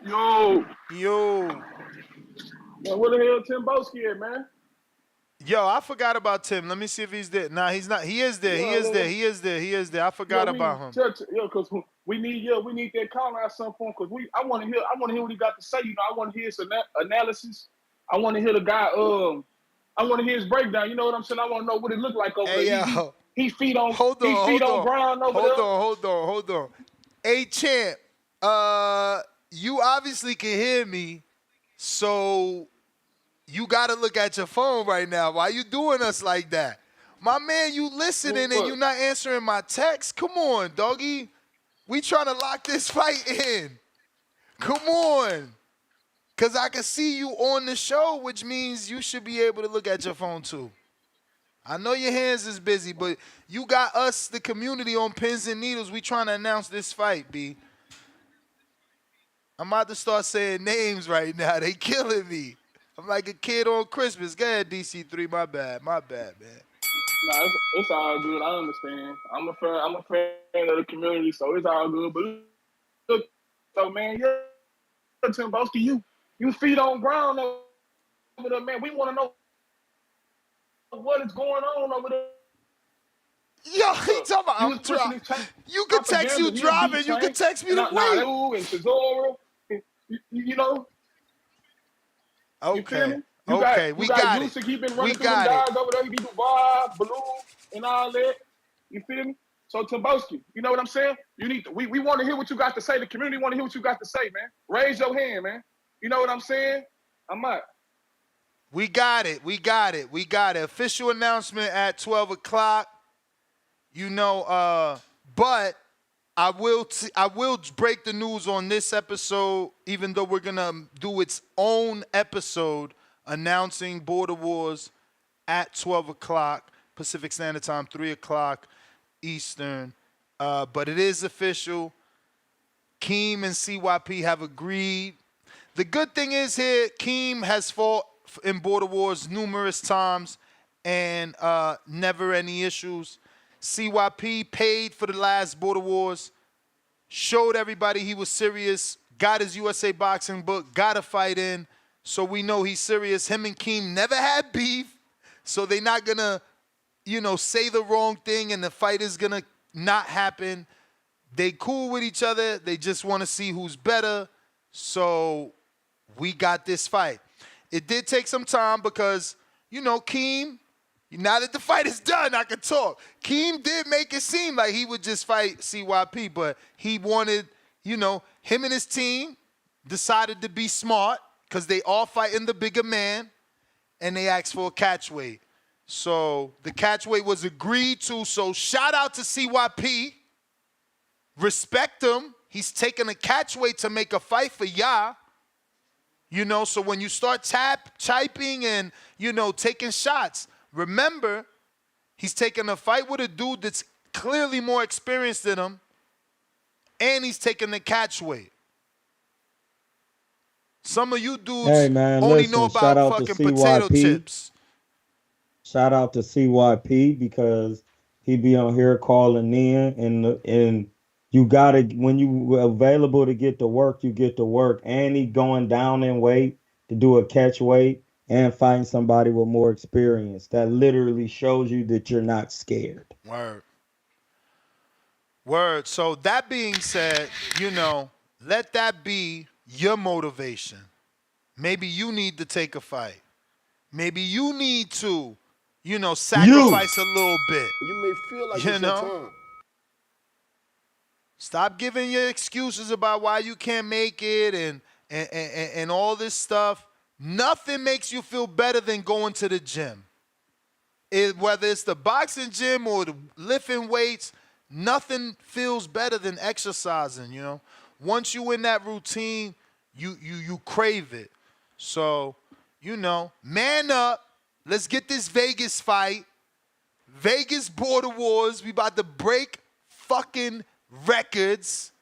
Yo, Yo, man, where the hell Tim Boski at, man? yo, I forgot about Tim. Let me see if he's there. Nah, he's not. He is there. He Yeah, is there. man. He is there. He is there. I Yeah, forgot about him. cause we need that caller at some point, cause I want to hear what he got to say. You know, I want to hear his analysis. I want to hear the guy. I want to hear his breakdown. You know what I'm saying? I want to know what it looked like over there. Hey, yo, He feet on hold on, hold on, ground over hold there. on, hold on, hold on. Hey, champ. You obviously can hear me. So you got to look at your phone right now. Why you doing us like that? My man, you listening and you not answering my text? Come on, doggy. We trying to lock this fight in. Come on. Because I can see you on the show, which means you should be able to look at your phone too. I know your hands is busy, but you got us, the community, on pins and needles. We trying to announce this fight, B. I'm about to start saying names right now. They killing me. I'm like a kid on Christmas. Go ahead, DC3. My bad, man. Nah, it's all good. I understand. I'm a fan of the community, so it's all good. But look, so man, yeah, Timboski, you feet on ground over there, man. We want to know what is going on over there. Yo, he talking about I'm driving. You can text you driving. You can text me to wait. And Cesaro, you know. You feel me? You got Usyk, he been running through them guys over there. He be Dubois, Blue, and all that. You feel me? So Timboski, you know what I'm saying? You need to, we want to hear what you got to say. The community want to hear what you got to say, man. Raise your hand, man. You know what I'm saying? I'm out. We got it. Official announcement at 12 o'clock. You know, but I will break the news on this episode, even though we're gonna do its own episode announcing Border Wars at 12 o'clock Pacific Standard Time, 3 o'clock Eastern. But it is official. Keem and CYP have agreed. The good thing is here, Keem has fought in Border Wars numerous times and never any issues. CYP paid for the last Border Wars, showed everybody he was serious, got his USA boxing book, got a fight in, so we know he's serious. Him and Keem never had beef, so they're not going to, say the wrong thing and the fight is going to not happen. They cool with each other. They just want to see who's better, so we got this fight. It did take some time because, Keem, now that the fight is done, I can talk. Keem did make it seem like he would just fight CYP, but he wanted, him and his team decided to be smart because they all fighting the bigger man, and they asked for a catch weight. So the catch weight was agreed to, so shout out to CYP. Respect him. He's taking a catch weight to make a fight for y'all. So when you start typing and, taking shots, remember, he's taking a fight with a dude that's clearly more experienced than him, and he's taking the catch weight. Some of you dudes only know about fucking potato chips. Shout out to CYP because he be on here calling in, and you gotta, when you available to get to work, you get to work, and he going down in weight to do a catch weight and find somebody with more experience. That literally shows you that you're not scared. Word. So that being said, let that be your motivation. Maybe you need to take a fight. Maybe you need to, sacrifice a little bit. You may feel like it's your time. Stop giving your excuses about why you can't make it and all this stuff. Nothing makes you feel better than going to the gym. Whether it's the boxing gym or the lifting weights, nothing feels better than exercising, Once you in that routine, you crave it. So, man up. Let's get this Vegas fight. Vegas Border Wars. We about to break fucking records.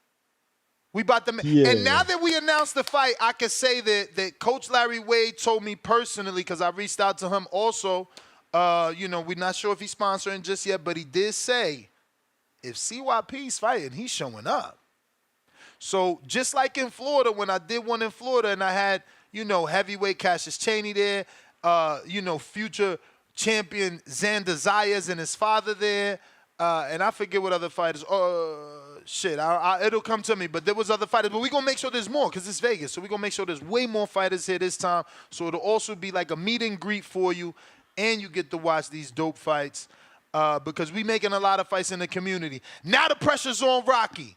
We about to And now that we announced the fight, I can say that Coach Larry Wade told me personally, because I reached out to him also, we're not sure if he's sponsoring just yet, but he did say, if CYP's fighting, he's showing up. So just like in Florida, when I did one in Florida and I had, heavyweight Cassius Chaney there, future champion Xander Zayas and his father there, and I forget what other fighters. It'll come to me. But there was other fighters. But we're going to make sure there's more because it's Vegas. So we're going to make sure there's way more fighters here this time. So it'll also be like a meet and greet for you, and you get to watch these dope fights because we making a lot of fights in the community. Now the pressure's on Rocky.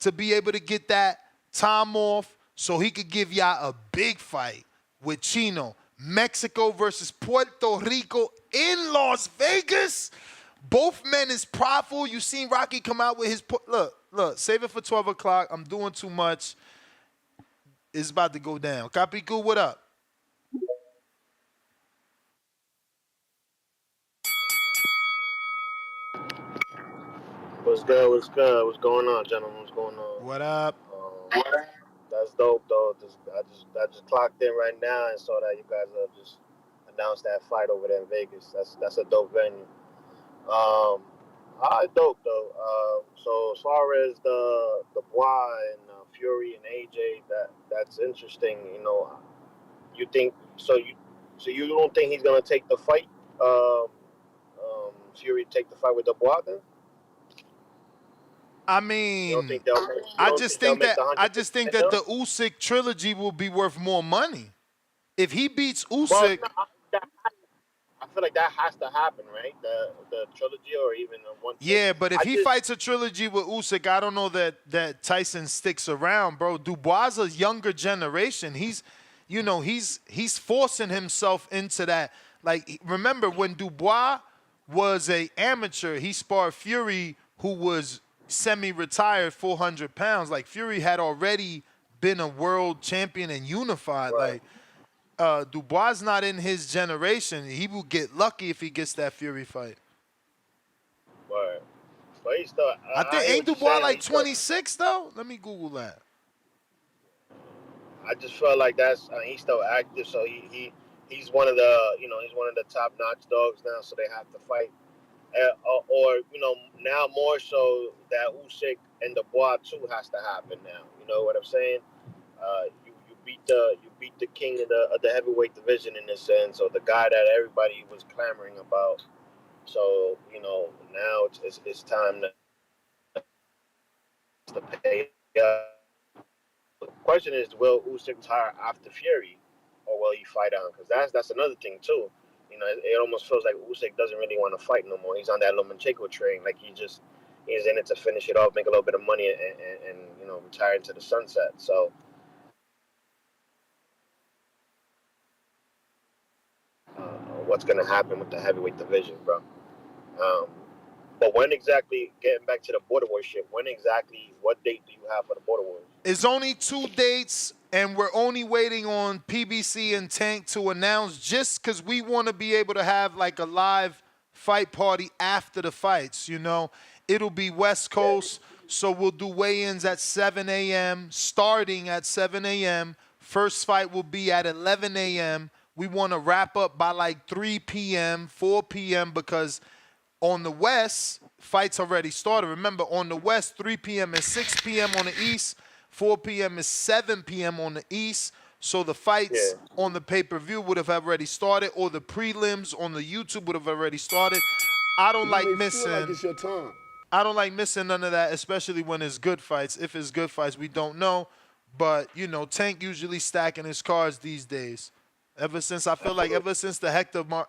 To be able to get that time off so he could give y'all a big fight with Chino. Mexico versus Puerto Rico in Las Vegas. Both men is prideful. You seen Rocky come out with his look. Save it for 12 o'clock. I'm doing too much. It's about to go down. Capicu, what up? What's good? What's good? What's going on, gentlemen? What's going on? What up? That's dope, though. I just clocked in right now and saw that you guys have just announced that fight over there in Vegas. That's a dope venue. All right, dope though. So as far as the Dubois and Fury and AJ, that's interesting. You think so? You don't think he's gonna take the fight? Fury take the fight with Dubois then? I You don't mean, think they'll make? You I don't just think they'll think make that the I just think that 100%? the Usyk trilogy will be worth more money. If he beats Well, Usyk, no, I feel like that has to happen, right? The trilogy or even the one take. yeah, but if I he just fights a trilogy with Usyk, I don't know that Tyson sticks around, bro. Dubois a younger generation. He's forcing himself into that. Like, remember when Dubois was a amateur, he sparred Fury, who was semi-retired, 400 pounds. Like, Fury had already been a world champion and unified. right, Like, Dubois not in his generation. He will get lucky if he gets that Fury fight. right. But he's still. I I think hear ain't what you're Dubois saying. like He's still. 26 though? Let me Google that. I just feel like that's. He's still active, so he's one of the he's one of the top notch dogs now. So they have to fight, or now more so that Usyk and Dubois too has to happen now. You know what I'm saying? You beat the king of the heavyweight division in this sense, or the guy that everybody was clamoring about. So now it's time to pay up. The question is, will Usyk retire after Fury, or will he fight on? Because that's another thing too. It almost feels like Usyk doesn't really want to fight no more. He's on that Lomachenko train, like he's in it to finish it off, make a little bit of money, and retire into the sunset. So what's gonna happen with the heavyweight division, bro? Um, but when exactly? Getting back to the Border Wars shit, when exactly? What date do you have for the Border Wars? It's only 2 dates, and we're only waiting on PBC and Tank to announce, just because we want to be able to have like a live fight party after the fights. It'll be West Coast, so we'll do weigh-ins at 7 a.m. starting at 7 a.m. First fight will be at 11 a.m. We want to wrap up by like 3 p.m., 4 p.m. because on the West, fights already started. Remember, on the West, 3 p.m. is 6 p.m. on the East, 4 p.m. is 7 p.m. on the East. So the fights on the pay-per-view would have already started, or the prelims on the YouTube would have already started. I don't like missing. Feel like it's your time. I don't like missing none of that, especially when it's good fights. If it's good fights, we don't know. But Tank usually stacking his cards these days. Ever since the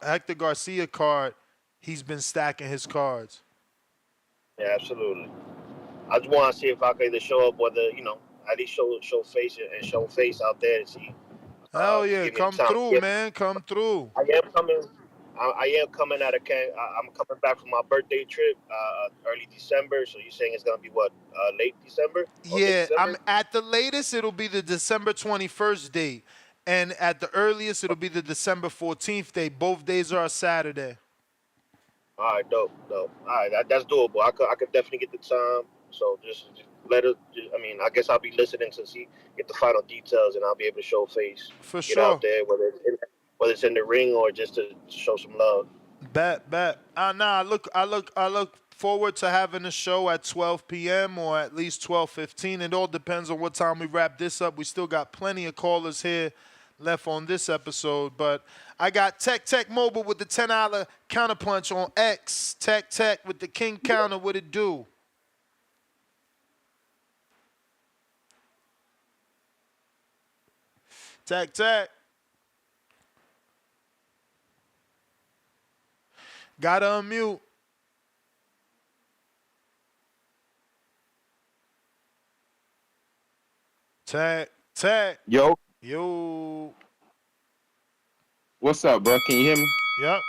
Hector Garcia card, he's been stacking his cards. Yeah, absolutely. I just want to see if I could either show up, whether at least show face and show face out there to see. Hell Just yeah, give me the come time. through, man, come through. I am coming. I am coming out of I'm coming back from my birthday trip, early December. So you're saying it's gonna be what, late December or mid Yeah, I'm December? at the latest. It'll be the December 21st date, and at the earliest, it'll be the December 14th date. Both days are a Saturday. All right, dope. All right, that's doable. I could definitely get the time. So just let it. I mean, I guess I'll be listening to get the final details, and I'll be able to show face, For get out sure. there, whether it's in the ring or just to show some love. Bet. Nah. I look forward to having the show at 12 p.m. or at least 12:15. It all depends on what time we wrap this up. We still got plenty of callers here left on this episode, but I got Tech Mobile with the $10 counterpunch on X. Tech with the King counter. What it do? Tech. Gotta unmute. Tech. Tech. Yo, Yo. what's up, bro? Can you hear me? Yep.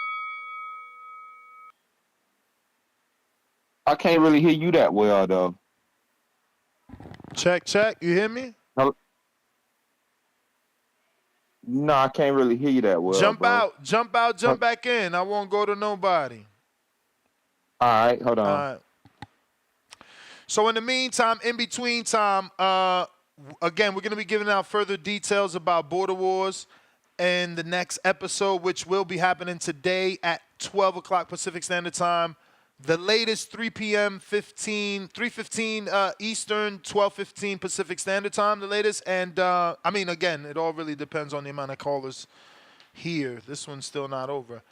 I can't really hear you that well though. Check, check. You hear me? No, I can't really hear you that well, Jump bro. out, jump out, jump back in. I won't go to nobody. All right, hold on. All right. So in the meantime, in between time, again, we're going to be giving out further details about Border Wars in the next episode, which will be happening today at 12 o'clock Pacific Standard Time. The latest 3 p.m. 3:15 Eastern, 12:15 Pacific Standard Time, the latest. And I mean, again, it all really depends on the amount of callers here. This one's still not over.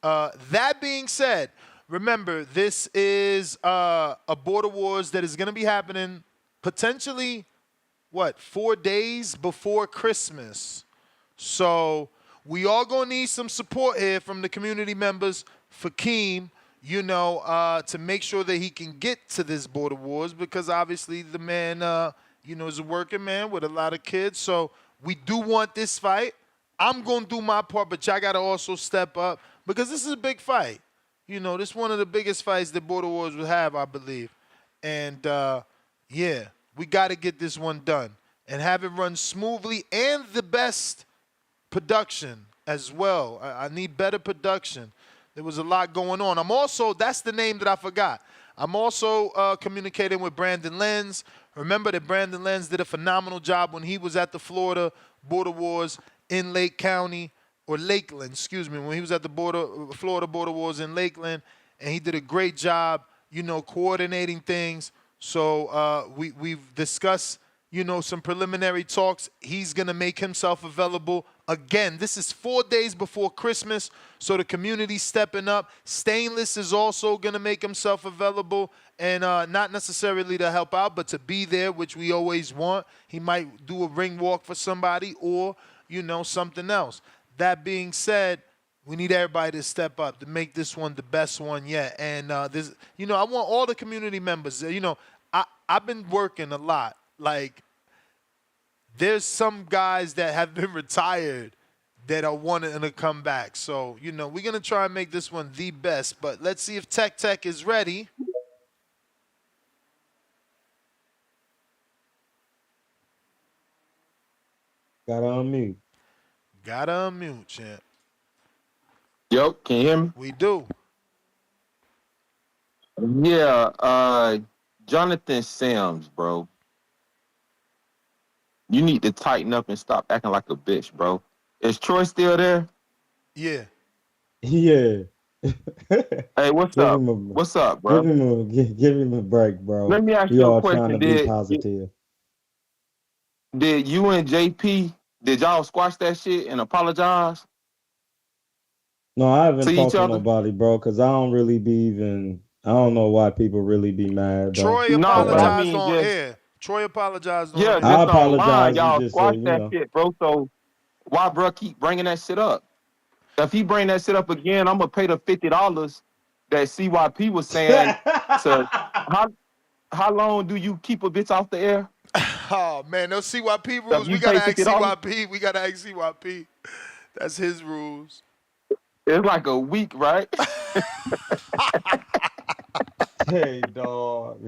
That being said, remember, this is a Border Wars that is going to be happening potentially, 4 days before Christmas. So we all going to need some support here from the community members for Keem, to make sure that he can get to this Border Wars, because obviously the man, is a working man with a lot of kids. So we do want this fight. I'm going to do my part, but y'all got to also step up, because this is a big fight. This is one of the biggest fights that Border Wars will have, I believe. And, we got to get this one done and have it run smoothly and the best production as well. I need better production. There was a lot going on. That's the name that I forgot. I'm also communicating with Brandon Lenz. Remember that Brandon Lenz did a phenomenal job when he was at the Florida Border Wars in Lake County, or Lakeland, excuse me, when he was at the Florida Border Wars in Lakeland, and he did a great job, coordinating things. So we've discussed, some preliminary talks. He's going to make himself available. Again, this is 4 days before Christmas, so the community's stepping up. Stainless is also going to make himself available, and not necessarily to help out, but to be there, which we always want. He might do a ring walk for somebody, or, something else. That being said, we need everybody to step up to make this one the best one yet. And I want all the community members. I've been working a lot. Like, there's some guys that have been retired that are wanting to come back. So, we're going to try and make this one the best. But let's see if Tech is ready. Gotta unmute. Gotta unmute, champ. Yo, can you hear me? We do. Yeah, Jonathan Sims, bro. You need to tighten up and stop acting like a bitch, bro. Is Troy still there? Yeah. Yeah. Hey, what's Give up? him a What's up, give bro? him a break, bro. Let me ask We you a all trying to question. be positive. Did you and JP, did y'all squash that shit and apologize No, I haven't to each talked to other? nobody, bro, because I don't really be even. I don't know why people really be mad, bro. Troy No, But but I apologized mean on just air. Troy apologized on yeah, air. I just online, apologize and y'all just say, squashed that shit, bro. So why bro keep bringing that shit up? If he bring that shit up again, I'm gonna pay the $50 that CYP was saying to how long do you keep a bitch off the air? Oh, man, those CYP If rules, we you got to pay ask $50, CYP. We got to ask CYP. That's his rules. it's like a week, right? hey, dog.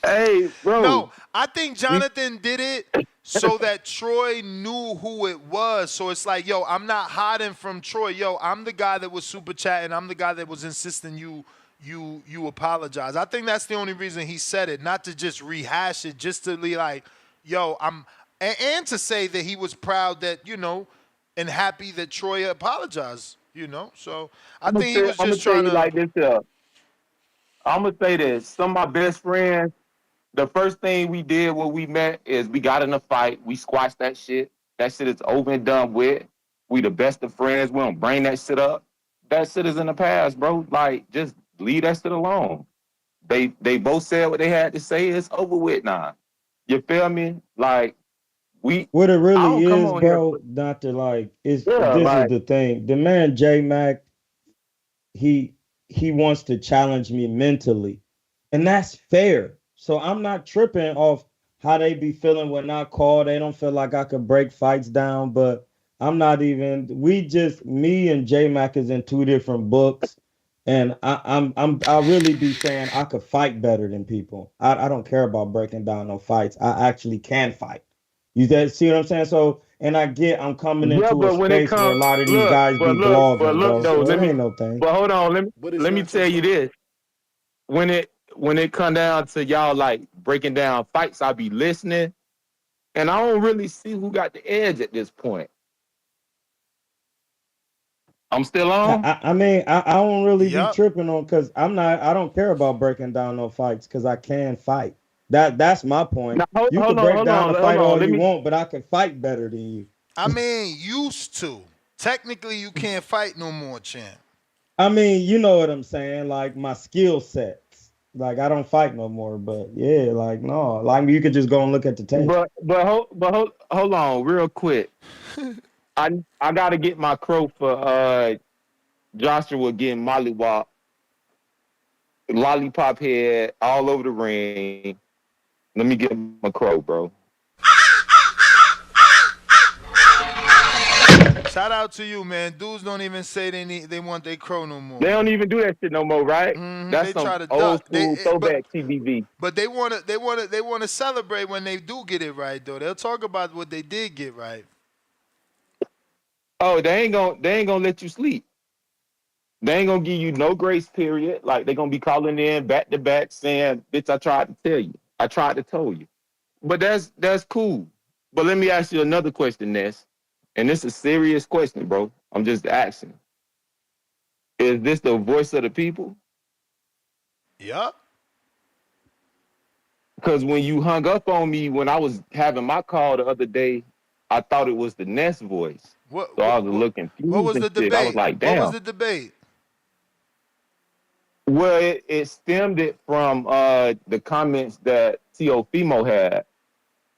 Hey, No, bro. I think Jonathan did it so that Troy knew who it was. So it's like, yo, I'm not hiding from Troy. Yo, I'm the guy that was super chatting. I'm the guy that was insisting you apologize. I think that's the only reason he said it, not to just rehash it, just to be like, yo, and to say that he was proud that, and happy that Troy apologized, So I think he was I'm just gonna tell trying you to. like this. I'm gonna say this. Some of my best friends, the first thing we did when we met is we got in a fight. We squashed that shit. That shit is over and done with. We the best of friends. We don't bring that shit up. That shit is in the past, bro. Like, just leave that shit alone. They both said what they had to say. It's over with now. You feel me? Like, What it I really don't come is, on here bro, for, not to like, is yeah, this is like, the thing. The man J Mac, he he wants to challenge me mentally, and that's fair. So I'm not tripping off how they be feeling when I call. They don't feel like I could break fights down, but I'm not even. Me and J Mac is in two different books, and I really be saying I could fight better than people. I don't care about breaking down no fights. I actually can fight. See what I'm saying? So, and I'm coming Yeah, into a but when it space where a comes, lot of these guys be but blogging, look bro. though, So it ain't no thing. but hold on, What is let me natural tell you talent? this. When it come down to y'all like breaking down fights, I be listening, and I don't really see who got the edge at this point. I'm still on. I mean, I don't really be Yup. tripping on because I don't care about breaking down no fights because I can fight. That's my point. Now, hold, You hold could on, break hold down on, a hold fight on. all Let you me. want, but I can fight better than you. I mean, used to. Technically, you can't fight no more, champ. I mean, you know what I'm saying? Like my skill sets. Like I don't fight no more, but yeah, like no, like you could just go and look at the tape. Hold on, real quick. I gotta get my crow for Joshua getting mollywop, lollipop head all over the ring. Let me get my crow, bro. Shout out to you, man. Dudes don't even say they want their crow no more, They don't man. even do that shit no more, right? They That's try some to old duck. school throwback TBV. But they wanna celebrate when they do get it right though. They'll talk about what they did get right. Oh, they ain't gonna let you sleep. They ain't gonna give you no grace period. Like they gonna be calling in back to back saying, "Bitch, I tried to tell you. I tried to tell you." But that's cool. But let me ask you another question, Ness. And this is a serious question, bro. I'm just asking. Is this the voice of the people? Yup. Because when you hung up on me when I was having my call the other day, I thought it was the Ness voice. What So I what was a what little what confused was and the shit. I was debate? like, What was damn. the debate? Well, it stemmed it from the comments that Teofimo had.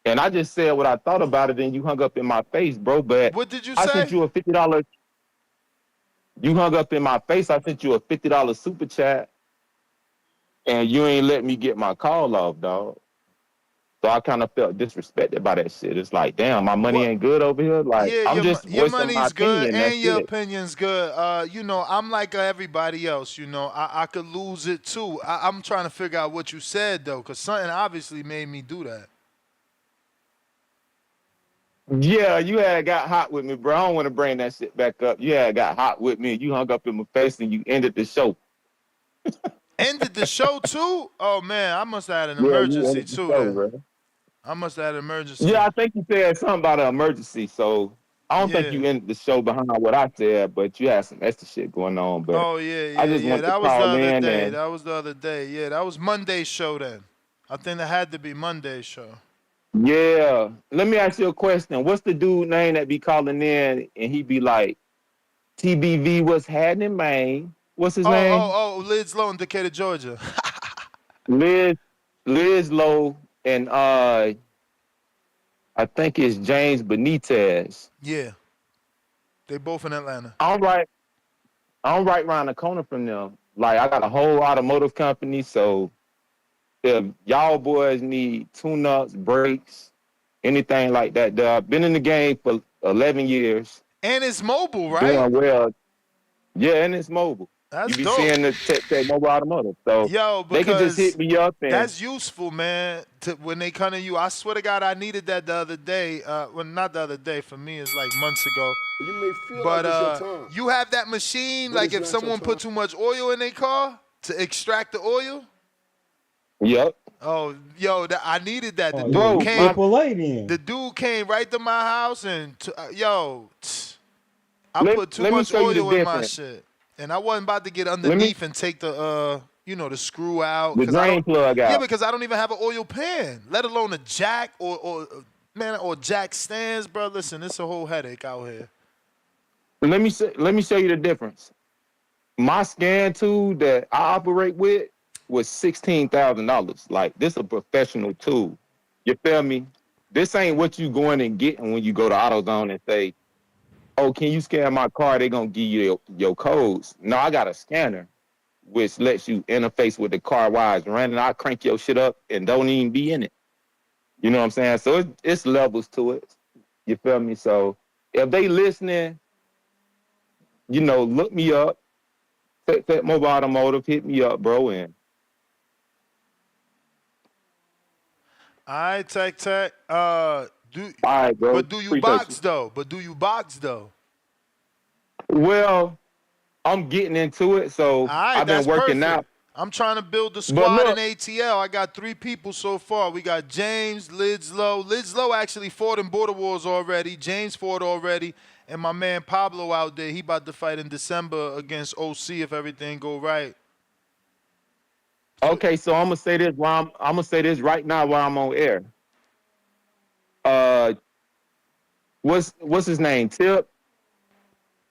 And I just said what I thought about it, and you hung up in my face, bro. But What did you I sent say? you a $50. You hung up in my face. I sent you a $50 super chat, and you ain't let me get my call off, dog. So I kind of felt disrespected by that shit. It's like, damn, my money What? ain't good over here. Like, Yeah, I'm just your voicing my money's good opinion. That's and your it. opinion's good. I'm like everybody else. I could lose it too. I'm trying to figure out what you said though, cause something obviously made me do that. Yeah, you had got hot with me, bro. I don't want to bring that shit back up. You had got hot with me. You hung up in my face, and you ended the show. Ended the show too? Oh man, I must have had an Yeah, you emergency ended the too show, then. bro. I must have had an emergency. Yeah, I think you said something about an emergency. So I don't think Yeah. you ended the show behind what I said, but you had some extra shit going on. But Oh yeah, I yeah, just yeah. want to That was the call other in day. and That was the other day. Yeah, that was Monday's show then. I think that had to be Monday's show. yeah. Let me ask you a question. What's the dude name that be calling in and he be like, TBV was happening, man? What's his name? Lids Low in Decatur, Georgia. Liz Liz Lowe and I think it's James Benitez. Yeah, they both in Atlanta. I'm right around the corner from them. Like I got a whole automotive company, so if y'all boys need tune-ups, brakes, anything like that, I've been in the game for 11 years, And it's mobile, right? doing well. Yeah, and it's mobile. You That's be dope. seeing the tech mobile automotive, so Yo, they can just hit because me up and that's useful, man. When they come to you, I swear to God, I needed that the other day. Well, not the other day. For me, it's like months ago. You may feel But like it's your time, you have that machine. but Like it's if not your someone put time. too much oil in their car to extract the oil. yep, Oh, yo, I needed that. The Oh yeah, dude bro. you came. My AAA The then. dude came right to my house and I put too let me much show you the oil in my difference. shit, and I wasn't about to get Let me underneath and take the screw out the because I don't. drain plug Yeah, out. because I don't even have an oil pan, let alone a jack or jack stands, bro. Listen, it's a whole headache out here. Let me show you the difference. My scan tool that I operate with was $16,000. Like this a professional tool. You feel me? This ain't what you going and getting when you go to AutoZone and say, "Oh, can you scan my car?" They gonna give you your codes. No, I got a scanner which lets you interface with the car while it's running. I crank your shit up and don't even be in it. You know what I'm saying? So it's levels to it. You feel me? So if they listening, look me up. Fit Mobile Automotive, hit me up, bro. And All right, Tech Tech. Do all right, bro. but do you Appreciate box you. though? But do you box though? Well, I'm getting into it, so All right, I've been that's working perfect. out. I'm trying to build the But squad in look, ATL. I got 3 people so far. We got James, Lidslow. Lidslow actually fought in Border Wars already. James fought already. And my man Pablo out there, he about to fight in December against OC if everything go right. So, okay, so I'm gonna say this I'm gonna say this right now while I'm on air. Uh, what's his name? Tip.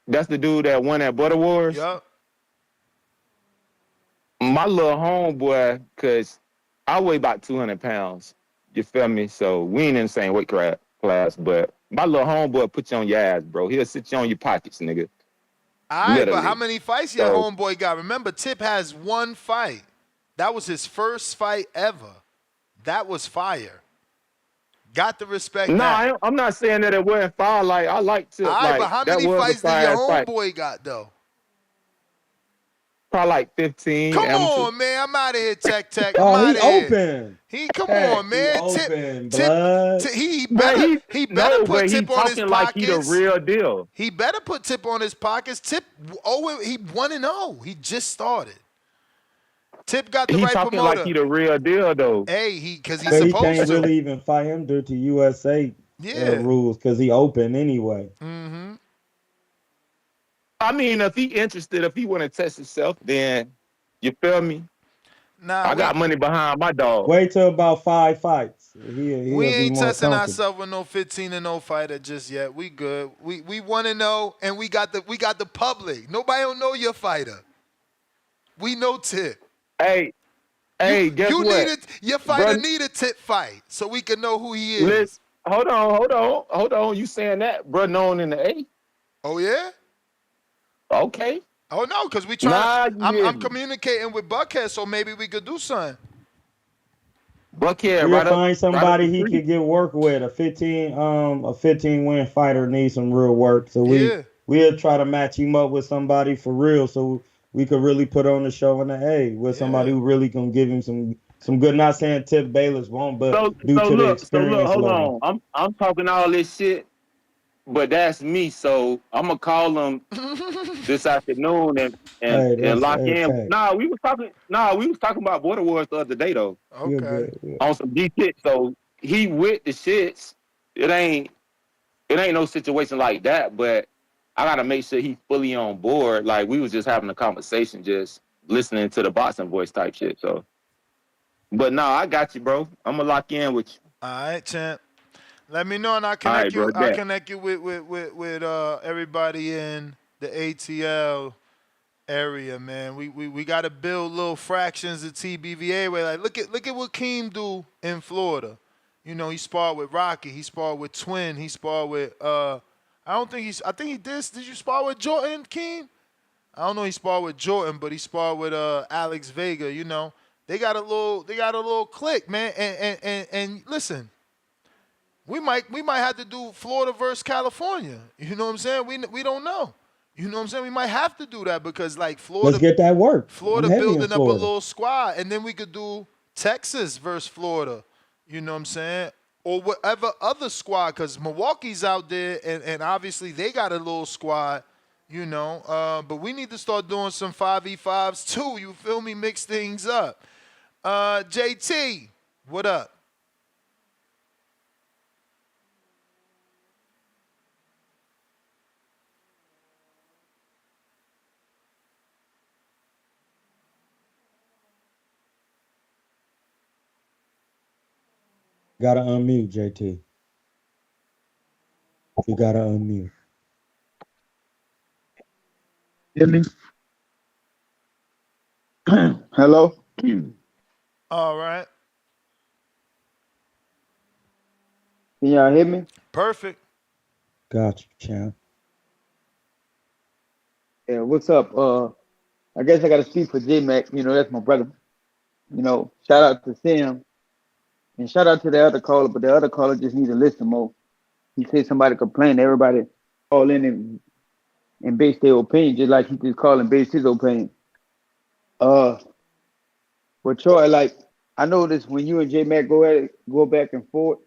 That's the dude that won at Butter Wars. yup. My little homeboy, cause I weigh about 200 pounds. You feel me? So we ain't in the same weight class, but my little homeboy put you on your ass, bro. He'll sit you on your pockets, nigga. All right, but how Literally. many fights your So homeboy got? Remember, Tip has 1 fight. That was his first fight ever. That was fire. Got to respect no, that. I'm not saying that it wasn't fire. Like I like All Tip. right, but Like how that many was a fights did your fire ass fight. homeboy got though? Probably like 15 Come amateur. on, man. I'm out of here, Tech Tech. I'm Oh, out he of here. open. Come Tech, on, he man. Tip, open, tip, blood. But he better put but he Tip on his talking like he the pockets. real deal. He better put Tip on his pockets. Tip, he 1-0. He just started. Tip got the He right talking like promoter. he the real deal though. Hey, because he's But he supposed can't to. really even fight him due to USA Yeah. rules because he open anyway. Mm-hmm. I mean, if he interested, if he want to test himself, then you feel me. Nah, I got money behind my dog. Wait till about 5 fights. we He'll be ain't more testing comfortable. ourselves with no 15-0 fighter just yet. We good. We 1-0, and we got the public. Nobody don't know your fighter. We know Tip. Hey, guess You what, needed your fighter bro? need a Tip fight so we can know who he Let's is. hold on. You saying that, bro? Known in the A? Oh yeah. Okay. Oh no, because we trying to. Nah, you hear I'm me? communicating with Buckhead, so maybe we could do something. Buckhead, We'll find right up the somebody he street. could get work with. A 15 win fighter needs some real work. So Yeah. we'll try to match him up with somebody for real so we could really put on the show in the A with somebody Yeah. who really can give him some good. Not saying Tip Bayless won't, but due to the So look, experience hold level. on. I'm talking all this shit, but that's me. So I'm gonna call him this afternoon Hey, and that's lock hey in. Tech. We was talking about Border Wars the other day though, You're Okay. good. Yeah. on some G shit. So he with the shits. It ain't no situation like that, but I gotta make sure he's fully on board. Like we was just having a conversation, just listening to the boxing voice type shit. So, but no, I got you, bro. I'm gonna lock in with you. All right, champ. Let me know, and I'll All connect right, bro. you. I'll Bet. connect you with everybody in the ATL area, man. We got to build little fractions of TBVA. Where like look at what Keem do in Florida. You know, he sparred with Rocky. He sparred with Twin. He sparred with I don't think he's. I think he did. Did you spar with Jordan, Keem? I don't know. He sparred with Jordan, but he sparred with Alex Vega. You know, they got a little click, man. And listen, we might have to do Florida versus California. You know what I'm saying? We don't know. You know what I'm saying? We might have to do that because like Let's get that work. I'm Florida heavy in building up a Florida. little squad, and then we could do Texas versus Florida. You know what I'm saying? Or whatever other squad, because Milwaukee's out there, and obviously they got a little squad. You know, but we need to start doing some 5v5s too. You feel me? Mix things up. JT, what up? Gotta unmute, JT. You gotta unmute. Hear me? Hello? All right. Can y'all hear me? Perfect. Got you, champ. Yeah, what's up? I guess I gotta speak for J Mac, that's my brother. Shout out to Sam. And shout out to the other caller, but the other caller just need to listen more. He said somebody complained, everybody call in and base their opinion, just like he just called and base his opinion. Uh, but Troy, like I noticed when you and J Mac go back and forth,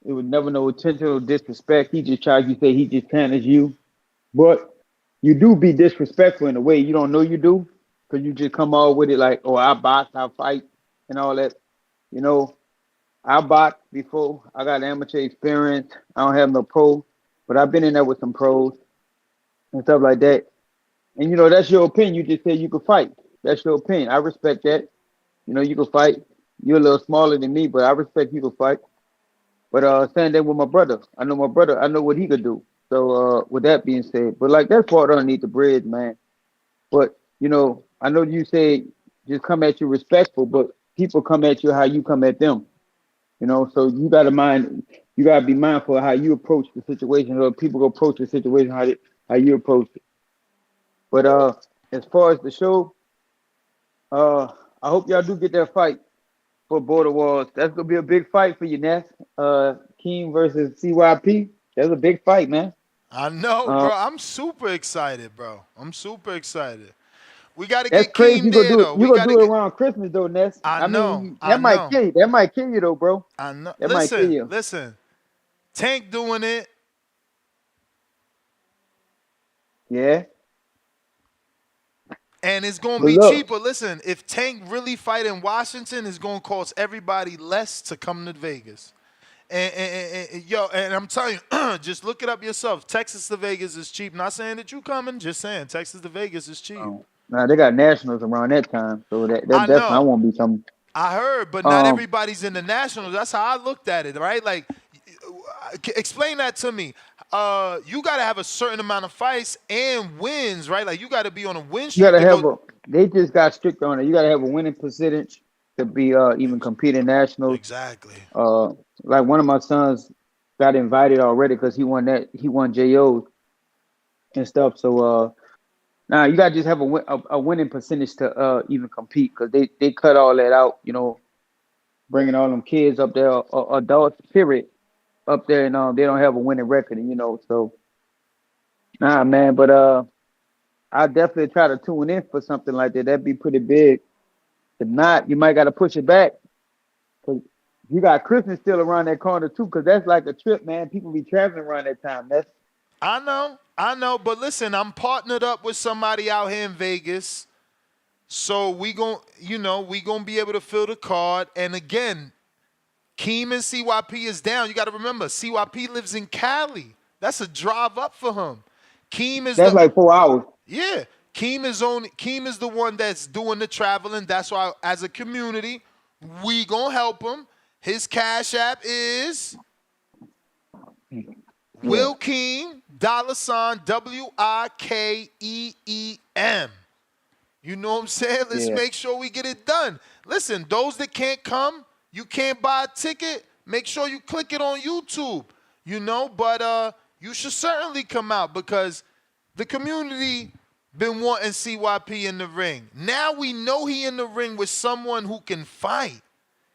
it was never no intentional disrespect. He just tried. You say he just challenged you, but you do be disrespectful in a way you don't know you do, because you just come out with it like, oh, I box, I fight, and all that. You know, I boxed before. I got amateur experience. I don't have no pro, but I've been in there with some pros and stuff like that. And that's your opinion. You just said you could fight. That's your opinion. I respect that. You can fight. You're a little smaller than me, but I respect you can fight. But saying that with my brother, I know my brother. I know what he could do. So with that being said, but like that's part underneath the bridge, man. But I know you say just come at you respectful, but people come at you how you come at them. So you gotta be mindful of how you approach the situation, or people approach the situation how you approach it. But as far as the show, uh, I hope y'all do get that fight for Border Wars. That's gonna be a big fight for you, Ness. King versus CYP. That's a big fight, man. I know, Uh, bro. I'm super excited, bro. I'm super excited. We got to that's get crazy. Keem there, though. You We gonna got to do it get. around Christmas though, Ness. I I know. mean, I that might know. kill you. That might kill you though, bro. I know. That might kill you. Listen. Tank doing it. Yeah. And it's gonna But be look, cheaper. Listen, if Tank really fight in Washington, it's gonna cost everybody less to come to Vegas. And I'm telling you, just look it up yourself. Texas to Vegas is cheap. Not saying that you coming, just saying Texas to Vegas is cheap. now they got nationals around that time, so that I definitely I know. won't be coming. I heard, but not Um, everybody's in the nationals. That's how I looked at it, right? Like, explain that to me. You got to have a certain amount of fights and wins, right? Like, you got to be on a win you streak gotta to have go. a. They just got strict on it. You gotta have a winning percentage to be even compete in nationals. Exactly. Uh, like one of my sons got invited already because he won that. He won JOs and stuff. So now you gotta just have a winning percentage to even compete, because they cut all that out. Bringing all them kids up there, adults period, up there, and they don't have a winning record. And so nah, man. But I definitely try to tune in for something like that. That'd be pretty big. If not, you might got to push it back, because you got Christmas still around that corner too. Because that's like a trip, man. People be traveling around that time. I know, but listen, I'm partnered up with somebody out here in Vegas. So we gonna be able to fill the card. And again, Keem and CYP is down. You got to remember, CYP lives in Cali. That's a drive up for him. Keem is That's the like 4 hours. yeah. Keem is the one that's doing the traveling. That's why, as a community, we gonna help him. His cash app is Yeah, Will Keem $, WIKEEM. You know what I'm saying? Let's yeah. make sure we get it done. Listen, those that can't come, you can't buy a ticket, make sure you click it on YouTube. But you should certainly come out, because the community been wanting CYP in the ring. Now we know he in the ring with someone who can fight.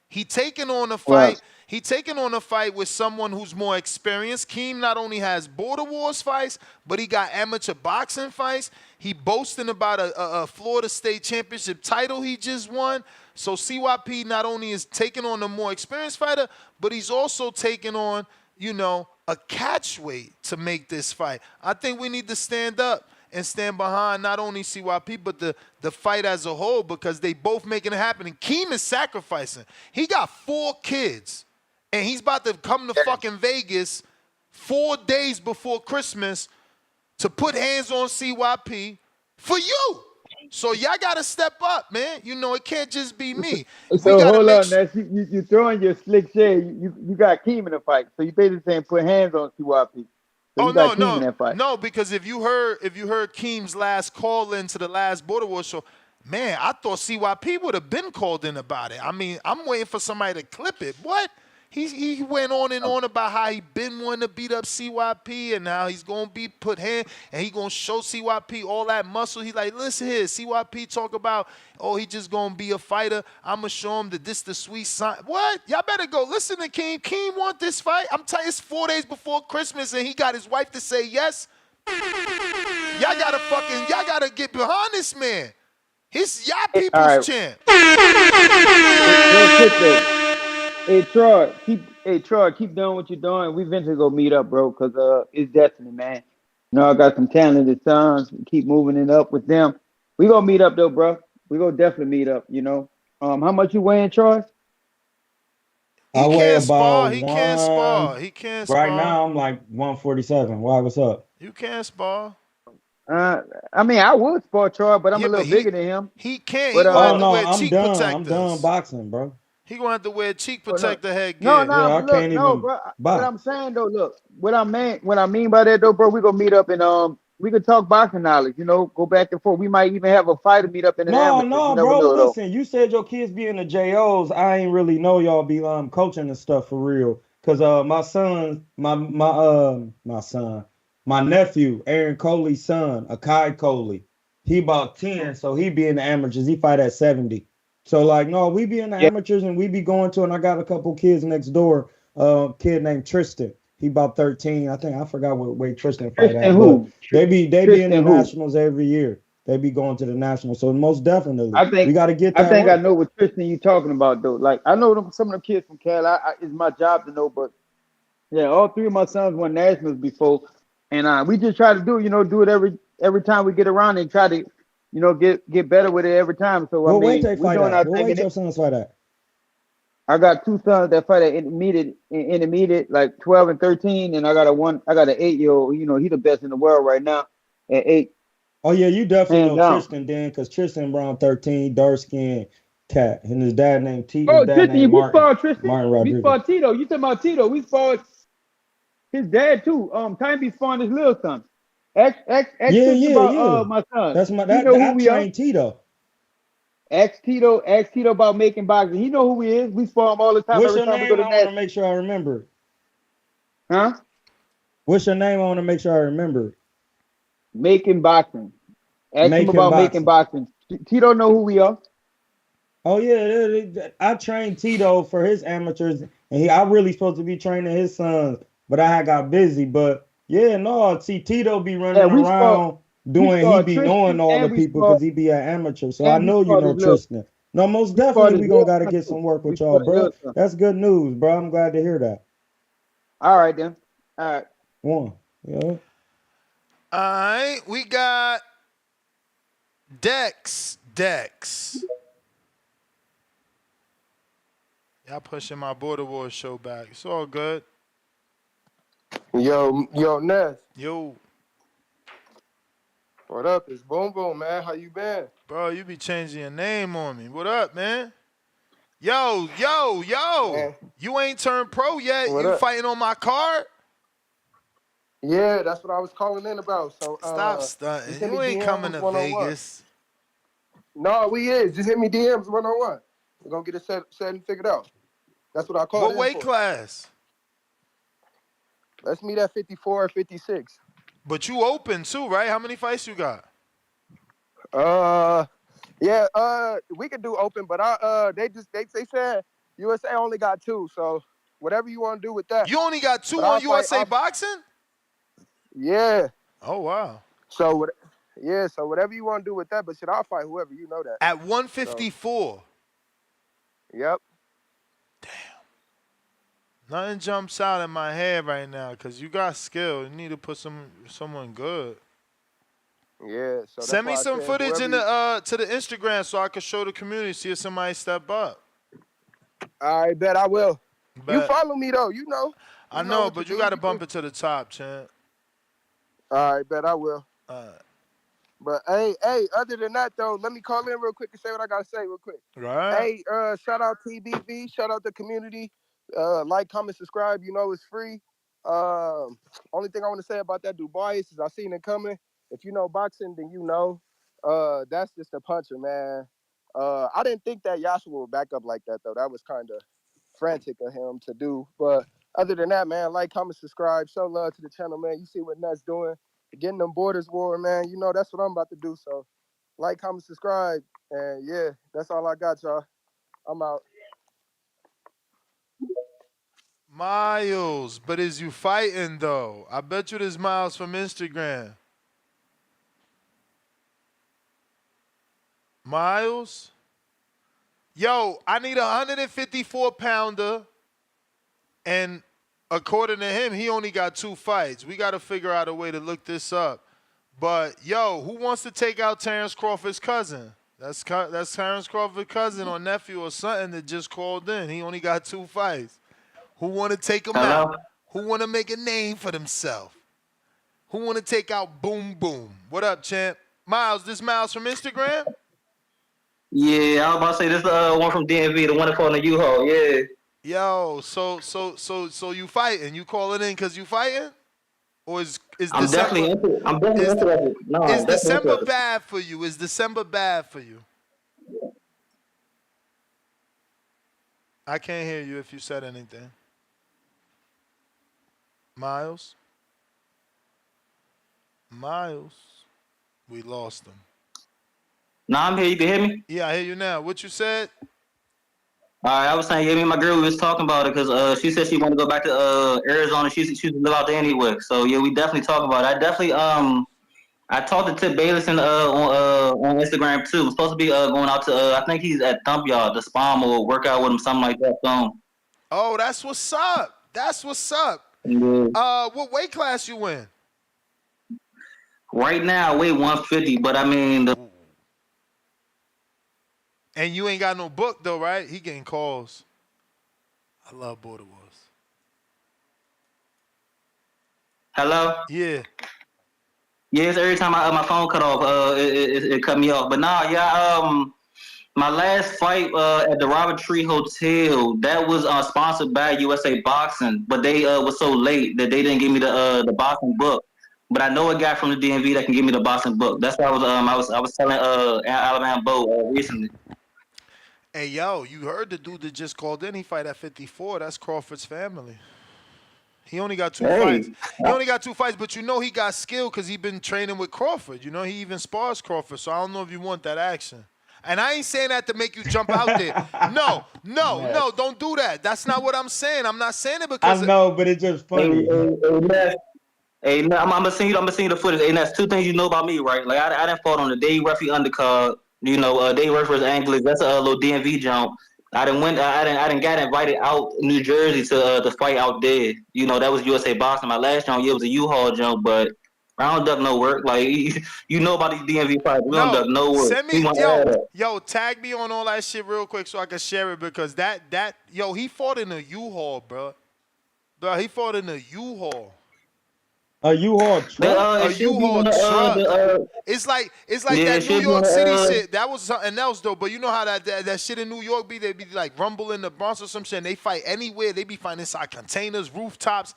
He taking on a Right. fight. He taking on a fight with someone who's more experienced. Keem not only has Border Wars fights, but he got amateur boxing fights. He boasting about a Florida State Championship title he just won. So CYP not only is taking on a more experienced fighter, but he's also taking on, a catchweight to make this fight. I think we need to stand up and stand behind not only CYP, but the fight as a whole, because they both making it happen. And Keem is sacrificing. He got 4 kids, and he's about to come to fucking Vegas 4 days before Christmas to put hands on CYP for you. So y'all got to step up, man. It can't just be me. We So got to hold make on, sure. Ness. You throwing your slick shade. You got Keem in the fight. So you basically saying put hands on CYP. So Oh you got no, Keem in no, that fight. no! Because if you heard Keem's last call into the last Border War show, man, I thought CYP would have been called in about it. I mean, I'm waiting for somebody to clip it. What? He went on and on about how he been wanting to beat up CYP and now he's gonna be put hand and he gonna show CYP all that muscle. He like, listen here, CYP talk about, oh, he just gonna be a fighter. I'ma show him that this the sweet sign. What? Y'all better go listen to Keem. Keem want this fight. I'm telling you, it's 4 days before Christmas and he got his wife to say yes. Y'all gotta get behind this man. He's y'all All people's right, champ. real quick though. Troy, keep doing what you're doing. We eventually go meet up, bro, because it's destiny, man. You know, I got some talented sons. Keep moving it up with them. We gonna meet up though, bro. We gonna definitely meet up. You know, how much you weighing, Troy? He I weigh can't about spar. He can't spar. one. He can't Right spar. now, I'm like 147. Why? What's up? You can't spar. Uh, I mean, I would sport Troy, but I'm Yeah, a but little bigger than him. he can't. He But gonna have Oh to no, wear I'm cheek done. I'm done protectors. boxing, bro. He gonna have to wear cheek oh, no, protector no, headgear. no. Yeah, I But look, can't no, even bro. What box. I'm saying though, look, what I mean by that though, bro, we gonna meet up and we could talk boxing knowledge. You know, go back and forth. We might even have a fighter meet up in an No, amateur. You no, never bro. know though. Listen, you said your kids be in the JOs. I ain't really know y'all be coaching and stuff for real. Cause my son, my son, my nephew, Aaron Coley's son, Akai Coley, he about 10, so he be in the amateurs. He fight at 70. So like, no, we be in the Yeah, amateurs and we be going to, and I got a couple kids next door. Kid named Tristan. He about 13. I think I forgot what weight Tristan fight Tristan at, but who? they be in the Tristan who? nationals every year. They be going to the national. So most definitely, I think we got to get I that think I work. know what Tristan you talking about though. Like I know some of the kids from Cal. It's my job to know, but yeah, all three of my sons won nationals before, and we just try to do it every time we get around and try to, get better with it every time. So I What weight mean, they we fight doing at? our What thing. weight And your sons fight at? I got two sons that fight at intermediate, like 12 and 13, and I got an 8-year old. You know, he the best in the world right now at 8, Oh yeah, you definitely hands know down. Tristan then, because Tristan Brown 13, dark skin cat, and his dad named T. His Oh, dad named Tristan, we Martin, sparred Tristan. Martin We Rodriguez. sparred Tito. You talking about Tito? We sparred his dad too. Time be sparring his little son. Ask Yeah, Tristan yeah, about yeah. my son. That's my He that know who I we are. trained Tito. Ask Tito about making boxing. He know who he is. We spar him all the time. What's Every your time we go name? to I want to Nashville. make sure I remember it. Huh? What's your name? I want to make sure I remember it. Making boxing. Ask him Making about making boxing. boxing. Tito know who we are. Oh yeah, I trained Tito for his amateurs, and I really supposed to be training his sons, but I had got busy. But yeah, no, see Tito be Yeah, running around we doing, he spar be knowing Tristan all the people because he be an amateur. So I and we know you spar know his little Tristan. No, most we spar definitely his we gonna little gotta son get too. some work We with y'all, spar his bro. little son. That's good news, bro. I'm glad to hear that. All right then. All right. One, yeah. All right, we got Dex. Dex. Y'all pushing my Border Wars show back. It's all good. Yo, Ness. Yo, What up? It's Boom Boom, man. How you been? bro, you be changing your name on me. What up, man? Yo. Man, You ain't turned pro yet. what You up? fighting on my card? Yeah, that's what I was calling in about. So, Stop just stunting. hit me You ain't coming DMs to one on one. Vegas. No, we is. Just hit me DMs one on one. We're gonna get it set and figured out. That's what I called What in weight for. class? Let's meet at 54 or 56. But you open too, right? How many fights you got? Uh, yeah. We could do open, but they said USA only got 2, so whatever you want to do with that. You only got 2 But on I'll fight. USA Boxing? Yeah. Oh wow. So what? Yeah. So whatever you want to do with that, but shit, I'll fight whoever. You know that. At So 154. yep. Nothing jumps out in my head right now because you got skill. You need to put someone good. Yeah. So that's Send me why I some said footage whoever in you. the to the Instagram so I can show the community, see if somebody step up. I bet I will. You But follow me though. You know. I You know know, what to but you do. got to You can. bump it to the top, champ. I bet I will. Uh, But hey, other than that though, let me call in real quick and say what I gotta say real quick. right? Hey, shout out TBV, shout out the community. Like, comment, subscribe. You know it's free. Only thing I want to say about that Dubois is I seen it coming. If you know boxing, then you know. That's just a puncher, man. I didn't think that Yashua would back up like that though. That was kind of frantic of him to do. But other than that, man, like, comment, subscribe, show love to the channel, man. You see what Nuts doing, getting them borders war, man. You know that's what I'm about to do. So, like, comment, subscribe, and yeah, that's all I got, y'all. I'm out. Miles, but is you fighting though? I bet you there's Miles from Instagram. Miles? Yo, I need a 154-pounder, and according to him, he only got 2 fights. We got to figure out a way to look this up. But, yo, who wants to take out Terrence Crawford's cousin? That's Terrence Crawford's cousin or nephew or something that just called in. He only got 2 fights. Who want to take him Hello? out? Who want to make a name for themselves? Who want to take out Boom Boom? What up, champ? Miles, this Miles from Instagram? Yeah, I was about to say this one from DMV, the one that fought in the U-Haul. Yeah. Yo, so you fighting? You calling in because you fighting? Or is I'm December definitely interested. No, I'm is definitely December interested. bad for you? Is December bad for you? I can't hear you if you said anything. Miles? Miles? We lost him. No, I'm here. You can hear me? Yeah, I hear you now. What you said? All right, I was saying, yeah, me and my girl, we was talking about it because she said she wanted to go back to Arizona. She live out there anyway. So, yeah, we definitely talk about it. I talked to Tip Bayless on Instagram, too. I'm supposed to be going out to, I think he's at Thump Yard, the Spam, or work out with him, something like that. So, Oh, that's what's up. That's what's up. yeah. What weight class you in? Right now, I weigh 150, but I mean, And you ain't got no book though, right? He getting calls. I love Border Wars. hello? Yeah. Yes, every time my phone cut off, it cut me off. But nah, yeah, my last fight at the Robert Tree Hotel, that was sponsored by USA Boxing, but they was so late that they didn't give me the boxing book. But I know a guy from the DMV that can give me the boxing book. That's why I was telling Alabama Bo recently. Hey yo, you heard the dude that just called in? He fight at 54. That's Crawford's family. He only got 2 fights. Hey, He only got 2 fights, but you know he got skill because he been training with Crawford. You know, he even spars Crawford, so I don't know if you want that action. And I ain't saying that to make you jump out there. No, don't do that. That's not what I'm saying. I'm not saying it because I know, but it's just funny. I'm gonna send you the footage. And that's 2 things you know about me, right? Like I didn't fought on the Dave Ruffy undercard. You know, Dave Ruffy versus Anglers. That's a little DMV jump. I didn't got invited out New Jersey to fight out there. You know, that was USA Boxing. My last jump, yeah, it was a U-Haul jump, but I don't duck no work. Like you know about these DMV fights, we don't duck no work. send me, We want to add up. yo, tag me on all that shit real quick so I can share it because he fought in a U-Haul, bro. Bro, he fought in a U-Haul. A U-Haul truck? A U-Haul truck. It's like Yeah, that New York City shit. That was something else though. But you know how that shit in New York be? They be like Rumble in the Bronx or some shit. And they fight anywhere. They be fighting inside containers, rooftops.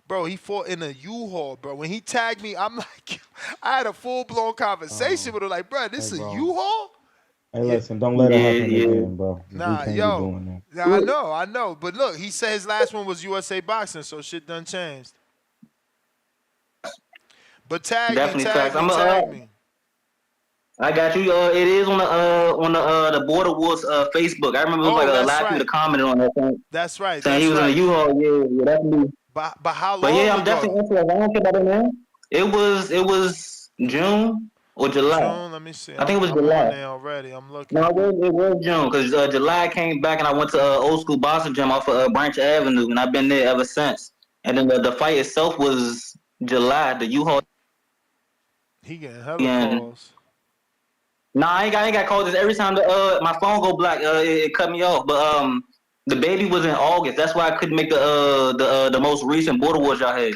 Bro, he fought in a U-Haul, bro. When he tagged me, I'm like, I had a full-blown conversation with him. Like, bro, this is a U-Haul? Hey, listen, don't let it happen again, bro. Nah, We can't yo. be doing that. Nah, I know. But look, he said his last one was USA Boxing, so shit done changed. But tag Definitely me. I got you. It is on the Border Wars Facebook. I remember it was like a lot of people commented on that thing. That's right. Saying he was in the U-Haul. Yeah, that's me. But how long But yeah, I'm ago? definitely interested. I don't care about that man. It was June or July. June. Let me see. I think it was I'm July. on there already. I'm looking. No, it was June because July I came back and I went to old school boxing gym off of Branch Avenue, and I've been there ever since. And then the fight itself was July. The U-Haul. He getting hella calls. Nah, I ain't got called this every time my phone go black. It cut me off. But the baby was in August. That's why I couldn't make the most recent Border Wars y'all had.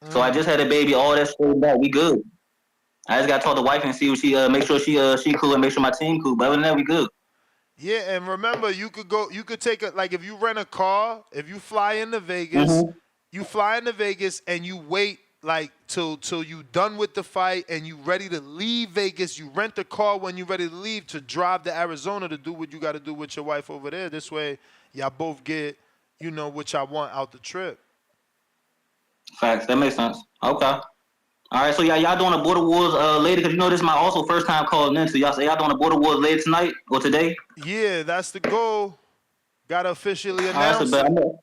So I just had a baby. All that straight back. We good. I just got to talk to the wife and see what she make sure she cool and make sure my team cool. But other than that, we good. Yeah, and remember, you could take if you rent a car, if you fly into Vegas, and you wait like till you done with the fight and you ready to leave Vegas, you rent the car when you ready to leave to drive to Arizona to do what you got to do with your wife over there. This way, y'all both get which I want out the trip. Facts. That makes sense. Okay. All right, so y'all doing the Border Wars later? Because this is my also first time calling in. So y'all doing the Border Wars later tonight or today? Yeah, that's the goal. Gotta officially All right, so announce bet. it. All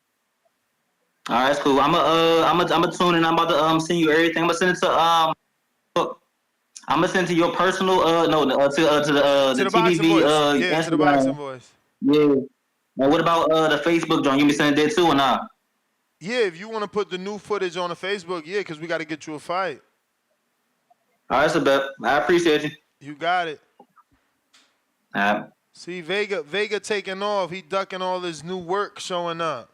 right, that's cool. I'm a tune in. I'm about to send you everything. I'm gonna send it to I'm gonna send it to your personal no to To the the Boxing TVV Voice. Yeah, to the Boxing Instagram. Voice. Yeah. Now what about the Facebook joint? You be sending there too or not? Yeah, if you want to put the new footage on the Facebook, yeah, because we got to get you a fight. All right, so bet. I appreciate you. You got it. All right. See, Vega taking off. He ducking all his new work showing up.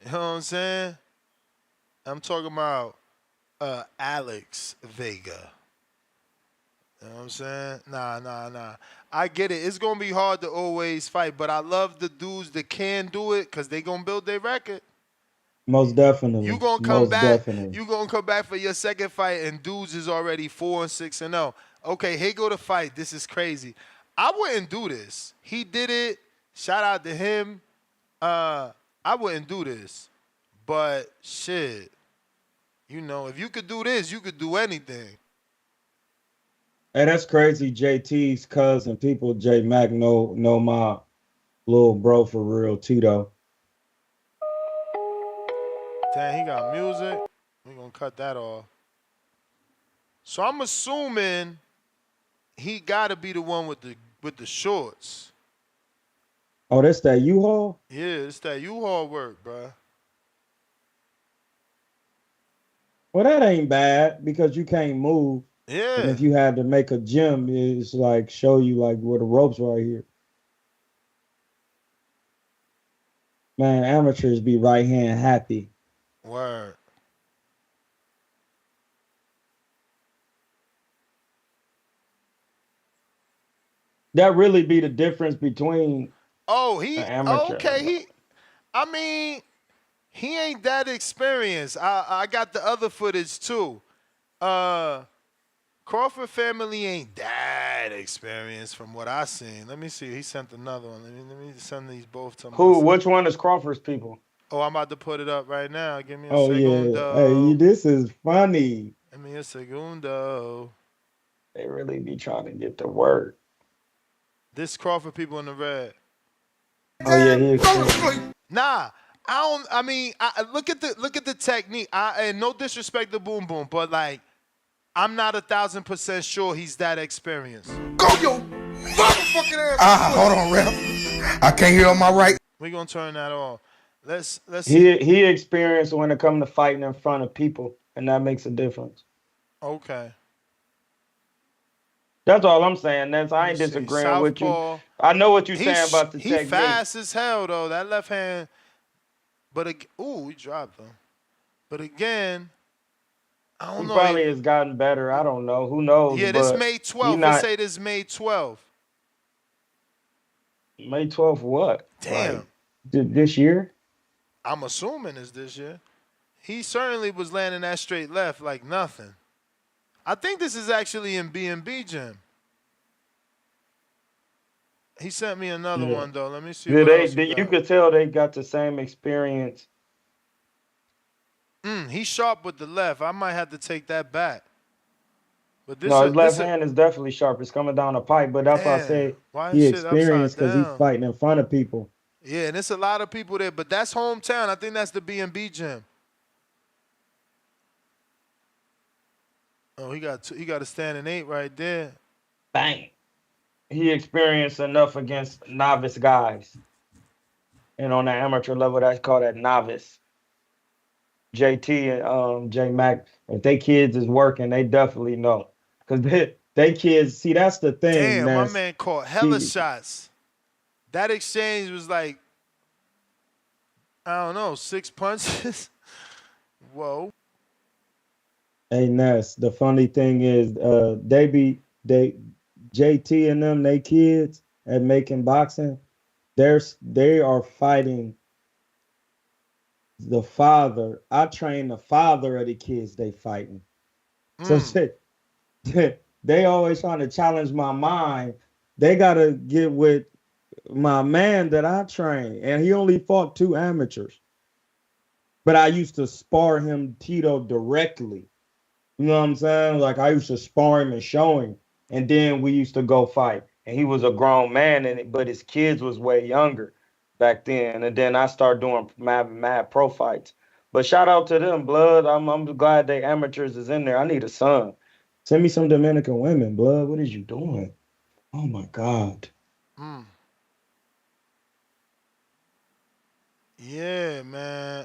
You know what I'm saying? I'm talking about Alex Vega. You know what I'm saying? Nah. I get it. It's going to be hard to always fight, but I love the dudes that can do it because they going to build their record. Most definitely. You gonna come Most back. definitely. You gonna come back for your second fight, and dudes is already 4-6-0. Okay, here go the fight. This is crazy. I wouldn't do this. He did it. Shout out to him. I wouldn't do this, but shit, if you could do this, you could do anything. Hey, that's crazy. JT's cousin, people, J Mac know my little bro for real too though. Damn, he got music. We're gonna cut that off. So I'm assuming he gotta be the one with the shorts. Oh, that's that U-Haul? Yeah, it's that U-Haul work, bro. Well, that ain't bad because you can't move. Yeah. And if you had to make a gym, it's like show you like where the ropes right here. Man, amateurs be right hand happy. Word. That really be the difference between He an amateur. okay. He ain't that experienced. I got the other footage too. Crawford family ain't that experienced from what I seen. Let me see. He sent another one. Let me send these both to Who? myself. Which one is Crawford's people? Oh, I'm about to put it up right now. Give me a Oh segundo. yeah. Hey, this is funny. Give me a segundo. They really be trying to get the word. This Crawford people in the red. Oh yeah, he experienced. Nah, I don't. I mean, look at the technique. And no disrespect to Boom Boom, but like, I'm not 1,000% sure he's that experienced. Go your motherfucking ass. Hold on, ref. I can't hear on my right. We gonna turn that off. Let's He see. he experienced when it comes to fighting in front of people, and that makes a difference. Okay. That's all I'm saying. I ain't Let me see. disagreeing with you. Southpaw. I know what you're saying about the He technique. fast as hell though. That left hand. But he dropped him. But again, I don't know. He probably has gotten better. I don't know. Who knows? Yeah, this but May 12th. Let's say this May 12th. May 12th what? Damn. Like, this year? I'm assuming it's this year. He certainly was landing that straight left like nothing. I think this is actually in B&B gym. He sent me another one though. Let me see what else he got. You could tell they got the same experience. He's sharp with the left. I might have to take that back. But this His left hand is definitely sharp. It's coming down the pipe, but that's why I say he experienced because he's fighting in front of people. Yeah, and it's a lot of people there, but that's hometown. I think that's the B&B gym. Oh, he got a standing 8 right there. Bang. He experienced enough against novice guys. And on the amateur level, that's called that novice. JT and J Mac, if they kids is working, they definitely know. Because they kids, see, that's the thing. Damn, my man caught hella shots. That exchange was like, I don't know, 6 punches. Whoa. Hey, Ness, the funny thing is, JT and them, they kids at Making Boxing, they are fighting the father. I train the father of the kids they fighting. So they always trying to challenge my mind. They got to get with my man that I train, and he only fought 2 amateurs. but I used to spar him Tito directly. You know what I'm saying? Like I used to spar him and show him, and then we used to go fight. And he was a grown man, but his kids was way younger back then. And then I started doing mad pro fights. But shout out to them, blood. I'm glad they amateurs is in there. I need a son. Send me some Dominican women, blood. What is you doing? Oh my God. Mm. Yeah, man.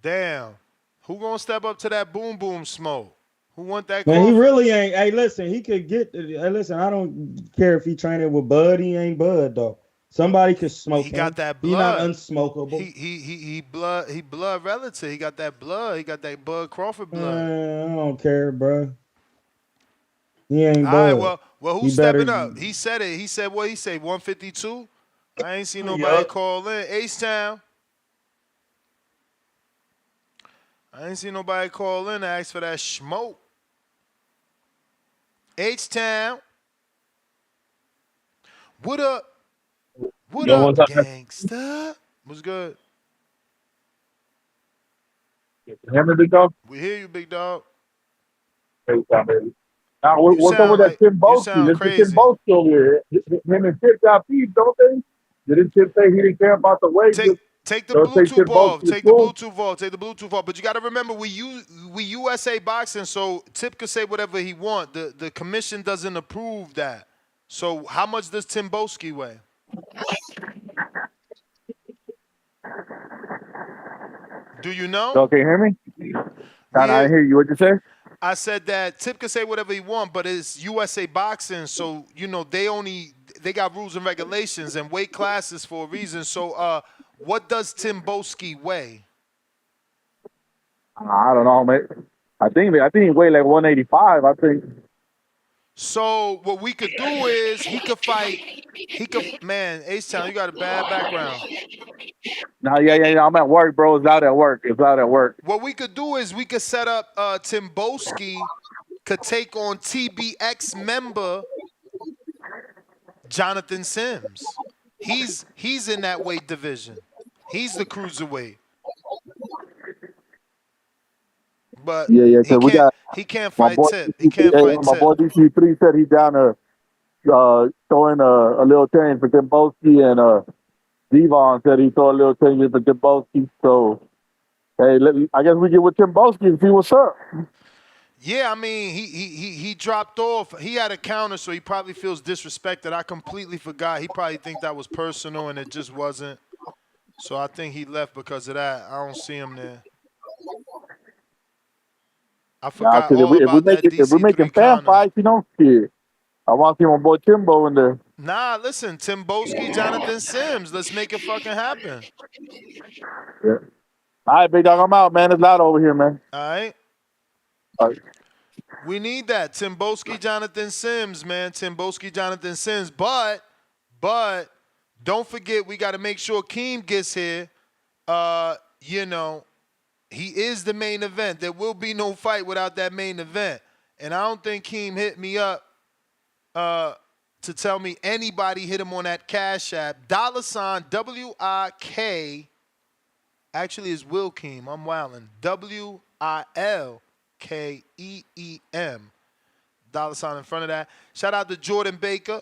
Damn. Who gonna step up to that boom boom smoke? Who want that Man, he Crawford? really ain't. Hey, listen, he could get. Hey, listen, I don't care if he training with Bud. He ain't Bud though. Somebody could He smoke got him. that He not blood. unsmokable. He blood relative. He got that blood. He got that Bud Crawford blood. Man, I don't care, bro. He ain't All right, Bud. well, He who's better. stepping up? He said it. He said what he say, 152? I ain't seen nobody Yup. call in. H-Town. I ain't seen nobody call in to ask for that smoke. H-Town. What up? What Yo, up, what's up? gangsta? What's good? Hammer big dog? We hear you, big dog. Hey, stop, baby. Now, You what's up with sound that like Tim you Boski? sound Listen, Tim crazy. Boski over here. Him and Tip got beef, don't they? Didn't Tip say he didn't care about the weight? Take the Don't say Tim Bluetooth off. Boski is Take the cool? Bluetooth off. Take the Bluetooth off. But you got to remember, we USA boxing, so Tip could say whatever he want. The commission doesn't approve that. So how much does Tim Boski weigh? Do you know? Yo, can you hear me? We I hear, didn't hear you. What'd you say? I said that Tip could say whatever he want, but it's USA boxing, so they got rules and regulations and weight classes for a reason. So what does Tim Boski weigh? I don't know, mate. I think he weighed like 185. I think. So what we could do is he could fight. He could man, H Town, you got a bad background. Nah, yeah. I'm at work, bro. It's out at work. It's out at work. What we could do is we could set up Tim Boski could take on TBX member Jonathan Sims. He's in that weight division. He's the cruiserweight. But Yeah. Cause we got he can't my fight boy. Tip. He DC3, can't hey, fight my Tip. boy DC3 said he's down to throwing a little change for Tim Boski, and Devon said he throw a little change for Tim Boski. So hey, I guess we get with Tim Boski and see what's up. Yeah, I mean, he dropped off. He had a counter, so he probably feels disrespected. I completely forgot. He probably think that was personal, and it just wasn't. So I think he left because of that. I don't see him there. I Nah, forgot cause all if we about make that it if we're making DC3 fan counter. fights, shit. I want to see my boy Timbo in there. Nah, listen, Tim Boski, Jonathan Sims. Let's make it fucking happen. Yeah. All right, big dog, I'm out, man. It's loud over here, man. All right? All right. We need that. Tim Boski, Jonathan Sims, man. Tim Boski, Jonathan Sims. But don't forget, we got to make sure Keem gets here. You know, he is the main event. There will be no fight without that main event. And I don't think Keem hit me up to tell me anybody hit him on that Cash App. $ WIK. Actually, is Will Keem. I'm wildin'. WILKEEM. $ in front of that. Shout out to Jordan Baker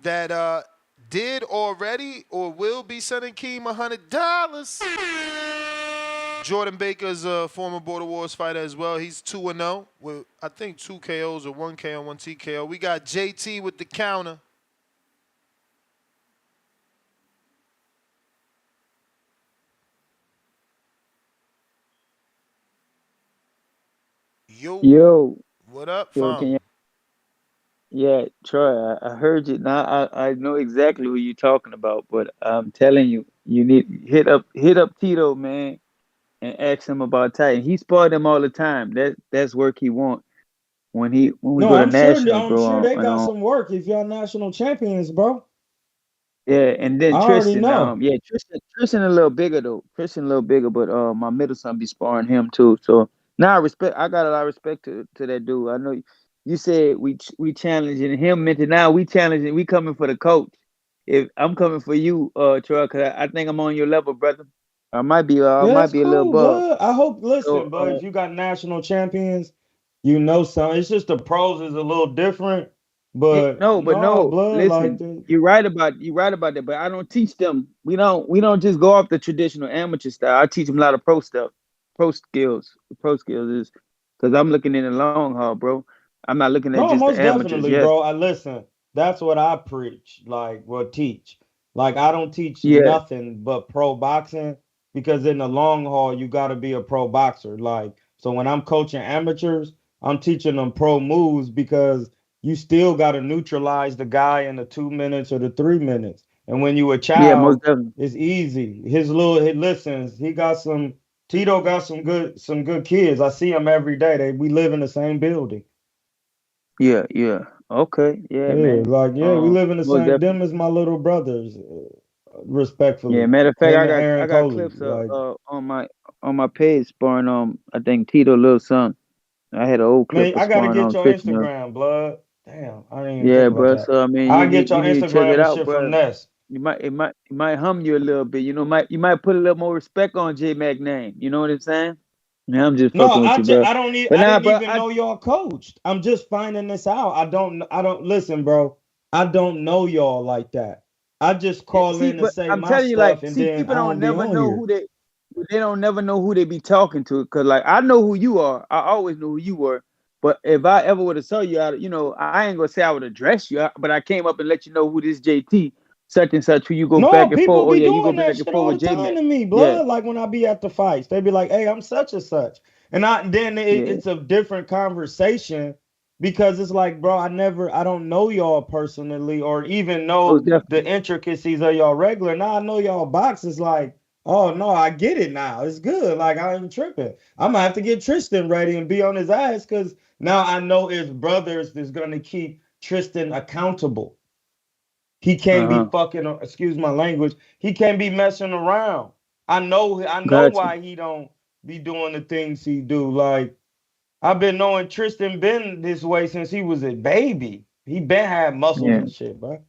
that did already or will be sending Keem $100. Jordan Baker is a former Border Wars fighter as well. He's 2-0 with, I think, 2 KOs or 1 KO, 1 TKO. We got JT with the counter. Yo, What up, yo, can fam? you? Yeah, Troy, I heard you. Now I know exactly what you're talking about, but I'm telling you, you need hit up Tito, man, and ask him about Titan. He sparred him all the time. That's work he want when we No, go to I'm sure. nationals, I'm sure bro. they got some work if y'all national champions, bro. Yeah, and I then already Tristan, know. yeah, Tristan a little bigger though. Tristan a little bigger, but my middle son be sparring him too. So now I got a lot of respect to that dude. I know you said we challenging him mental. Now we coming for the coach. If I'm coming for you, Troy, cause I think I'm on your level, brother. I might be Yeah, that's a little cool, above. bud. I hope. So Listen, bud, if you got national champions, you know something. It's just the pros is a little different, yeah, but no, but no, no. blood, like Listen, the. you're right about that. But I don't teach them. We don't just go off the traditional amateur style. I teach them a lot of pro stuff, pro skills. Pro skills is because I'm looking in the long haul, bro. I'm not looking at No, just the most amateurs. definitely, Yes, bro. I listen. That's what I preach, like, well, teach. Like, I don't teach yeah, nothing but pro boxing because in the long haul, you got to be a pro boxer. Like, so when I'm coaching amateurs, I'm teaching them pro moves because you still got to neutralize the guy in the 2 minutes or the 3 minutes. And when you a yeah, most child, definitely. it's easy. He listens. He got some. Tito got some good kids. I see him every day. We live in the same building. Yeah, yeah. Okay, yeah, Yeah, man. like we live in the Most same. Them definitely. is my little brothers, Yeah, respectfully. matter of fact, Him I and got Aaron I got Coley, clips like on my page sparring I think Tito little son. I had an old man, clip of I gotta sparring get on your Twitch now. Instagram, blood. Damn, I didn't even Yeah, think about bro. that. So I mean, I get your you need to check Instagram it and out, shit from bro. Ness. It might hum you a little bit. You might put a little more respect on J Mac name. You know what I'm saying? Yeah, I'm just No, fucking with you, bro. I don't need But I nah, didn't bro. even know y'all coached. I'm just finding this out. I don't listen, bro. I don't know y'all like that. I just Yeah, call see, in to but say I'm my telling you, stuff like, and see, then people I don't don't be never on know here. who they don't never know who they be talking to. Cause like I know who you are. I always knew who you were. But if I ever would have saw you out, I ain't gonna say I would address you, but I came up and let you know who this JT, such and such, who you go No, back and people forth. Oh be yeah, you go doing back that and shit forth all the with J time Mac. to me, Yeah, blood. Like when I be at the fights, they be like, "Hey, I'm such and such," and then yeah, it's a different conversation because it's like, bro, I don't know y'all personally or even most know the definitely. intricacies of y'all regular. Now I know y'all box is like, oh no, I get it now. It's good. Like I ain't tripping. I'm gonna have to get Tristan ready and be on his ass because now I know his brothers is gonna keep Tristan accountable. He can't be Uh-huh. fucking, excuse my language. He can't be messing around. I know Gotcha. why he don't be doing the things he do. Like I've been knowing Tristan been this way since he was a baby. He been had muscles Yeah. and shit, bro.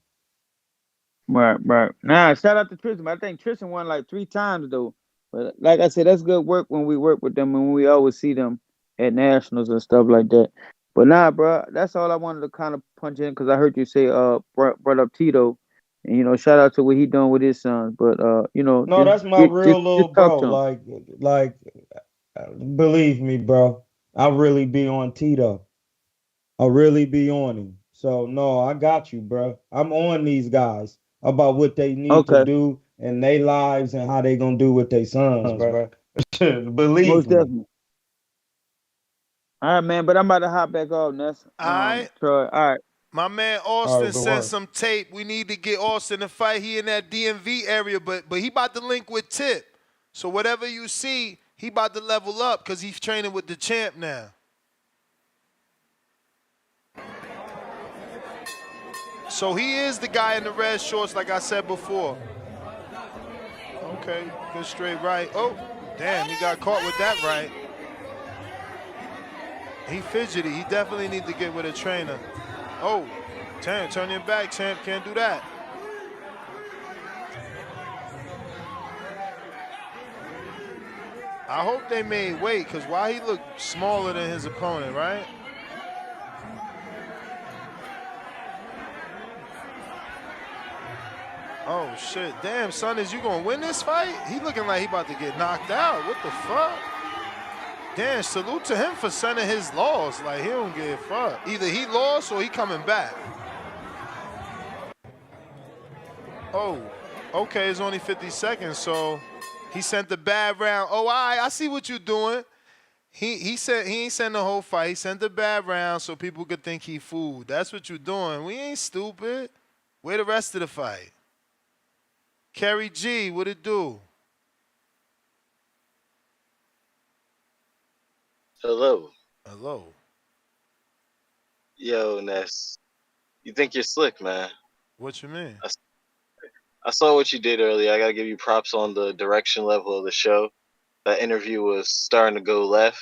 Right, right. Nah, shout out to Tristan. I think Tristan won like 3 times though. But like I said, that's good work when we work with them and when we always see them at nationals and stuff like that. But nah, bro, that's all I wanted to kind of punch in because I heard you say brought up Tito, and shout out to what he doing with his sons. But No, just that's my get real little just talk bro. to him. Like, believe me, bro. I really be on Tito. I really be on him. So no, I got you, bro. I'm on these guys about what they need to Okay, do in their lives and how they gonna do with their sons, bro. Believe most me. definitely. All right, man. But I'm about to hop back off, Ness. All right. Troy. All right. My man All Austin right, good sent work. some tape. We need to get Austin to fight. He in that DMV area, but he about to link with Tip. So whatever you see, he about to level up because he's training with the champ now. So he is the guy in the red shorts, like I said before. Okay, good straight right. Oh, damn, he got caught with that right. He fidgety. He definitely need to get with a trainer. Oh, damn, turn your back, champ. Can't do that. I hope they made weight, because why he look smaller than his opponent, right? Oh, shit. Damn, son, is you going to win this fight? He looking like he about to get knocked out. What the fuck? Damn, salute to him for sending his loss. Like, he don't give a fuck. Either he lost or he coming back. Oh, okay, it's only 50 seconds, so he sent the bad round. Oh, all right, I see what you're doing. He said he ain't sent the whole fight. He sent the bad round so people could think he fooled. That's what you're doing. We ain't stupid. Where the rest of the fight? Kerry G, what it do? Hello. Hello. Yo, Ness. You think you're slick, man. What you mean? I saw what you did earlier. I gotta give you props on the direction level of the show. That interview was starting to go left.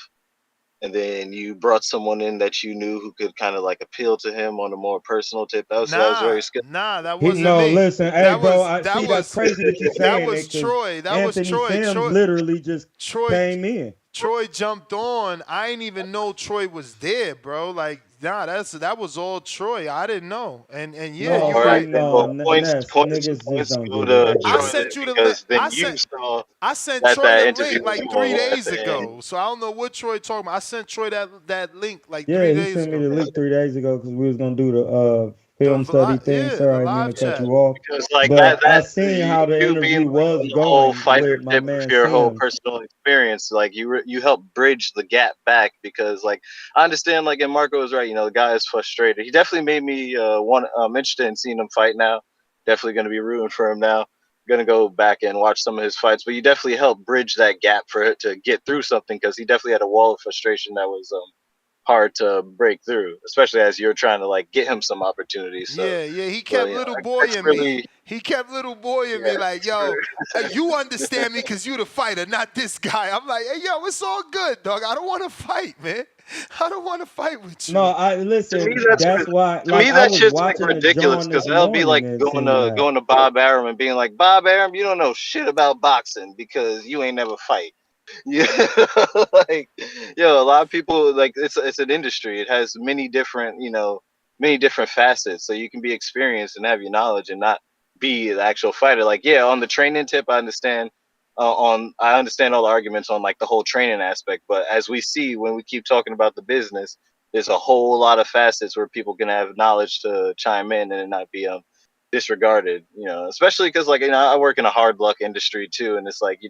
and then you brought someone in that you knew who could kind of like appeal to him on a more personal tip. That was very skillful. That He wasn't no, me. listen, hey, That bro. was I that see that's was crazy that you that saying was it because Troy. That was Anthony Troy. Sims Troy literally just Troy came in. Troy jumped on. I didn't even know Troy was there, bro. Like, nah, that was all Troy. I didn't know. And yeah, No, you All see, right, right. then. no, Well, points, Ness, points, niggas just points don't go get it. They to I get Troy it. then, sent you the link. because then you saw I sent that Troy that the interview link with like 3 Dubois at days the end. ago. So I don't know what Troy talking about. I sent Troy that link like Yeah, 3 he days sent me ago. the link 3 days ago because we was gonna do the film study thing. Yeah, the Sorry, I didn't mean to live cut chat. you off, Because like but I that seen how the you being interview like was on the whole going fighter with my tip with man your whole Sims. personal experience, like you help bridge the gap back. Because like I understand, like, and Marco was right, the guy is frustrated. He definitely made me want interested in seeing him fight now. Definitely going to be rooting for him now. Going to go back and watch some of his fights, but you definitely helped bridge that gap for it to get through something, because he definitely had a wall of frustration that was hard to break through, especially as you're trying to like get him some opportunities. So, Yeah, he but kept little it's boy in me. really, He kept little boy in yeah, me like, it's really yo, you understand me because you the fighter, not this guy. I'm like, hey, yo, it's all good, dog. I don't want to fight, man. I don't want to fight with No, you. I to me listen. that's That's why, to like, me I that was shit's like watching the ridiculous, John because this that'll be morning like and going seen to that. going to Bob Arum and being like, Bob Arum, you don't know shit about boxing because you ain't never fight. Yeah, like, a lot of people, like, it's an industry. It has many different facets. So you can be experienced and have your knowledge and not be the actual fighter. Like, yeah, on the training tip, I understand. I understand all the arguments on like the whole training aspect, but as we see when we keep talking about the business, there's a whole lot of facets where people can have knowledge to chime in and it not be disregarded. Especially because, like, I work in a hard luck industry too, and it's like,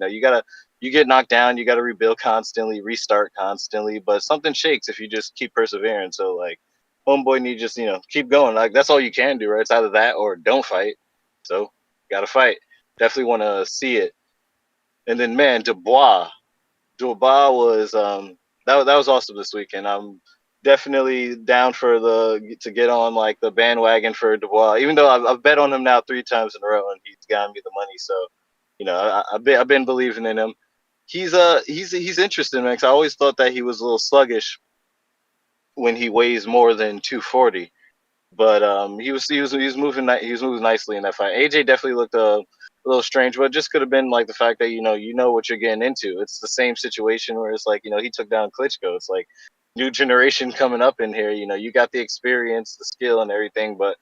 you get knocked down, you got to rebuild constantly, restart constantly, but something shakes if you just keep persevering. So like, homeboy need just keep going. Like, that's all you can do, right? It's either that or don't fight. So got to fight. Definitely want to see it. And then, man, Dubois was that was awesome this weekend. I'm definitely down for the to get on like the bandwagon for Dubois, even though I've bet on him now 3 times in a row and he's gotten me the money. So I've been believing in him. He's interesting, man. 'Cause I always thought that he was a little sluggish when he weighs more than 240, but he was moving he was moving nicely in that fight. AJ definitely looked a little strange, but it just could have been like the fact that you know what you're getting into. It's the same situation where it's like he took down Klitschko. It's like new generation coming up in here. You got the experience, the skill, and everything, but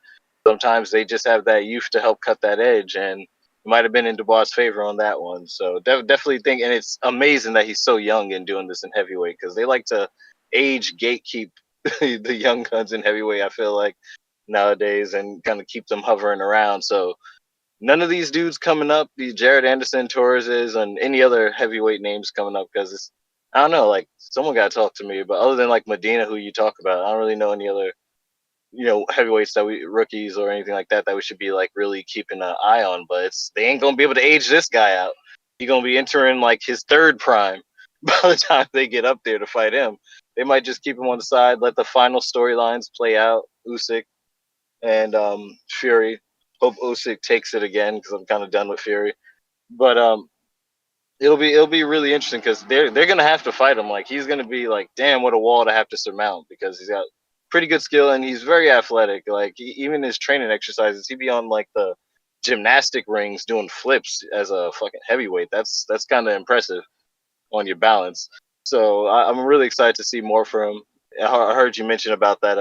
sometimes they just have that youth to help cut that edge, and it might have been in Dubois' favor on that one. So definitely think, and it's amazing that he's so young and doing this in heavyweight, because they like to age gatekeep the young guns in heavyweight. I feel like nowadays, and kind of keep them hovering around. So none of these dudes coming up, these Jared Anderson, Torreses, and any other heavyweight names coming up, because it's, I don't know, like, someone got to talk to me. But other than like Medina, who you talk about, I don't really know any other heavyweights that we rookies or anything like that we should be like really keeping an eye on. But they ain't gonna be able to age this guy out. He's gonna be entering like his third prime by the time they get up there to fight him. They might just keep him on the side, let the final storylines play out. Usyk and Fury. Hope Usyk takes it again, because I'm kind of done with Fury. But it'll be really interesting, because they're gonna have to fight him. Like, he's gonna be like, damn, what a wall to have to surmount, because he's got pretty good skill and he's very athletic. Like, even his training exercises, he'd be on like the gymnastic rings doing flips as a fucking heavyweight. That's kind of impressive on your balance. So I'm really excited to see more from him. I heard you mention about that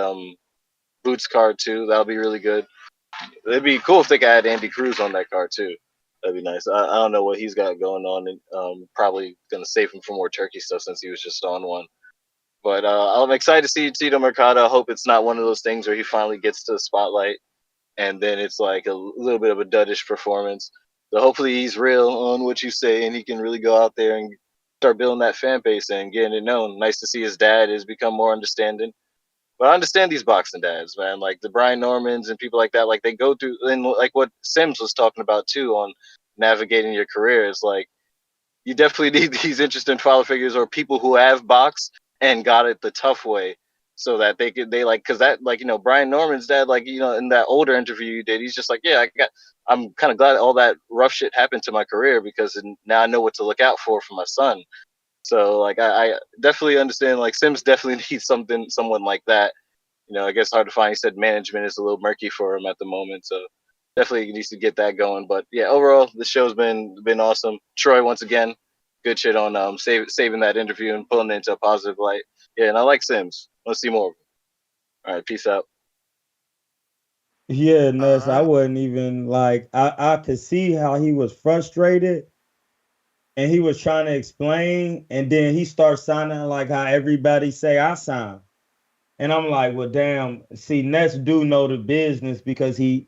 Boots card too. That'll be really good. It'd be cool if they could add Andy Cruz on that card too. That'd be nice. I don't know what he's got going on, and probably gonna save him for more Turkey stuff since he was just on one. But I'm excited to see Tito Mercado. I hope it's not one of those things where he finally gets to the spotlight and then it's like a little bit of a duddish performance. So hopefully he's real on what you say and he can really go out there and start building that fan base and getting it known. Nice to see his dad has become more understanding. But I understand these boxing dads, man. Like the Brian Normans and people like that. Like, they go through, and like what Sims was talking about too on navigating your career, is like you definitely need these interesting father figures or people who have boxed and got it the tough way, so that they like, because that, like, Brian Norman's dad, like, in that older interview you did, he's just like, yeah, I'm kind of glad all that rough shit happened to my career, because now I know what to look out for my son. So like I definitely understand like Sims definitely needs someone like that. I guess hard to find. He said management is a little murky for him at the moment, so definitely needs to get that going. But yeah, overall the show's been awesome. Troy once again, good shit on saving that interview and pulling it into a positive light. Yeah, and I like Sims. Let's see more. All right, peace out. Yeah, All Ness, I right. wasn't even like I could see how he was frustrated and he was trying to explain, and then he starts sounding like how everybody say I sound. And I'm like, well, damn. See, Ness do know the business because he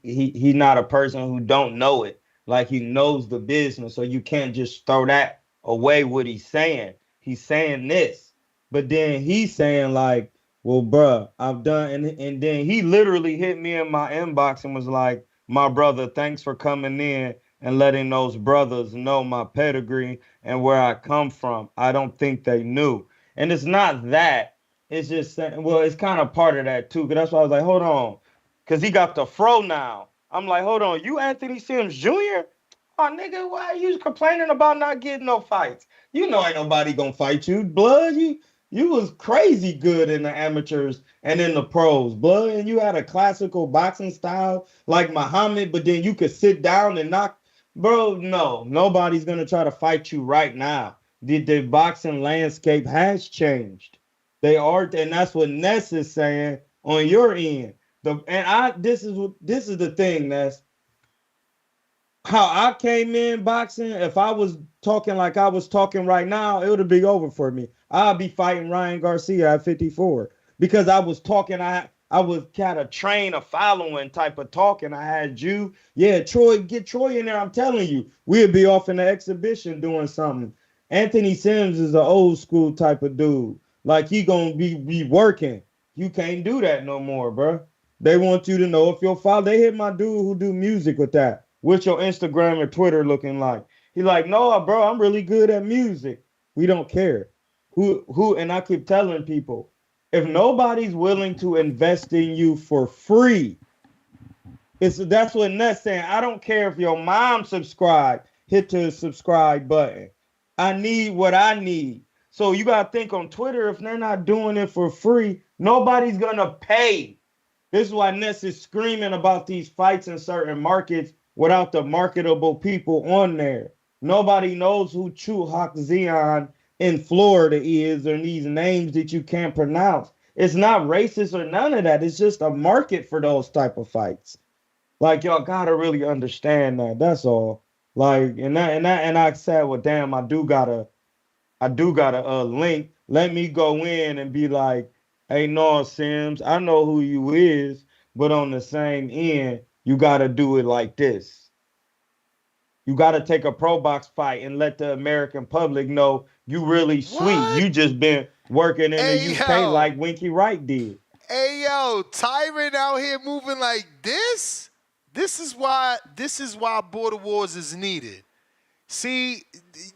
not a person who don't know it. Like he knows the business, so you can't just throw that away. What he's saying, he's saying this, but then he's saying like, well, bruh, I've done, and then he literally hit me in my inbox and was like, my brother, thanks for coming in and letting those brothers know my pedigree and where I come from. I don't think they knew, and it's not that. It's just saying, well, it's kind of part of that too. Cause that's why I was like, hold on, cause he got the fro now. I'm like, hold on, you Anthony Sims Jr. Oh, nigga, why are you complaining about not getting no fights? You know, ain't nobody gonna fight you, blood. You was crazy good in the amateurs and in the pros, blood. And you had a classical boxing style like Muhammad, but then you could sit down and knock, bro. No, nobody's gonna try to fight you right now. The boxing landscape has changed. They are, and that's what Ness is saying on your end. This is the thing, Ness. How I came in boxing, if I was talking like I was talking right now, it would have been over for me. I'd be fighting Ryan Garcia at 54 because I was talking. I was kind of train a following type of talking. I had you, yeah, Troy, get Troy in there. I'm telling you, we'd be off in the exhibition doing something. Anthony Sims is an old school type of dude. Like he gonna be working. You can't do that no more, bro. They want you to know if your father. They hit my dude who do music with that. What's your Instagram or Twitter looking like? He like, no, bro, I'm really good at music. We don't care. Who? And I keep telling people, if nobody's willing to invest in you for free, that's what Ness saying. I don't care if your mom subscribe, hit the subscribe button. I need what I need. So you gotta think on Twitter, if they're not doing it for free, nobody's gonna pay. This is why Ness is screaming about these fights in certain markets without the marketable people on there. Nobody knows who Chu Hak Zion in Florida is, or these names that you can't pronounce. It's not racist or none of that. It's just a market for those type of fights. Like y'all gotta really understand that. That's all. Like and I said, well, damn, I do got a link. Let me go in and be like, hey, no, Sims, I know who you is, but on the same end, you gotta do it like this. You gotta take a pro box fight and let the American public know you really sweet. What? You just been working in the Hey UK yo, like Winky Wright did. hey yo, Tyrant out here moving like this. This is why border wars is needed. See,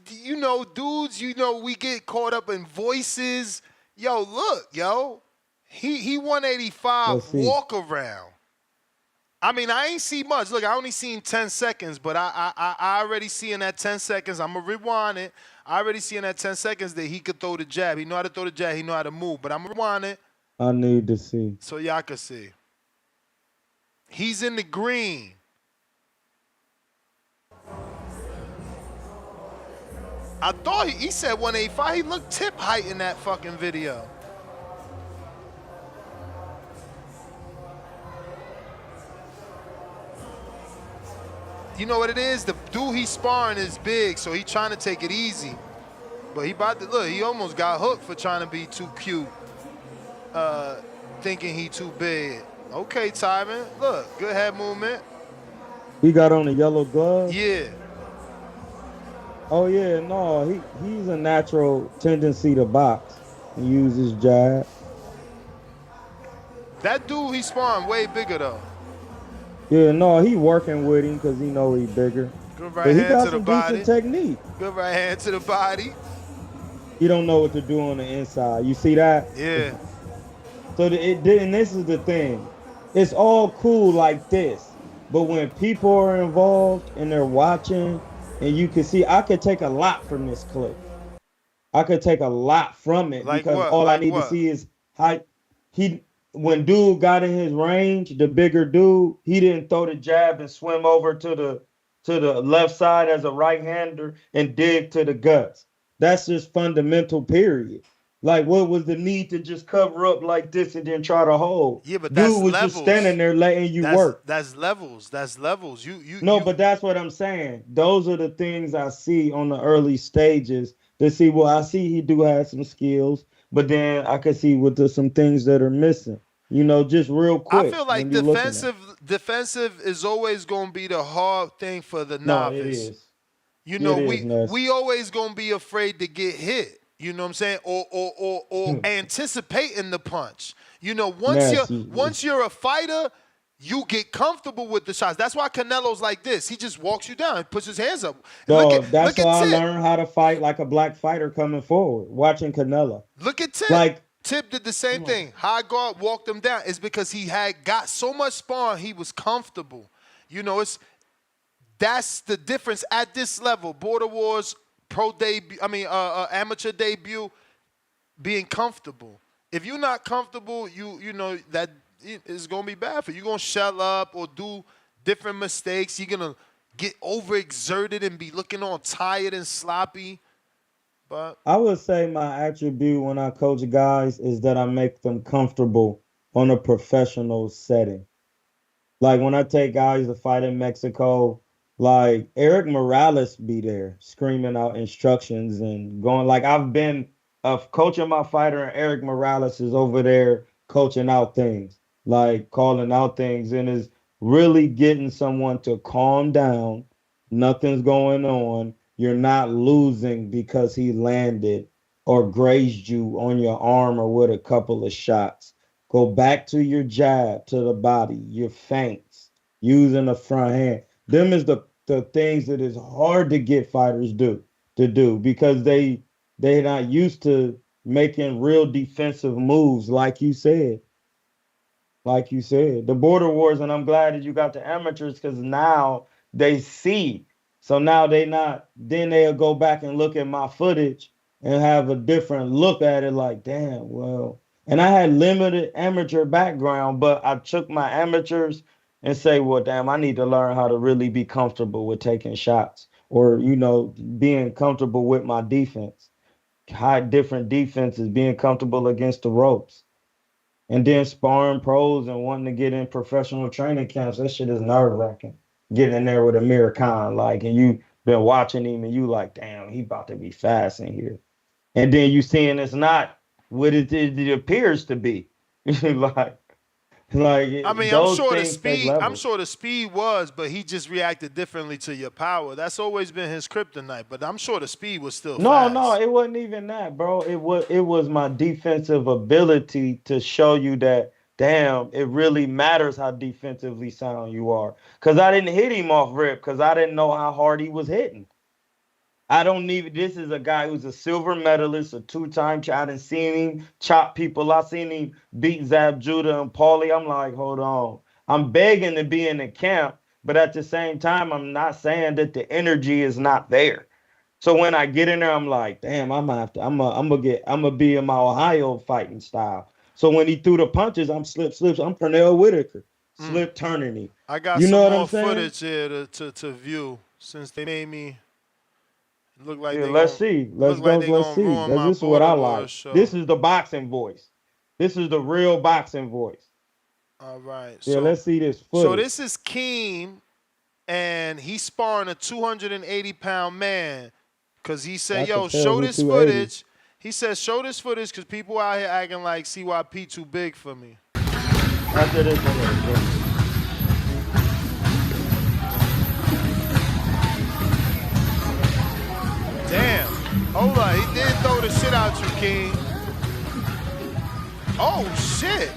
dudes, we get caught up in voices. Yo, look, yo. He 185 Let's see. walk around. I mean, I ain't see much. Look, I only seen 10 seconds, but I already see in that 10 seconds, I'm going to rewind it. I already see in that 10 seconds that he could throw the jab. He know how to throw the jab. He know how to move. But I'm going to rewind it I need to see. so y'all can see. He's in the green. I thought he said 185. He looked tip height in that fucking video. You know what it is? The dude he's sparring is big, so he trying to take it easy. But he about to look. He almost got hooked for trying to be too cute, thinking he too big. Okay, Tyron. Look, good head movement. He got on the yellow gloves. Yeah. Oh yeah, no, he's a natural tendency to box and use his jab. That dude he's sparring way bigger though. Yeah, no, he working with him because he know he bigger. Good right But he hand got to the some decent body. technique. Good right hand to the body. He don't know what to do on the inside. You see that? Yeah. So and this is the thing. It's all cool like this, but when people are involved and they're watching, and you can see, I could take a lot from this clip. I could take a lot from it Like because what? all I Like need to what? see is how he when dude got in his range, the bigger dude, he didn't throw the jab and swim over to the left side as a right hander and dig to the guts. That's just fundamental, period. Like, what was the need to just cover up like this and then try to hold? Yeah, but that's Dude was just standing levels. there letting you work. That's levels. That's levels. No, but that's what I'm saying. Those are the things I see on the early stages to see, well, I see he do have some skills, but then I can see what there's some things that are missing. Just real I quick feel like when you're looking at it. defensive is always going to be the hard thing for the No, it novice. is. You know, It is, we Ness. we always going to be afraid to get hit. You know what I'm saying? Or anticipating the punch. You know, Ness, once you're a fighter, you get comfortable with the shots. That's why Canelo's like this. He just walks you down, puts his hands up. And dog, that's look how at I Tip. learned how to fight like a black fighter coming forward, watching Canelo. Look at Tip. Like, Tip did the same thing. High guard walked him down. It's because he had got so much sparring, he was comfortable. You know, that's the difference at this level. Border Wars pro debut. I mean, amateur debut. Being comfortable. If you're not comfortable, you know that it's gonna be bad for you. You're gonna shell up or do different mistakes. You're gonna get overexerted and be looking all tired and sloppy. But I would say my attribute when I coach guys is that I make them comfortable on a professional setting. Like when I take guys to fight in Mexico, like Eric Morales be there screaming out instructions and going like I've been coaching my fighter and Eric Morales is over there coaching out things, like calling out things and is really getting someone to calm down. Nothing's going on. You're not losing because he landed or grazed you on your arm or with a couple of shots. Go back to your jab to the body, your feints, using the front hand. Them is the things that is hard to get fighters to do because they're not used to making real defensive moves, like you said. Like you said, the border wars, and I'm glad that you got the amateurs because now they see. So now they not, then they'll go back and look at my footage and have a different look at it like, damn, well. And I had limited amateur background, but I took my amateurs and say, well, damn, I need to learn how to really be comfortable with taking shots or, being comfortable with my defense. High different defenses, being comfortable against the ropes. And then sparring pros and wanting to get in professional training camps, that shit is nerve wracking. Getting in there with Amir Khan, like, and you been watching him and you like, damn, he about to be fast in here. And then you seeing it's not what it appears to be. like, I mean, I'm those sure the things take speed. I'm levels. sure the speed was, but he just reacted differently to your power. That's always been his kryptonite. But I'm sure the speed was still No, fast. it wasn't even that, bro. It was my defensive ability to show you that damn, it really matters how defensively sound you are. Cause I didn't hit him off rip because I didn't know how hard he was hitting. I don't need this is a guy who's a silver medalist, a two-time champ. I done seen him chop people. I seen him beat Zab Judah and Paulie. I'm like, hold on. I'm begging to be in the camp, but at the same time, I'm not saying that the energy is not there. So when I get in there, I'm like, damn, I'm gonna be in my Ohio fighting style. So when he threw the punches, I'm slips. I'm Pernell Whitaker, slip turning him. I got You some know what more I'm saying? footage here to view since they made me look like Yeah, let's see. look like they Let's gonna see. ruin my This is what Border I Wars like. show. This is the boxing voice. This is the real boxing voice. All right, Yeah, let's see this so footage. this is Keem, and he's sparring a 280-pound man, cause he said, I "Yo, could tell show who this 280. footage." He says, "Show this footage, cause people out here acting like CYP too big for me." After this one, Damn. Hold on, he did throw the shit out you, King. Oh shit.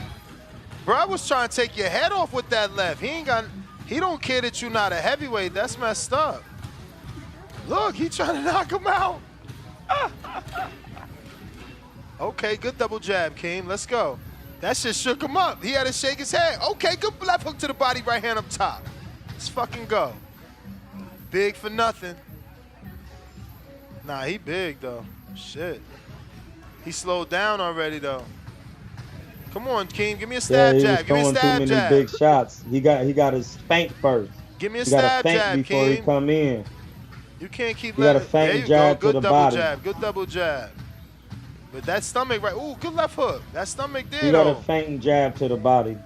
Bro, I was trying to take your head off with that left. He don't care that you're not a heavyweight. That's messed up. Look, he trying to knock him out. Okay, good double jab, Keem. Let's go. That shit shook him up. He had to shake his head. Okay, good left hook to the body, right hand up top. Let's fucking go. Big for nothing. Nah, he big though. Shit. He slowed down already though. Come on, King. Give me a Yeah, stab he was jab. Give me a throwing too stab many jab. big shots. He got to spank first. Give me a You got to stab feint jab, before he King. come in. You can't keep You got to letting. feint There and you go. jab to Good the double body. jab. Good double jab. But that stomach right. Ooh, good left hook. That stomach You there got to though. feint and jab to the body.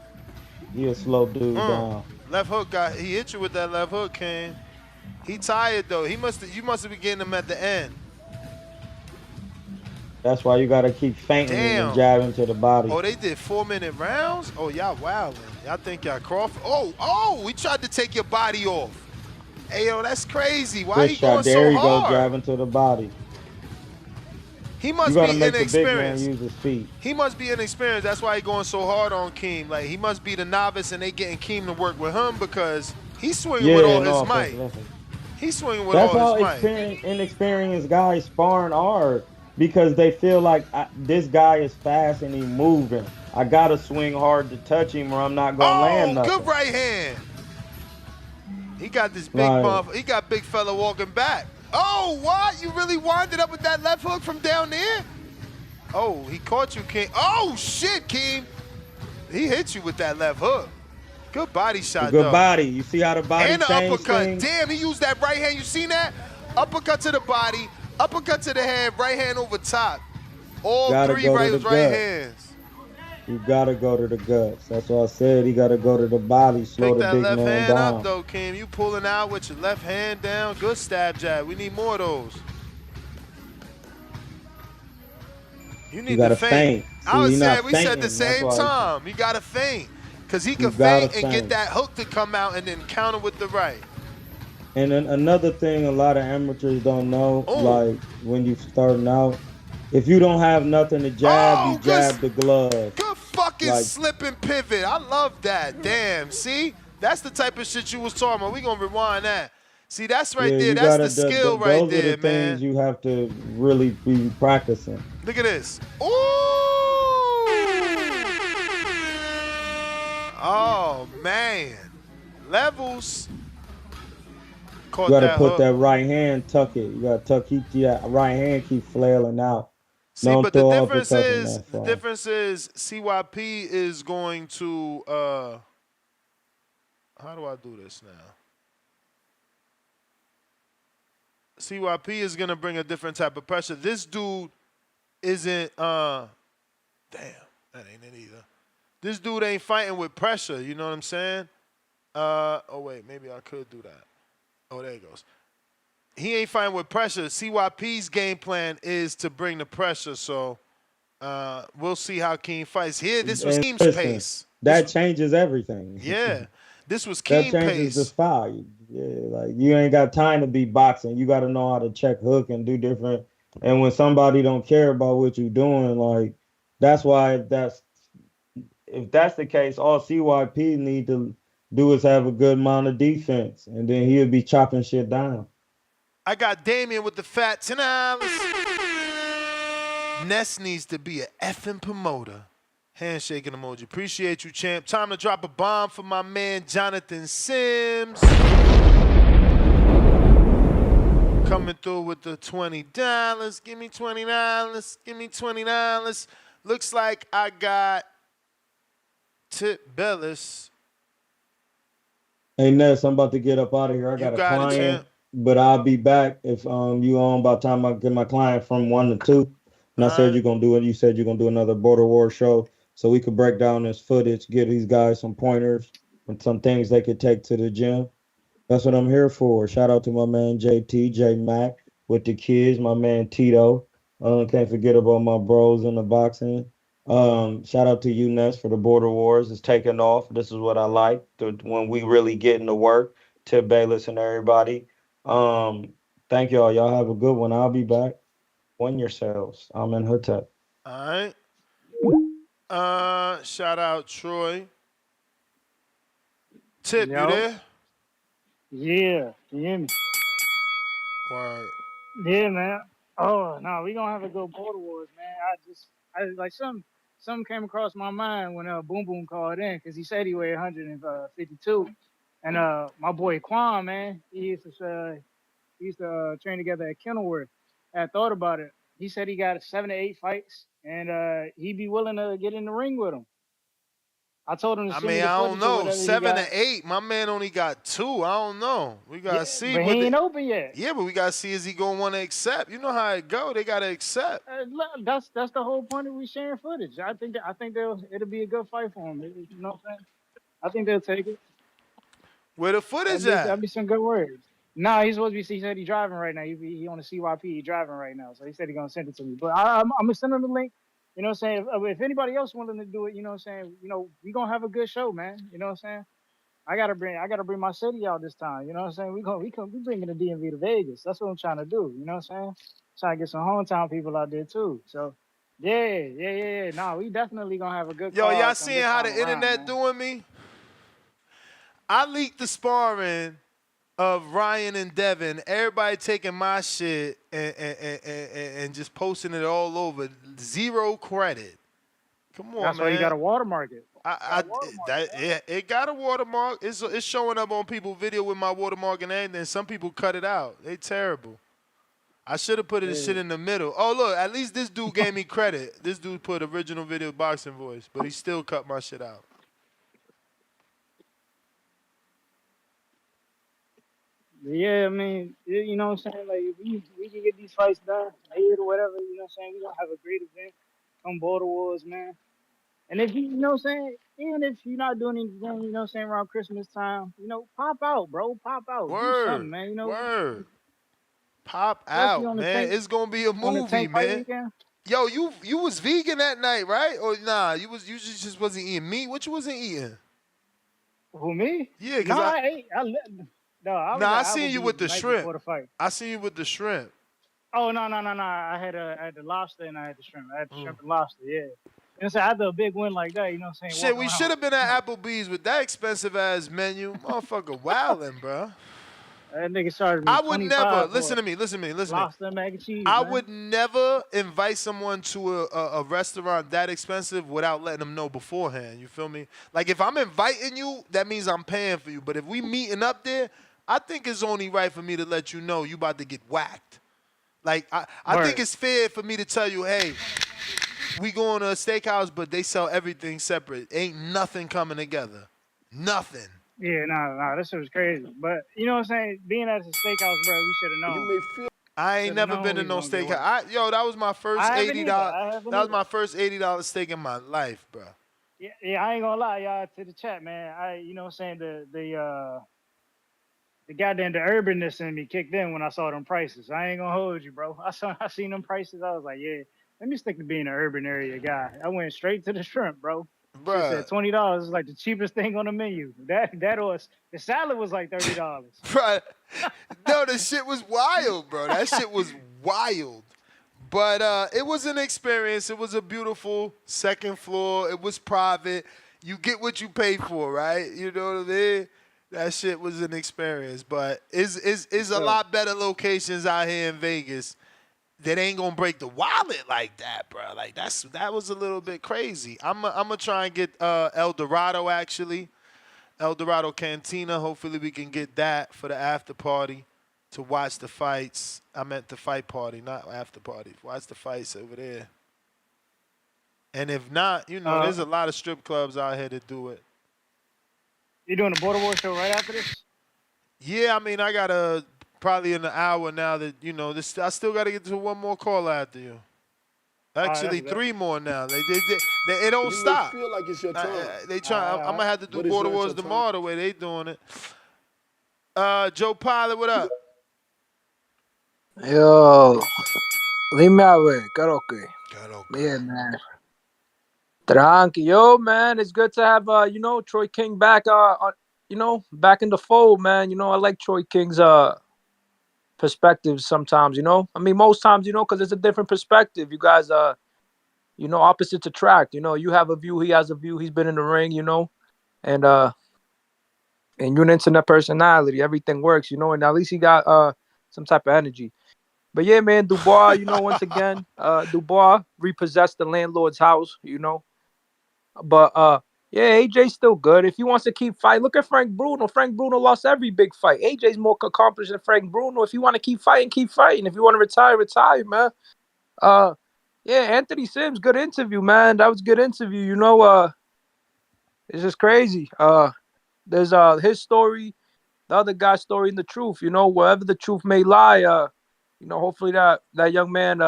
He'll slow dude down. Left hook got. He hit you with that left hook, King. He tired though. He must. You must have been getting him at the end. That's why you got to keep feinting and then Damn. jabbing to the body. Oh, they did 4-minute rounds? Oh, y'all wildin'. Y'all think y'all Crawford? Oh, we tried to take your body off. Hey, yo, that's crazy. Why Good he going shot. There so you go, hard? jabbing to the body. He You must got to be make the big man inexperienced. use his feet. He must be inexperienced. That's why he going so hard on Keem. Like, he must be the novice and they getting Keem to work with him because he's swinging with Yeah, all his no offense. might. He's swinging with That's all his how might. inexperienced guys sparring are because they feel like this guy is fast and he moving. I gotta swing hard to touch him or I'm not gonna land Oh, good nothing. right hand. He got this big Like, buff. He got big fella walking back. Oh, what? You really winded up with that left hook from down there? Oh, he caught you, King. Oh, shit, King. He hit you with that left hook. Good body a shot, good though. body. You see how the body And the changed uppercut. things? Damn, he used that right hand. You seen that? Uppercut to the body, uppercut to the head, right hand over top. All Gotta three go to right the right gut. hands. You gotta go to the guts. That's why I said he gotta go to the body, slow Pick the that big left man hand up, down. though, Kim. You pulling out with your left hand down. Good stab jab. We need more of those. You You need to gotta feint. feint. I See, was he not saying we said the feinting. That's same why time. You gotta feint. Cause he you could gotta feint and get feint. that hook to come out and then counter with the right. And then another thing a lot of amateurs don't know, Oh. like when you starting out, if you don't have nothing to jab, you Oh, jab the glove. good fucking Like, slip and pivot. I love that. Damn. See? That's the type of shit you was talking about. We gonna rewind that. See, that's right yeah, there. you That's gotta, the skill right those are the there, things man. you have to really be practicing. Look at this. Ooh. Oh, man. Levels. You Caught gotta that put hook. that right hand, tuck it. You gotta keep that right hand keep flailing out. See, Don't but the throw difference uppercuts in is that phone. CYP is going to how do I do this now? CYP is gonna bring a different type of pressure. This dude isn't damn, that ain't it either. This dude ain't fighting with pressure, you know what I'm saying? Oh wait, maybe I could do that. Oh, there it goes. He ain't fighting with pressure. CYP's game plan is to bring the pressure, so we'll see how Keem fights. Here, this was And Keem's listen, pace. that changes everything. Yeah, this was That Keem changes the pace. style. Yeah, like you ain't got time to be boxing. You got to know how to check hook and do different. And when somebody don't care about what you're doing, like that's why if that's the case, all CYP need to do is have a good amount of defense, and then he'll be chopping shit down. I got Damien with the fat $10. Ness needs to be a effing promoter. Handshaking emoji. Appreciate you, champ. Time to drop a bomb for my man Jonathan Sims. Coming through with the $20. Give me $20. Give me $20. Looks like I got Tip Bellis. Hey Ness, I'm about to get up out of here. I You got a got it, client, champ. but I'll be back if you on by the time I get my client from 1 to 2. And I All said right. you're gonna do it. You said you're gonna do another Border War show so we could break down this footage, give these guys some pointers and some things they could take to the gym. That's what I'm here for. Shout out to my man JT, J Mac with the kids, my man Tito. Can't forget about my bros in the boxing. Shout out to you, Ness, for the Border Wars. It's taking off. This is what I like when we really get into work. Tip Bayless and everybody. Um, Thank y'all. Y'all have a good one. I'll be back. Win yourselves. I'm in Hotep. All right. Shout out Troy. Tip, you Yo, there? yeah, can you hear me? Word. Yeah, man. Oh no, we gonna have a good Border Wars, man. I like some came across my mind when Boom Boom called in because he said he weighed 152, and my boy Quan, man, he used to train together at Kenilworth. I thought about it. he said he got 7 to 8 fights, and he'd be willing to get in the ring with him. I told him to I send me mean, the I don't footage or know. whatever he 7 got. to 8. My man only got 2. I don't know. We Yeah, gotta see but he what ain't open yet. Yeah, but we gotta see is he gonna want to accept. You know how it go. They gotta accept. Look, that's the whole point of we sharing footage. I think it'll be a good fight for him. You know what I'm saying? I think they'll take it. Where the footage at? That'd be some good words. No, he's supposed to be. He said he's driving right now. He on the CYP. He driving right now. So he said he's gonna send it to me. But I'm gonna send him the link. You know what I'm saying? If anybody else willing to do it, you know what I'm saying? You know, we gonna have a good show, man. You know what I'm saying? I gotta bring my city out this time. You know what I'm saying? We bringing the DMV to Vegas. That's what I'm trying to do. You know what I'm saying? Trying to get some hometown people out there too. So yeah. Nah, we definitely gonna have a good Yo, y'all card from seeing this how time the around, internet man. doing me? I leaked the sparring of Ryan and Devin. Everybody taking my shit and just posting it all over. Zero credit. Come on, That's why you got man. to watermark it. It got a watermark. It's showing up on people's video with my watermark and everything. Some people cut it out. They terrible. I should have put this shit in the middle. Oh look, at least this dude gave me credit. This dude put original video boxing voice, but he still cut my shit out. Yeah, I mean, you know what I'm saying? Like, if we can get these fights done here or whatever, you know what I'm saying? We're going to have a great event. Come Border Wars, man. And if you know what I'm saying, even if you're not doing anything, you know what I'm saying, around Christmas time, you know, pop out, bro. Pop out. Do something, Word, man. You know, word. Pop especially out, man. It's gonna be a on the movie, tank fight man. weekend. Yo, you was vegan that night, right? Or nah, you just wasn't eating meat. What you wasn't eating? Who, me? Yeah, No, cause I no, I was nah, I at seen you Applebee's with the the night shrimp. before the fight. I seen you with the shrimp. Oh, no. I had the lobster and I had the shrimp. I had the Mm. shrimp and lobster, yeah. You know what I'm saying? After a big win like that, you know what I'm saying, Shit, walking we around, should have been you know, at Applebee's with that expensive ass menu. Motherfucker wildin', bro. that nigga charged me I would never 25 listen for to me. Listen to me. Listen to me. lobster and mac and cheese, I man. would never invite someone to a restaurant that expensive without letting them know beforehand. You feel me? Like if I'm inviting you, that means I'm paying for you. But if we meeting up there, I think it's only right for me to let you know you about to get whacked. Like I think Word. it's fair for me to tell you, hey, we going to a steakhouse, but they sell everything separate. Ain't nothing coming together. Nothing. Yeah, this shit was crazy. But you know what I'm saying? Being at the steakhouse, bro, we should have You known. may feel I ain't Should have never known been we to was no gonna get whacked. steakhouse. Yo, that was my first I haven't either. $80. I haven't That was either. my first $80 steak in my life, bro. Yeah, I ain't gonna lie, y'all, to the chat, man. You know what I'm saying? The goddamn the urbanness in me kicked in when I saw them prices. I ain't gonna hold you, bro. I seen them prices. I was like, yeah, let me stick to being an urban area guy. I went straight to the shrimp, bro. Shit Bruh. said $20 is like the cheapest thing on the menu. That was the salad was like $30. Bruh. No, the shit was wild, bro. That shit was wild. But it was an experience. It was a beautiful second floor. It was private. You get what you pay for, right? You know what I mean? That shit was an experience. But it's a lot better locations out here in Vegas that ain't gonna break the wallet like that, bro. Like that was a little bit crazy. I'm gonna try and get El Dorado actually. El Dorado Cantina. Hopefully we can get that for the after party to watch the fights. I meant the fight party, not after party. Watch the fights over there. And if not, you know, there's a lot of strip clubs out here that do it. You doing the Border War show right after this? Yeah, I mean, I got probably in an hour now that, you know, I still got to get to one more call after you. Actually, That's 3 more now. It don't you stop. may feel like it's your turn. They try. I'm gonna have to do But it's Border not Wars your turn. tomorrow the way they doing it. Joe Pilot, what up? Yo, dime a ver, karaoke. Yeah, man. Tranqui, yo, man. It's good to have you know, Troy King back you know, back in the fold, man. You know, I like Troy King's perspectives sometimes, you know. I mean, most times, you know, because it's a different perspective. You guys you know, opposites attract. You know, you have a view, he has a view, he's been in the ring, you know, and you're an internet personality, everything works, you know, and at least he got some type of energy. But yeah, man, Dubois, you know, once again, Dubois repossessed the landlord's house, you know. But yeah, AJ's still good. If he wants to keep fighting, look at Frank Bruno. Frank Bruno lost every big fight. AJ's more accomplished than Frank Bruno. If you want to keep fighting, keep fighting. If you want to retire, retire, man. Uh, yeah, Anthony Sims, good interview, man. That was a good interview. It's just crazy. There's his story, the other guy's story, and the truth. Wherever the truth may lie. Hopefully that young man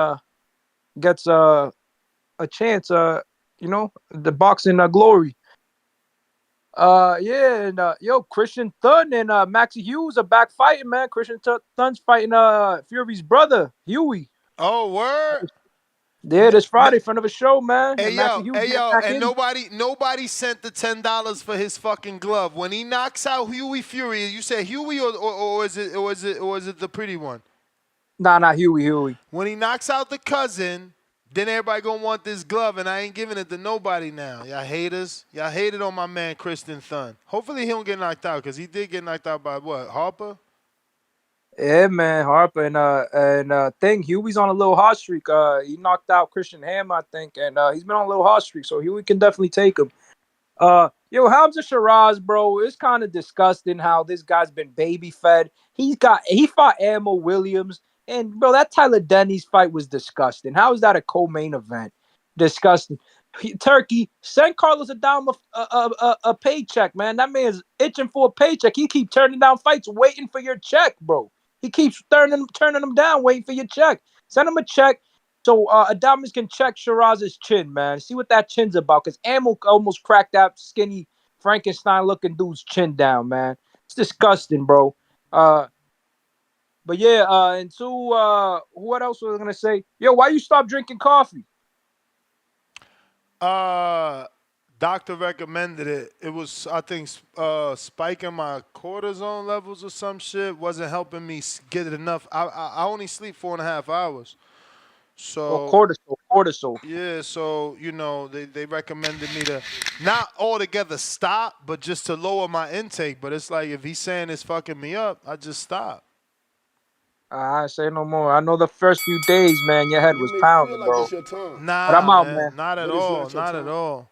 gets a chance. The boxing glory. Yeah, and yo, Christian Thun and Maxie Hughes are back fighting, man. Thun's fighting Fury's brother, Huey. Oh, word. Yeah, this Friday, in front of a show, man. And Maxie Hughes Hey getting yo, back and in. nobody sent the $10 for his fucking glove. When he knocks out Huey Fury, you said Huey or is it the pretty one? Nah, Huey. When he knocks out the cousin, then everybody gonna want this glove, and I ain't giving it to nobody now. Y'all haters. Y'all hated on my man Kristen Thun. Hopefully he don't get knocked out, because he did get knocked out by what, Harper? Yeah, man, Harper and thing. Huey's on a little hot streak. He knocked out Christian Ham, I think, and he's been on a little hot streak. So Huey can definitely take him. Yo, Hamza Shiraz, bro, it's kind of disgusting how this guy's been baby fed. He fought Ammo Williams, and bro, that Tyler Denny's fight was disgusting. How is that a co-main event? Disgusting. Turkey, send Carlos Adames a paycheck, man. That man's itching for a paycheck. He keep turning down fights, waiting for your check, bro. He keeps turning them down, waiting for your check. Send him a check so Adames can check Shiraz's chin, man. See what that chin's about. Because Ammo almost cracked that skinny Frankenstein-looking dude's chin down, man. It's disgusting, bro. But yeah, and two, what else was I gonna say? Yo, why you stop drinking coffee? Uh, Doctor recommended it. It was, I think, spiking my cortisone levels or some shit. Wasn't helping me get it enough. I only sleep 4.5 hours. Or So cortisol. yeah, so they recommended me to not altogether stop, but just to lower my intake. But it's like, if he's saying it's fucking me up, I just stop. I say no more. I know the first few days, man, your head You was may feel pounding, like bro. it's your time, But I'm Nah, out, man. man, not at but it's all, not your not at time. all.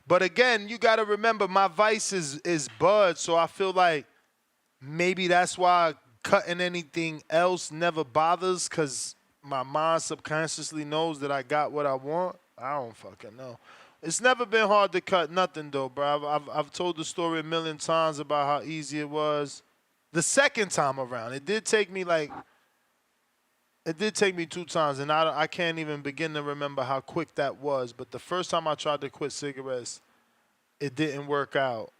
But again, you got to remember, my vice is bud, so I feel like maybe that's why cutting anything else never bothers, because my mind subconsciously knows that I got what I want. I don't fucking know. It's never been hard to cut nothing, though, bro. I've told the story a million times about how easy it was. The second time around, it did take me 2 times, and I can't even begin to remember how quick that was. But the first time I tried to quit cigarettes, it didn't work out.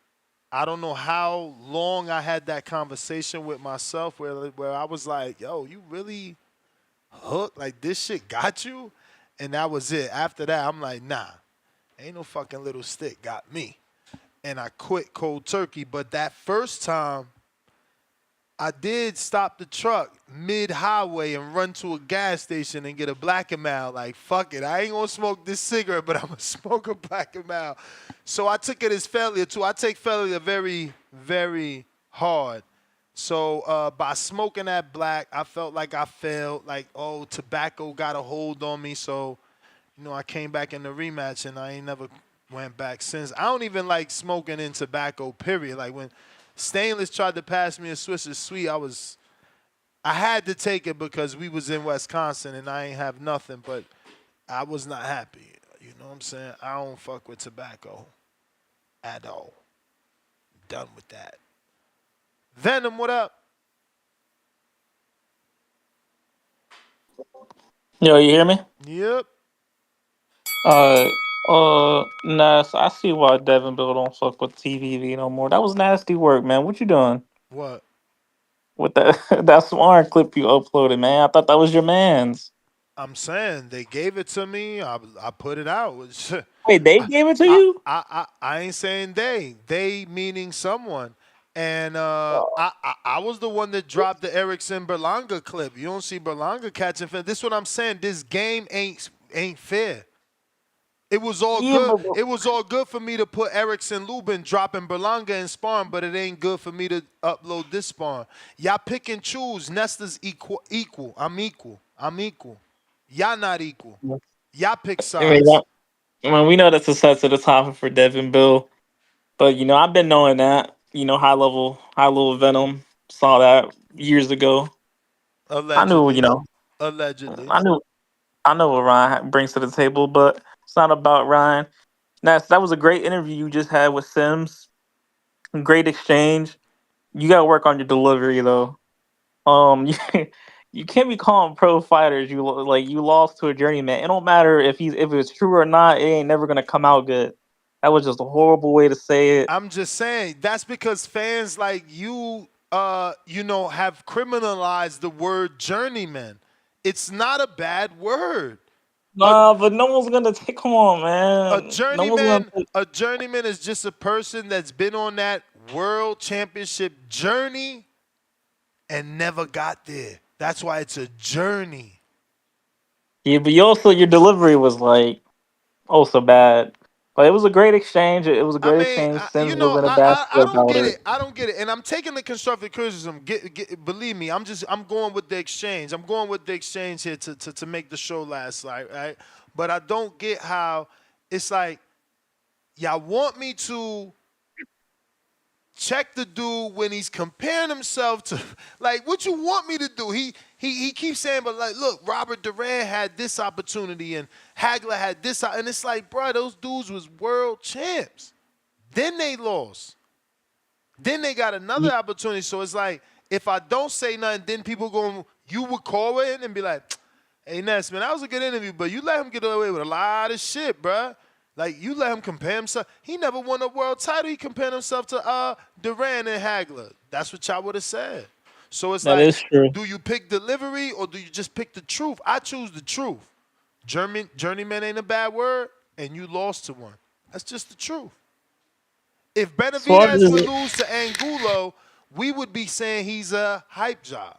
I don't know how long I had that conversation with myself where I was like, yo, you really hooked? Like, this shit got you? And that was it. After that, I'm like, nah, ain't no fucking little stick got me. And I quit cold turkey. But that first time, I did stop the truck mid-highway and run to a gas station and get a Black and Mild. Like, fuck it. I ain't going to smoke this cigarette, but I'm going to smoke a Black and Mild. So I took it as failure, too. I take failure very, very hard. So by smoking that black, I felt like I failed. Like, oh, tobacco got a hold on me. So, I came back in the rematch, and I ain't never went back since. I don't even like smoking in tobacco, period. Like, when Stainless tried to pass me a Swisher Sweet, I had to take it because we was in Wisconsin and I ain't have nothing, but I was not happy. You know what I'm saying? I don't fuck with tobacco at all. Done with that. Venom, what up? Yo, you hear me? Yep. Uh, Nas, I see why Devin Bill don't fuck with TVV no more. That was nasty work, man. What you doing What? with that that smart clip you uploaded, man? I thought that was your man's. I'm saying they gave it to me. I put it out. Wait, they gave it to you? I ain't saying they. They meaning someone. And I was the one that dropped the Erickson Berlanga clip. You don't see Berlanga catching fin. This is what I'm saying. This game ain't fair. It was all Yeah, good. but It was all good for me to put Erickson Lubin dropping Berlanga and Spawn, but it ain't good for me to upload this Spawn. Y'all pick and choose. Nesta's equal. I'm equal. I'm equal. Y'all not equal. Y'all pick I mean, sides. we know that's a sensitive topic for Devin Bill, but I've been knowing that. High level Venom saw that years ago. I knew, Allegedly. Allegedly. I knew I know what Ryan brings to the table, but it's not about Ryan. That was a great interview you just had with Sims. Great exchange. You got to work on your delivery though. You, you can't be calling pro fighters like you lost to a journeyman. It don't matter if it's true or not. It ain't never gonna come out good. That was just a horrible way to say it. I'm just saying that's because fans like you, have criminalized the word journeyman. It's not a bad word. A, Nah, but no one's gonna take. Come on, a man. No one's gonna journeyman, take. a journeyman is just a person that's been on that world championship journey and never got there. That's why it's a journey. Yeah, but you also your delivery was like also bad. But it was a great exchange. It was a I great mean, exchange. Sims I, wasn't a bad I sport don't about get it. it. I don't get it, and I'm taking the constructive criticism. Believe me, I'm going with the exchange. I'm going with the exchange here to make the show last, right? But I don't get how it's like y'all want me to check the dude when he's comparing himself to like what you want me to do. He keeps saying, but like, look, Robert Durant had this opportunity and Hagler had this, and it's like, bro, those dudes was world champs. Then they lost. Then they got another opportunity. So it's like, if I don't say nothing, then people going, you would call in and be like, hey, Ness, man, that was a good interview, but you let him get away with a lot of shit, bruh. Like, you let him compare himself. He never won a world title. He compared himself to Durant and Hagler. That's what y'all would have said. So it's That like, is true. do you pick delivery or do you just pick the truth? I choose the truth. Journeyman ain't a bad word, and you lost to one. That's just the truth. If Suarez Benavidez is would lose to Angulo, we would be saying he's a hype job.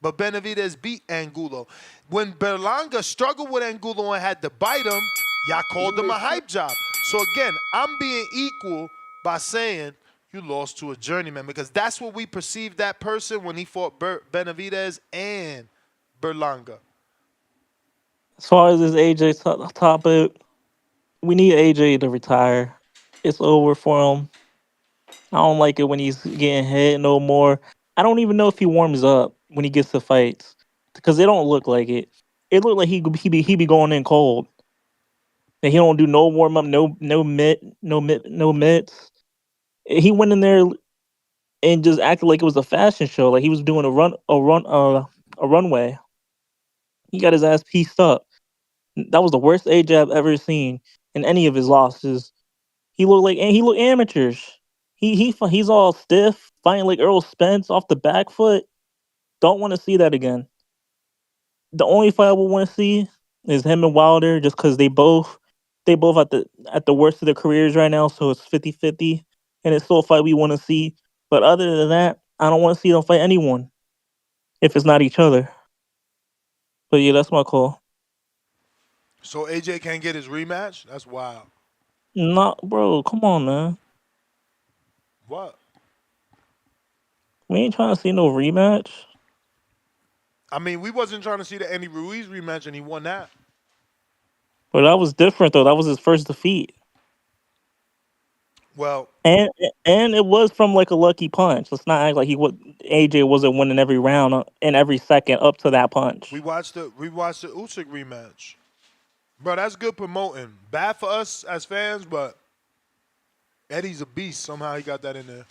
But Benavidez beat Angulo. When Berlanga struggled with Angulo and had to bite him, y'all called him a hype job. So again, I'm being equal by saying you lost to a journeyman because that's what we perceived that person when he fought Benavidez and Berlanga. as far as this AJ topic. We need AJ to retire. It's over for him. I don't like it when he's getting hit no more. I don't even know if he warms up when he gets to fights because it don't look like it. It looked like he be going in cold. And he don't do no warm up, no mitts. He went in there and just acted like it was a fashion show, like he was doing a runway. He got his ass pieced up. That was the worst AJ I've ever seen in any of his losses. He looked amateurish. He's all stiff, fighting like Earl Spence off the back foot. Don't want to see that again. The only fight I would want to see is him and Wilder, just because they both at the worst of their careers right now. So it's 50-50, and it's still a fight we want to see. But other than that, I don't want to see them fight anyone if it's not each other. But yeah, that's my call. So AJ can't get his rematch? That's wild. Not, bro. Come on, man. What? We ain't trying to see no rematch. I mean, we wasn't trying to see the Andy Ruiz rematch, and he won that. But that was different though. That was his first defeat. Well, And and it was from like a lucky punch. Let's not act like AJ wasn't winning every round and every second up to that punch. we watched the Usyk rematch. Bro, that's good promoting. Bad for us as fans, but Eddie's a beast. Somehow he got that in there.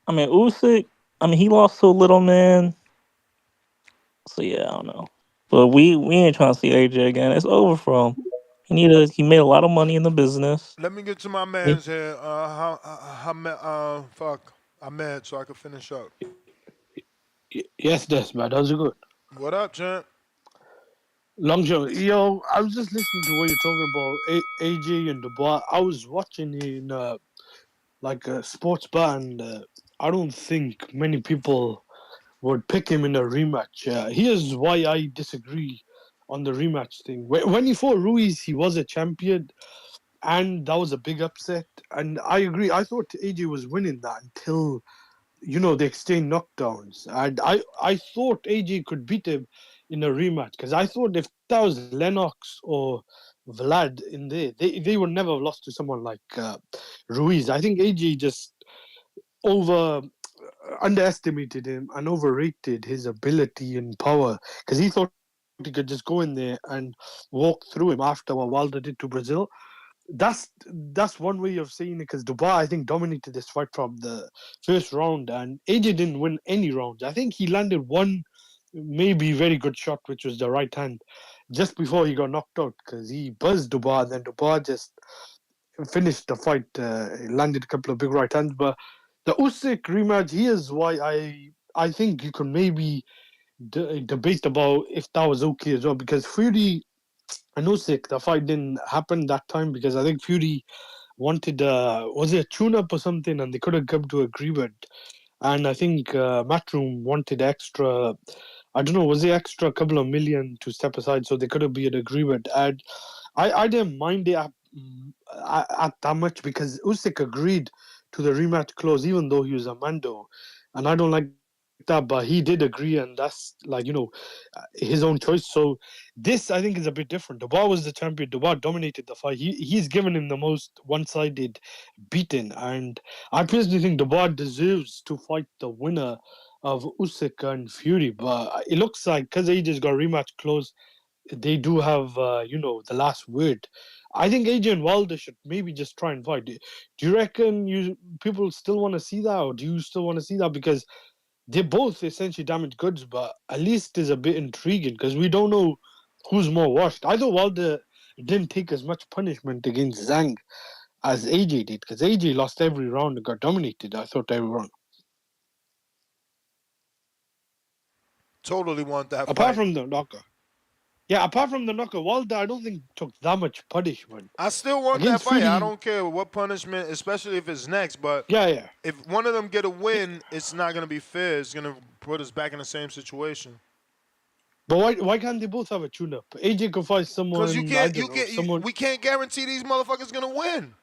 I mean Usyk. I mean he lost to a little man. So yeah, I don't know. But we ain't trying to see AJ again. It's over for him. He made a lot of money in the business. Let me get to my He- man's here. Fuck. Ahmed, so I can finish up. Yes, that's man. How's it good? What up, champ? Long show. Yo, I was just listening to what you're talking about, AJ and Dubois. I was watching in like a sports bar, and I don't think many people would pick him in a rematch. Here's why I disagree on the rematch thing. When he fought Ruiz, he was a champion, and that was a big upset. And I agree. I thought AJ was winning that until they exchanged knockdowns. And I thought AJ could beat him in a rematch because I thought if that was Lennox or Vlad in there, they would never have lost to someone like Ruiz. I think AJ just over underestimated him and overrated his ability and power because he thought he was he could just go in there and walk through him after what Wilder did to Brazil. That's one way of saying it because Dubois, I think, dominated this fight from the first round, and AJ didn't win any rounds. I think he landed one maybe very good shot, which was the right hand, just before he got knocked out because he buzzed Dubois, and then Dubois just finished the fight. He landed a couple of big right hands, but the Usyk rematch, here's why I think you can maybe debate about if that was okay as well, because Fury and Usyk, the fight didn't happen that time because I think Fury wanted was it a tune-up or something, and they couldn't come to agreement. And I think Matchroom wanted extra. I don't know, was it extra couple of million to step aside, so they couldn't be an agreement. And I didn't mind it at that much because Usyk agreed to the rematch clause, even though he was a Mando, and I don't like that, but he did agree, and that's like his own choice. So this I think is a bit different. Dubois was the champion. Dubois dominated the fight. He's given him the most one-sided beating, and I personally think Dubois deserves to fight the winner of Usyk and Fury. But it looks like because AJ's got a rematch clause, they do have the last word. I think AJ and Wilder should maybe just try and fight. Do you reckon people still want to see that, or do you still want to see that? Because they're both essentially damaged goods, but at least it's a bit intriguing because we don't know who's more washed. I thought Wilder didn't take as much punishment against Zhang as AJ did because AJ lost every round and got dominated. I thought every round. Totally want that Apart fight. from the knocker. Yeah, apart from the knocker, Wilder, I don't think took that much punishment. I still want that Against fight. I Fury, don't care what punishment, especially if it's next. But yeah. if one of them get a win, it's not going to be fair. It's going to put us back in the same situation. But why can't they both have a tune-up? AJ could fight Because someone, I don't know, someone. we can't guarantee these motherfuckers going to win.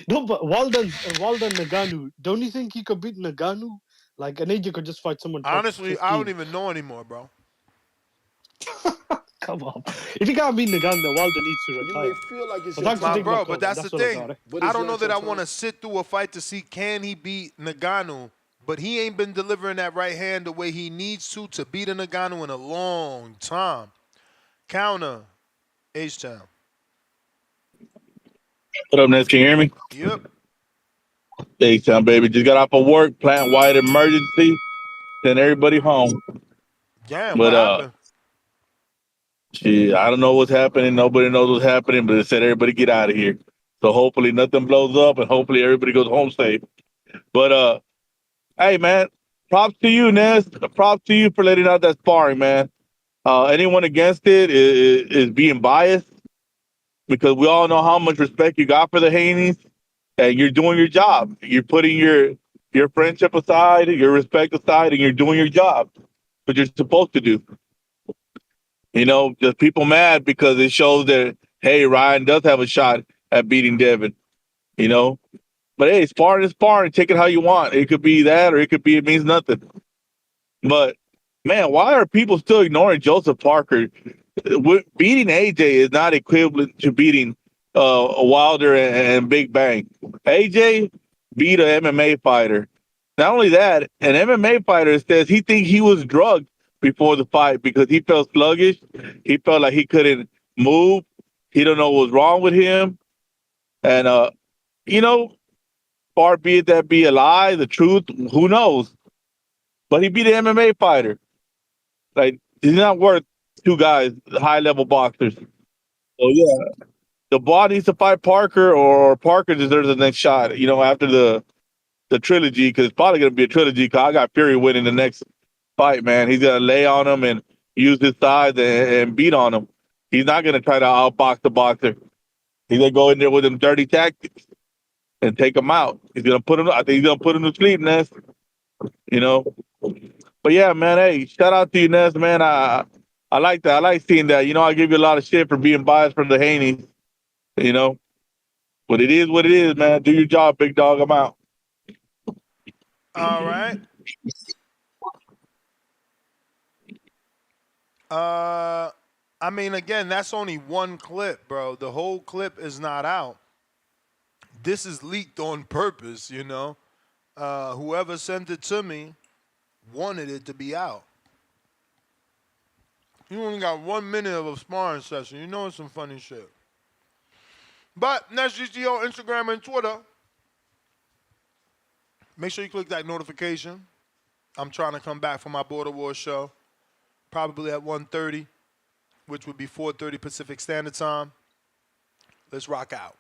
No, but Wilder Nagano, don't you think he could beat Nagano? Like, an AJ could just fight someone top Honestly, I don't 15. even know anymore, bro. Come on. If he can't beat Nagano, then Wilder needs to You may retire. feel like it's But your thanks for My time, taking my bro, call, but man. that's the That's all I got. thing. Eh? but I it's don't your know that actual I time. want to sit through a fight to see can he beat Nagano, but he ain't been delivering that right hand the way he needs to beat a Nagano in a long time. Counter, H-Town. What up, Ness? Can you hear me? Yep. Hey, town baby. Just got off of work, plant wide emergency, send everybody home. Damn, what But happened? shit, I don't know what's happening. Nobody knows what's happening, but it said everybody get out of here. So hopefully nothing blows up and hopefully everybody goes home safe. But hey man, props to you, Ness. Props to you for letting out that sparring, man. Anyone against it is being biased because we all know how much respect you got for the Haney's. And you're doing your job. You're putting your friendship aside, your respect aside, and you're doing your job. What you're supposed to do. Just people mad because it shows that hey, Ryan does have a shot at beating Devin. You know, but hey, sparring is sparring. Take it how you want. It could be that, or it could be it means nothing. But man, why are people still ignoring Joseph Parker? Beating AJ is not equivalent to beating Wilder and Big Bang. AJ beat an MMA fighter. Not only that, an MMA fighter says he thinks he was drugged before the fight because he felt sluggish. He felt like he couldn't move. He don't know what was wrong with him. And you know, far be it that be a lie, the truth, who knows? But he beat an MMA fighter. Like he's not worth two guys, high level boxers. So yeah, the Dubois needs to fight Parker, or Parker deserves the next shot. After the trilogy, because it's probably gonna be a trilogy. Cause I got Fury winning the next fight, man. He's gonna lay on him and use his size and beat on him. He's not gonna try to outbox the boxer. He's gonna go in there with them dirty tactics and take him out. He's gonna put him. I think he's gonna put him to sleep, Ness. You know. But yeah, man. Hey, shout out to you, Ness, man. I like that. I like seeing that. I give you a lot of shit for being biased for the Haney's. You know. But it is what it is, man. Do your job, big dog. I'm out. All right. I mean, again, that's only one clip, bro. The whole clip is not out. This is leaked on purpose, whoever sent it to me wanted it to be out. You only got 1 minute of a sparring session. You know it's some funny shit. But next GTO, Instagram, and Twitter. Make sure you click that notification. I'm trying to come back for my Border Wars show, probably at 1:30, which would be 4:30 Pacific Standard Time. Let's rock out.